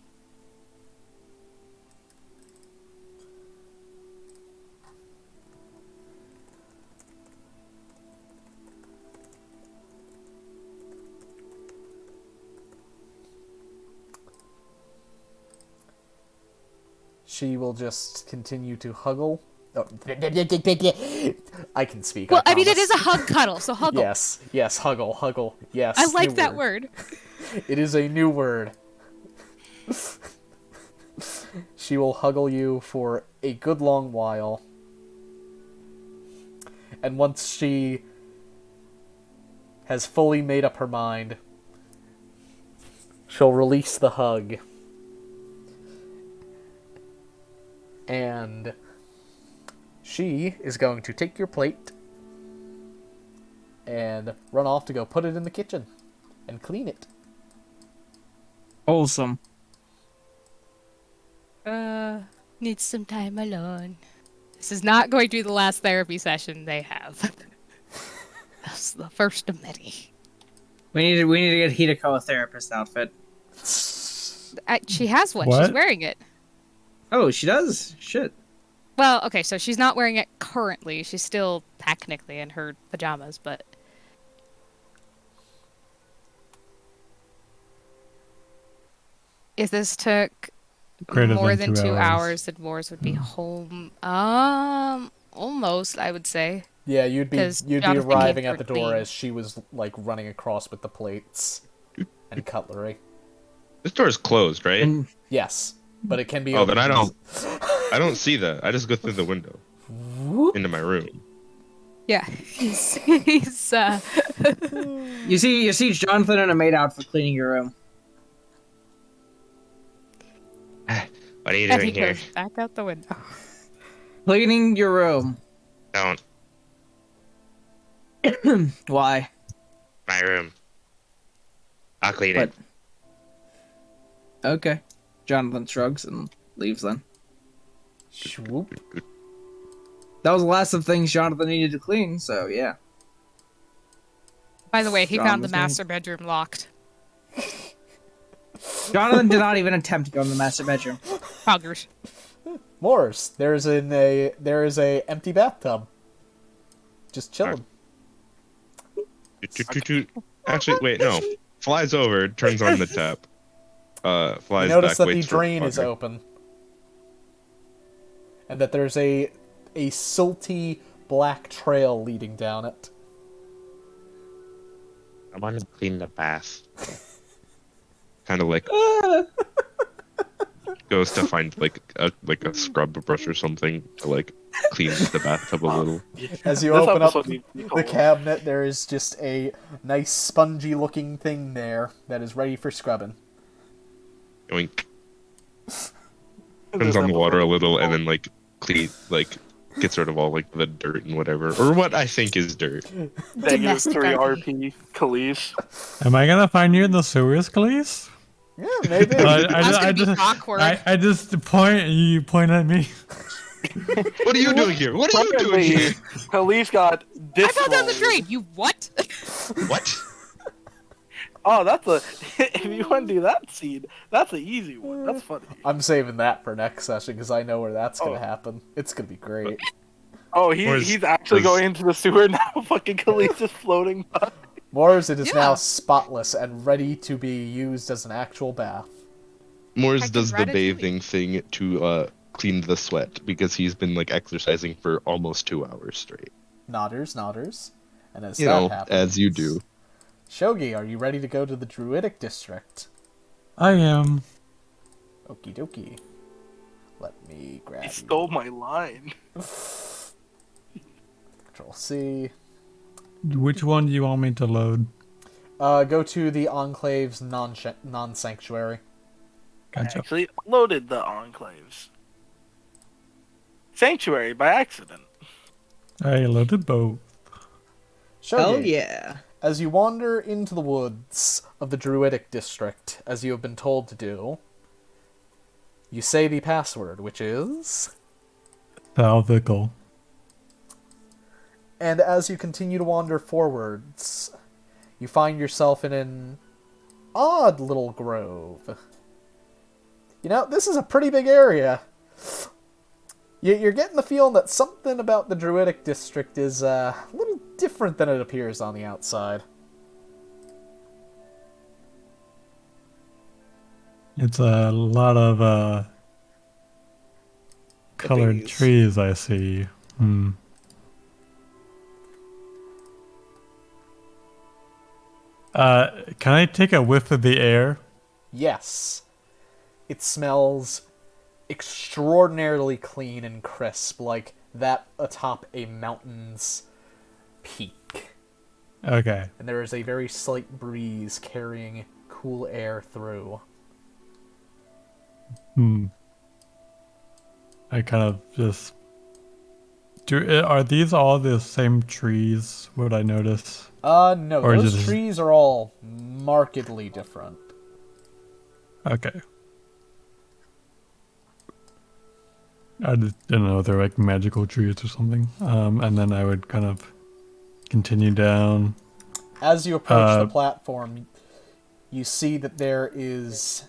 She will just continue to huggle. Oh. I can speak. Well, I mean, it promise. is a hug cuddle, so huggle. Yes, huggle. Yes. I like new that word. It is a new word. She will huggle you for a good long while. And once she has fully made up her mind, she'll release the hug. And she is going to take your plate and run off to go put it in the kitchen and clean it. Wholesome. Needs some time alone. This is not going to be the last therapy session they have. That's the first of many. We need to get Hitako a therapist outfit. She has one. What? She's wearing it. Oh, she does? Shit. Well, okay, so she's not wearing it currently. She's still technically in her pajamas, but... If this took Greater more than than 2 2 hours. hours, then Moors would be home. Almost, I would say. Yeah, you'd be 'Cause arriving Jonathan came at for the door clean. as she was like running across with the plates and cutlery. This door is closed, right? And Yes, but it can be. Oh, then opened. I don't see that. I just go through the window into my room. Yeah, he's you see Jonathan in a maid outfit cleaning your room. What are you and he doing here? goes back out the window. Cleaning your room. Don't. Why? My room. I'll clean What? it. Okay. Jonathan shrugs and leaves then. Swoop. That was the last of things Jonathan needed to clean, so yeah. By the way, he John found the was gonna- master bedroom locked. Jonathan did not even attempt to go in the master bedroom. Poggers. Moors, there is a empty bathtub. Just chilling. Actually, wait, no. Flies over, turns on the tap. You Flies notice back, that the waits for drain is water. open, and that there's a silty black trail leading down it. I want to clean the bath. Kind of like goes to find like a scrub brush or something to like clean the bathtub a little. As you This open up episode needs to be the called- cabinet, there is just a nice spongy-looking thing there that is ready for scrubbing. Yoink. This Turns on the water a episode little and needs then like clean gets rid of all like the dirt and whatever, or what I think is dirt. to be called Negative Domestic 3 RP. RP, Khalees. Am I gonna find you in the sewers, Khalees? Yeah, maybe. That's gonna be awkward. I just point and you point at me. What are you doing here? What are you doing here? Khalees got I fell down the disrolled. drain. You what? What? Oh, that's a. If you want to do that scene, that's an easy one. That's funny. I'm saving that for next session because I know where that's gonna Oh. happen. It's gonna be great. Oh, Where's- he's actually does- going into the sewer now. Fucking Khalees is floating by. Mors, it is now Yeah. spotless and ready to be used as an actual bath. Mors Hector's does the ratatouille. bathing thing to clean the sweat because he's been like exercising for almost 2 hours straight. Nodders. And as You that know, happens, as you do. Shogi, are you ready to go to the Druidic District? I am. Okie dokie. Let me grab He you. stole my line. Control C. Which one do you want me to load? Go to the Enclave's non-sanctuary. I Gotcha. actually loaded the enclaves. Sanctuary by accident. I loaded both. Shogi, Hell yeah. as you wander into the woods of the Druidic District, as you have been told to do, you say the password, which is... Salvical. And as you continue to wander forwards, you find yourself in an odd little grove. You know, this is a pretty big area. You're getting the feeling that something about the Druidic District is a little different than it appears on the outside. It's a lot of colored Hippies. trees I see. Can I take a whiff of the air? Yes. It smells extraordinarily clean and crisp, like that atop a mountain's peak. Okay. And there is a very slight breeze carrying cool air through. I kind of just... Are these all the same trees, would I notice? No, Or is those it just- trees are all markedly different. Okay. I just didn't know if they're like magical trees or something. And then I would kind of continue down. As you approach the platform, you see that there is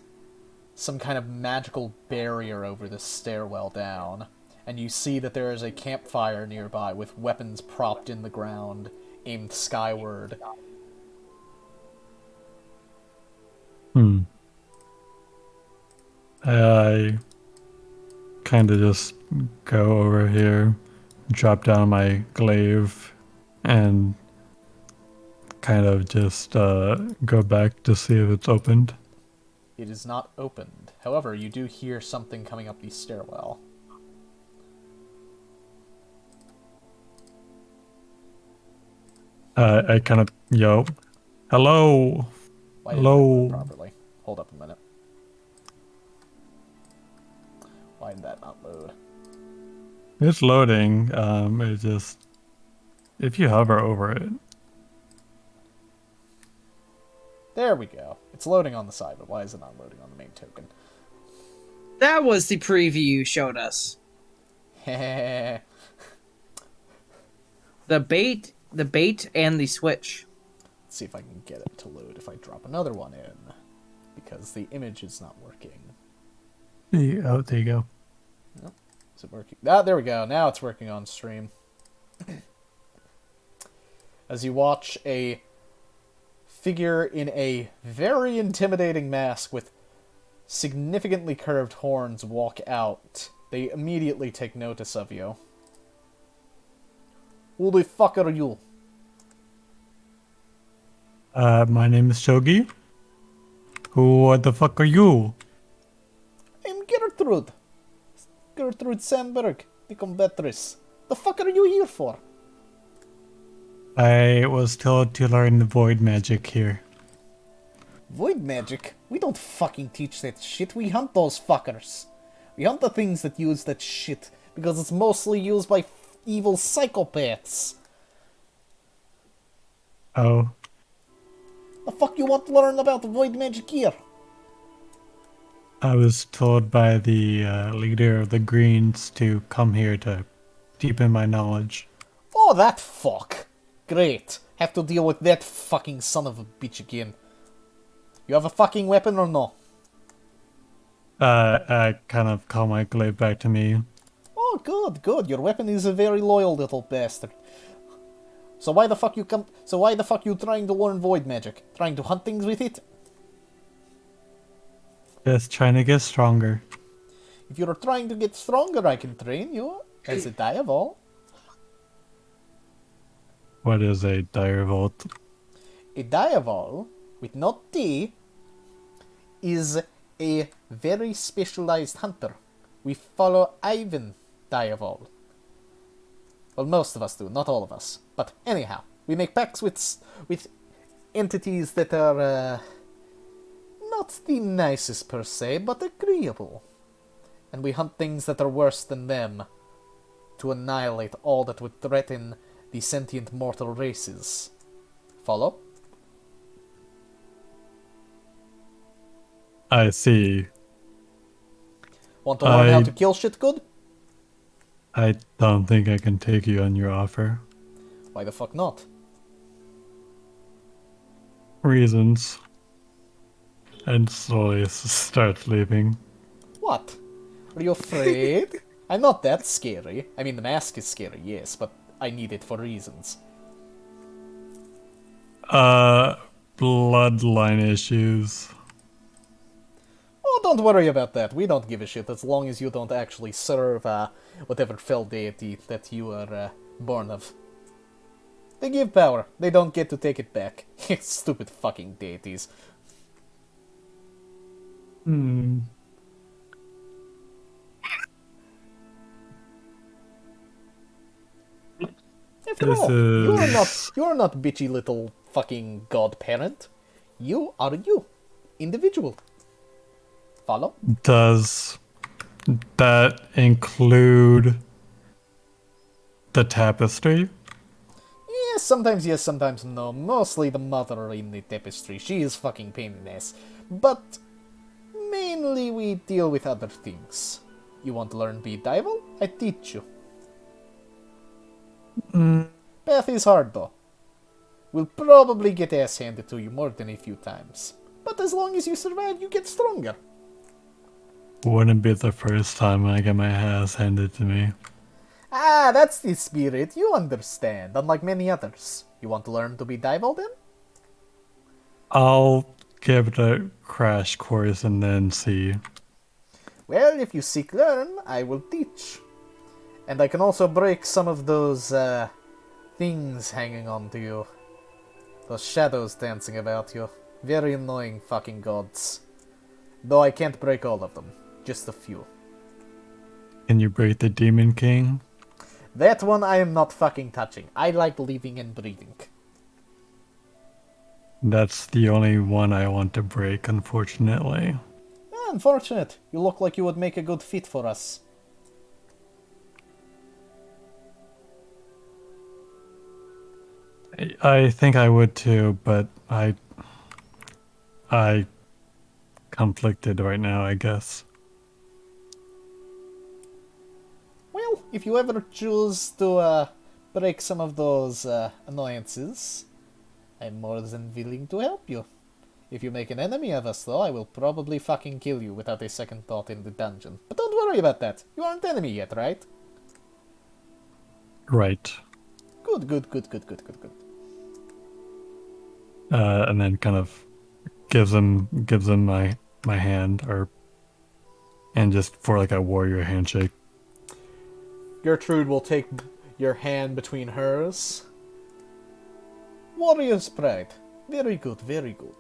some kind of magical barrier over the stairwell down. And you see that there is a campfire nearby with weapons propped in the ground, aimed skyward. I kind of just go over here, drop down my glaive, and kind of just go back to see if it's opened. It is not opened. However, you do hear something coming up the stairwell. I kind of yell, "Hello, Why didn't that hello." load properly? Hold up a minute. Why did that not load? It's loading. It just if you hover over it. There we go. It's loading on the side, but why is it not loading on the main token? That was the preview you showed us. Heh. The bait and the switch. Let's see if I can get it to load if I drop another one in. Because the image is not working. Oh, there you go. Is it working? Ah, there we go. Now it's working on stream. As you watch a figure in a very intimidating mask with significantly curved horns walk out, they immediately take notice of you. Who the fuck are you? My name is Shogi. Who the fuck are you? I'm Gertrude. Gertrude Sandberg, the combatress. The fuck are you here for? I was told to learn void magic here. Void magic? We don't fucking teach that shit. We hunt those fuckers. We hunt the things that use that shit because it's mostly used by evil psychopaths. Oh, The fuck you want to learn about void magic here? I was told by the leader of the Greens to come here to deepen my knowledge. Oh, that fuck. Great. Have to deal with that fucking son of a bitch again. You have a fucking weapon or no? I kind of call my glaive back to me. Oh, good, good. Your weapon is a very loyal little bastard. So why the fuck you trying to learn void magic? Trying to hunt things with it? Just trying to get stronger. If you're trying to get stronger, I can train you as a direwolf. What is a direwolf? A direwolf, with no T, is a very specialized hunter. We follow Ivan direwolf. Well, most of us do, not all of us. But anyhow, we make pacts with entities that are not the nicest per se, but agreeable. And we hunt things that are worse than them to annihilate all that would threaten the sentient mortal races. Follow? I see. Want to learn how to kill shit good? I don't think I can take you on your offer. Why the fuck not? Reasons. And slowly starts leaving. What? Are you afraid? I'm not that scary. I mean, the mask is scary, yes, but I need it for reasons. Bloodline issues. Oh, don't worry about that. We don't give a shit as long as you don't actually serve whatever fell deity that you are born of. They give power. They don't get to take it back. Stupid fucking deities. Hmm. After This all, is- you are not bitchy little fucking godparent. You are you. Individual. Follow? Does that include the tapestry? Yes, sometimes no. Mostly the mother in the tapestry. She is fucking pain in the ass. But mainly we deal with other things. You want to learn be devil? I teach you. Path is hard though. Will probably get ass handed to you more than a few times. But as long as you survive, you get stronger. Wouldn't be the first time I get my ass handed to me. Ah, that's the spirit. You understand, unlike many others. You want to learn to be devil then? I'll give it a crash course and then see. Well, if you seek learn, I will teach. And I can also break some of those, things hanging on to you. Those shadows dancing about you. Very annoying fucking gods. Though I can't break all of them. Just a few. Can you break the Demon King? That one I am not fucking touching. I like living and breathing. That's the only one I want to break, unfortunately. Unfortunate. You look like you would make a good fit for us. I think I would too, but I conflicted right now, I guess. Well, if you ever choose to break some of those annoyances, I'm more than willing to help you. If you make an enemy of us, though, I will probably fucking kill you without a second thought in the dungeon. But don't worry about that. You aren't enemy yet, right? Right. Good. And then kind of gives him my hand, and just for like a warrior handshake. Gertrude will take your hand between hers. Warrior's pride. Very good, very good.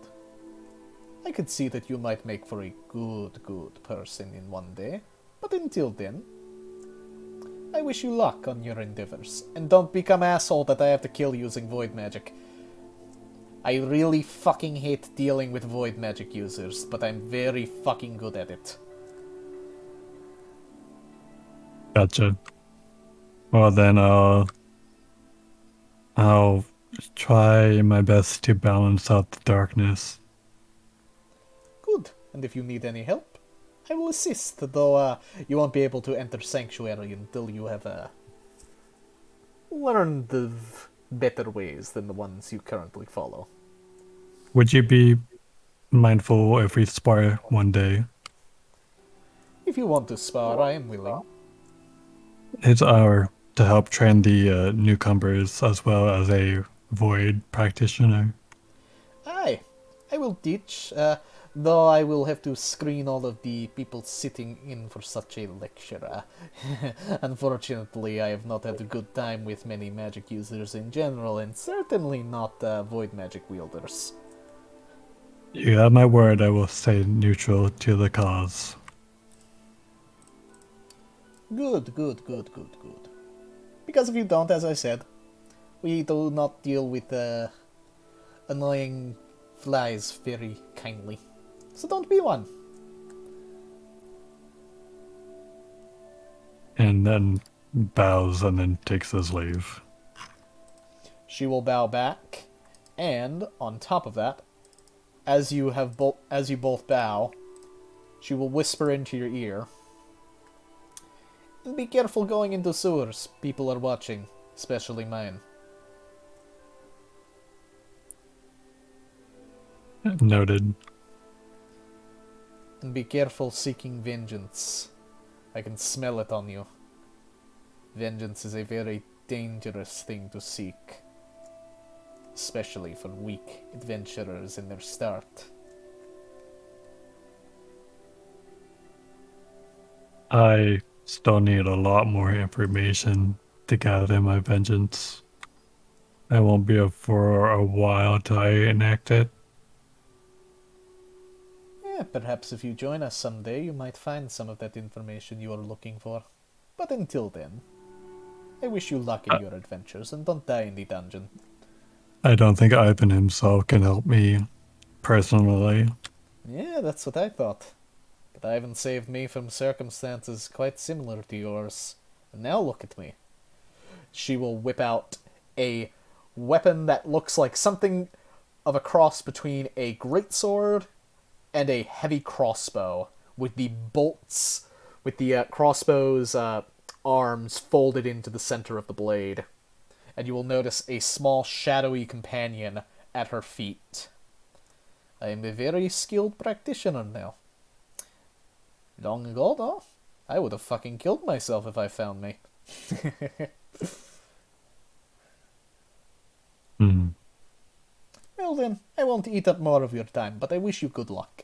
I could see that you might make for a good person in one day. But until then, I wish you luck on your endeavors. And don't become asshole that I have to kill using void magic. I really fucking hate dealing with void magic users, but I'm very fucking good at it. Gotcha. Well then, I'll try my best to balance out the darkness. Good. And if you need any help, I will assist, though you won't be able to enter Sanctuary until you have learned the better ways than the ones you currently follow. Would you be mindful if we spar one day. If you want to spar, I am willing. It's our to help train the newcomers as well as a void practitioner. Aye, I will teach, though I will have to screen all of the people sitting in for such a lecture. Unfortunately, I have not had a good time with many magic users in general, and certainly not void magic wielders. You have my word, I will stay neutral to the cause. Good, good, good, good, good. Because if you don't, as I said, we do not deal with annoying flies very kindly. So don't be one. And then bows and then takes his leave. She will bow back, and on top of that, as you both bow, she will whisper into your ear. And be careful going into sewers. People are watching, especially mine. Noted. And be careful seeking vengeance. I can smell it on you. Vengeance is a very dangerous thing to seek. Especially for weak adventurers in their start. I still need a lot more information to gather my vengeance. I won't be up for a while till I enact it. Yeah, perhaps if you join us someday, you might find some of that information you are looking for. But until then, I wish you luck in your adventures and don't die in the dungeon. I don't think Ivan himself can help me personally. Yeah, that's what I thought. But Ivan saved me from circumstances quite similar to yours. And now look at me. She will whip out a weapon that looks like something of a cross between a greatsword and a heavy crossbow, with the bolts, with the crossbow's arms folded into the center of the blade. And you will notice a small shadowy companion at her feet. I am a very skilled practitioner now. Long ago, though, I would have fucking killed myself if I found me. Well then, I won't eat up more of your time, but I wish you good luck.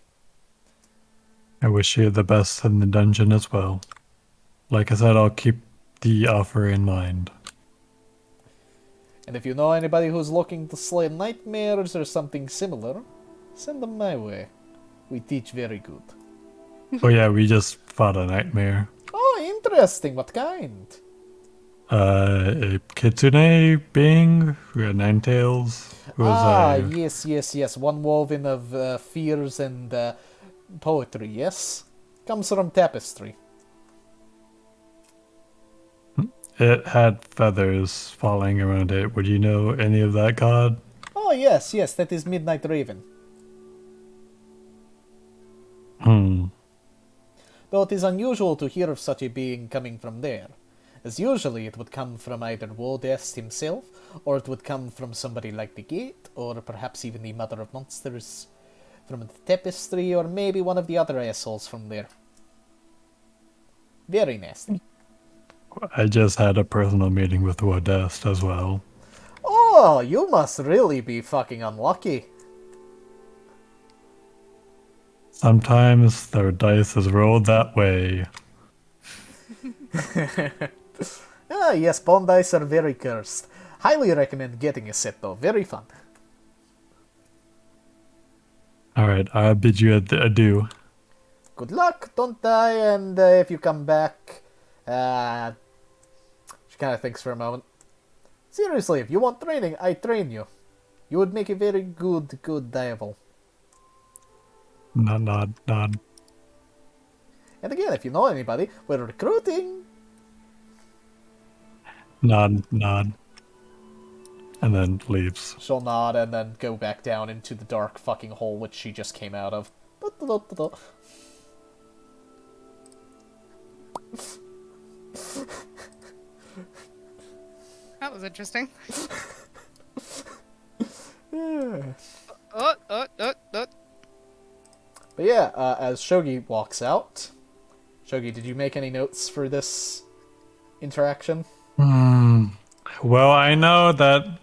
I wish you the best in the dungeon as well. Like I said, I'll keep the offer in mind. And if you know anybody who's looking to slay nightmares or something similar, send them my way. We teach very good. Oh yeah, we just fought a nightmare. Oh, interesting. What kind? A kitsune being who had 9 tails. Who was Yes. One woven of fears and poetry, yes? Comes from tapestry. It had feathers falling around it. Would you know any of that god? Oh, yes, that is Midnight Raven. Though it is unusual to hear of such a being coming from there, as usually it would come from either Wodest himself, or it would come from somebody like the Gate, or perhaps even the Mother of Monsters from the Tapestry, or maybe one of the other assholes from there. Very nasty. I just had a personal meeting with Wodest as well. Oh, you must really be fucking unlucky. Sometimes the dice is rolled that way. Yes, bone dice are very cursed. Highly recommend getting a set though, very fun. Alright, I bid you adieu. Good luck, don't die, and if you come back, she kind of thinks for a moment. Seriously, if you want training, I train you. You would make a very good devil. Nod. And again, if you know anybody, we're recruiting. Nod. And then leaves. She'll nod and then go back down into the dark fucking hole which she just came out of. That was interesting. Yeah. Oh. But yeah, as Shogi walks out, Shogi, did you make any notes for this interaction? Well, I know that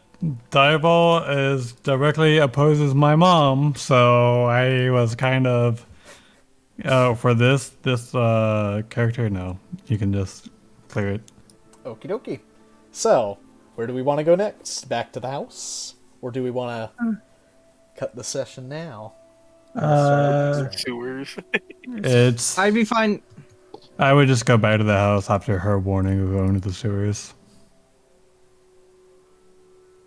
Dival is directly opposes my mom, so I was kind of for this character. No, you can just clear it. Okie dokie. So, where do we want to go next? Back to the house? Or do we want to cut the session now? Sewers. It's. I'd be fine. I would just go back to the house after her warning of going to the sewers.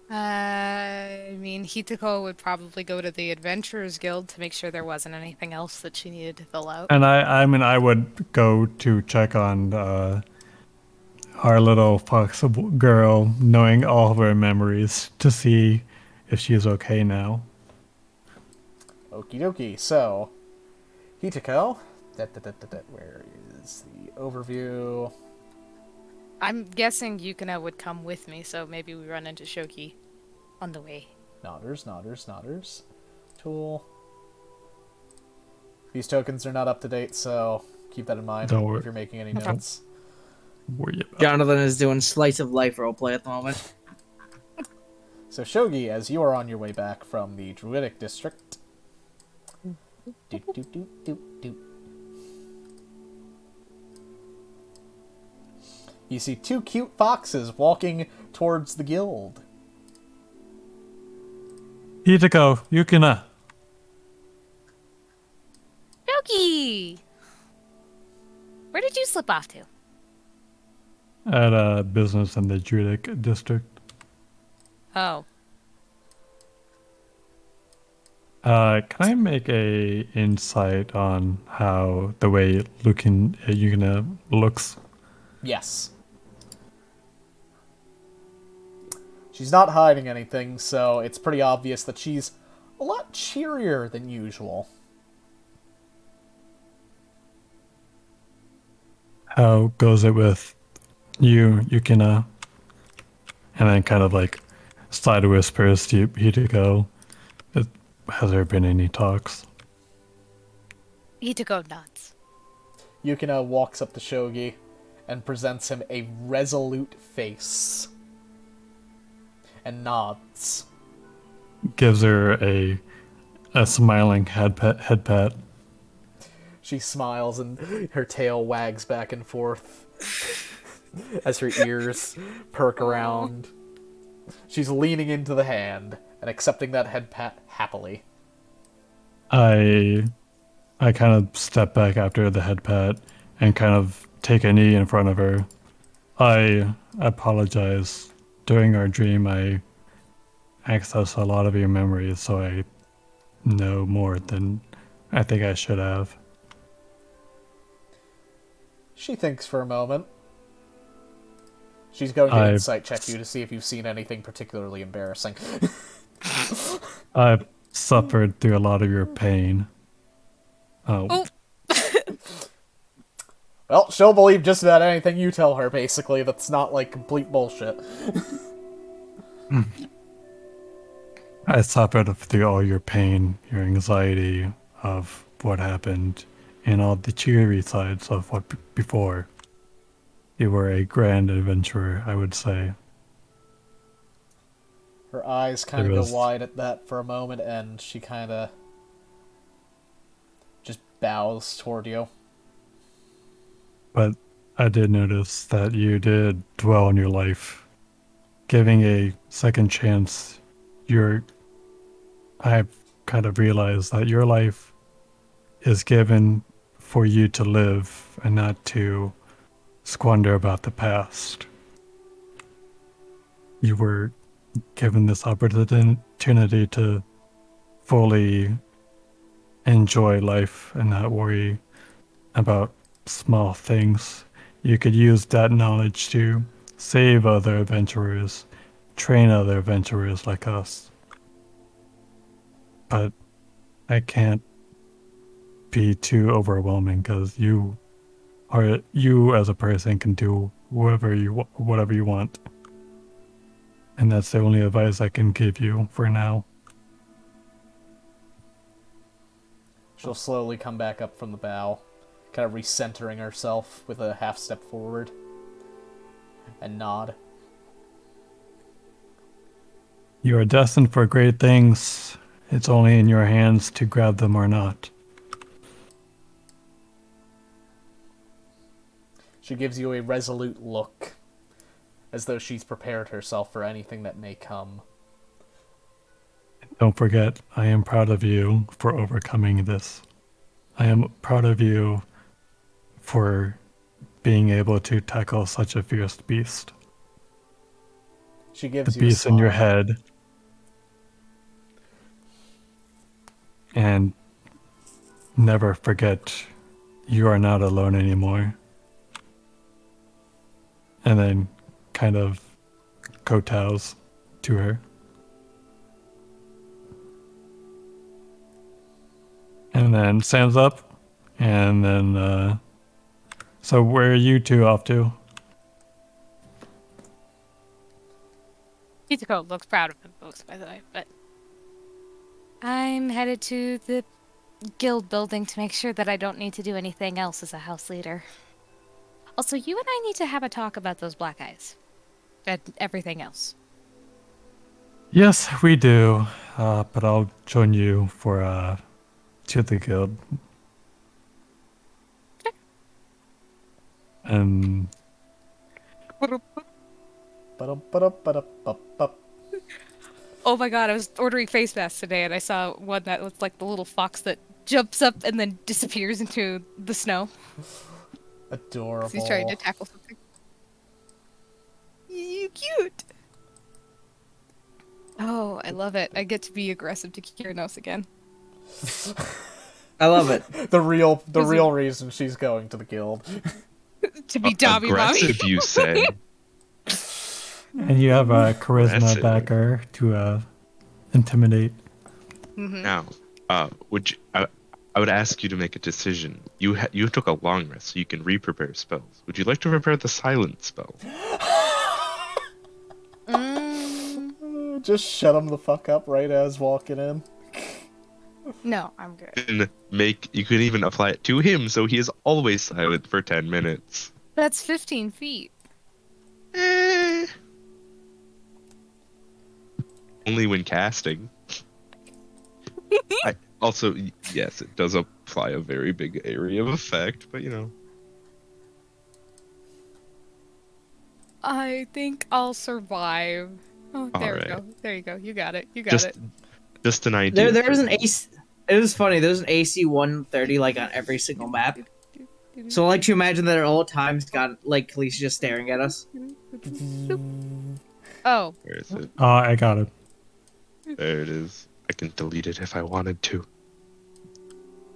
I mean, Hitako would probably go to the Adventurers Guild to make sure there wasn't anything else that she needed to fill out. And I mean, I would go to check on our little fox girl, knowing all of her memories, to see if she's okay now. Okie dokie. So, Hitako. Where is the overview? I'm guessing Yukina would come with me, so maybe we run into Shoki on the way. Nodders. Tool. These tokens are not up to date, so keep that in mind Don't worry. if you're making any No problem. notes. Worry about. Jonathan is doing slice of life roleplay at the moment. So Shogi, as you are on your way back from the Druidic District, you see two cute foxes walking towards the guild. Hitako, Yukina. Shoki! Where did you slip off to? At a business in the Druidic district. Oh. Can I make a insight on how the way Yukina looks? Yes. She's not hiding anything, so it's pretty obvious that she's a lot cheerier than usual. How goes it with you, Yukina? And then kind of like side whispers to Hitako. Has there been any talks? Hitako nods. Yukina walks up to Shogi and presents him a resolute face. And nods. Gives her a smiling head pat. She smiles and her tail wags back and forth as her ears perk around. She's leaning into the hand and accepting that head pat happily. I kind of step back after the head pat and kind of take a knee in front of her. I apologize. During our dream, I accessed a lot of your memories, so I know more than I think I should have. She thinks for a moment. She's going to insight check you to see if you've seen anything particularly embarrassing. I've suffered through a lot of your pain. Oh. Well, she'll believe just about anything you tell her, basically, that's not, like, complete bullshit. I suffered through all your pain, your anxiety of what happened, and all the cheery sides of what before. You were a grand adventurer, I would say. Her eyes kind of go wide at that for a moment, and she kind of just bows toward you. But I did notice that you did dwell on your life. Giving a second chance, I've kind of realized that your life is given for you to live and not to squander about the past. You were given this opportunity to fully enjoy life and not worry about small things. You could use that knowledge to save other adventurers, train other adventurers like us. But I can't be too overwhelming because you as a person can do whatever you want. And that's the only advice I can give you for now. She'll slowly come back up from the bow, kind of recentering herself with a half step forward, and nod. You are destined for great things. It's only in your hands to grab them or not. She gives you a resolute look, as though she's prepared herself for anything that may come. Don't forget, I am proud of you for overcoming this. I am proud of you for being able to tackle such a fierce beast. She gives The you beast a in your sigh. head. And never forget, you are not alone anymore. And then kind of kowtows to her. And then stands up. And then, so where are you two off to? Kitsuko looks proud of them both, by the way, but I'm headed to the guild building to make sure that I don't need to do anything else as a house leader. Also, you and I need to have a talk about those black eyes. And everything else. Yes, we do. But I'll join you for, to the guild. And Ba-dum-ba-dum-ba-dum-ba-bum. Oh my god, I was ordering face masks today and I saw one that was like the little fox that jumps up and then disappears into the snow. Adorable. He's trying to tackle something. You cute. Oh, I love it. I get to be aggressive to Kiranos again. I love it. The real reason she's going to the guild. To be Dobby Mommy. Aggressive, you say? and you have a charisma Aggressive. backer to intimidate. Now, would you? I would ask you to make a decision. You took a long rest, so you can re-prepare spells. Would you like to prepare the silent spell? Just shut him the fuck up right as walking in. No, I'm good. And you can even apply it to him, so he is always silent for 10 minutes. That's 15 feet. Only when casting. Also, yes, it does apply a very big area of effect, but you know. I think I'll survive. Oh, there we Alright. go. There you go. You got it. You got it. Just an idea. There was for an AC. It was funny. There's an AC 130 like on every single map. So I like to imagine that at all times, got like Khaleesi just staring at us. Oh, Where is it? I got it. There it is. I can delete it if I wanted to.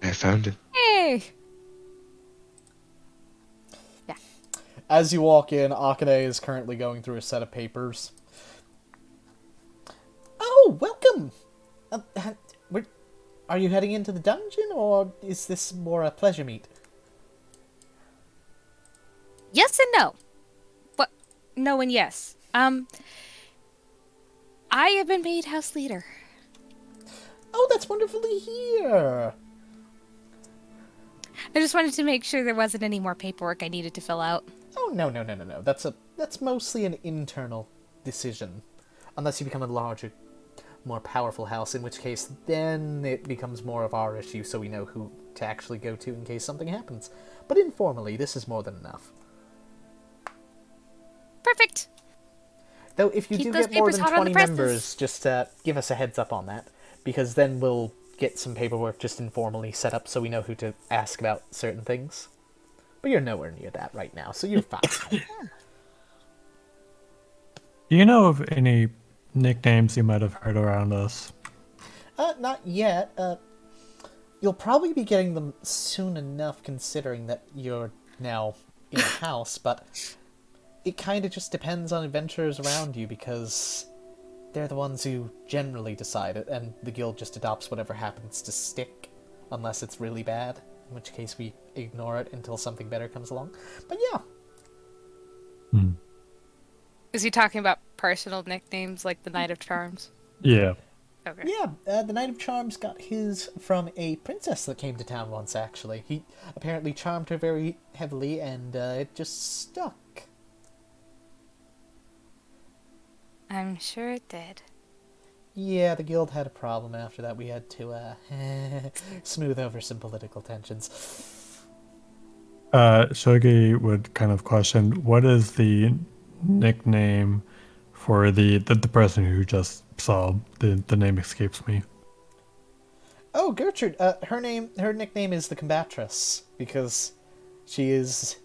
I found it. hey. As you walk in, Akane is currently going through a set of papers. Oh, welcome! Are you heading into the dungeon, or is this more a pleasure meet? Yes and no. But no and yes. I have been made house leader. Oh, that's wonderful to hear! I just wanted to make sure there wasn't any more paperwork I needed to fill out. Oh, no. That's mostly an internal decision. Unless you become a larger, more powerful house, in which case then it becomes more of our issue, so we know who to actually go to in case something happens. But informally, this is more than enough. Perfect. Though if you Keep do those get more papers than hot on the 20 presses. members, just give us a heads up on that, because then we'll get some paperwork just informally set up so we know who to ask about certain things. But you're nowhere near that right now, so you're fine. Do you know of any nicknames you might have heard around us? Not yet. You'll probably be getting them soon enough, considering that you're now in a house, but it kind of just depends on adventurers around you, because they're the ones who generally decide it, and the guild just adopts whatever happens to stick, unless it's really bad, in which case we ignore it until something better comes along. But yeah. Is he talking about personal nicknames like the Knight of Charms? Yeah. Okay. Yeah, the Knight of Charms got his from a princess that came to town once, actually. He apparently charmed her very heavily, and it just stuck. I'm sure it did. Yeah, the guild had a problem after that. We had to smooth over some political tensions. Shogi would kind of question, what is the nickname for the person who just saw? The name escapes me. Oh, Gertrude. Her nickname is the Combatress, because she is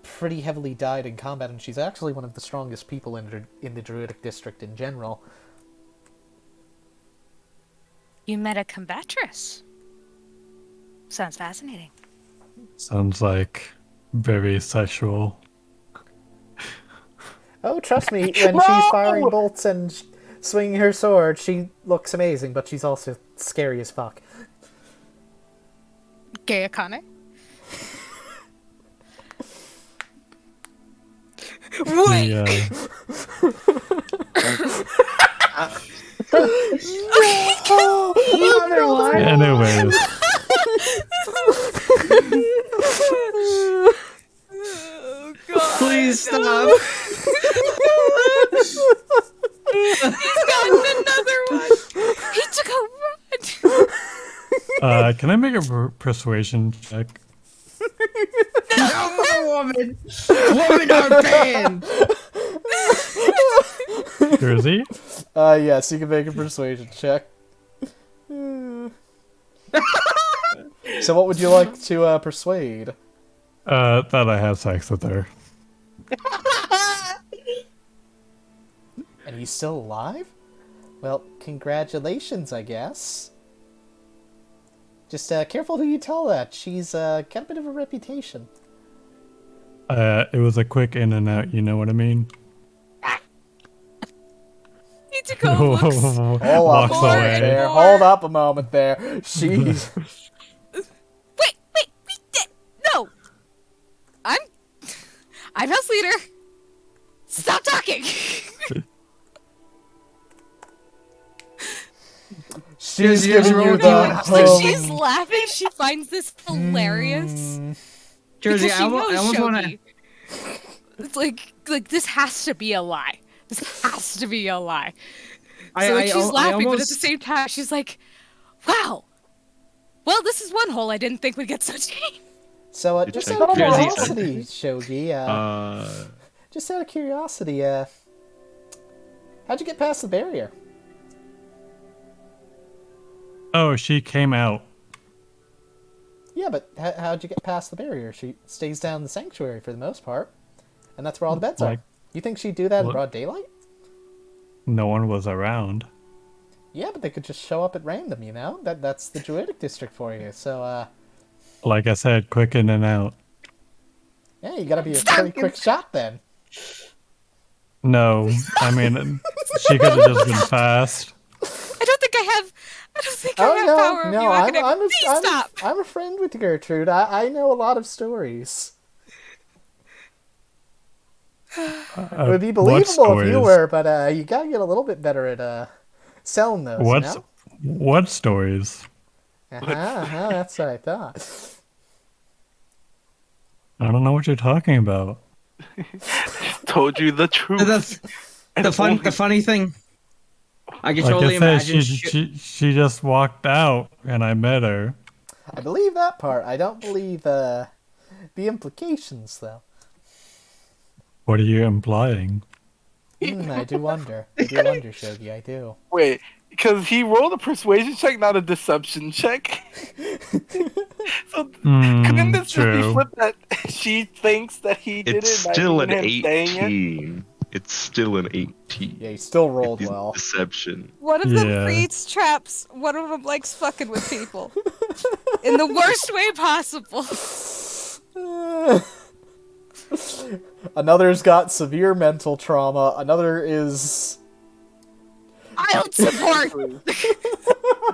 pretty heavily dyed in combat, and she's actually one of the strongest people in the Druidic district in general. You met a combatress. Sounds fascinating. Sounds like very sexual. Oh, trust me, when she's firing bolts and swinging her sword, she looks amazing, but she's also scary as fuck. Gay Akane? Wait! Anyways. Oh, God. Please stop. He's gotten another one. He took a run. Can I make a persuasion check? No more woman. Women are banned. Jersey? Yes, you can make a persuasion check. So what would you like to persuade? That I have sex with her. And he's still alive? Well, congratulations, I guess. Just careful who you tell that. She's got a bit of a reputation. It was a quick in and out, you know what I mean? Ichigo looks... Hold Walks up a moment away. there. Hold up a moment there. She's... Wait, no! I'm house leader. Stop talking! She's giving you the... Like, she's laughing, she finds this hilarious. Jersey, Because she I knows almost want to. Shogi. It's like this has to be a lie. This has to be a lie. So like, she's laughing, but at the same time, she's like, "Wow, well, this is one hole I didn't think would get so deep." So, It's just like out of Jersey. curiosity, Shogi, just out of curiosity, how'd you get past the barrier? Oh, she came out. Yeah, but how'd you get past the barrier? She stays down in the sanctuary for the most part, and that's where all the beds Like- are. You think she'd do that in What? broad daylight? No one was around. Yeah, but they could just show up at random, you know? That's the Druidic district for you, so, Like I said, quick in and out. yeah, you gotta be a pretty quick shot then. No, I mean, she could have just been fast. I don't think I have Oh, power over no, you. Please I'm stop. I'm a friend with Gertrude. I know a lot of stories. It would be What believable if you stories? were, but you gotta get a little bit better at selling those. What's You know? what stories? That's what I thought. I don't know what you're talking about. Told you the truth. The funny thing, I can Like totally I said, imagine. she just walked out and I met her. I believe that part. I don't believe the implications, though. What are you implying? I do wonder. I do wonder, Shogi. I do. Wait, because he rolled a persuasion check, not a deception check. So couldn't this just be True. flipped that she thinks that he did It's it? by still an even him saying it? 18. It's still an 18. Yeah, he still rolled It's well. deception. One of Yeah. them reads traps. One of them likes fucking with people in the worst way possible. Another's got severe mental trauma. Another is... Child support.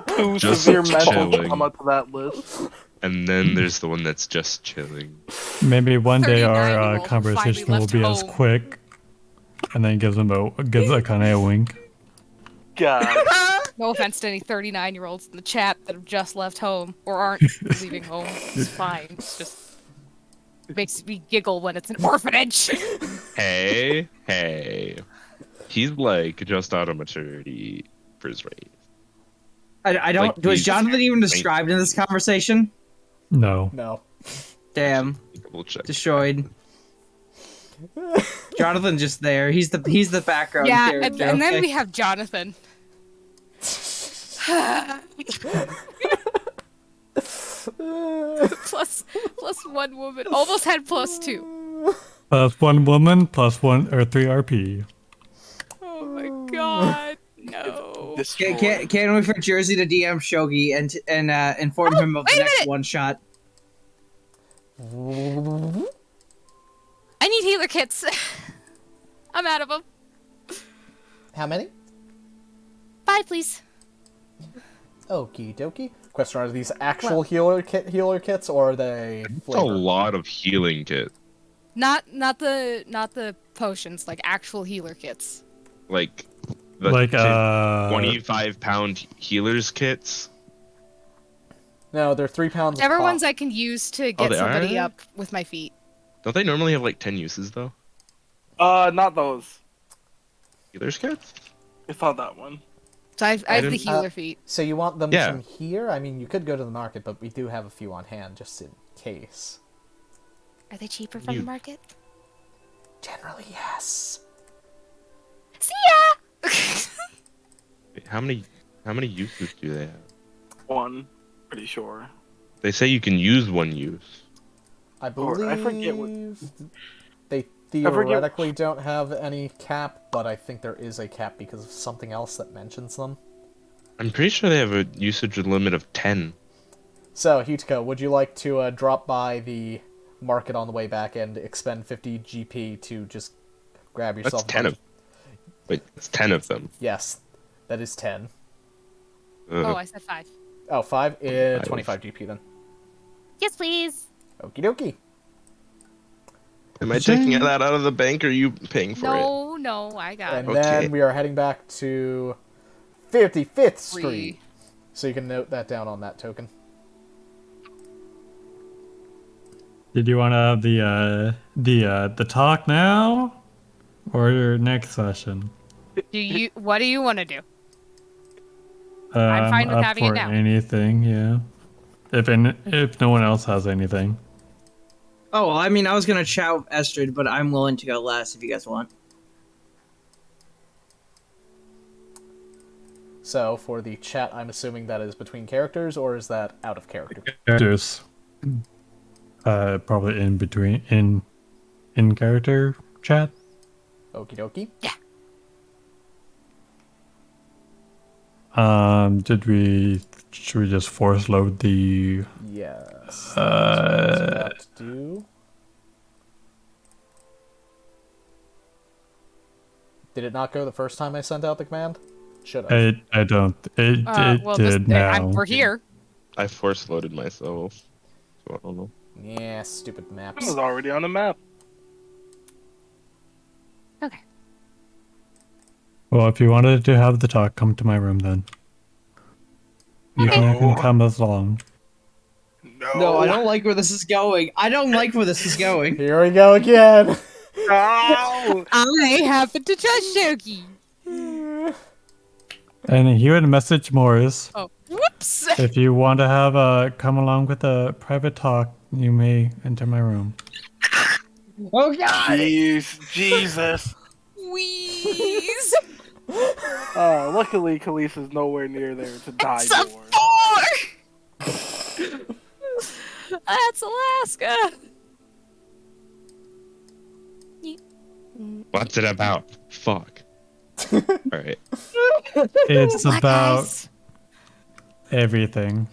Two Just severe mental chilling. trauma to that list. And then there's the one that's just chilling. Maybe one day our 39-year-old who conversation finally will left be as home. quick, and then gives a kind of a wink. God. No offense to any 39-year-olds in the chat that have just left home or aren't leaving home. It's fine. It's just makes me giggle when it's an orphanage. Hey. He's like just out of maturity for his race. I don't. Like, Was he's- Jonathan even described in this conversation? No. No. Damn, We'll check. destroyed. Jonathan just there. He's the background Yeah, character. and then okay? we have Jonathan. plus one woman. Almost had +2. Plus 1 woman, plus 1 or 3 RP. Oh my god. No. Can't wait for Jersey to DM Shogi and inform him of the wait a next minute. one shot. I need healer kits. I'm out of them. How many? 5, please. Okie dokie. Question: are these actual healer kits, or are they That's a flavor? lot of healing kit. Not the potions, like actual healer kits. Like the Like 25-pound healers kits. No, they're 3 pounds. Whichever of ones I can use to get they somebody are? up with my feet. Don't they normally have like 10 uses though? Not those. Healers kits? It's not that one. So I have the didn't- healer feet. So you want them Yeah. from here? I mean, you could go to the market, but we do have a few on hand just in case. Are they cheaper from You- the market? Generally, yes. See ya! Wait, how many uses do they have? One, pretty sure. They say you can use one use. I Or believe I forget what- they forget- theoretically don't have any cap, but I think there is a cap because of something else that mentions them. I'm pretty sure they have a usage limit of 10. So, Hutiko, would you like to drop by the market on the way back and expend 50 GP to just grab yourself That's a 10 bunch of. Wait, it's 10 of them. Yes, that is 10. Oh, I said 5. Oh, 5? Five. 25 GP then. Yes, please. Okie dokie. Am I taking that out of the bank or are you paying for it? No, I got And it. Okay. then we are heading back to 55th Street. Free. So you can note that down on that token. Did you want to have the talk now, or next session? What do you want to do? I'm fine with up having it for now. anything, yeah. If no one else has anything. Oh, well, I mean, I was gonna chat with Estrid, but I'm willing to go last if you guys want. So for the chat, I'm assuming that is between characters, or is that out of character? Characters. Probably in between in character chat. Okie dokie. Should we just force load the Yes. That's what I was about to do. Did it not go the first time I sent out the command? Should have. I don't it did now. We're here. I force loaded myself. So I don't know. Yeah, stupid It maps. was already on the map. Okay. Well, if you wanted to have the talk, come to my room then. You can come as long. No, I don't like where this is going. I don't like where this is going. Here we go again. No! I happen to trust Shogi. And he would message Morris. Oh, whoops. If you want to have a come along with a private talk, you may enter my room. Oh god! Jeez, Jesus. Wheeze. Luckily, Khalees is nowhere near there to die It's a for. 4. That's Alaska. What's it about? Fuck. Alright. It's Black about eyes. everything.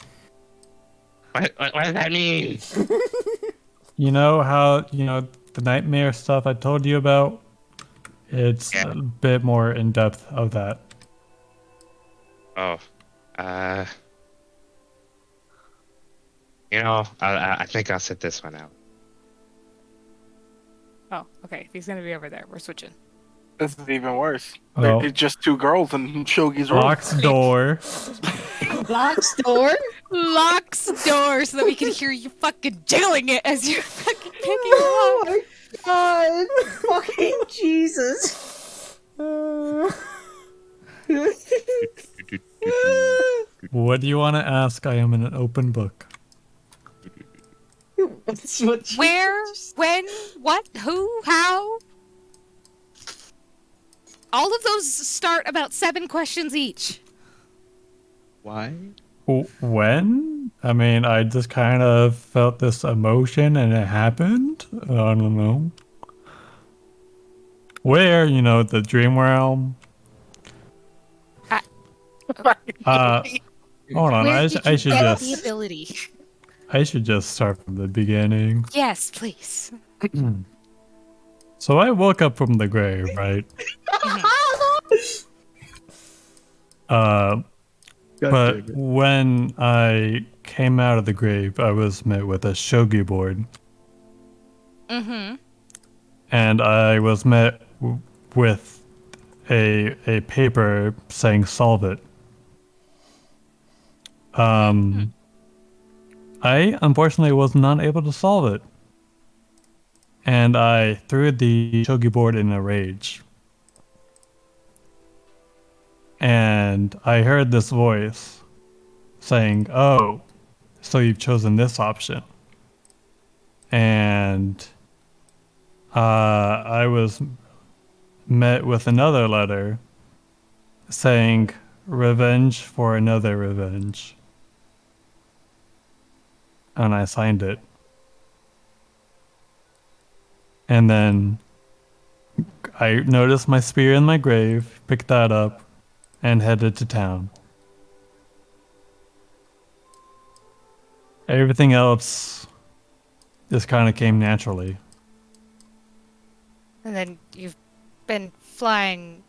What does that mean? You know how, the nightmare stuff I told you about? It's Yeah. a bit more in depth of that. Oh. I think I'll sit this one out. Oh, okay. If he's gonna be over there, we're switching. This is even worse. Well, It's just two girls in Shogi's room. Lock's door. Lock's door? Locks door so that we can hear you fucking jiggling it as you're fucking picking Oh lock. my god! Fucking Jesus! What do you want to ask? I am an open book. That's what you- Where? When? What? Who? How? All of those start about 7 questions each. Why? When? I mean, I just kind of felt this emotion and it happened. I don't know. Where? You know, the dream realm. Hold on. Where I did you should get the just. ability? I should just start from the beginning. Yes, please. So I woke up from the grave, right? God But damn it. when I came out of the grave, I was met with a shogi board. Mm-hmm. And I was met with a paper saying solve it. I unfortunately was not able to solve it. And I threw the shogi board in a rage. And I heard this voice saying, "Oh, so you've chosen this option." And I was met with another letter saying, "Revenge for another revenge." And I signed it. And then I noticed my spear in my grave, picked that up, and headed to town. Everything else just kind of came naturally. And then you've been flying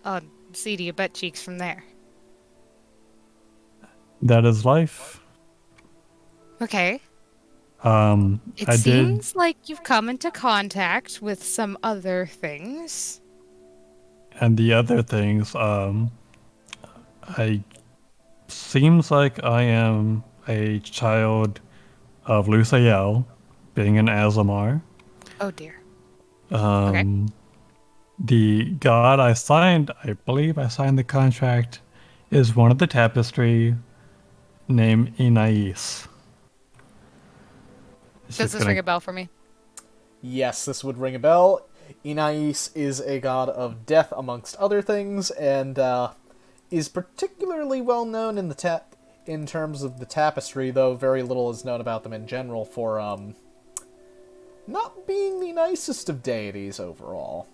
on seedy butt cheeks from there. That is life. Okay. It I did. seems like you've come into contact with some other things. And the other things, I seems like I am a child of Lusael, being an Azamar. Oh dear. Okay. The god I signed, I believe I signed the contract, is one of the tapestry named Inais. Does this ring a bell for me? Yes, this would ring a bell. Inais is a god of death, amongst other things, and is particularly well known in in terms of the tapestry, though very little is known about them in general for not being the nicest of deities overall.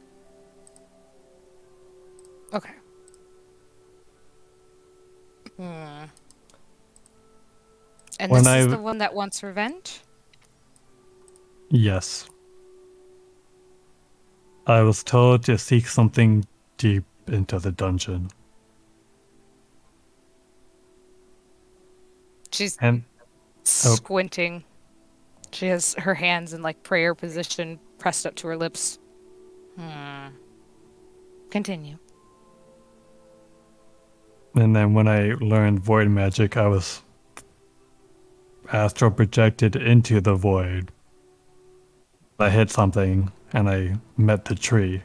Okay. Hmm. And When this is I- the one that wants revenge? Yes. I was told to seek something deep into the dungeon. She's And squinting. She has her hands in like prayer position pressed up to her lips. Continue. And then when I learned void magic, I was astral projected into the void. I hit something and I met the tree,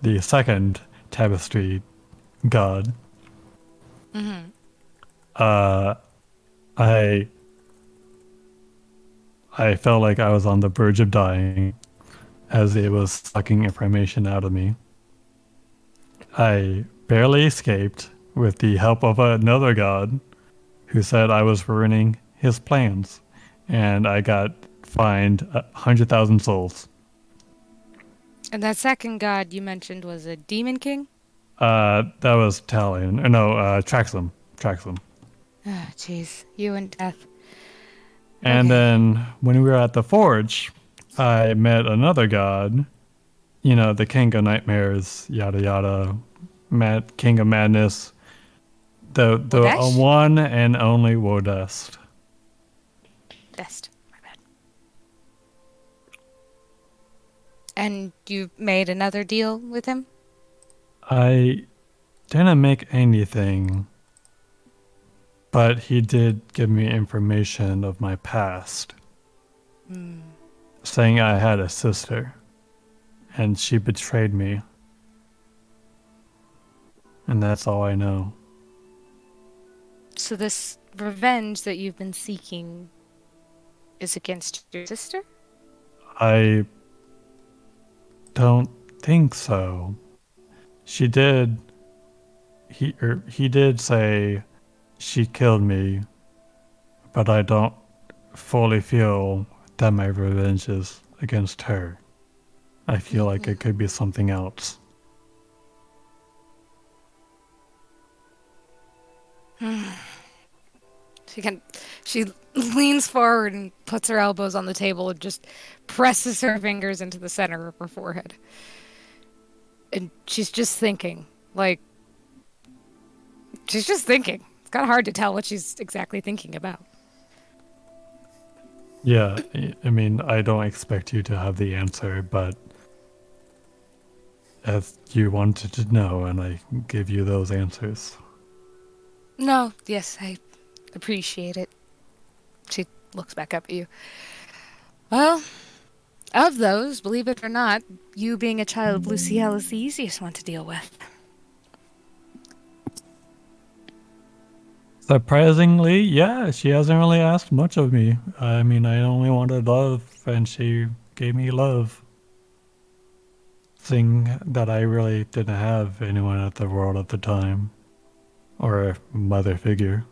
the second tapestry god. I felt like I was on the verge of dying as it was sucking information out of me. I barely escaped with the help of another god who said I was ruining his plans, and I got fined 100,000 souls. And that second god you mentioned was a demon king? That was Talion. No, Traxum. Traxum. Ah, jeez. You and death. And Okay. then when we were at the forge, I met another god, you know, the king of nightmares, yada yada, king of madness, the Wodesh? one and only Wodest. Best. My bad. And you made another deal with him? I didn't make anything, but he did give me information of my past, saying I had a sister, and she betrayed me. And that's all I know. So this revenge that you've been seeking is against your sister? I don't think so. She did. He did say she killed me, but I don't fully feel that my revenge is against her. I feel like it could be something else. She leans forward and puts her elbows on the table and just presses her fingers into the center of her forehead. And she's just thinking. She's just thinking. It's kind of hard to tell what she's exactly thinking about. Yeah, I mean, I don't expect you to have the answer, but as you wanted to know, and I give you those answers. No, yes, I appreciate it. She looks back up at you. Well, of those, believe it or not, you being a child of Lucielle is the easiest one to deal with. Surprisingly, yeah, she hasn't really asked much of me. I mean, I only wanted love, and she gave me love. Seeing that I really didn't have anyone at the world at the time, or a mother figure.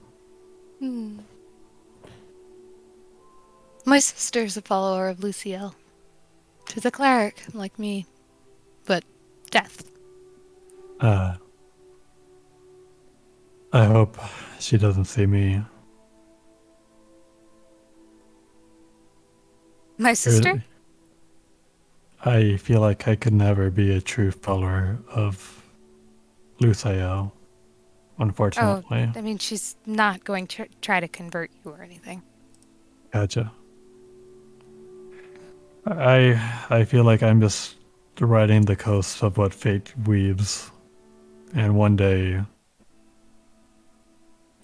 My sister's a follower of Lucielle. She's a cleric, like me. But death. I hope she doesn't see me. My sister? I feel like I could never be a true follower of Lucielle, unfortunately. I mean, she's not going to try to convert you or anything. Gotcha. I feel like I'm just riding the coast of what fate weaves, and one day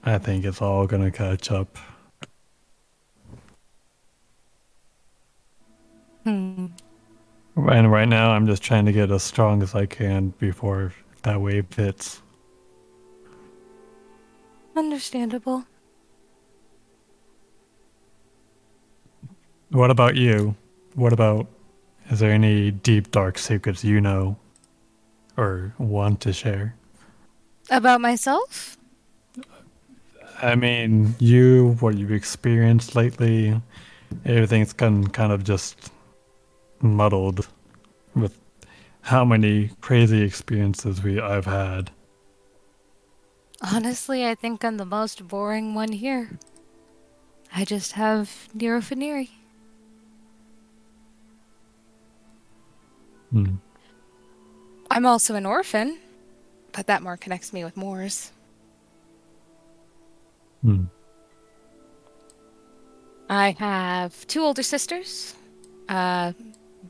I think it's all gonna catch up. And right now I'm just trying to get as strong as I can before that wave hits. Understandable. What about you? Is there any deep dark secrets you know or want to share? About myself? I mean, what you've experienced lately, everything's kind of just muddled with how many crazy experiences I've had. Honestly, I think I'm the most boring one here. I just have neuropheneri. I'm also an orphan, but that more connects me with Moors. I have 2 older sisters. The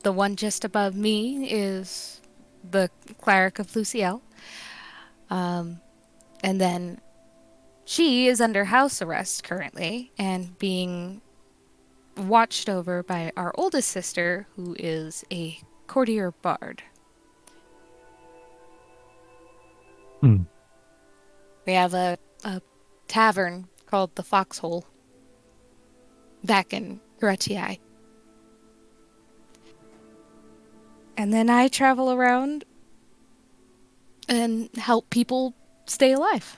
one just above me is the cleric of Lucielle. And then she is under house arrest currently and being watched over by our oldest sister, who is a courtier bard. We have a tavern called the Foxhole back in Gratiai. And then I travel around and help people stay alive.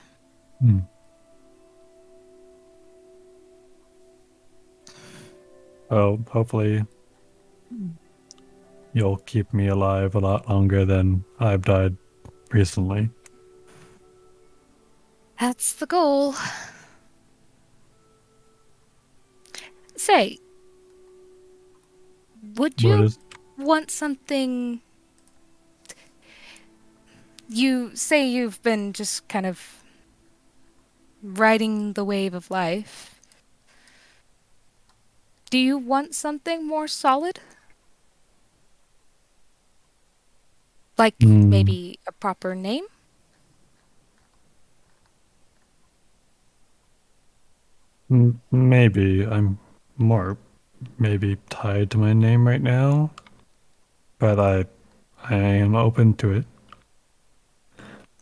Well, hopefully you'll keep me alive a lot longer than I've died recently. That's the goal. Say, would you want something... You say you've been just kind of riding the wave of life. Do you want something more solid? Like Hmm. maybe a proper name? Maybe I'm more maybe tied to my name right now, but I am open to it.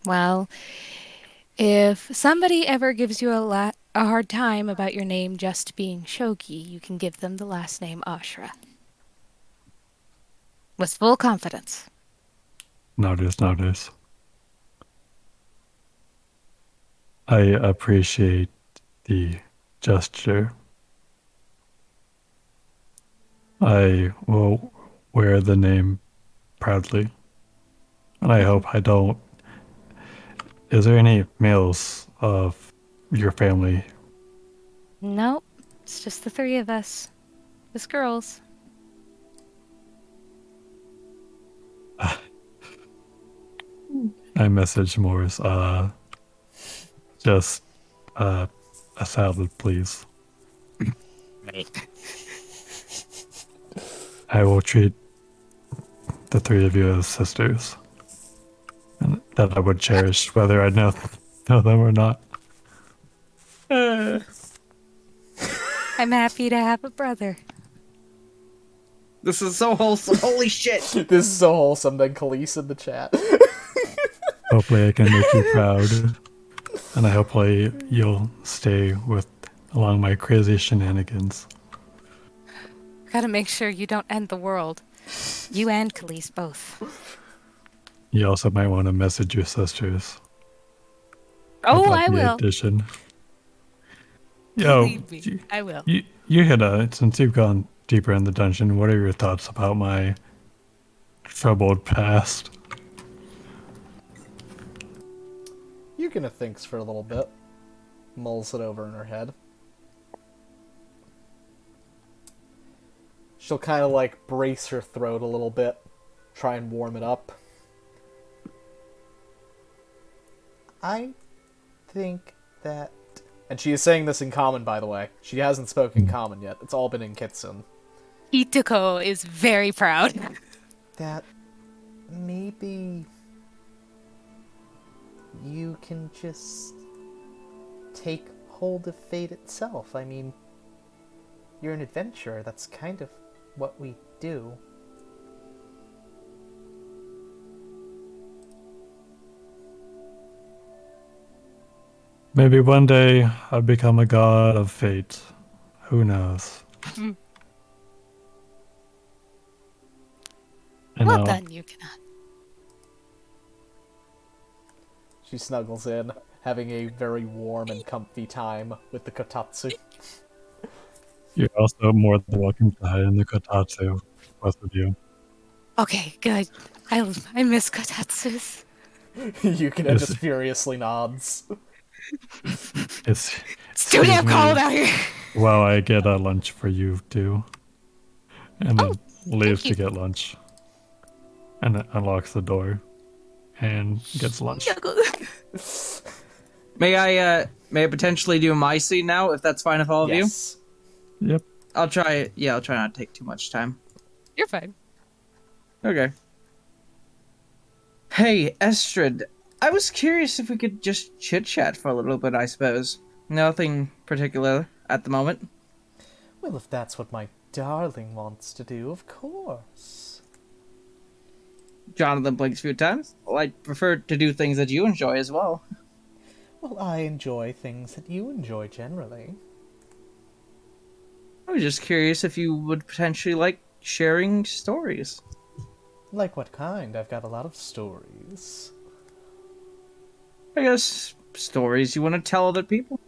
Well, if somebody ever gives you a hard time about your name just being Shogi, you can give them the last name Ashra. With full confidence. Notice. I appreciate the gesture. I will wear the name proudly, and I hope I don't. Is there any males of your family? Nope. It's just the three of us. Just girls. I message Morris. Just a salad, please. I will treat the three of you as sisters, and that I would cherish whether I know them or not. I'm happy to have a brother. This is so wholesome. Holy shit. This is so wholesome. Then Khalees in the chat. Hopefully, I can make you proud, and I hopefully you'll stay with along my crazy shenanigans. Gotta make sure you don't end the world. You and Khalees both. You also might want to message your sisters. Oh, about I the will. addition. Yo, Believe me, I will. you had since you've gone deeper in the dungeon, what are your thoughts about my troubled past? Yukina thinks for a little bit. Mulls it over in her head. She'll kind of like brace her throat a little bit. Try and warm it up. I think that... And she is saying this in common, by the way. She hasn't spoken common yet. It's all been in Kitsune. Ituko is very proud. That maybe you can just take hold of fate itself. I mean, you're an adventurer. That's kind of what we do. Maybe one day I'll become a god of fate. Who knows? I Well know. done, Yukina. She snuggles in, having a very warm and comfy time with the kotatsu. You're also more than welcome to hide in the kotatsu, both of you. Okay, good. I miss Kotatsus. Yukina Yes. just furiously nods. It's It's too damn excuse me, cold out here. Well, I get a lunch for you too. And then leaves you. to get lunch. And then unlocks the door and gets lunch. May I potentially do my scene now, if that's fine with all of you? Yes. Yep. I'll try not to take too much time. You're fine. Okay. Hey, Estrid. I was curious if we could just chit-chat for a little bit, I suppose. Nothing particular at the moment. Well, if that's what my darling wants to do, of course. Jonathan blinks a few times. Well, I prefer to do things that you enjoy as well. Well, I enjoy things that you enjoy generally. I was just curious if you would potentially like sharing stories. Like what kind? I've got a lot of stories. I guess stories you want to tell other people.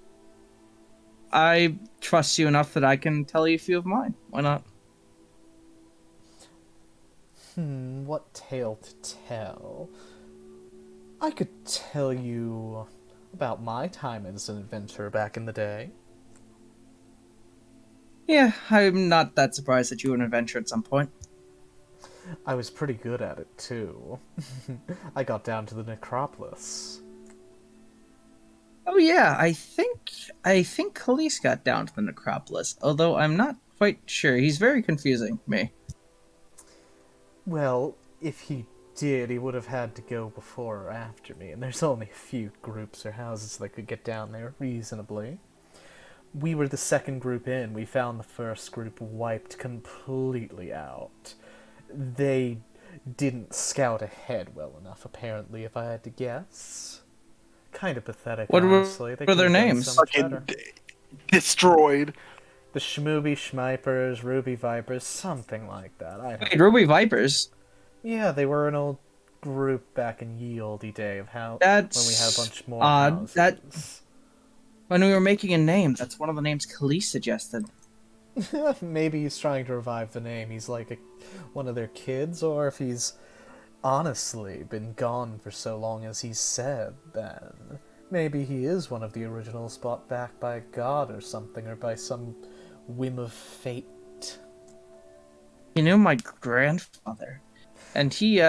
I trust you enough that I can tell you a few of mine. Why not? What tale to tell? I could tell you about my time as an adventurer back in the day. Yeah, I'm not that surprised that you were an adventurer at some point. I was pretty good at it, too. I got down to the necropolis. Oh yeah, I think Khalees got down to the necropolis, although I'm not quite sure. He's very confusing me. Well, if he did, he would have had to go before or after me, and there's only a few groups or houses that could get down there reasonably. We were the second group in. We found the first group wiped completely out. They didn't scout ahead well enough, apparently, if I had to guess. Kind of pathetic, What honestly. were their names? Fucking destroyed. The Schmooby Schmipers, Ruby Vipers, something like that. Wait, Ruby Vipers? Yeah, they were an old group back in ye olde day of how That's when we had a bunch more odd. houses. When we were making a name, that's one of the names Khalees suggested. Maybe he's trying to revive the name. He's like one of their kids, or if he's honestly been gone for so long as he said, then maybe he is one of the originals brought back by God or something, or by some whim of fate. He knew my grandfather, and he'd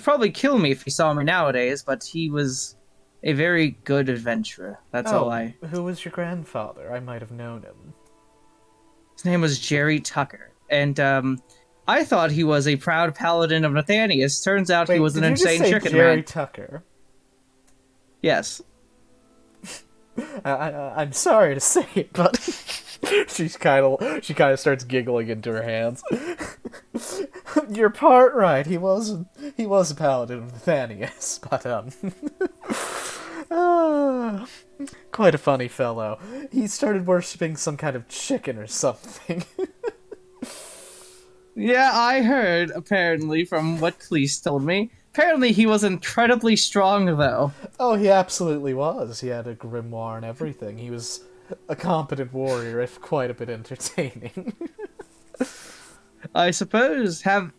probably kill me if he saw me nowadays, but he was a very good adventurer. That's all I... Who was your grandfather? I might have known him. His name was Jerry Tucker, and I thought he was a proud paladin of Nathanius. Turns out he was an insane chicken Jerry man. Tucker? Yes. I'm sorry to say it, but she kind of starts giggling into her hands. You're part right. He was a paladin of Nathanius, but quite a funny fellow. He started worshipping some kind of chicken or something. Yeah, I heard, apparently, from what Cleese told me. Apparently he was incredibly strong, though. Oh, he absolutely was. He had a grimoire and everything. He was a competent warrior, if quite a bit entertaining. I suppose. Have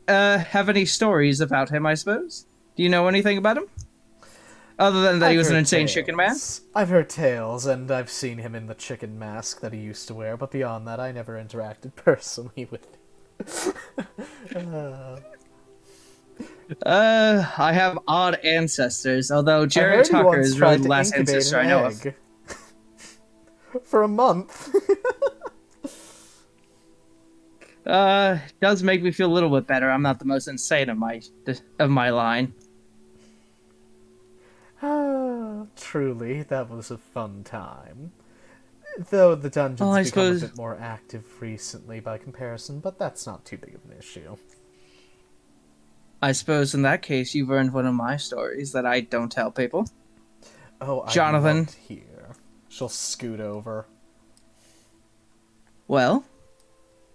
any stories about him, I suppose? Do you know anything about him? Other than that he was an insane chicken man? I've heard tales, and I've seen him in the chicken mask that he used to wear, but beyond that, I never interacted personally with him. I have odd ancestors, although Jerry Tucker is really the last ancestor I know of. For a month. Does make me feel a little bit better. I'm not the most insane of my line. Truly, that was a fun time. Though the dungeon's become a bit more active recently by comparison, but that's not too big of an issue. I suppose in that case you've earned one of my stories that I don't tell people. Oh, Jonathan. Here. She'll scoot over. Well,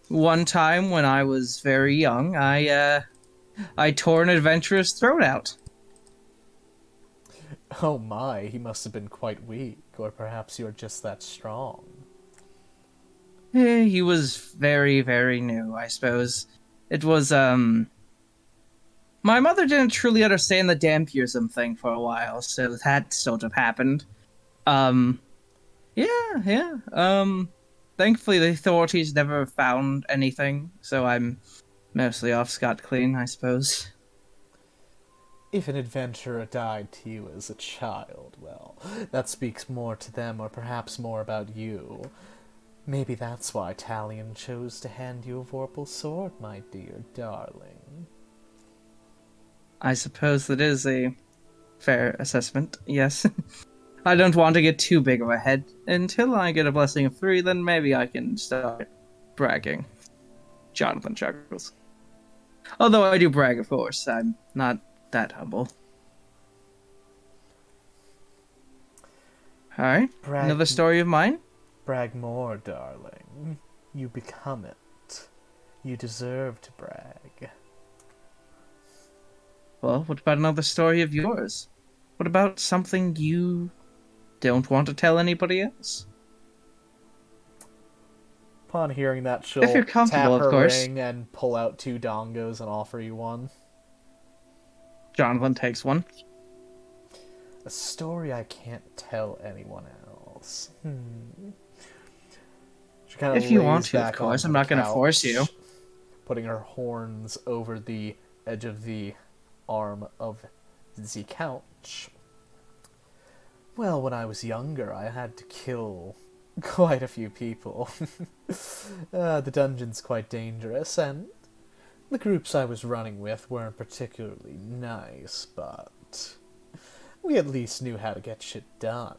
one time when I was very young, I tore an adventurer's throat out. Oh my, he must have been quite weak, or perhaps you're just that strong. He was very, very new, I suppose. It was, my mother didn't truly understand the Dampurism thing for a while, so that sort of happened. Thankfully the authorities never found anything, so I'm mostly off scot-clean, I suppose. If an adventurer died to you as a child, well, that speaks more to them, or perhaps more about you. Maybe that's why Talion chose to hand you a vorpal sword, my dear darling. I suppose that is a fair assessment, yes. I don't want to get too big of a head. Until I get a blessing of 3, then maybe I can start bragging. Jonathan chuckles. Although I do brag, of course. I'm not that humble. Alright, another story of mine? Brag more, darling. You become it. You deserve to brag. Well, what about another story of yours? What about something you don't want to tell anybody else? Upon hearing that, she'll If you're comfortable, tap her of course. ring and pull out 2 dongos and offer you one. Jonathan takes one. A story I can't tell anyone else. She kind of If you want lays to, of back course. on I'm the not going to force you. couch, putting her horns over the edge of the arm of the couch. Well, when I was younger, I had to kill quite a few people. The dungeon's quite dangerous, and The groups I was running with weren't particularly nice, but we at least knew how to get shit done.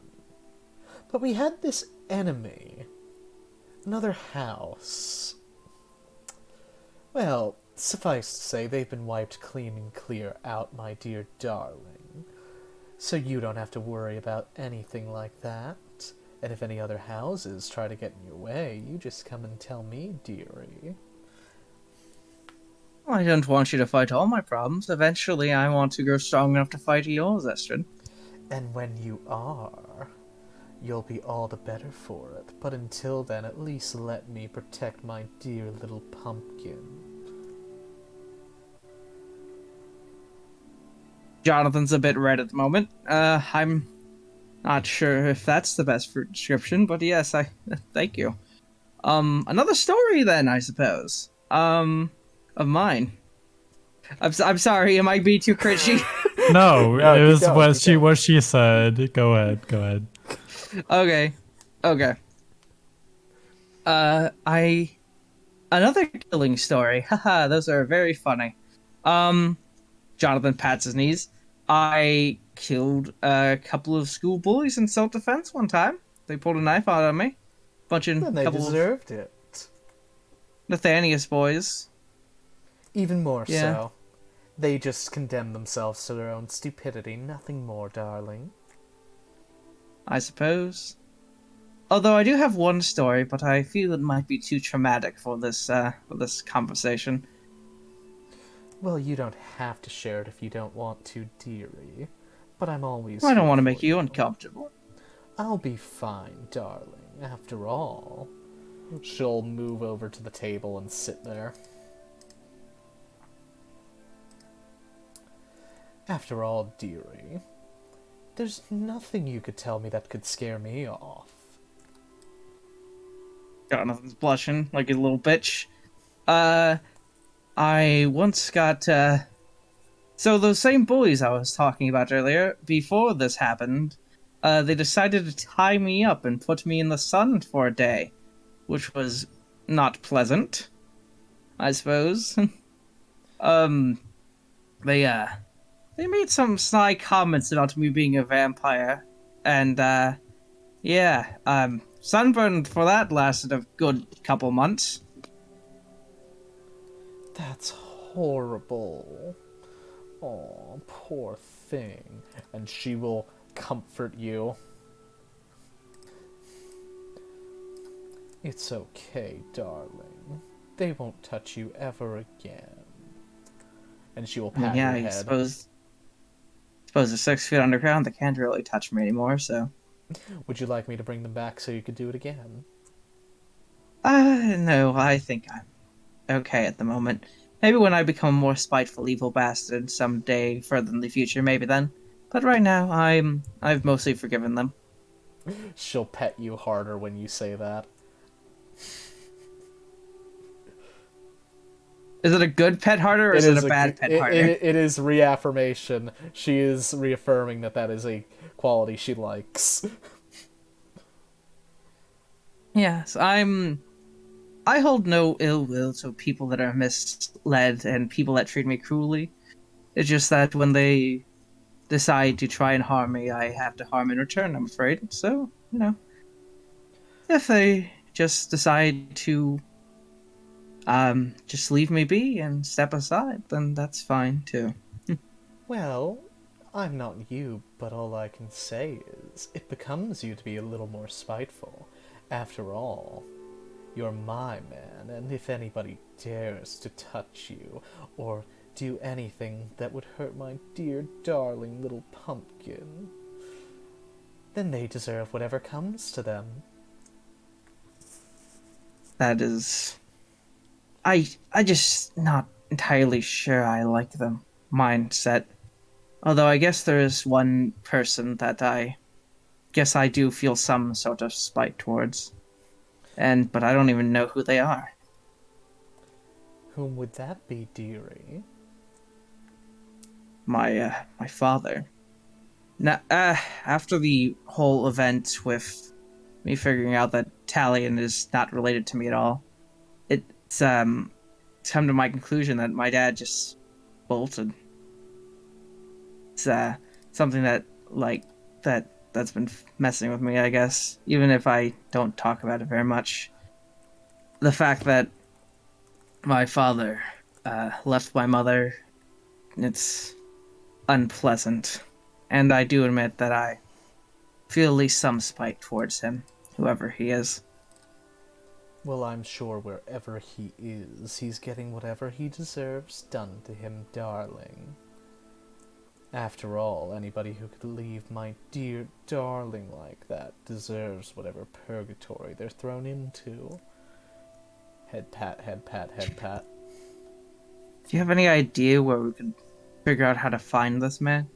But we had this enemy. Another house. Well, suffice to say, they've been wiped clean and clear out, my dear darling. So you don't have to worry about anything like that. And if any other houses try to get in your way, you just come and tell me, dearie. I don't want you to fight all my problems. Eventually, I want to grow strong enough to fight yours, Estrid. And when you are, you'll be all the better for it. But until then, at least let me protect my dear little pumpkin. Jonathan's a bit red at the moment. I'm not sure if that's the best description, but yes, I thank you. Another story then, I suppose. Of mine. I'm sorry, am I being too cringy? No, No, it keep was going. what she said. Go ahead. Okay. Another killing story. Haha, those are very funny. Jonathan pats his knees. I killed a couple of school bullies in self-defense one time. They pulled a knife out on me. Then they Couple of deserved it. Nathanius boys. Even more Yeah. so. They just condemn themselves to their own stupidity, nothing more, darling. I suppose. Although I do have one story, but I feel it might be too traumatic for this conversation. Well, you don't have to share it if you don't want to, dearie. But I'm always I don't here want to for make you uncomfortable. I'll be fine, darling. After all. She'll move over to the table and sit there. After all, dearie, there's nothing you could tell me that could scare me off. Jonathan's blushing like a little bitch. I once got, So those same bullies I was talking about earlier, before this happened, they decided to tie me up and put me in the sun for a day, which was not pleasant, I suppose. They made some sly comments about me being a vampire, and, sunburn for that lasted a good couple months. That's horrible. Oh, poor thing. And she will comfort you. It's okay, darling. They won't touch you ever again. And she will pat your I head. suppose they're 6 feet underground. They can't really touch me anymore, so... Would you like me to bring them back so you could do it again? No, I think I'm okay at the moment. Maybe when I become a more spiteful evil bastard someday further in the future, maybe then. But right now, I've mostly forgiven them. She'll pet you harder when you say that. Is it a good pet harder, or is it a bad pet harder? It is reaffirmation. She is reaffirming that is a quality she likes. Yes, I hold no ill will to people that are misled and people that treat me cruelly. It's just that when they decide to try and harm me, I have to harm in return, I'm afraid. So, if they just decide to just leave me be and step aside, then that's fine too. Well, I'm not you, but all I can say is it becomes you to be a little more spiteful. After all, you're my man, and if anybody dares to touch you or do anything that would hurt my dear darling little pumpkin, then they deserve whatever comes to them. That is... I just not entirely sure I like the mindset. Although I guess there is one person that I guess I do feel some sort of spite towards. But I don't even know who they are. Whom would that be, dearie? My father. Now, after the whole event with me figuring out that Talion is not related to me at all, come to my conclusion that my dad just bolted. It's something that that's been messing with me, I guess. Even if I don't talk about it very much, the fact that my father left my mother, it's unpleasant, and I do admit that I feel at least some spite towards him, whoever he is. Well, I'm sure wherever he is, he's getting whatever he deserves done to him, darling. After all, anybody who could leave my dear darling like that deserves whatever purgatory they're thrown into. Head pat, head pat, head pat. Do you have any idea where we could figure out how to find this man?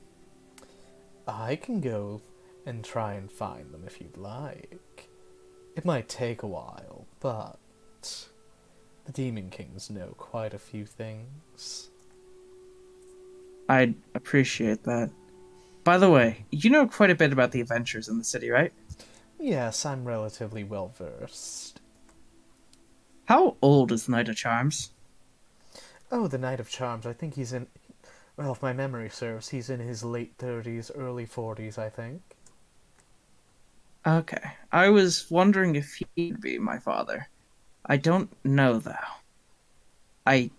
I can go and try and find them if you'd like. It might take a while, but the Demon Kings know quite a few things. I'd appreciate that. By the way, you know quite a bit about the adventures in the city, right? Yes, I'm relatively well versed. How old is Knight of Charms? Oh, the Knight of Charms, I think he's in... Well, if my memory serves, he's in his late 30s, early 40s, I think. Okay. I was wondering if he'd be my father. I don't know, though. I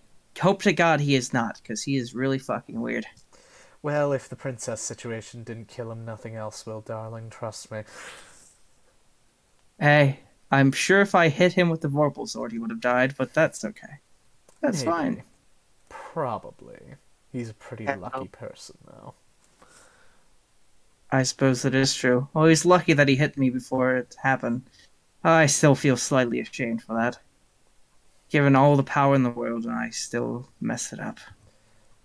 hope to God he is not, because he is really fucking weird. Well, if the princess situation didn't kill him, nothing else will, darling, trust me. Hey, I'm sure if I hit him with the Vorpal sword he would have died, but that's okay. That's Maybe. fine. Probably. He's a pretty lucky person, though. I suppose that is true. Well, he's lucky that he hit me before it happened. I still feel slightly ashamed for that. Given all the power in the world, and I still mess it up.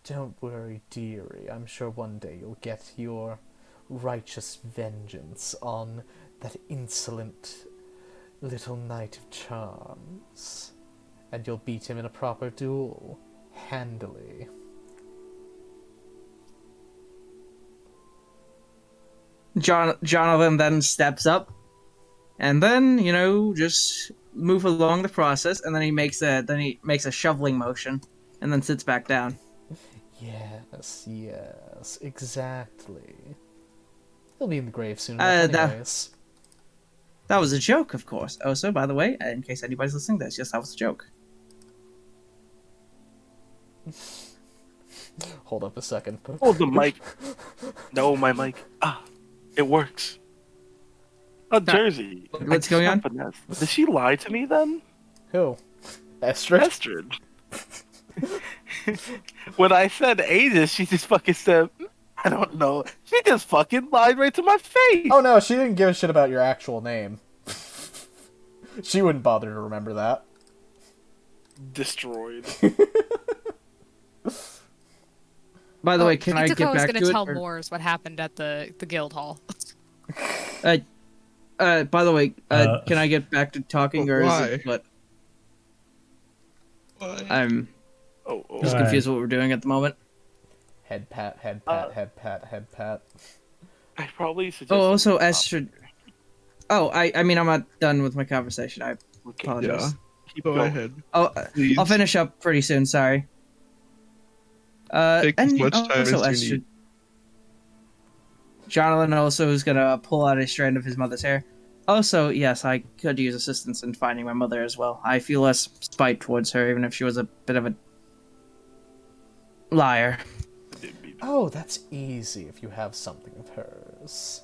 Don't worry, dearie. I'm sure one day you'll get your righteous vengeance on that insolent little Knight of Charms. And you'll beat him in a proper duel. Handily. Jonathan then steps up, and then, just move along the process, and then he makes a shoveling motion, and then sits back down. Yes, exactly. He'll be in the grave soon enough anyways. That was a joke, of course. Oh, so by the way, in case anybody's listening to this, yes, that was a joke. Hold up a second. Hold the mic. No, my mic. It works. Oh, Jersey. What's going on? Did she lie to me then? Who? Estrid? Estrid. When I said Aegis, she just fucking said, I don't know. She just fucking lied right to my face. Oh no, she didn't give a shit about your actual name. She wouldn't bother to remember that. Destroyed. By the way, can I get back to it? Gonna tell Moors what happened at the guild hall. By the way, can I get back to talking, or why? is it what? Why? I'm Oh. just confused what we're doing at the moment. Head pat, head pat, head pat, head pat. I probably suggest. Oh, also, Estrid. Oh, I mean, I'm not done with my conversation. I apologize. Yeah. Keep Go going. ahead. Oh, Please. I'll finish up pretty soon. Sorry. Take as And much time also, as you need. Jonathan also is gonna pull out a strand of his mother's hair. Also, yes, I could use assistance in finding my mother as well. I feel less spite towards her, even if she was a bit of a liar. Oh, that's easy if you have something of hers.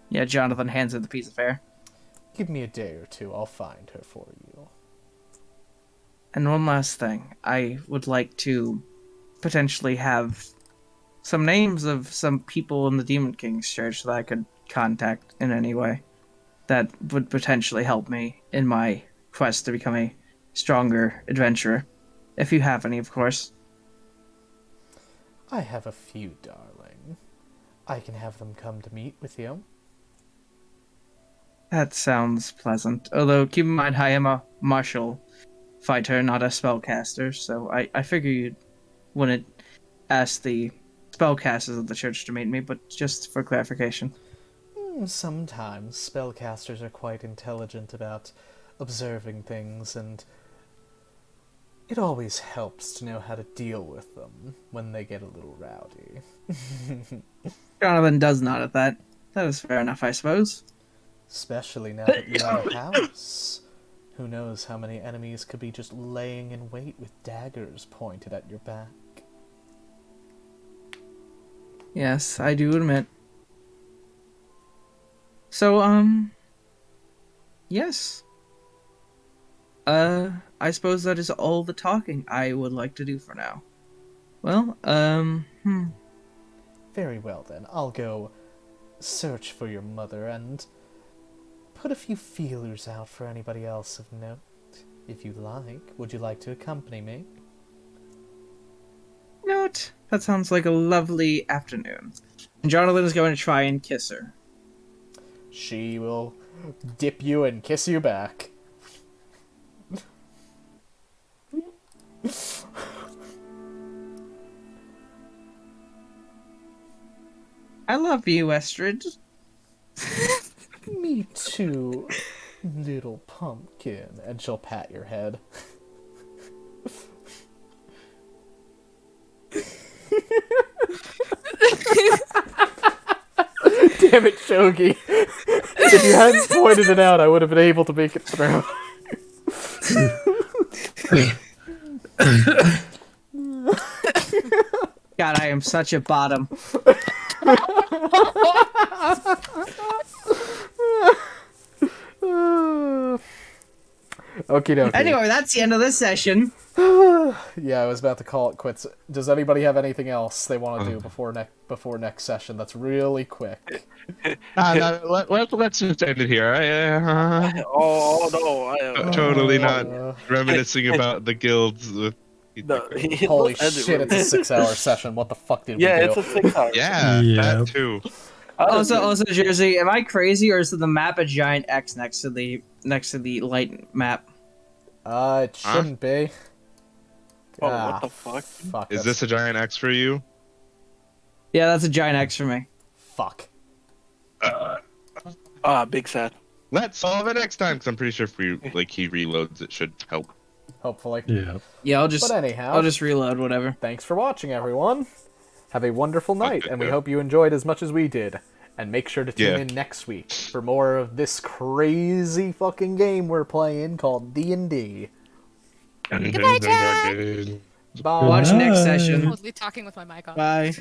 Yeah, Jonathan hands her the piece of hair. Give me a day or two, I'll find her for you. And one last thing, I would like to potentially have some names of some people in the Demon King's church that I could contact in any way that would potentially help me in my quest to become a stronger adventurer. If you have any, of course. I have a few, darling. I can have them come to meet with you. That sounds pleasant. Although, keep in mind, I am a martial fighter, not a spellcaster, so I figure you wouldn't ask the spellcasters of the church to meet me, but just for clarification. Sometimes spellcasters are quite intelligent about observing things and It always helps to know how to deal with them when they get a little rowdy. Jonathan does nod at that. That is fair enough, I suppose. Especially now that you have a house. Who knows how many enemies could be just laying in wait with daggers pointed at your back. Yes, I do admit. So, yes. I suppose that is all the talking I would like to do for now. Well, Very well then, I'll go search for your mother and put a few feelers out for anybody else of note. If you like, would you like to accompany me? you know what? That sounds like a lovely afternoon. And Jonathan is going to try and kiss her. She will dip you and kiss you back. I love you, Estrid. Me too, little pumpkin. And she'll pat your head. Damn it, Shogi. If you hadn't pointed it out, I would have been able to make it through. God, I am such a bottom. Okie dokie. Anyway, that's the end of this session. Yeah, I was about to call it quits. Does anybody have anything else they want to do before next session? That's really quick. Let's just end it here. Oh no! Totally not reminiscing about the guilds with. Holy shit! It's a 6-hour session. What the fuck did we do? It's a 6-hour. Yeah, Yeah. that too. Also, Jersey, am I crazy or is the map a giant X next to the light map? It shouldn't be. Oh, what the fuck? Fuck. Is this a giant X for you? Yeah, that's a giant X for me. Fuck. Big sad. Let's solve it next time, because I'm pretty sure if he reloads, it should help. Hopefully. Yeah. Yeah, But anyhow, I'll just reload whatever. thanks for watching, everyone. Have a wonderful night, and we yeah. hope you enjoyed as much as we did. And make sure to tune Yeah. in next week for more of this crazy fucking game we're playing called D&D. Goodbye, Chad. Bye. Watch next Bye. session. Totally talking with my mic on. Bye.